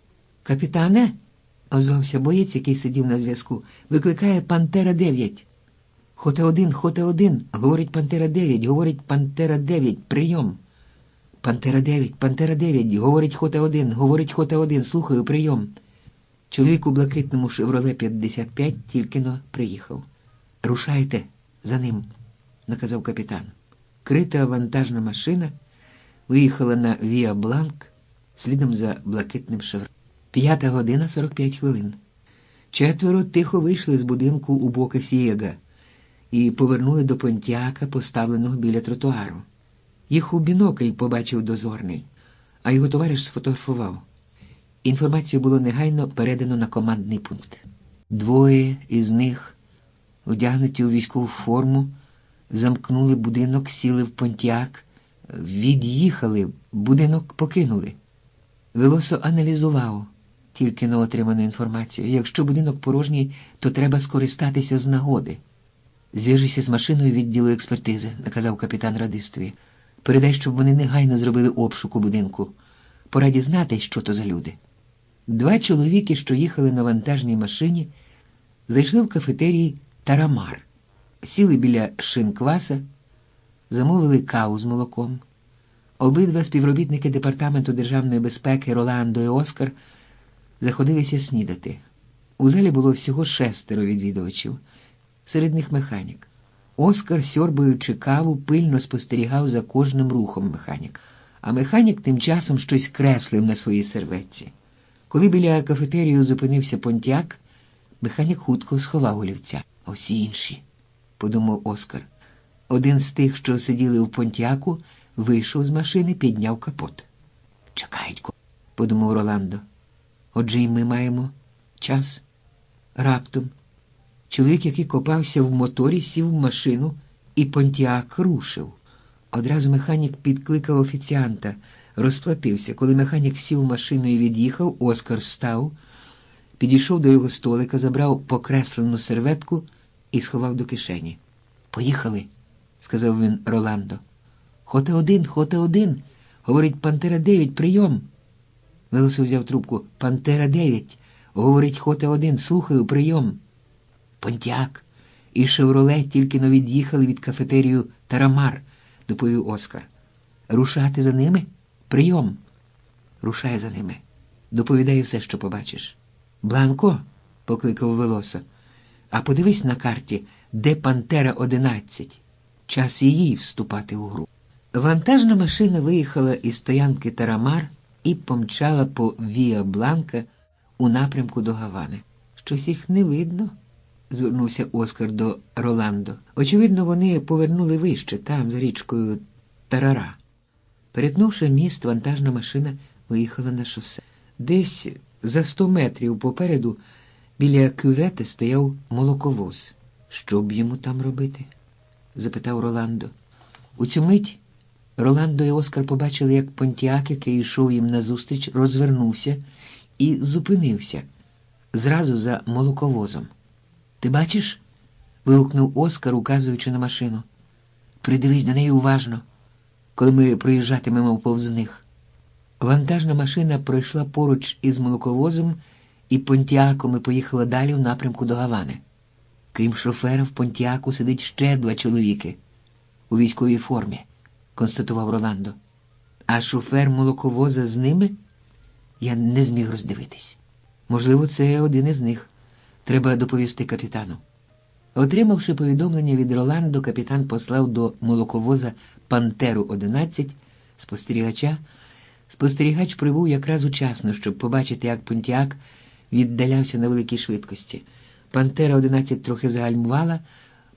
Speaker 1: «Капітане», – озвався боєць, який сидів на зв'язку, – «викликає Пантера-9». Хоте-1, – говорить Пантера-9, прийом». Пантера-9, говорить Хоте-1, слухаю, прийом». Чоловік у блакитному «Шевроле 55» тільки-но приїхав. «Рушайте за ним», – наказав капітан. Крита вантажна машина виїхала на Віа-Бланк слідом за блакитним «Шевроле». 5:45. 4 тихо вийшли з будинку у бока Сієга і повернули до понтіака, поставленого біля тротуару. Їх у бінокль побачив дозорний, а його товариш сфотографував. Інформацію було негайно передано на командний пункт. Двоє із них, одягнуті у військову форму, замкнули будинок, сіли в понтіак, від'їхали, будинок покинули. Велосо аналізував тільки на отриману інформацію. Якщо будинок порожній, то треба скористатися з нагоди. «Зв'яжися з машиною відділу експертизи», – наказав капітан радистові. «Передай, щоб вони негайно зробили обшук у будинку. Пораді знати, що то за люди». Два чоловіки, що їхали на вантажній машині, зайшли в кафетерій «Тарамар». Сіли біля шинкваса, замовили каву з молоком. Обидва співробітники Департаменту державної безпеки Роландо і Оскар заходилися снідати. У залі було всього 6 відвідувачів, серед них механік. Оскар, сьорбаючи каву, пильно спостерігав за кожним рухом механіка, а механік тим часом щось креслив на своїй серветці. Коли біля кафетерію зупинився понтіак, механік хутко сховав олівця. «А всі інші», – подумав Оскар. Один з тих, що сиділи в понтіаку, вийшов з машини, підняв капот. «Чекають», – подумав Роландо. «Отже, і ми маємо час». Раптом чоловік, який копався в моторі, сів в машину, і понтіак рушив. Одразу механік підкликав офіціанта, розплатився. Коли механік сів в машину і від'їхав, Оскар встав, підійшов до його столика, забрав покреслену серветку і сховав до кишені. «Поїхали», – сказав він Роландо. «Хоте-1, Хоте-1, говорить Пантера-9, прийом». Велосо взяв трубку. «Пантера-9, говорить Хоте-1, слухаю, прийом». «Понтіак і Шевроле тільки-но від'їхали від кафетерію «Тарамар», – доповів Оскар. «Рушати за ними? Прийом». «Рушай за ними. Доповідай все, що побачиш». «Бланко», – покликав Велосо, – «а подивись на карті, де Пантера-11. Час і їй вступати у гру». Вантажна машина виїхала із стоянки «Тарамар» і помчала по Віа Бланка у напрямку до Гавани. «Щось їх не видно», – звернувся Оскар до Роландо. «Очевидно, вони повернули вище, там, за річкою Тарара». Перетнувши міст, вантажна машина виїхала на шосе. Десь за 100 метрів попереду біля кювети стояв молоковоз. «Що б йому там робити?» – запитав Роландо. У цю мить Роландо і Оскар побачили, як понтіак, який йшов їм назустріч, розвернувся і зупинився зразу за молоковозом. «Ти бачиш?» – вигукнув Оскар, указуючи на машину. «Придивись до неї уважно, коли ми проїжджатимемо повз них». Вантажна машина пройшла поруч із молоковозом і понтіаком і поїхала далі в напрямку до Гавани. Крім шофера, в понтіаку сидить ще 2 чоловіки у військовій формі, констатував Роландо. А шофер молоковоза з ними? Я не зміг роздивитись. Можливо, це один із них. Треба доповісти капітану. Отримавши повідомлення від Роландо, капітан послав до молоковоза Пантеру-11 спостерігача. Спостерігач прибув якраз учасно, щоб побачити, як понтіак віддалявся на великій швидкості. Пантера-11 трохи загальмувала,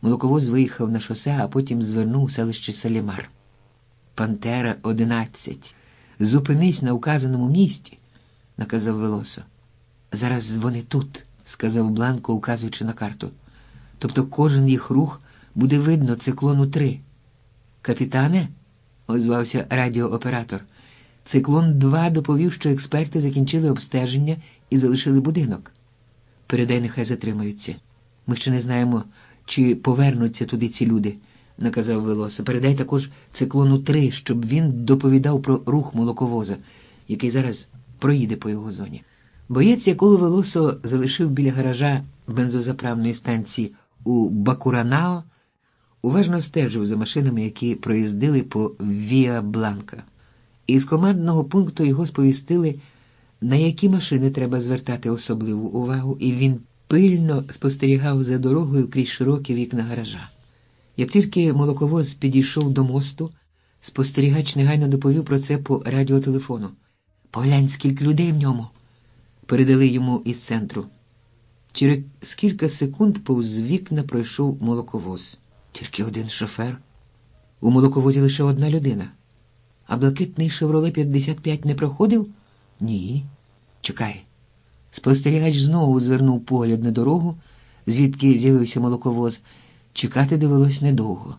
Speaker 1: молоковоз виїхав на шосе, а потім звернув у селище Салімар. «Пантера-11, зупинись на указаному місці», – наказав Велосо. «Зараз вони тут», – сказав Бланко, указуючи на карту. «Тобто кожен їх рух буде видно циклону 3. «Капітане», – озвався радіооператор, – «циклон 2 доповів, що експерти закінчили обстеження і залишили будинок. Передай, нехай затримаються. Ми ще не знаємо, чи повернуться туди ці люди», – наказав Велосо. «Передай також циклону 3, щоб він доповідав про рух молоковоза, який зараз проїде по його зоні». Боєць, якого Велосо залишив біля гаража бензозаправної станції у Бакуранао, уважно стежив за машинами, які проїздили по Віа Бланка. Із командного пункту його сповістили, на які машини треба звертати особливу увагу, і він пильно спостерігав за дорогою крізь широкі вікна гаража. Як тільки молоковоз підійшов до мосту, спостерігач негайно доповів про це по радіотелефону. «Поглянь, скільки людей в ньому!» – передали йому із центру. Через кілька секунд повз вікна пройшов молоковоз. Тільки один шофер. У молоковозі лише одна людина. А блакитний «Шевроле 55» не проходив? Ні. Чекай. Спостерігач знову звернув погляд на дорогу, звідки з'явився молоковоз. Чекати довелось недовго.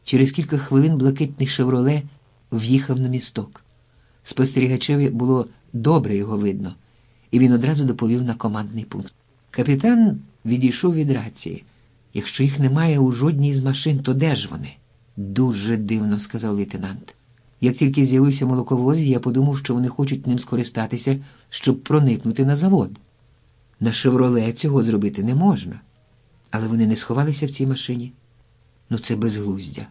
Speaker 1: Через кілька хвилин блакитний «Шевроле» в'їхав на місток. Спостерігачеві було добре його видно, і він одразу доповів на командний пункт. Капітан відійшов від рації. Якщо їх немає у жодній з машин, то де ж вони? Дуже дивно, сказав лейтенант. Як тільки з'явився молоковоз, я подумав, що вони хочуть ним скористатися, щоб проникнути на завод. На «Шевроле» цього зробити не можна. Але вони не сховалися в цій машині? Ну це безглуздя.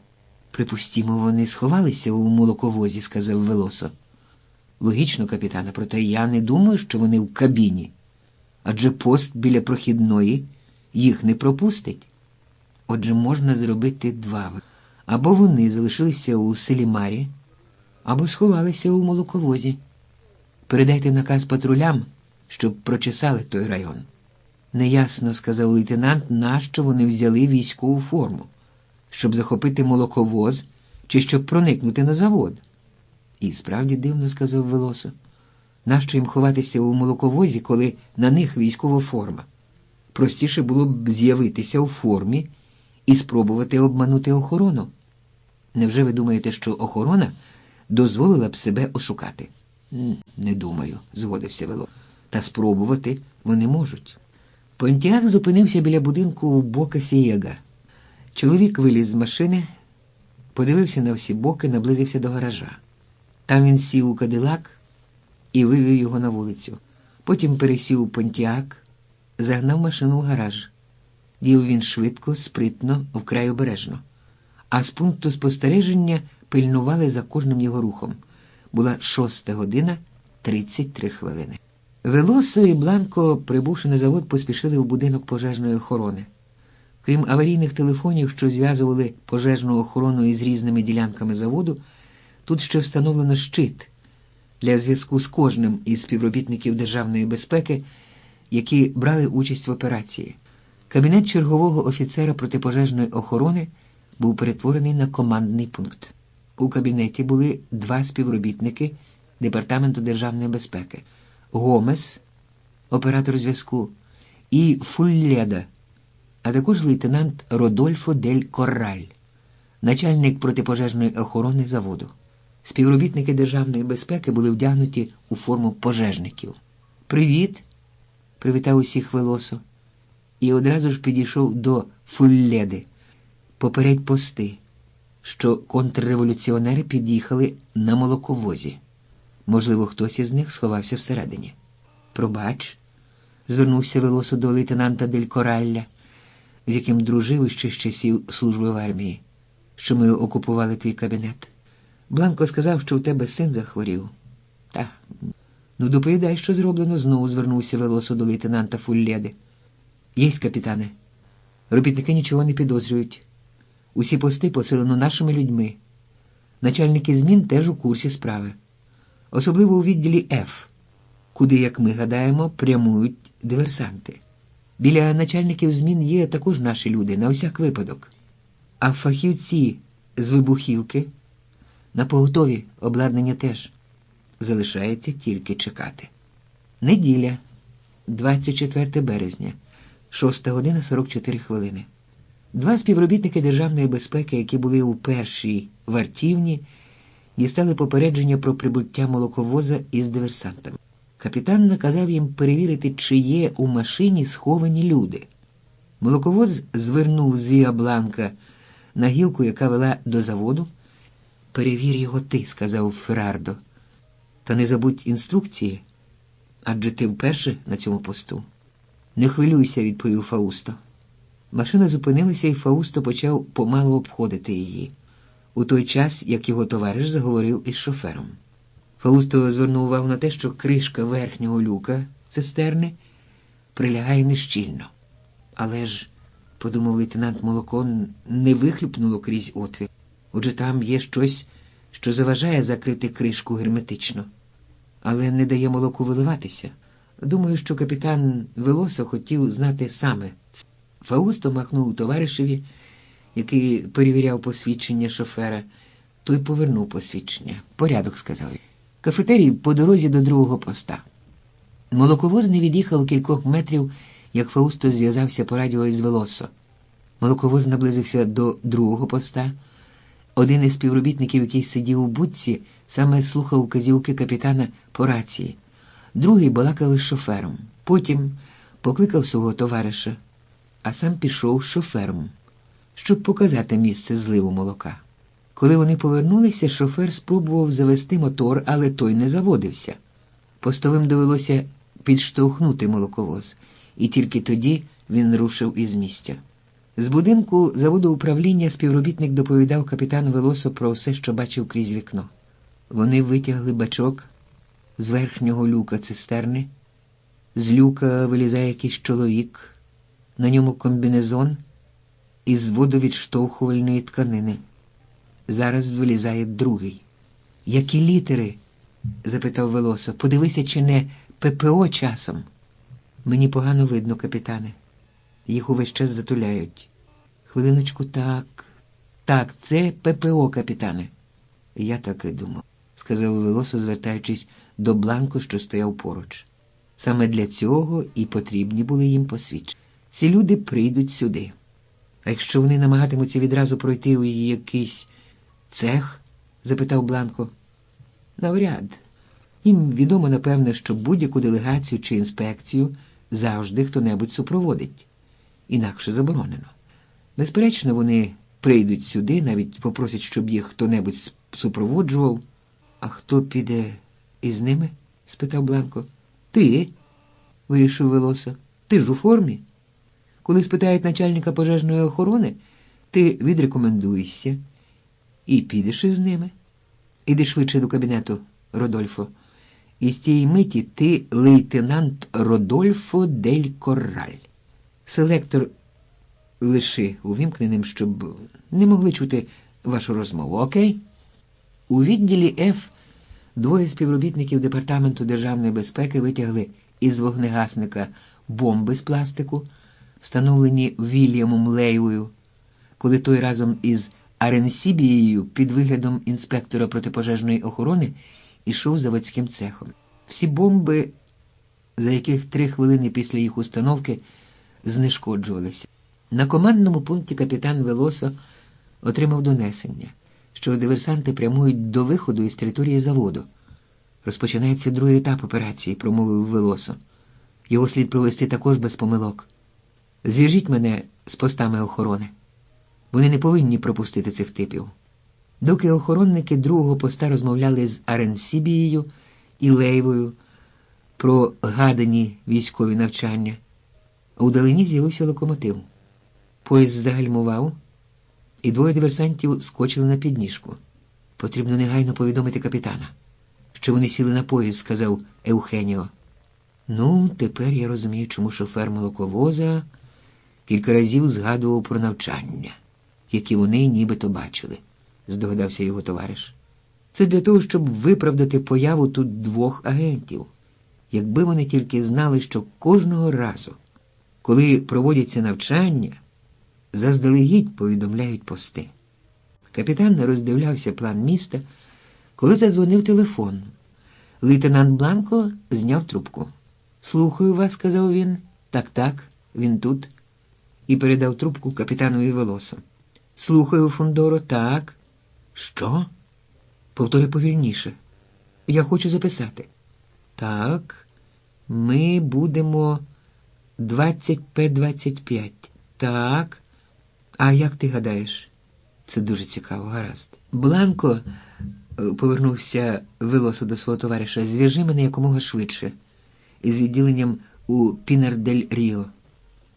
Speaker 1: Припустімо, вони сховалися у молоковозі, сказав Велосо. Логічно, капітане, проте я не думаю, що вони в кабіні. Адже пост біля прохідної їх не пропустить. Отже, можна зробити два. Або вони залишилися у селі Марі, або сховалися у молоковозі. Передайте наказ патрулям, щоб прочесали той район. Неясно, сказав лейтенант, нащо вони взяли військову форму. Щоб захопити молоковоз чи щоб проникнути на завод. І справді дивно, сказав Велосо. Нащо їм ховатися у молоковозі, коли на них військова форма? Простіше було б з'явитися у формі і спробувати обманути охорону. Невже ви думаєте, що охорона дозволила б себе ошукати? Не думаю, згодився Велосо. Та спробувати вони можуть. Понтіак зупинився біля будинку у Бока Сієга. Чоловік виліз з машини, подивився на всі боки, наблизився до гаража. Там він сів у кадилак і вивів його на вулицю. Потім пересів у Понтіак, загнав машину в гараж. Діяв він швидко, спритно, вкрай обережно. А з пункту спостереження пильнували за кожним його рухом. Була 6 година 33 хвилини. Велосо і Бланко, прибувши на завод, поспішили в будинок пожежної охорони. Крім аварійних телефонів, що зв'язували пожежну охорону із різними ділянками заводу, тут ще встановлено щит для зв'язку з кожним із співробітників Державної безпеки, які брали участь в операції. Кабінет чергового офіцера протипожежної охорони був перетворений на командний пункт. У кабінеті були 2 співробітники Департаменту Державної безпеки – Гомес, оператор зв'язку, і Фулледа, а також лейтенант Родольфо дель Корраль, начальник протипожежної охорони заводу. Співробітники Державної безпеки були вдягнуті у форму пожежників. «Привіт!» – привітав усіх Велосо. І одразу ж підійшов до Фулледи. Попередь пости, що контрреволюціонери під'їхали на молоковозі. Можливо, хтось із них сховався всередині. «Пробач», – звернувся Велосо до лейтенанта дель Коралля, з яким дружив іще з часів служби в армії, що ми окупували твій кабінет. Бланко сказав, що у тебе син захворів. Та, ну доповідай, що зроблено, знову звернувся Велосо до лейтенанта Фулледи. Єсть, капітане. Робітники нічого не підозрюють. Усі пости поселено нашими людьми. Начальники змін теж у курсі справи. Особливо у відділі F, куди, як ми гадаємо, прямують диверсанти. Біля начальників змін є також наші люди, на всяк випадок. А фахівці з вибухівки на поготові, обладнання теж. Залишається тільки чекати. Неділя, 24 березня, 6 година 44 хвилини. 2 співробітники Державної безпеки, які були у першій вартівні, дістали попередження про прибуття молоковоза із диверсантами. Капітан наказав їм перевірити, чи є у машині сховані люди. Молоковоз звернув з Віа Бланка на гілку, яка вела до заводу. «Перевір його ти», – сказав Феррардо. «Та не забудь інструкції, адже ти вперше на цьому посту». «Не хвилюйся», – відповів Фаусто. Машина зупинилася, і Фаусто почав помалу обходити її, у той час, як його товариш заговорив із шофером. Фаусто звернув увагу на те, що кришка верхнього люка цистерни прилягає нещільно. Але ж, подумав лейтенант, молоко не вихлюпнуло крізь отвір. Отже, там є щось, що заважає закрити кришку герметично, але не дає молоку виливатися. Думаю, що капітан Велосо хотів знати саме. Фаусто махнув товаришеві, який перевіряв посвідчення шофера. Той повернув посвідчення. «Порядок», – сказав. «Кафетерій по дорозі до другого поста». Молоковоз не від'їхав кількох метрів, як Фаусто зв'язався по радіо із Велосо. Молоковоз наблизився до другого поста. Один із співробітників, який сидів у будці, саме слухав вказівки капітана по рації. Другий балакав із шофером. Потім покликав свого товариша, а сам пішов з шофером, щоб показати місце зливу молока. Коли вони повернулися, шофер спробував завести мотор, але той не заводився. Постовим довелося підштовхнути молоковоз, і тільки тоді він рушив із місця. З будинку заводу управління співробітник доповідав капітану Велосо про все, що бачив крізь вікно. Вони витягли бачок з верхнього люка цистерни. З люка вилізає якийсь чоловік, на ньому комбінезон із водовідштовхувальної тканини. Зараз вилізає другий. «Які літери?» – запитав Велосо. «Подивися, чи не ППО часом?» «Мені погано видно, капітане. Їх увесь час затуляють». «Хвилиночку, так. Так, це ППО, капітане». «Я так і думав», – сказав Велосо, звертаючись до Бланко, що стояв поруч. Саме для цього і потрібні були їм посвідчення. Ці люди прийдуть сюди. А якщо вони намагатимуться відразу пройти у якийсь цех? Запитав Бланко. Навряд. Їм відомо, напевне, що будь-яку делегацію чи інспекцію завжди хто-небудь супроводить. Інакше заборонено. Безперечно, вони прийдуть сюди, навіть попросять, щоб їх хто-небудь супроводжував. А хто піде із ними? Спитав Бланко. Ти, вирішив Велосо. Ти ж у формі. Коли спитають начальника пожежної охорони, ти відрекомендуєшся і підеш із ними. Іди швидше до кабінету, Родольфо. І з тієї миті ти лейтенант Родольфо дель Корраль. Селектор лиши увімкненим, щоб не могли чути вашу розмову, окей? У відділі F двоє співробітників Департаменту державної безпеки витягли із вогнегасника бомби з пластику, встановлені Вільямом Лейвою, коли той разом із Аренсібією під виглядом інспектора протипожежної охорони ішов заводським цехом. Всі бомби, за яких 3 хвилини після їх установки, знешкоджувалися. На командному пункті капітан Велосо отримав донесення, що диверсанти прямують до виходу із території заводу. Розпочинається другий етап операції, промовив Велосо. Його слід провести також без помилок. Зв'яжіть мене з постами охорони. Вони не повинні пропустити цих типів. Доки охоронники другого поста розмовляли з Аренсібією і Лейвою про гадані військові навчання, удалині з'явився локомотив. Поїзд загальмував, і 2 диверсантів скочили на підніжку. Потрібно негайно повідомити капітана, що вони сіли на поїзд, сказав Еухеніо. Ну, тепер я розумію, чому шофер молоковоза кілька разів згадував про навчання, які вони нібито бачили, здогадався його товариш. Це для того, щоб виправдати появу тут 2 агентів. Якби вони тільки знали, що кожного разу, коли проводяться навчання, заздалегідь повідомляють пости. Капітан роздивлявся план міста, коли задзвонив телефон. Лейтенант Бланко зняв трубку. «Слухаю вас», – сказав він. «Так, він тут». І передав трубку капітанові Велосо. «Слухаю, Фондоро, так». «Що?» «Повторюй повільніше. Я хочу записати». «Так, ми будемо 20П25. Так. А як ти гадаєш?» «Це дуже цікаво, гаразд». «Бланко», – повернувся Велосо до свого товариша, – «зв'яжи мене якомога швидше із відділенням у Пінар-дель-Ріо».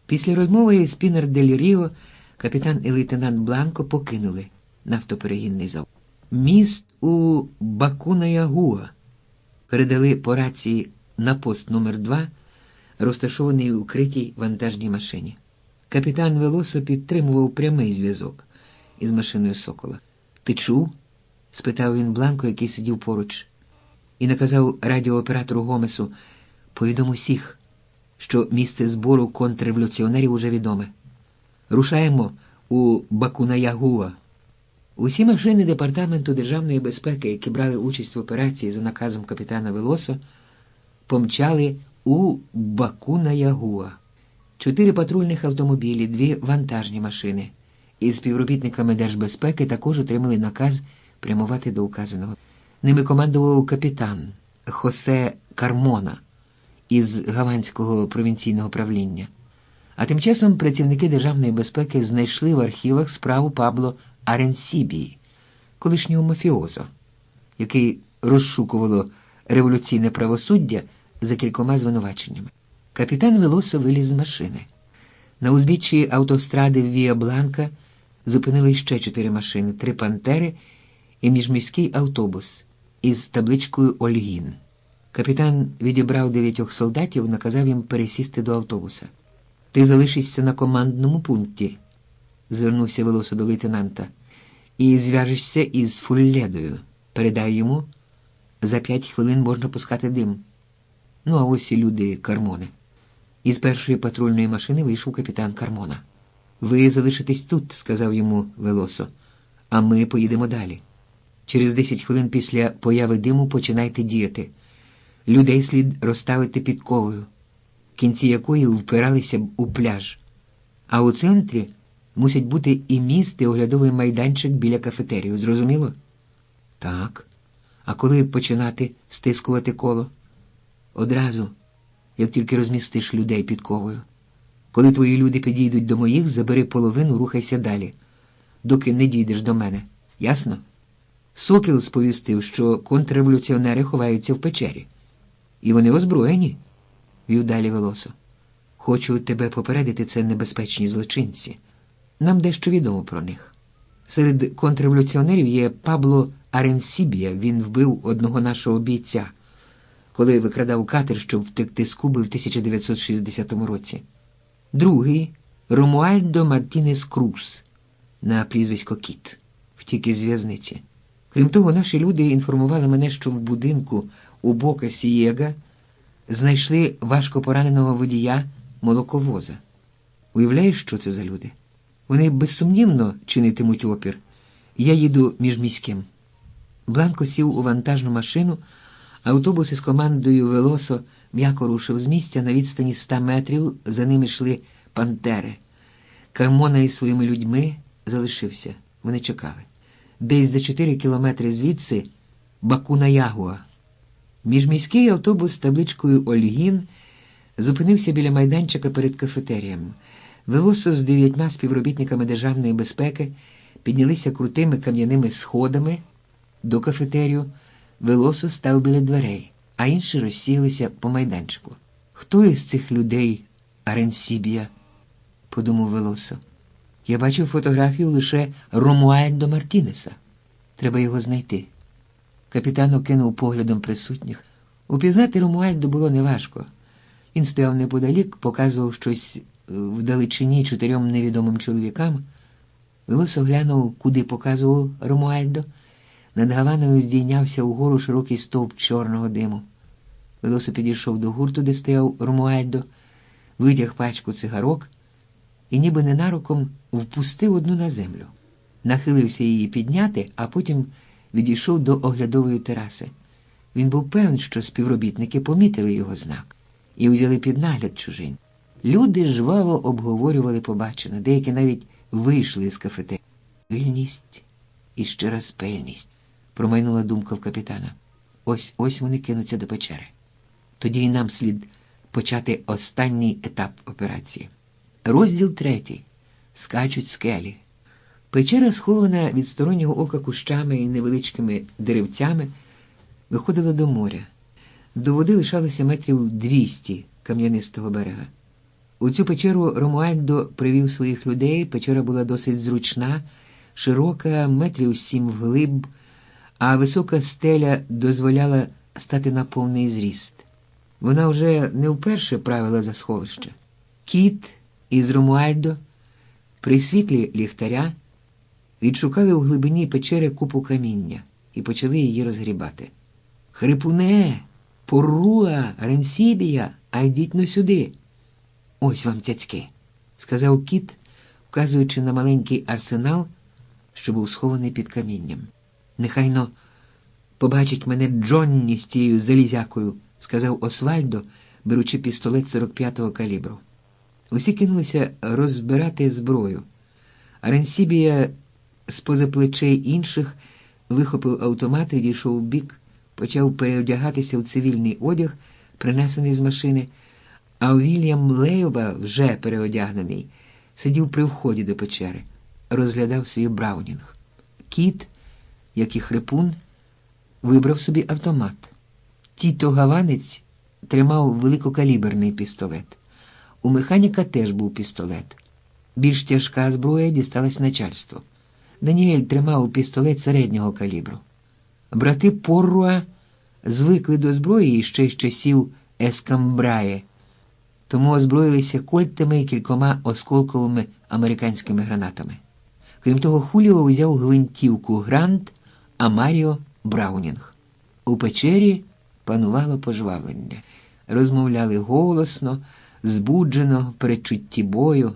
Speaker 1: Після розмови із Пінар-дель-Ріо капітан і лейтенант Бланко покинули нафтоперегінний завод. Міст у Бакуна-Ягуа передали по рації на пост номер 2, розташований у укритій вантажній машині. Капітан Велосо підтримував прямий зв'язок із машиною «Сокола». «Ти чув?» – спитав він Бланко, який сидів поруч, і наказав радіооператору Гомесу: «Повідом усіх, що місце збору контрреволюціонерів уже відоме. Рушаємо у Бакуна-Ягуа». Усі машини Департаменту державної безпеки, які брали участь в операції за наказом капітана Велосо, помчали у Баку-на-Ягуа. 4 патрульних автомобілі, 2 вантажні машини. І співробітниками Держбезпеки також отримали наказ прямувати до указаного. Ними командував капітан Хосе Кармона із Гаванського провінційного правління. А тим часом працівники Державної безпеки знайшли в архівах справу Пабло Аренсібії, колишнього мафіозо, який розшукувало революційне правосуддя за кількома звинуваченнями. Капітан Велосо виліз з машини. На узбіччі автостради Віа-Бланка зупинили ще 4 машини, 3 «Пантери» і міжміський автобус із табличкою «Ольгін». Капітан відібрав 9 солдатів, наказав їм пересісти до автобуса. «Ти залишишся на командному пункті», – звернувся Велосо до лейтенанта, – «і зв'яжешся із Фулледою. Передай йому, за 5 хвилин можна пускати дим». Ну, а ось і люди Кармони. Із першої патрульної машини вийшов капітан Кармона. «Ви залишитесь тут», – сказав йому Велосо, – «а ми поїдемо далі. Через 10 хвилин після появи диму починайте діяти. Людей слід розставити підковою, кінці якої впиралися б у пляж. А у центрі мусять бути і міст, і оглядовий майданчик біля кафетерію. Зрозуміло?» «Так. А коли починати стискувати коло?» «Одразу, як тільки розмістиш людей підковою. Коли твої люди підійдуть до моїх, забери половину, рухайся далі, доки не дійдеш до мене. Ясно?» Сокіл сповістив, що контрреволюціонери ховаються в печері. «І вони озброєні», – вів далі Велосо. «Хочу тебе попередити, це небезпечні злочинці. Нам дещо відомо про них. Серед контрреволюціонерів є Пабло Аренсібія. Він вбив одного нашого бійця, коли викрадав катер, щоб втекти з Куби в 1960 році. Другий – Ромуальдо Мартінес Крус, на прізвисько Кіт, втік із в'язниці. Крім того, наші люди інформували мене, що в будинку у Бока Сієга знайшли важко пораненого водія молоковоза. Уявляєш, що це за люди? Вони безсумнівно чинитимуть опір. Я їду міжміським». Бланко сів у вантажну машину, автобус із командою Велосо м'яко рушив з місця. На відстані 100 метрів за ними йшли «Пантери». Кармона із своїми людьми залишився. Вони чекали. Десь за 4 кілометри звідси Баку-на-Ягуа. Міжміський автобус з табличкою «Ольгін» зупинився біля майданчика перед кафетерієм. Велосо з 9 співробітниками Державної безпеки піднялися крутими кам'яними сходами до кафетерію. Велосо став біля дверей, а інші розсіялися по майданчику. «Хто із цих людей Аренсібія?» – подумав Велосо. «Я бачив фотографію лише Ромуальдо Мартінеса. Треба його знайти». Капітан окинув поглядом присутніх. Упізнати Ромуальдо було неважко. Він стояв неподалік, показував щось вдалечині 4 невідомим чоловікам. Велосо глянув, куди показував Ромуальдо. Над Гаваною здійнявся угору широкий стовп чорного диму. Велосо підійшов до гурту, де стояв Ромуальдо, витяг пачку цигарок і ніби ненароком впустив одну на землю. Нахилився її підняти, а потім відійшов до оглядової тераси. Він був певний, що співробітники помітили його знак і взяли під нагляд чужин. Люди жваво обговорювали побачене, деякі навіть вийшли з кафетерії. «Пильність і ще раз пильність», – промайнула думка в капітана. «Ось вони кинуться до печери. Тоді і нам слід почати останній етап операції». Розділ 3. Скачуть скелі. Печера, схована від стороннього ока кущами і невеличкими деревцями, виходила до моря. До води лишалося метрів 200 кам'янистого берега. У цю печеру Ромуальдо привів своїх людей. Печера була досить зручна, широка, метрів 7 вглиб, а висока стеля дозволяла стати на повний зріст. Вона вже не вперше правила за сховище. Кіт із Ромуальдо при світлі ліхтаря відшукали у глибині печери купу каміння і почали її розгрібати. «Хрипуне! Поруа! Аренсібія! А йдіть-но сюди!» «Ось вам цяцьки», – сказав кіт, вказуючи на маленький арсенал, що був схований під камінням. «Нехайно побачить мене Джонні з цією залізякою», – сказав Освальдо, беручи пістолет 45-го калібру. Усі кинулися розбирати зброю. Аренсібія з-поза плечей інших вихопив автомат, відійшов у бік, почав переодягатися в цивільний одяг, принесений з машини, а Вільям Лейова, вже переодягнений, сидів при вході до печери, розглядав свій Браунінг. Кіт, як і Хрипун, вибрав собі автомат. Тіто Гаванець тримав великокаліберний пістолет. У механіка теж був пістолет. Більш тяжка зброя дісталась начальству. Даніель тримав пістолет середнього калібру. Брати Порруа звикли до зброї ще з часів Ескамбрає, тому озброїлися кольтами і кількома осколковими американськими гранатами. Крім того, Хуліо взяв гвинтівку Грант, а Маріо – Браунінг. У печері панувало пожвавлення. Розмовляли голосно, збуджено, передчутті бою.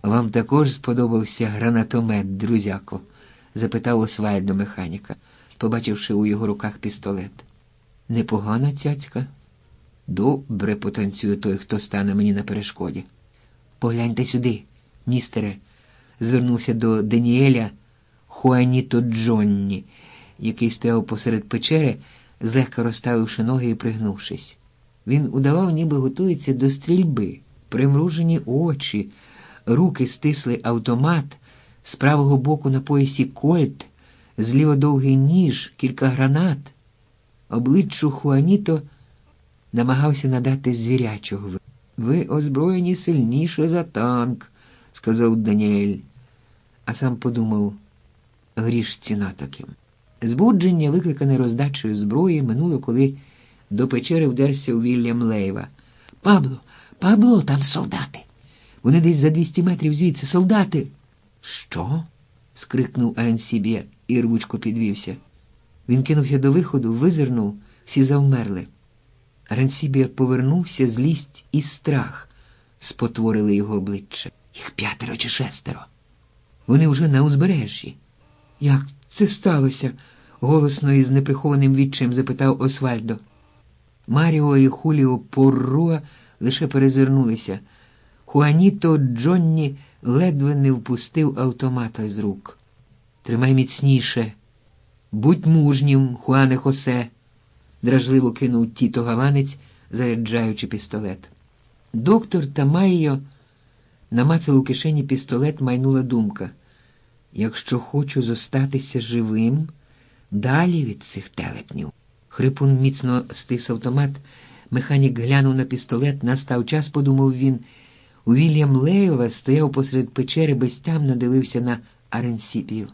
Speaker 1: «Вам також сподобався гранатомет, друзяко?» – запитав Освальдо механіка, побачивши у його руках пістолет. «Непогана цяцька. Добре потанцює той, хто стане мені на перешкоді. Погляньте сюди, містере», – звернувся до Даніеля Хуаніто Джонні, який стояв посеред печери, злегка розставивши ноги і пригнувшись. Він удавав, ніби готується до стрільби. Примружені очі, руки стисли автомат, з правого боку на поясі кольт, зліва довгий ніж, кілька гранат. Обличчю Хуаніто намагався надати звірячого. «Ви озброєні сильніше за танк», – сказав Даніель, а сам подумав, гріш ціна таким. Збудження, викликане роздачею зброї, минуло, коли до печери вдерся Вільям Лейва. Пабло, там солдати! Вони десь за 200 метрів звідси, солдати!» «Що?» – скрикнув Аренсібія і рвучко підвівся. Він кинувся до виходу, визирнув, всі завмерли. Аренсібія повернувся, злість і страх спотворили його обличчя. «Їх 5 чи 6. Вони вже на узбережжі». «Як це сталося?» – голосно і з неприхованим відчаєм запитав Освальдо. Маріо і Хуліо Порруа лише перезирнулися. Хуаніто Джонні ледве не впустив автомата з рук. «Тримай міцніше. Будь мужнім, Хуане Хосе», – дражливо кинув Тіто Гаванець, заряджаючи пістолет. Доктор Тамайо намацав у кишені пістолет, майнула думка. «Якщо хочу зостатися живим, далі від цих телепнів». Хрипун міцно стис автомат, механік глянув на пістолет, настав час, подумав він. Вільям Лейова стояв посеред печери, безтямно дивився на Аренсібію.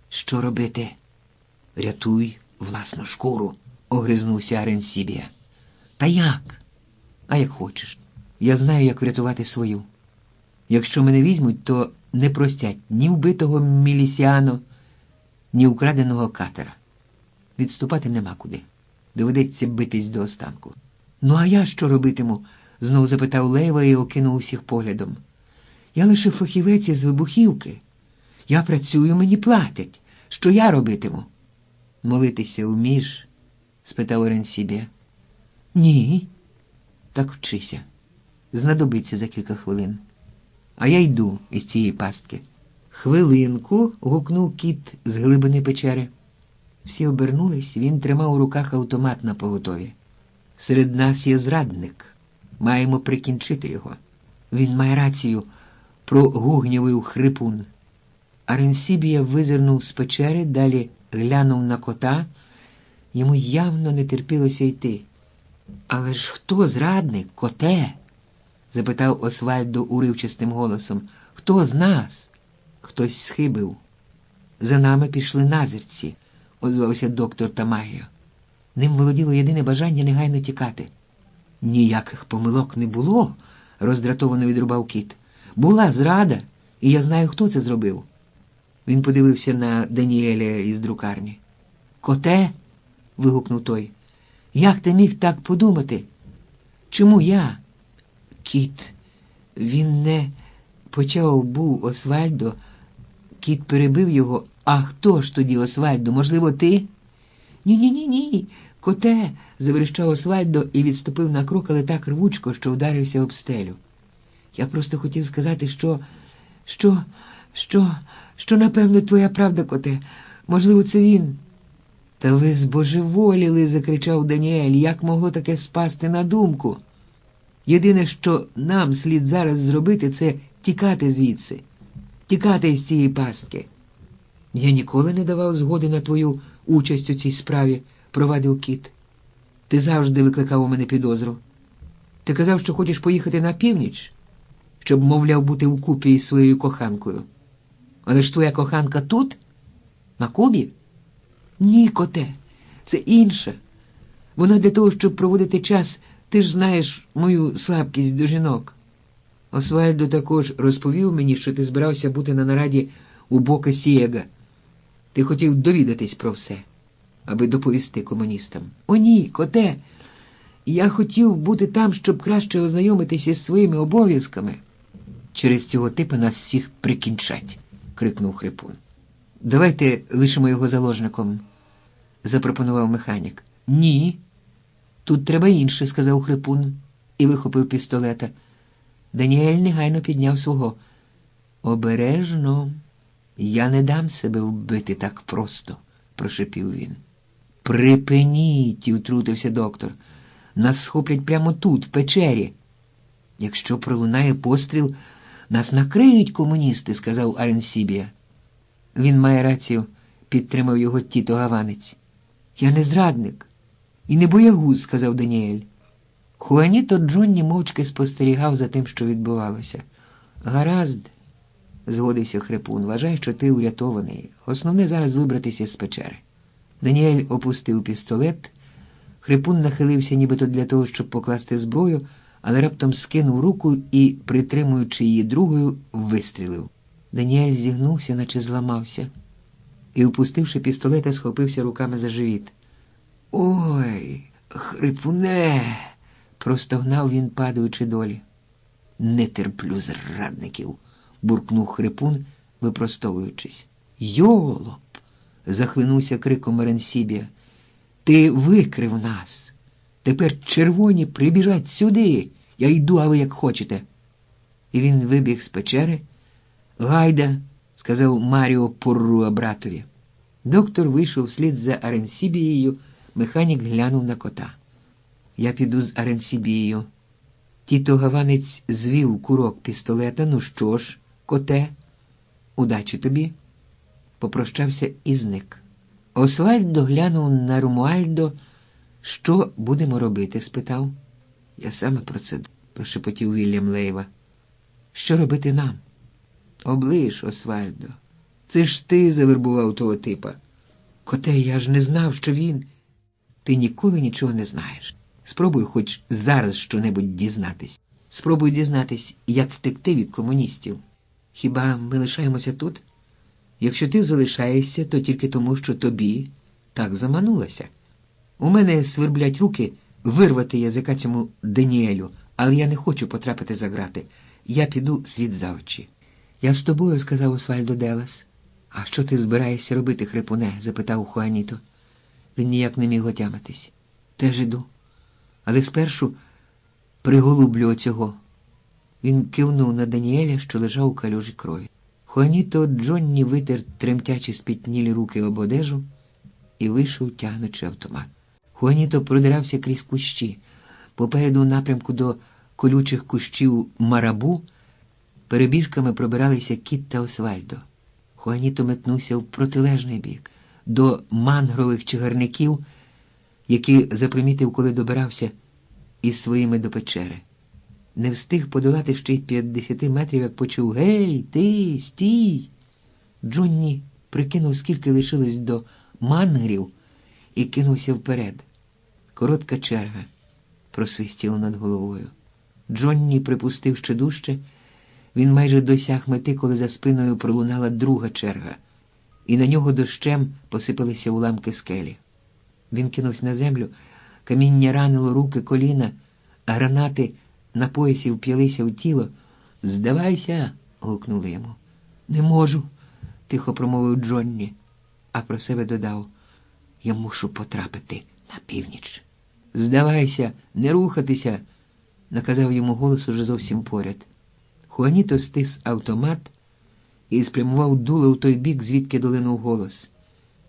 Speaker 1: «Що робити?» «Рятуй власну шкуру», – огризнувся Аренсібія. «Та як?» «А як хочеш. Я знаю, як врятувати свою. Якщо мене візьмуть, то не простять ні вбитого Мілісіано, ні украденого катера. Відступати нема куди. Доведеться битись до останку». «Ну а я що робитиму?» – знову запитав Лейва і окинув усіх поглядом. «Я лише фахівець із вибухівки. Я працюю, мені платять. Що я робитиму?» «Молитися вмієш?» – спитав Аренсібія. «Ні». «Так вчися. Знадобиться за кілька хвилин. А я йду із цієї пастки». «Хвилинку!» – гукнув кіт з глибини печери. Всі обернулись, він тримав у руках автомат напоготові. «Серед нас є зрадник. Маємо прикінчити його». «Він має рацію», – прогугнявив Хрипун. Аренсібія визирнув з печери, далі глянув на кота. Йому явно не терпілося йти. «Але ж хто зрадник, коте?» – запитав Освальдо уривчастим голосом. «Хто з нас?» «Хтось схибив. За нами пішли назирці», – озвався доктор Тамайо. Ним володіло єдине бажання негайно тікати. «Ніяких помилок не було», – роздратовано відрубав кіт. «Була зрада, і я знаю, хто це зробив». Він подивився на Даніеля із друкарні. «Коте?» – вигукнув той. «Як ти міг так подумати? Чому я?» «Кіт, він не...» – почав був Освальдо. Кіт перебив його. «А хто ж тоді, Освальдо? Можливо, ти?» «Ні-ні-ні-ні», Коте!» – заверещав Освальдо і відступив на крок, але так рвучко, що вдарився об стелю. «Я просто хотів сказати, що, напевно, твоя правда, коте. Можливо, це він». «Та ви збожеволіли!» – закричав Даніель. «Як могло таке спасти на думку? Єдине, що нам слід зараз зробити, це тікати звідси, тікати з цієї пастки». «Я ніколи не давав згоди на твою участь у цій справі», – провадив кіт. «Ти завжди викликав у мене підозру. Ти казав, що хочеш поїхати на північ, щоб, мовляв, бути вкупі із своєю коханкою. Але ж твоя коханка тут? На Кубі?» «Ні, коте, це інша. Вона для того, щоб проводити час, ти ж знаєш мою слабкість до жінок». «Освальдо також розповів мені, що ти збирався бути на нараді у Бока Сієга. Ти хотів довідатись про все, аби доповісти комуністам». «О ні, коте, я хотів бути там, щоб краще ознайомитися із своїми обов'язками». «Через цього типа нас всіх прикінчать», – крикнув Хрипун. «Давайте лишимо його заложником», – запропонував механік. «Ні, тут треба інше», – сказав Хрипун і вихопив пістолета. Даніель негайно підняв свого. «Обережно, я не дам себе вбити так просто», – прошепів він. «Припиніть», – втрутився доктор. «Нас схоплять прямо тут, в печері». «Якщо пролунає постріл, нас накриють комуністи», – сказав Аренсібія. «Він має рацію», – підтримав його Тіто Гаванець. «Я не зрадник і не боягуз», – сказав Даніель. Хуаніто Джонні мовчки спостерігав за тим, що відбувалося. «Гаразд», – згодився Хрипун, – «вважай, що ти урятований. Основне зараз вибратися з печери». Даніель опустив пістолет. Хрипун нахилився нібито для того, щоб покласти зброю, але раптом скинув руку і, притримуючи її другою, вистрілив. Даніель зігнувся, наче зламався, і, впустивши пістолета, схопився руками за живіт. «Ой, Хрипуне!» – простогнав він, падаючи долі. «Не терплю зрадників», – буркнув Хрипун, випростовуючись. «Йолоп!» – захлинувся криком Аренсібія. «Ти викрив нас! Тепер червоні прибіжать сюди! Я йду, а ви як хочете!» І він вибіг з печери. «Гайда!» – сказав Маріо Порруа братові. Доктор вийшов вслід за Аренсібією, механік глянув на кота. «Я піду з Аренсібією». Тіто Гаванець звів курок пістолета. «Ну що ж, коте, удачі тобі!» Попрощався і зник. Освальдо глянув на Ромуальдо. «Що будемо робити?» – спитав. «Я саме про це», – прошепотів Вільям Лейва. «Що робити нам?» «Оближ, Освальдо. Це ж ти завербував того типа». «Коте, я ж не знав, що він...» «Ти ніколи нічого не знаєш. Спробуй хоч зараз що-небудь дізнатись. Спробуй дізнатись, як втекти від комуністів. Хіба ми лишаємося тут? Якщо ти залишаєшся, то тільки тому, що тобі так заманулося. У мене сверблять руки вирвати язика цьому Даніелю, але я не хочу потрапити за грати. Я піду світ за очі». «Я з тобою», – сказав Освальдо Делас. «А що ти збираєшся робити, Хрипуне?» – запитав Хуаніто. Він ніяк не міг отямитись. «Теж іду. Але спершу приголублю оцього». Він кивнув на Даніеля, що лежав у калюжі крові. Хуаніто Джонні витер тремтячі спітнілі руки об одежу і вийшов, тягнучи автомат. Хуаніто продирався крізь кущі. Попереду у напрямку до колючих кущів Марабу перебіжками пробиралися Кіт та Освальдо. Хуаніто метнувся в протилежний бік, до мангрових чагарників, які запримітив, коли добирався із своїми до печери. Не встиг подолати ще й 50 метрів, як почув: «Гей, ти, стій!» Джонні прикинув, скільки лишилось до мангрів, і кинувся вперед. Коротка черга просвистіла над головою. Джонні припустив ще дужче. Він майже досяг мети, коли за спиною пролунала друга черга, і на нього дощем посипалися уламки скелі. Він кинувся на землю, каміння ранило руки, коліна, а гранати на поясі вп'ялися в тіло. «Здавайся!» – гукнули йому. «Не можу!» – тихо промовив Джонні, а про себе додав: «Я мушу потрапити На північ. Здавайся, не рухатися, наказав йому голос уже зовсім поряд. Хуаніто стис автомат і спрямував дуло в той бік, звідки долинув голос.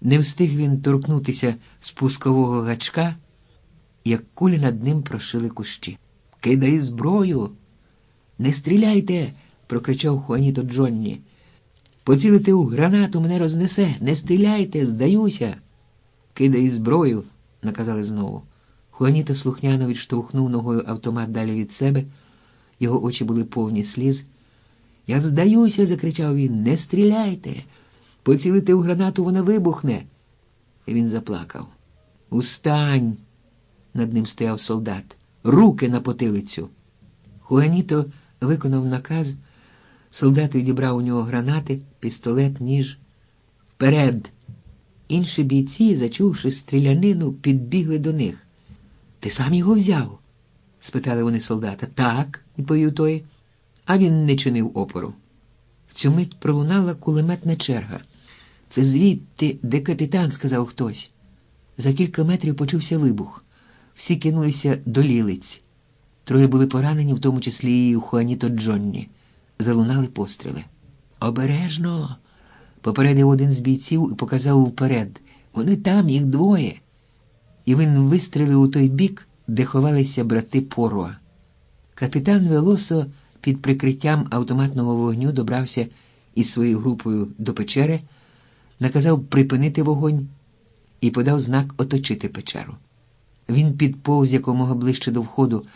Speaker 1: Не встиг він торкнутися спускового гачка, як кулі над ним прошили кущі. «Кидай зброю!» «Не стріляйте!» – прокричав Хуаніто Джонні. «Поцілити у гранату мене рознесе! Не стріляйте! Здаюся!» «Кидай зброю!» – наказали знову. Хуаніто слухняно відштовхнув ногою автомат далі від себе. Його очі були повні сліз. «Я здаюся!» – закричав він. «Не стріляйте! Поцілити у гранату, вона вибухне!» І він заплакав. «Устань!» – над ним стояв солдат. «Руки на потилицю!» Хуаніто виконав наказ. Солдат відібрав у нього гранати, пістолет, ніж. «Вперед!» Інші бійці, зачувши стрілянину, підбігли до них. «Ти сам його взяв?» – спитали вони солдата. «Так», – відповів той, а він не чинив опору. В цю мить пролунала кулеметна черга. «Це звідти, де капітан», – сказав хтось. За кілька метрів почувся вибух. Всі кинулися до лілиць. Троє були поранені, в тому числі і у Хуаніто Джонні. Залунали постріли. «Обережно!» – попередив один з бійців і показав вперед. «Вони там, їх двоє!» І він вистрілив у той бік, де ховалися брати Поруа. Капітан Велосо під прикриттям автоматного вогню добрався із своєю групою до печери, наказав припинити вогонь і подав знак оточити печеру. Він підповз якомога ближче до входу.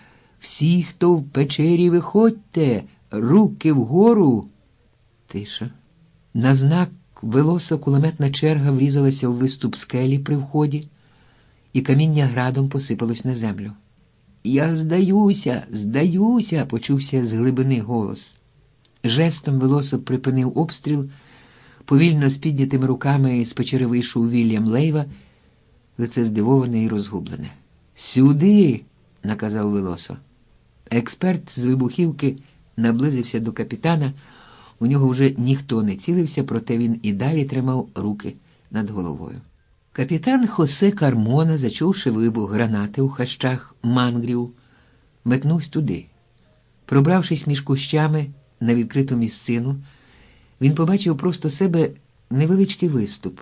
Speaker 1: «Всі, хто в печері, виходьте! Руки вгору!» Тиша. На знак Велосо кулеметна черга врізалася в виступ скелі при вході, і каміння градом посипалось на землю. «Я здаюся, здаюся!» – почувся з глибини голос. Жестом Велосо припинив обстріл. Повільно з піднятими руками з печери вийшов Вільям Лейва, лице здивоване і розгублене. «Сюди!» – наказав Велосо. Експерт з вибухівки наблизився до капітана. У нього вже ніхто не цілився, проте він і далі тримав руки над головою. Капітан Хосе Кармона, зачувши вибух гранати у хащах мангрів, метнувся туди. Пробравшись між кущами на відкриту місцину, він побачив просто себе невеличкий виступ,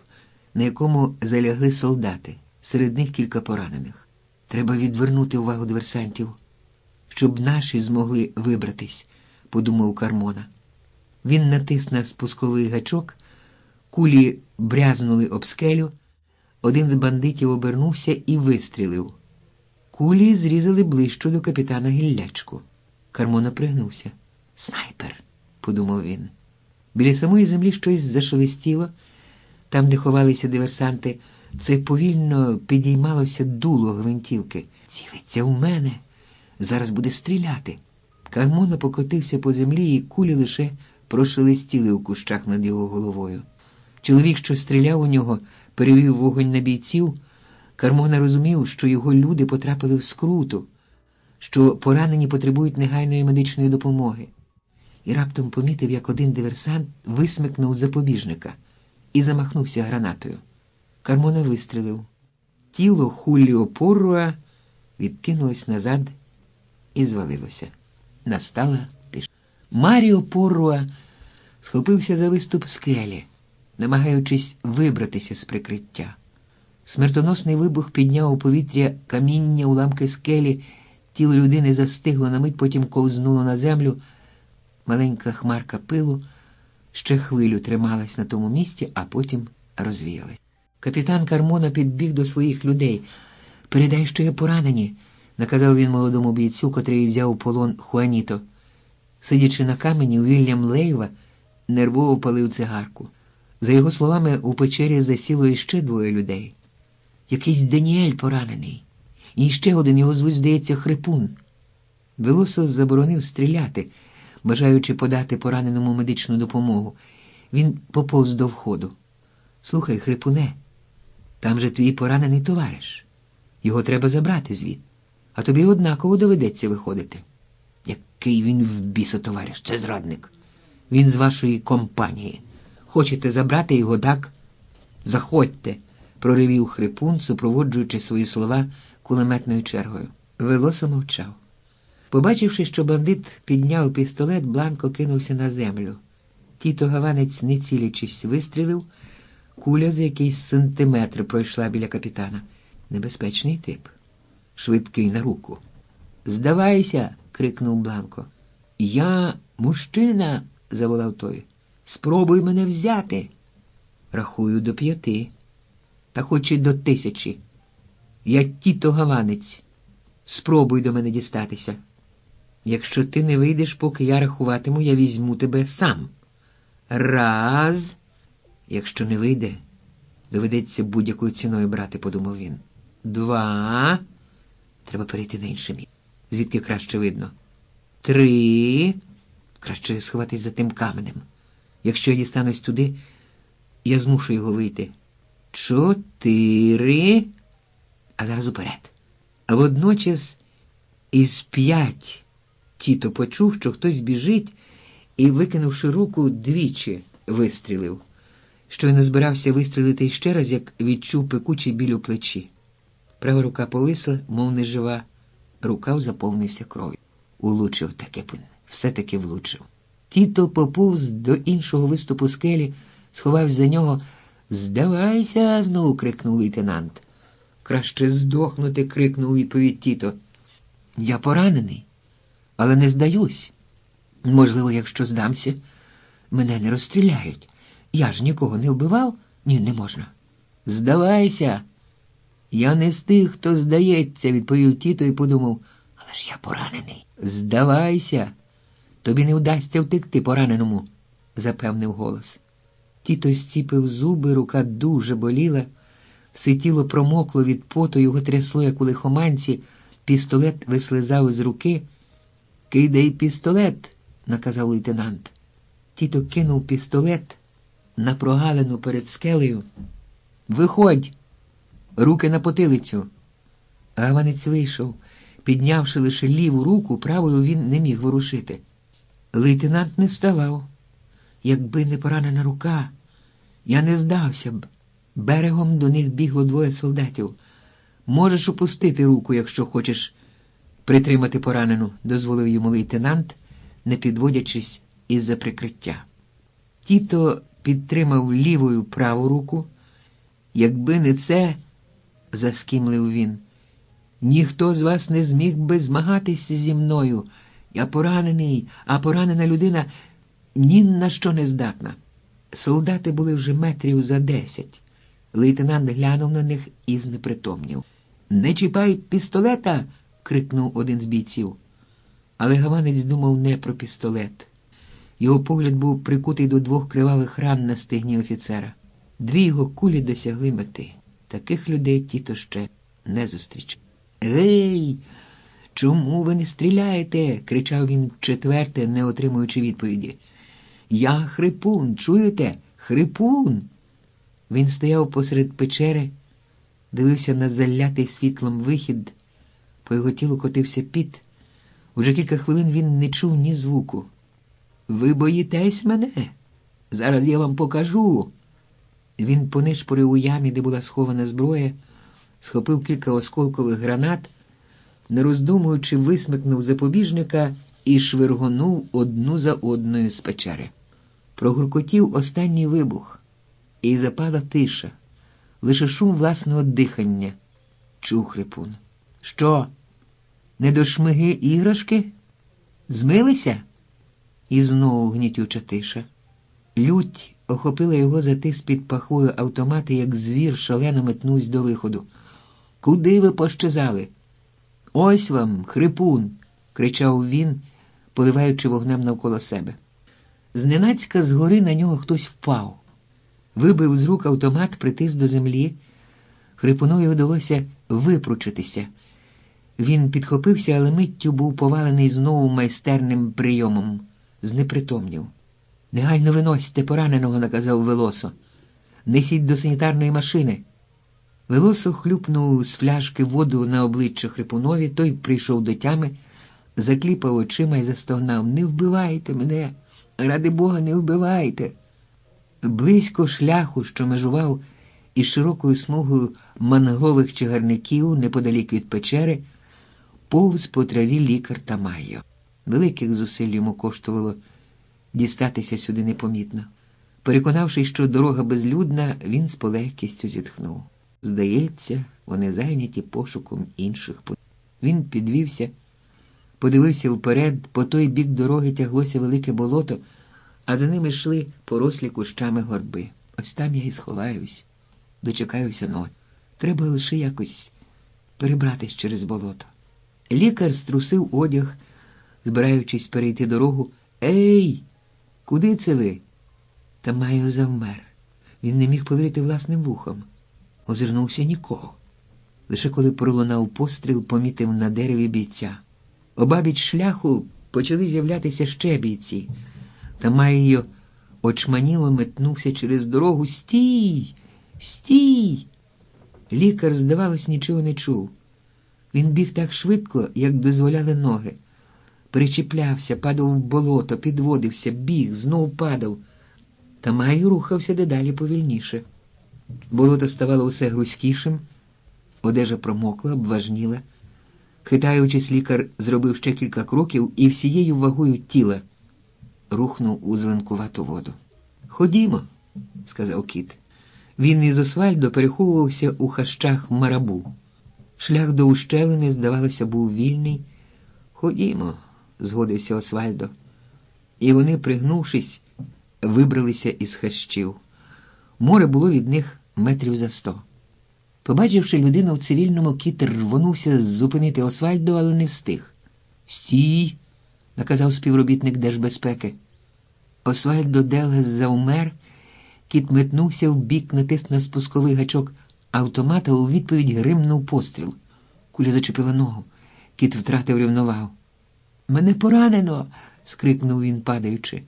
Speaker 1: на якому залягли солдати, серед них кілька поранених. «Треба відвернути увагу диверсантів, щоб наші змогли вибратись», – подумав Кармона. Він натис на спусковий гачок, кулі брязнули об скелю, один з бандитів обернувся і вистрілив. Кулі зрізали ближче до капітана гіллячку. Кармона пригнувся. «Снайпер», – подумав він. Біля самої землі щось зашелестіло. Там, де ховалися диверсанти, це повільно підіймалося дуло гвинтівки. «Цілиться в мене! Зараз буде стріляти!» Кармона покотився по землі, і кулі лише прошелестіли у кущах над його головою. Чоловік, що стріляв у нього, перевів вогонь на бійців. Кармона розумів, що його люди потрапили в скруту, що поранені потребують негайної медичної допомоги. І раптом помітив, як один диверсант висмикнув запобіжника і замахнувся гранатою. Кармона вистрілив. Тіло Хуліо Поруа відкинулось назад і звалилося. Настала тиша. Маріо Поруа схопився за виступ скелі, намагаючись вибратися з прикриття. Смертоносний вибух підняв у повітря каміння, уламки скелі, тіло людини застигло на мить, потім ковзнуло на землю. Маленька хмарка пилу ще хвилю трималась на тому місці, а потім розвіялась. Капітан Кармона підбіг до своїх людей. «Передай, що я поранені», – наказав він молодому бійцю, котрий взяв у полон Хуаніто. Сидячи на камені, Вільям Лейва нервово палив цигарку. За його словами, у печері засіло іще двоє людей. Якийсь Даніель поранений. І ще один, його звуть, здається, Хрипун. Велосо заборонив стріляти, бажаючи подати пораненому медичну допомогу. Він поповз до входу. «Слухай, Хрипуне, там же твій поранений товариш. Його треба забрати звід, а тобі однаково доведеться виходити». «Який він в біса товариш? Це зрадник. Він з вашої компанії. Хочете забрати його, так? Заходьте», проривів хрипун, супроводжуючи свої слова кулеметною чергою. Велосо мовчав. Побачивши, що бандит підняв пістолет, Бланко кинувся на землю. Тіто Гаванець, не цілячись, вистрілив. Куля за якийсь сантиметр пройшла біля капітана. Небезпечний тип. Швидкий на руку. «Здавайся!» – крикнув Бланко. «Я мужчина!» – заволав той. «Спробуй мене взяти!» «Рахую до 5. Та хоч і до 1000. Я Тіто Гаванець. Спробуй до мене дістатися. Якщо ти не вийдеш, поки я рахуватиму, я візьму тебе сам. 1. Якщо не вийде, доведеться будь-якою ціною брати, подумав він. 2. Треба перейти на інше місце. Звідки краще видно. 3. Краще сховатись за тим каменем. Якщо я дістанусь туди, я змушу його вийти. 4. А зараз уперед. А водночас із 5 Тіто почув, що хтось біжить, і, викинувши руку, двічі вистрілив. Щойно збирався вистрілити ще раз, як відчув пекучий біль у плечі. Права рука повисла, мов нежива. Рукав заповнився кров'ю. Улучив таки, все-таки влучив. Тіто поповз до іншого виступу скелі, сховав за нього. «Здавайся!» – знову крикнув лейтенант. «Краще здохнути!» – крикнув у відповідь Тіто. «Я поранений, але не здаюсь. Можливо, якщо здамся, мене не розстріляють. Я ж нікого не вбивав? Ні, не можна». «Здавайся!» «Я не з тих, хто здається», – відповів Тіто і подумав. «Але ж я поранений». «Здавайся! Тобі не вдасться втекти пораненому», – запевнив голос. Тіто зціпив зуби, рука дуже боліла, все тіло промокло від поту, його трясло, як у лихоманці, пістолет вислизав з руки. «Кидай пістолет», – наказав лейтенант. Тіто кинув пістолет на прогалину перед скелею. «Виходь! Руки на потилицю!» Гаванець вийшов, піднявши лише ліву руку, правою він не міг ворушити. Лейтенант не вставав. «Якби не поранена рука, я не здався б». Берегом до них бігло 2 солдатів. «Можеш опустити руку, якщо хочеш притримати поранену», – дозволив йому лейтенант, не підводячись із-за прикриття. Тіто підтримав лівою праву руку. «Якби не це, – заскімлив він, – ніхто з вас не зміг би змагатися зі мною. Я поранений, а поранена людина ні на що не здатна». Солдати були вже метрів за 10. Лейтенант глянув на них і знепритомнів. «Не чіпай пістолета!» – крикнув один з бійців. Але Гаванець думав не про пістолет. Його погляд був прикутий до 2 кривавих ран на стегні офіцера. 2 його кулі досягли мети. Таких людей Тіто ще не зустрічав. «Гей! Чому ви не стріляєте?» – кричав він вчетверте, не отримуючи відповіді. «Я Хрипун, чуєте? Хрипун!» Він стояв посеред печери, дивився на залятий світлом вихід, по його тілу котився піт. Уже кілька хвилин він не чув ні звуку. «Ви боїтесь мене? Зараз я вам покажу!» Він понишпорив у ямі, де була схована зброя, схопив кілька осколкових гранат, не роздумуючи, висмикнув запобіжника і швиргонув одну за одною з печери. Прогуркотів останній вибух, і запала тиша, лише шум власного дихання чув Хрипун. «Що, не до шмиги іграшки? Змилися?» І знову гнітюча тиша. Лють охопила його, затис під пахвою автомата, як звір шалено метнувся до виходу. «Куди ви пощезали?» «Ось вам, Хрипун!» – кричав він, поливаючи вогнем навколо себе. Зненацька згори на нього хтось впав. Вибив з рук автомат, притис до землі. Хрипунові вдалося випручитися. Він підхопився, але миттю був повалений знову майстерним прийомом. Знепритомнів. «Негайно виносьте пораненого», – наказав Велосо. «Несіть до санітарної машини». Велосо хлюпнув з фляжки воду на обличчя Хрипунові, той прийшов до тями, закліпав очима і застогнав: «Не вбивайте мене! Ради Бога, не вбивайте!» Близько шляху, що межував із широкою смугою мангрових чагарників неподалік від печери повз по траві лікар Тамайо. Великих зусиль йому коштувало дістатися сюди непомітно. Переконавшись, що дорога безлюдна, він з полегкістю зітхнув. Здається, вони зайняті пошуком інших. Він підвівся, подивився вперед, по той бік дороги тяглося велике болото, а за ними йшли порослі кущами горби. Ось там я і сховаюсь, дочекаюся ночі. Треба лише якось перебратись через болото. Лікар струсив одяг, збираючись перейти дорогу. «Ей! Куди це ви?» Тамайо завмер. Він не міг повірити власним вухам. Озирнувся нікого. Лише коли пролунав постріл, помітив на дереві бійця. Обабіч шляху почали з'являтися ще бійці. Тамайо очманіло метнувся через дорогу. «Стій! Стій!» Лікар, здавалось, нічого не чув. Він біг так швидко, як дозволяли ноги. Причіплявся, падав в болото, підводився, біг, знов падав. Тамайо рухався дедалі повільніше. Болото ставало усе грузькішим, одежа промокла, обважніла. Хитаючись, лікар зробив ще кілька кроків і всією вагою тіла рухнув у зеленкувату воду. «Ходімо», – сказав кіт. Він із Освальдо переховувався у хащах Марабу. Шлях до ущелини, здавалося, був вільний. «Ходімо», – згодився Освальдо. І вони, пригнувшись, вибралися із хащів. Море було від них метрів за 100. Побачивши людину в цивільному, кіт рвонувся зупинити Освальдо, але не встиг. «Стій!» – наказав співробітник Держбезпеки. Освальдо Делгес завмер, кіт метнувся вбік, натиснув на спусковий гачок автомата, у відповідь гримнув постріл. Куля зачепила ногу. Кіт втратив рівновагу. «Мене поранено!» – скрикнув він, падаючи.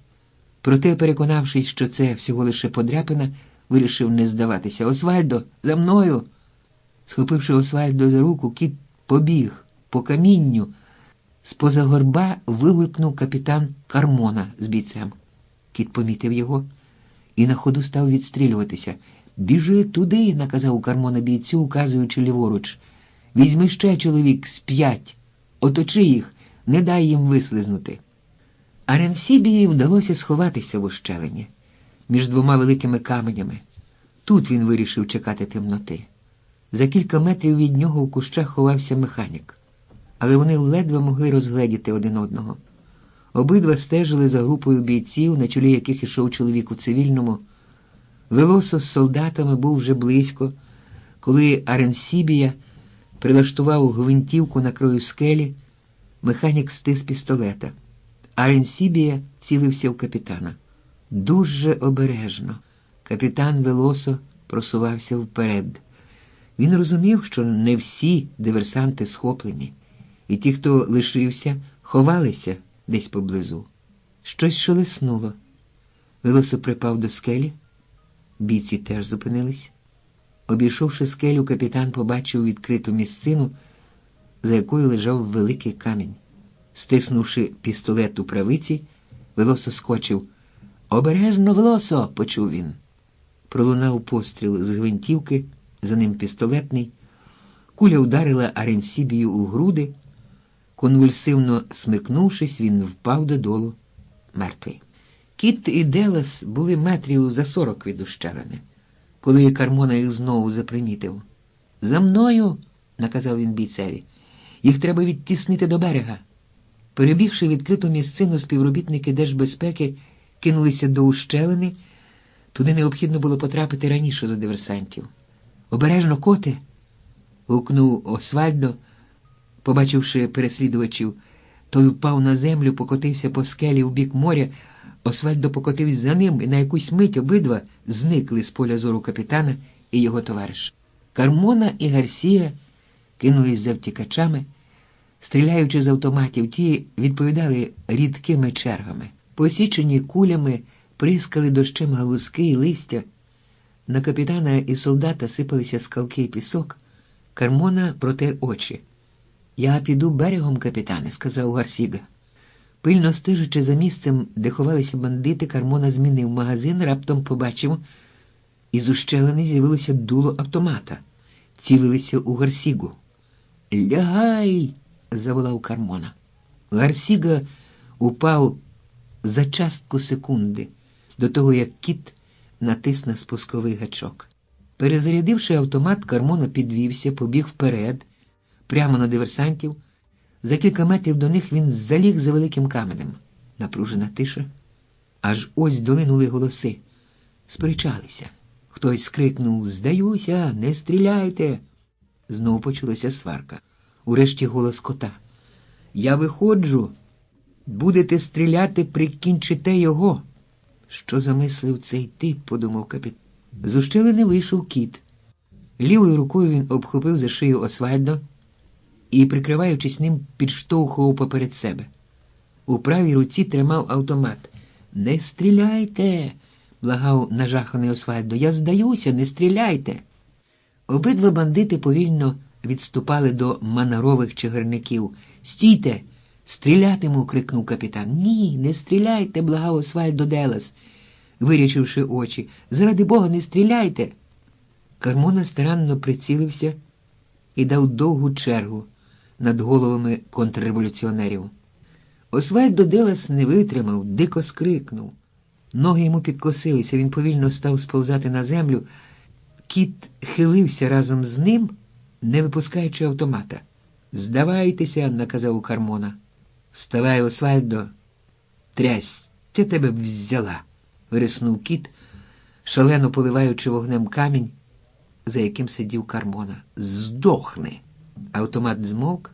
Speaker 1: Проте, переконавшись, що це всього лише подряпина, вирішив не здаватися. «Освальдо, за мною!» Схопивши Освальдо за руку, кіт побіг по камінню. З-поза горба вигулькнув капітан Кармона з бійцем. Кіт помітив його і на ходу став відстрілюватися. «Біжи туди!» – наказав Кармона бійцю, указуючи ліворуч. «Візьми ще чоловік з 5. Оточи їх, не дай їм вислизнути». Аренсібії вдалося сховатися в ущелині між двома великими каменями. Тут він вирішив чекати темноти. За кілька метрів від нього в кущах ховався механік, але вони ледве могли розгледіти один одного. Обидва стежили за групою бійців, на чолі яких ішов чоловік у цивільному. Велосо з солдатами був вже близько, коли Аренсібія прилаштував гвинтівку на краю скелі. Механік стис пістолета. Аренсібія цілився в капітана. Дуже обережно. Капітан Велосо просувався вперед. Він розумів, що не всі диверсанти схоплені, і ті, хто лишився, ховалися десь поблизу. Щось шелеснуло. Велосо припав до скелі. Бійці теж зупинились. Обійшовши скелю, капітан побачив відкриту місцину, за якою лежав великий камінь. Стиснувши пістолет у правиці, Велосо скочив. «Обережно, Велосо!» – почув він. Пролунав постріл з гвинтівки, за ним пістолетний. Куля ударила Аренсібію у груди. Конвульсивно смикнувшись, він впав додолу, мертвий. Кіт і Делес були метрів за 40 від ущелини, коли Кармона їх знову запримітив. «За мною!» – наказав він бійцеві. «Їх треба відтіснити до берега». Перебігши відкриту місцину, співробітники Держбезпеки кинулися до ущелини. Туди необхідно було потрапити раніше за диверсантів. «Обережно, коте!» – гукнув Освальдо, побачивши переслідувачів. Той впав на землю, покотився по скелі у бік моря. Освальдо покотився за ним, і на якусь мить обидва зникли з поля зору капітана і його товариша. Кармона і Гарсія кинулись за втікачами, стріляючи з автоматів. Ті відповідали рідкими чергами. Посічені кулями прискали дощем галузки і листя. На капітана і солдата сипалися скалки і пісок. Кармона протер очі. «Я піду берегом, капітане», – сказав Гарсіга. Пильно стежачи за місцем, де ховалися бандити, Кармона змінив магазин, раптом побачив, Із ущелини з'явилося дуло автомата. Цілилися у Гарсігу. «Лягай!» – заволав Кармона. Гарсіга упав за частку секунди до того, як кіт натис на спусковий гачок. Перезарядивши автомат, Кармона підвівся, побіг вперед, прямо на диверсантів. За кілька метрів до них він заліг за великим каменем. Напружена тиша. Аж ось долинули голоси. Сперечалися. Хтось скрикнув: «Здаюся! Не стріляйте!» Знову почалася сварка. Урешті голос кота: «Я виходжу! Будете стріляти, прикінчите його!» «Що замислив цей тип?» – подумав капітан. З ущелини вийшов кіт. Лівою рукою він обхопив за шию Освальдо і, прикриваючись ним, підштовхував поперед себе. У правій руці тримав автомат. «Не стріляйте!» – благав нажаханий Освальдо. «Я здаюся, не стріляйте!» Обидва бандити повільно відступали до манарових чагарників. «Стійте! Стрілятиму!» – крикнув капітан. «Ні, не стріляйте!» – благав Освальдо Делас, вирячивши очі. «Заради Бога, не стріляйте!» Кармона старанно прицілився і дав довгу чергу над головами контрреволюціонерів. Освальдо Делас не витримав, дико скрикнув. Ноги йому підкосилися, він повільно став сповзати на землю. Кіт хилився разом з ним, не випускаючи автомата. «Здавайтеся!» – наказав Кармона. «Вставай, Освальдо!» «Трясця тебе взяла!» – вириснув кіт, шалено поливаючи вогнем камінь, за яким сидів Кармона. «Здохни!» Автомат змовк,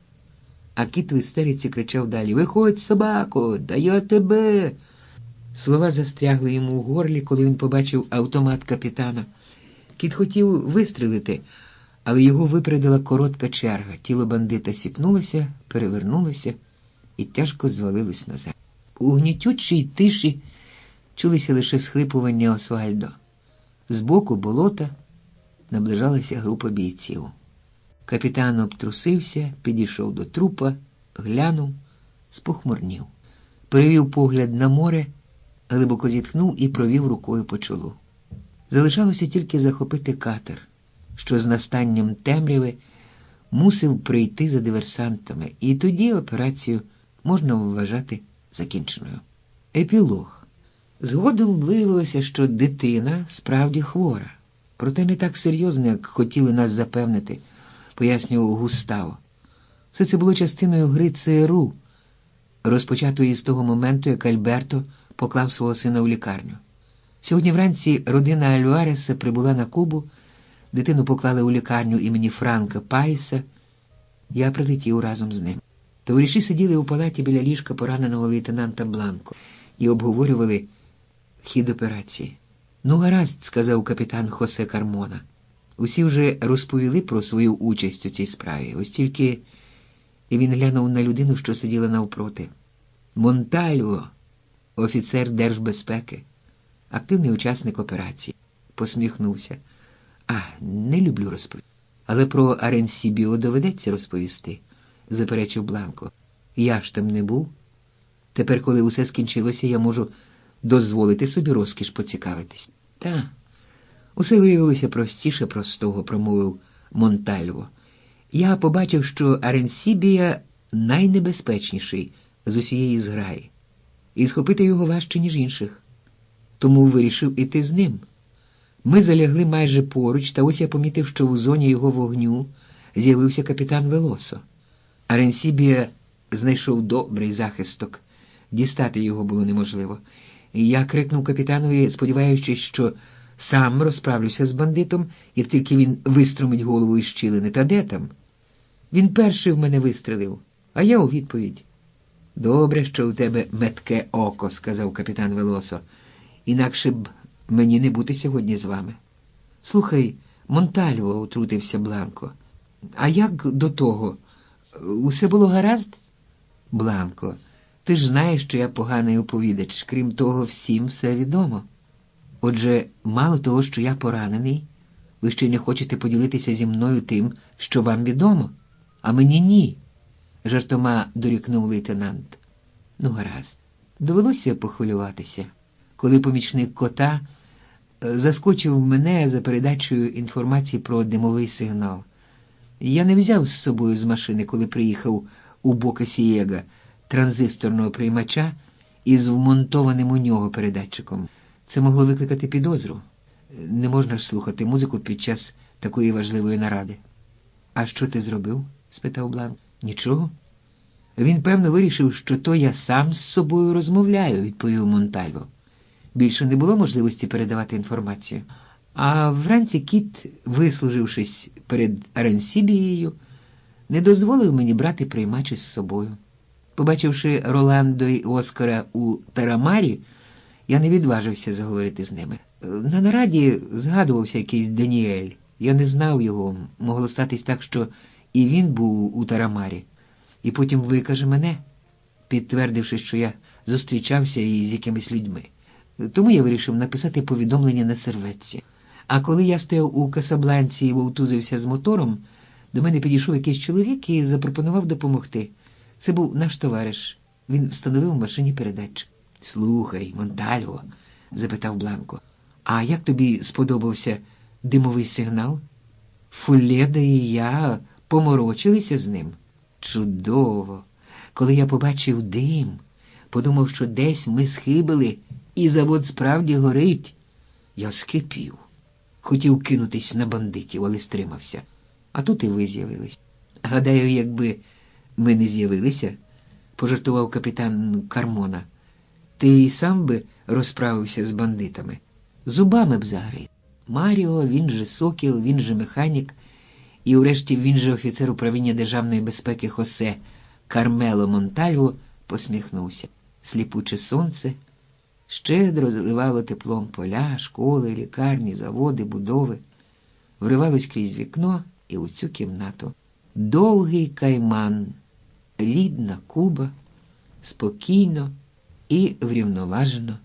Speaker 1: а кіт в істериці кричав далі: «Виходь, собако! Да я тебе!» Слова застрягли йому у горлі, коли він побачив автомат капітана. Кіт хотів вистрелити, але його випередила коротка черга. Тіло бандита сіпнулося, перевернулося і тяжко звалилось на землю. У гнітючій тиші чулися лише схлипування Освальдо. Збоку болота наближалася група бійців. Капітан обтрусився, підійшов до трупа, глянув, спохмурнів. Перевів погляд на море, глибоко зітхнув і провів рукою по чолу. Залишалося тільки захопити катер, що з настанням темряви мусив прийти за диверсантами, і тоді операцію можна вважати закінченою. Епілог. Згодом виявилося, що дитина справді хвора. Проте не так серйозно, як хотіли нас запевнити, пояснював Густаво. Все це було частиною гри ЦРУ, розпочатої з того моменту, як Альберто поклав свого сина у лікарню. Сьогодні вранці родина Альвареса прибула на Кубу, дитину поклали у лікарню імені Франка Пайса, я прилетів разом з ним. Товариші сиділи у палаті біля ліжка пораненого лейтенанта Бланко і обговорювали хід операції. «Ну, гаразд», – сказав капітан Хосе Кармона. Усі вже розповіли про свою участь у цій справі. Ось тільки і він глянув на людину, що сиділа навпроти. Монтальво, офіцер держбезпеки, активний учасник операції. Посміхнувся. Не люблю розповідати. Але про Аренсібіо доведеться розповісти, заперечив Бланко. Я ж там не був. Тепер, коли усе скінчилося, я можу дозволити собі розкіш поцікавитись. Та, усе виявилося простіше простого, промовив Монтальво. Я побачив, що Аренсібія найнебезпечніший з усієї зграї, і схопити його важче, ніж інших. Тому вирішив іти з ним. Ми залягли майже поруч, та ось я помітив, що у зоні його вогню з'явився капітан Велосо. Аренсібія знайшов добрий захисток. Дістати його було неможливо. І я крикнув капітанові, сподіваючись, що сам розправлюся з бандитом, як тільки він виструмить голову із щілини. Та де там? Він перший в мене вистрелив, а я у відповідь. «Добре, що у тебе метке око», – сказав капітан Велосо. «Інакше б мені не бути сьогодні з вами». «Слухай, Монтальво», – утрутився Бланко, – «а як до того? Усе було гаразд?» «Бланко, ти ж знаєш, що я поганий оповідач. Крім того, всім все відомо. Отже, мало того, що я поранений, ви ще й не хочете поділитися зі мною тим, що вам відомо? А мені ні», – жартома дорікнув лейтенант. «Ну, гаразд». Довелося похвилюватися, коли помічник кота заскочив мене за передачею інформації про димовий сигнал. Я не взяв з собою з машини, коли приїхав у Бока-Сієга, транзисторного приймача із вмонтованим у нього передатчиком. Це могло викликати підозру. Не можна ж слухати музику під час такої важливої наради. «А що ти зробив?» – спитав Бланк. «Нічого». «Він, певно, вирішив, що то я сам з собою розмовляю», – відповів Монтальво. Більше не було можливості передавати інформацію. А вранці кіт, вислужившись перед Арансібією, не дозволив мені брати приймач із собою. Побачивши Роландо й Оскара у Тарамарі, я не відважився заговорити з ними. На нараді згадувався якийсь Даніель. Я не знав його. Могло статись так, що і він був у Тарамарі. І потім викаже мене, підтвердивши, що я зустрічався із якимись людьми. Тому я вирішив написати повідомлення на серветці. А коли я стояв у Касабланці і вовтузився з мотором, до мене підійшов якийсь чоловік і запропонував допомогти. Це був наш товариш. Він встановив у машині передатчик. «Слухай, Монтальво», – запитав Бланко, – «а як тобі сподобався димовий сигнал? Фулледа і я поморочилися з ним». «Чудово! Коли я побачив дим, подумав, що десь ми схибили, і завод справді горить. Я скипів. Хотів кинутись на бандитів, але стримався. А тут і ви з'явились. Гадаю, якби ми не з'явилися, пожартував капітан Кармона, ти і сам би розправився з бандитами. Зубами б загриз. Маріо, він же Сокіл, він же механік, і врешті він же офіцер управління державної безпеки Хосе Кармело Монтальво посміхнувся. Сліпуче сонце щедро заливало теплом поля, школи, лікарні, заводи, будови, вривалось крізь вікно і у цю кімнату. Довгий кайман, рідна Куба, спокійно і врівноважено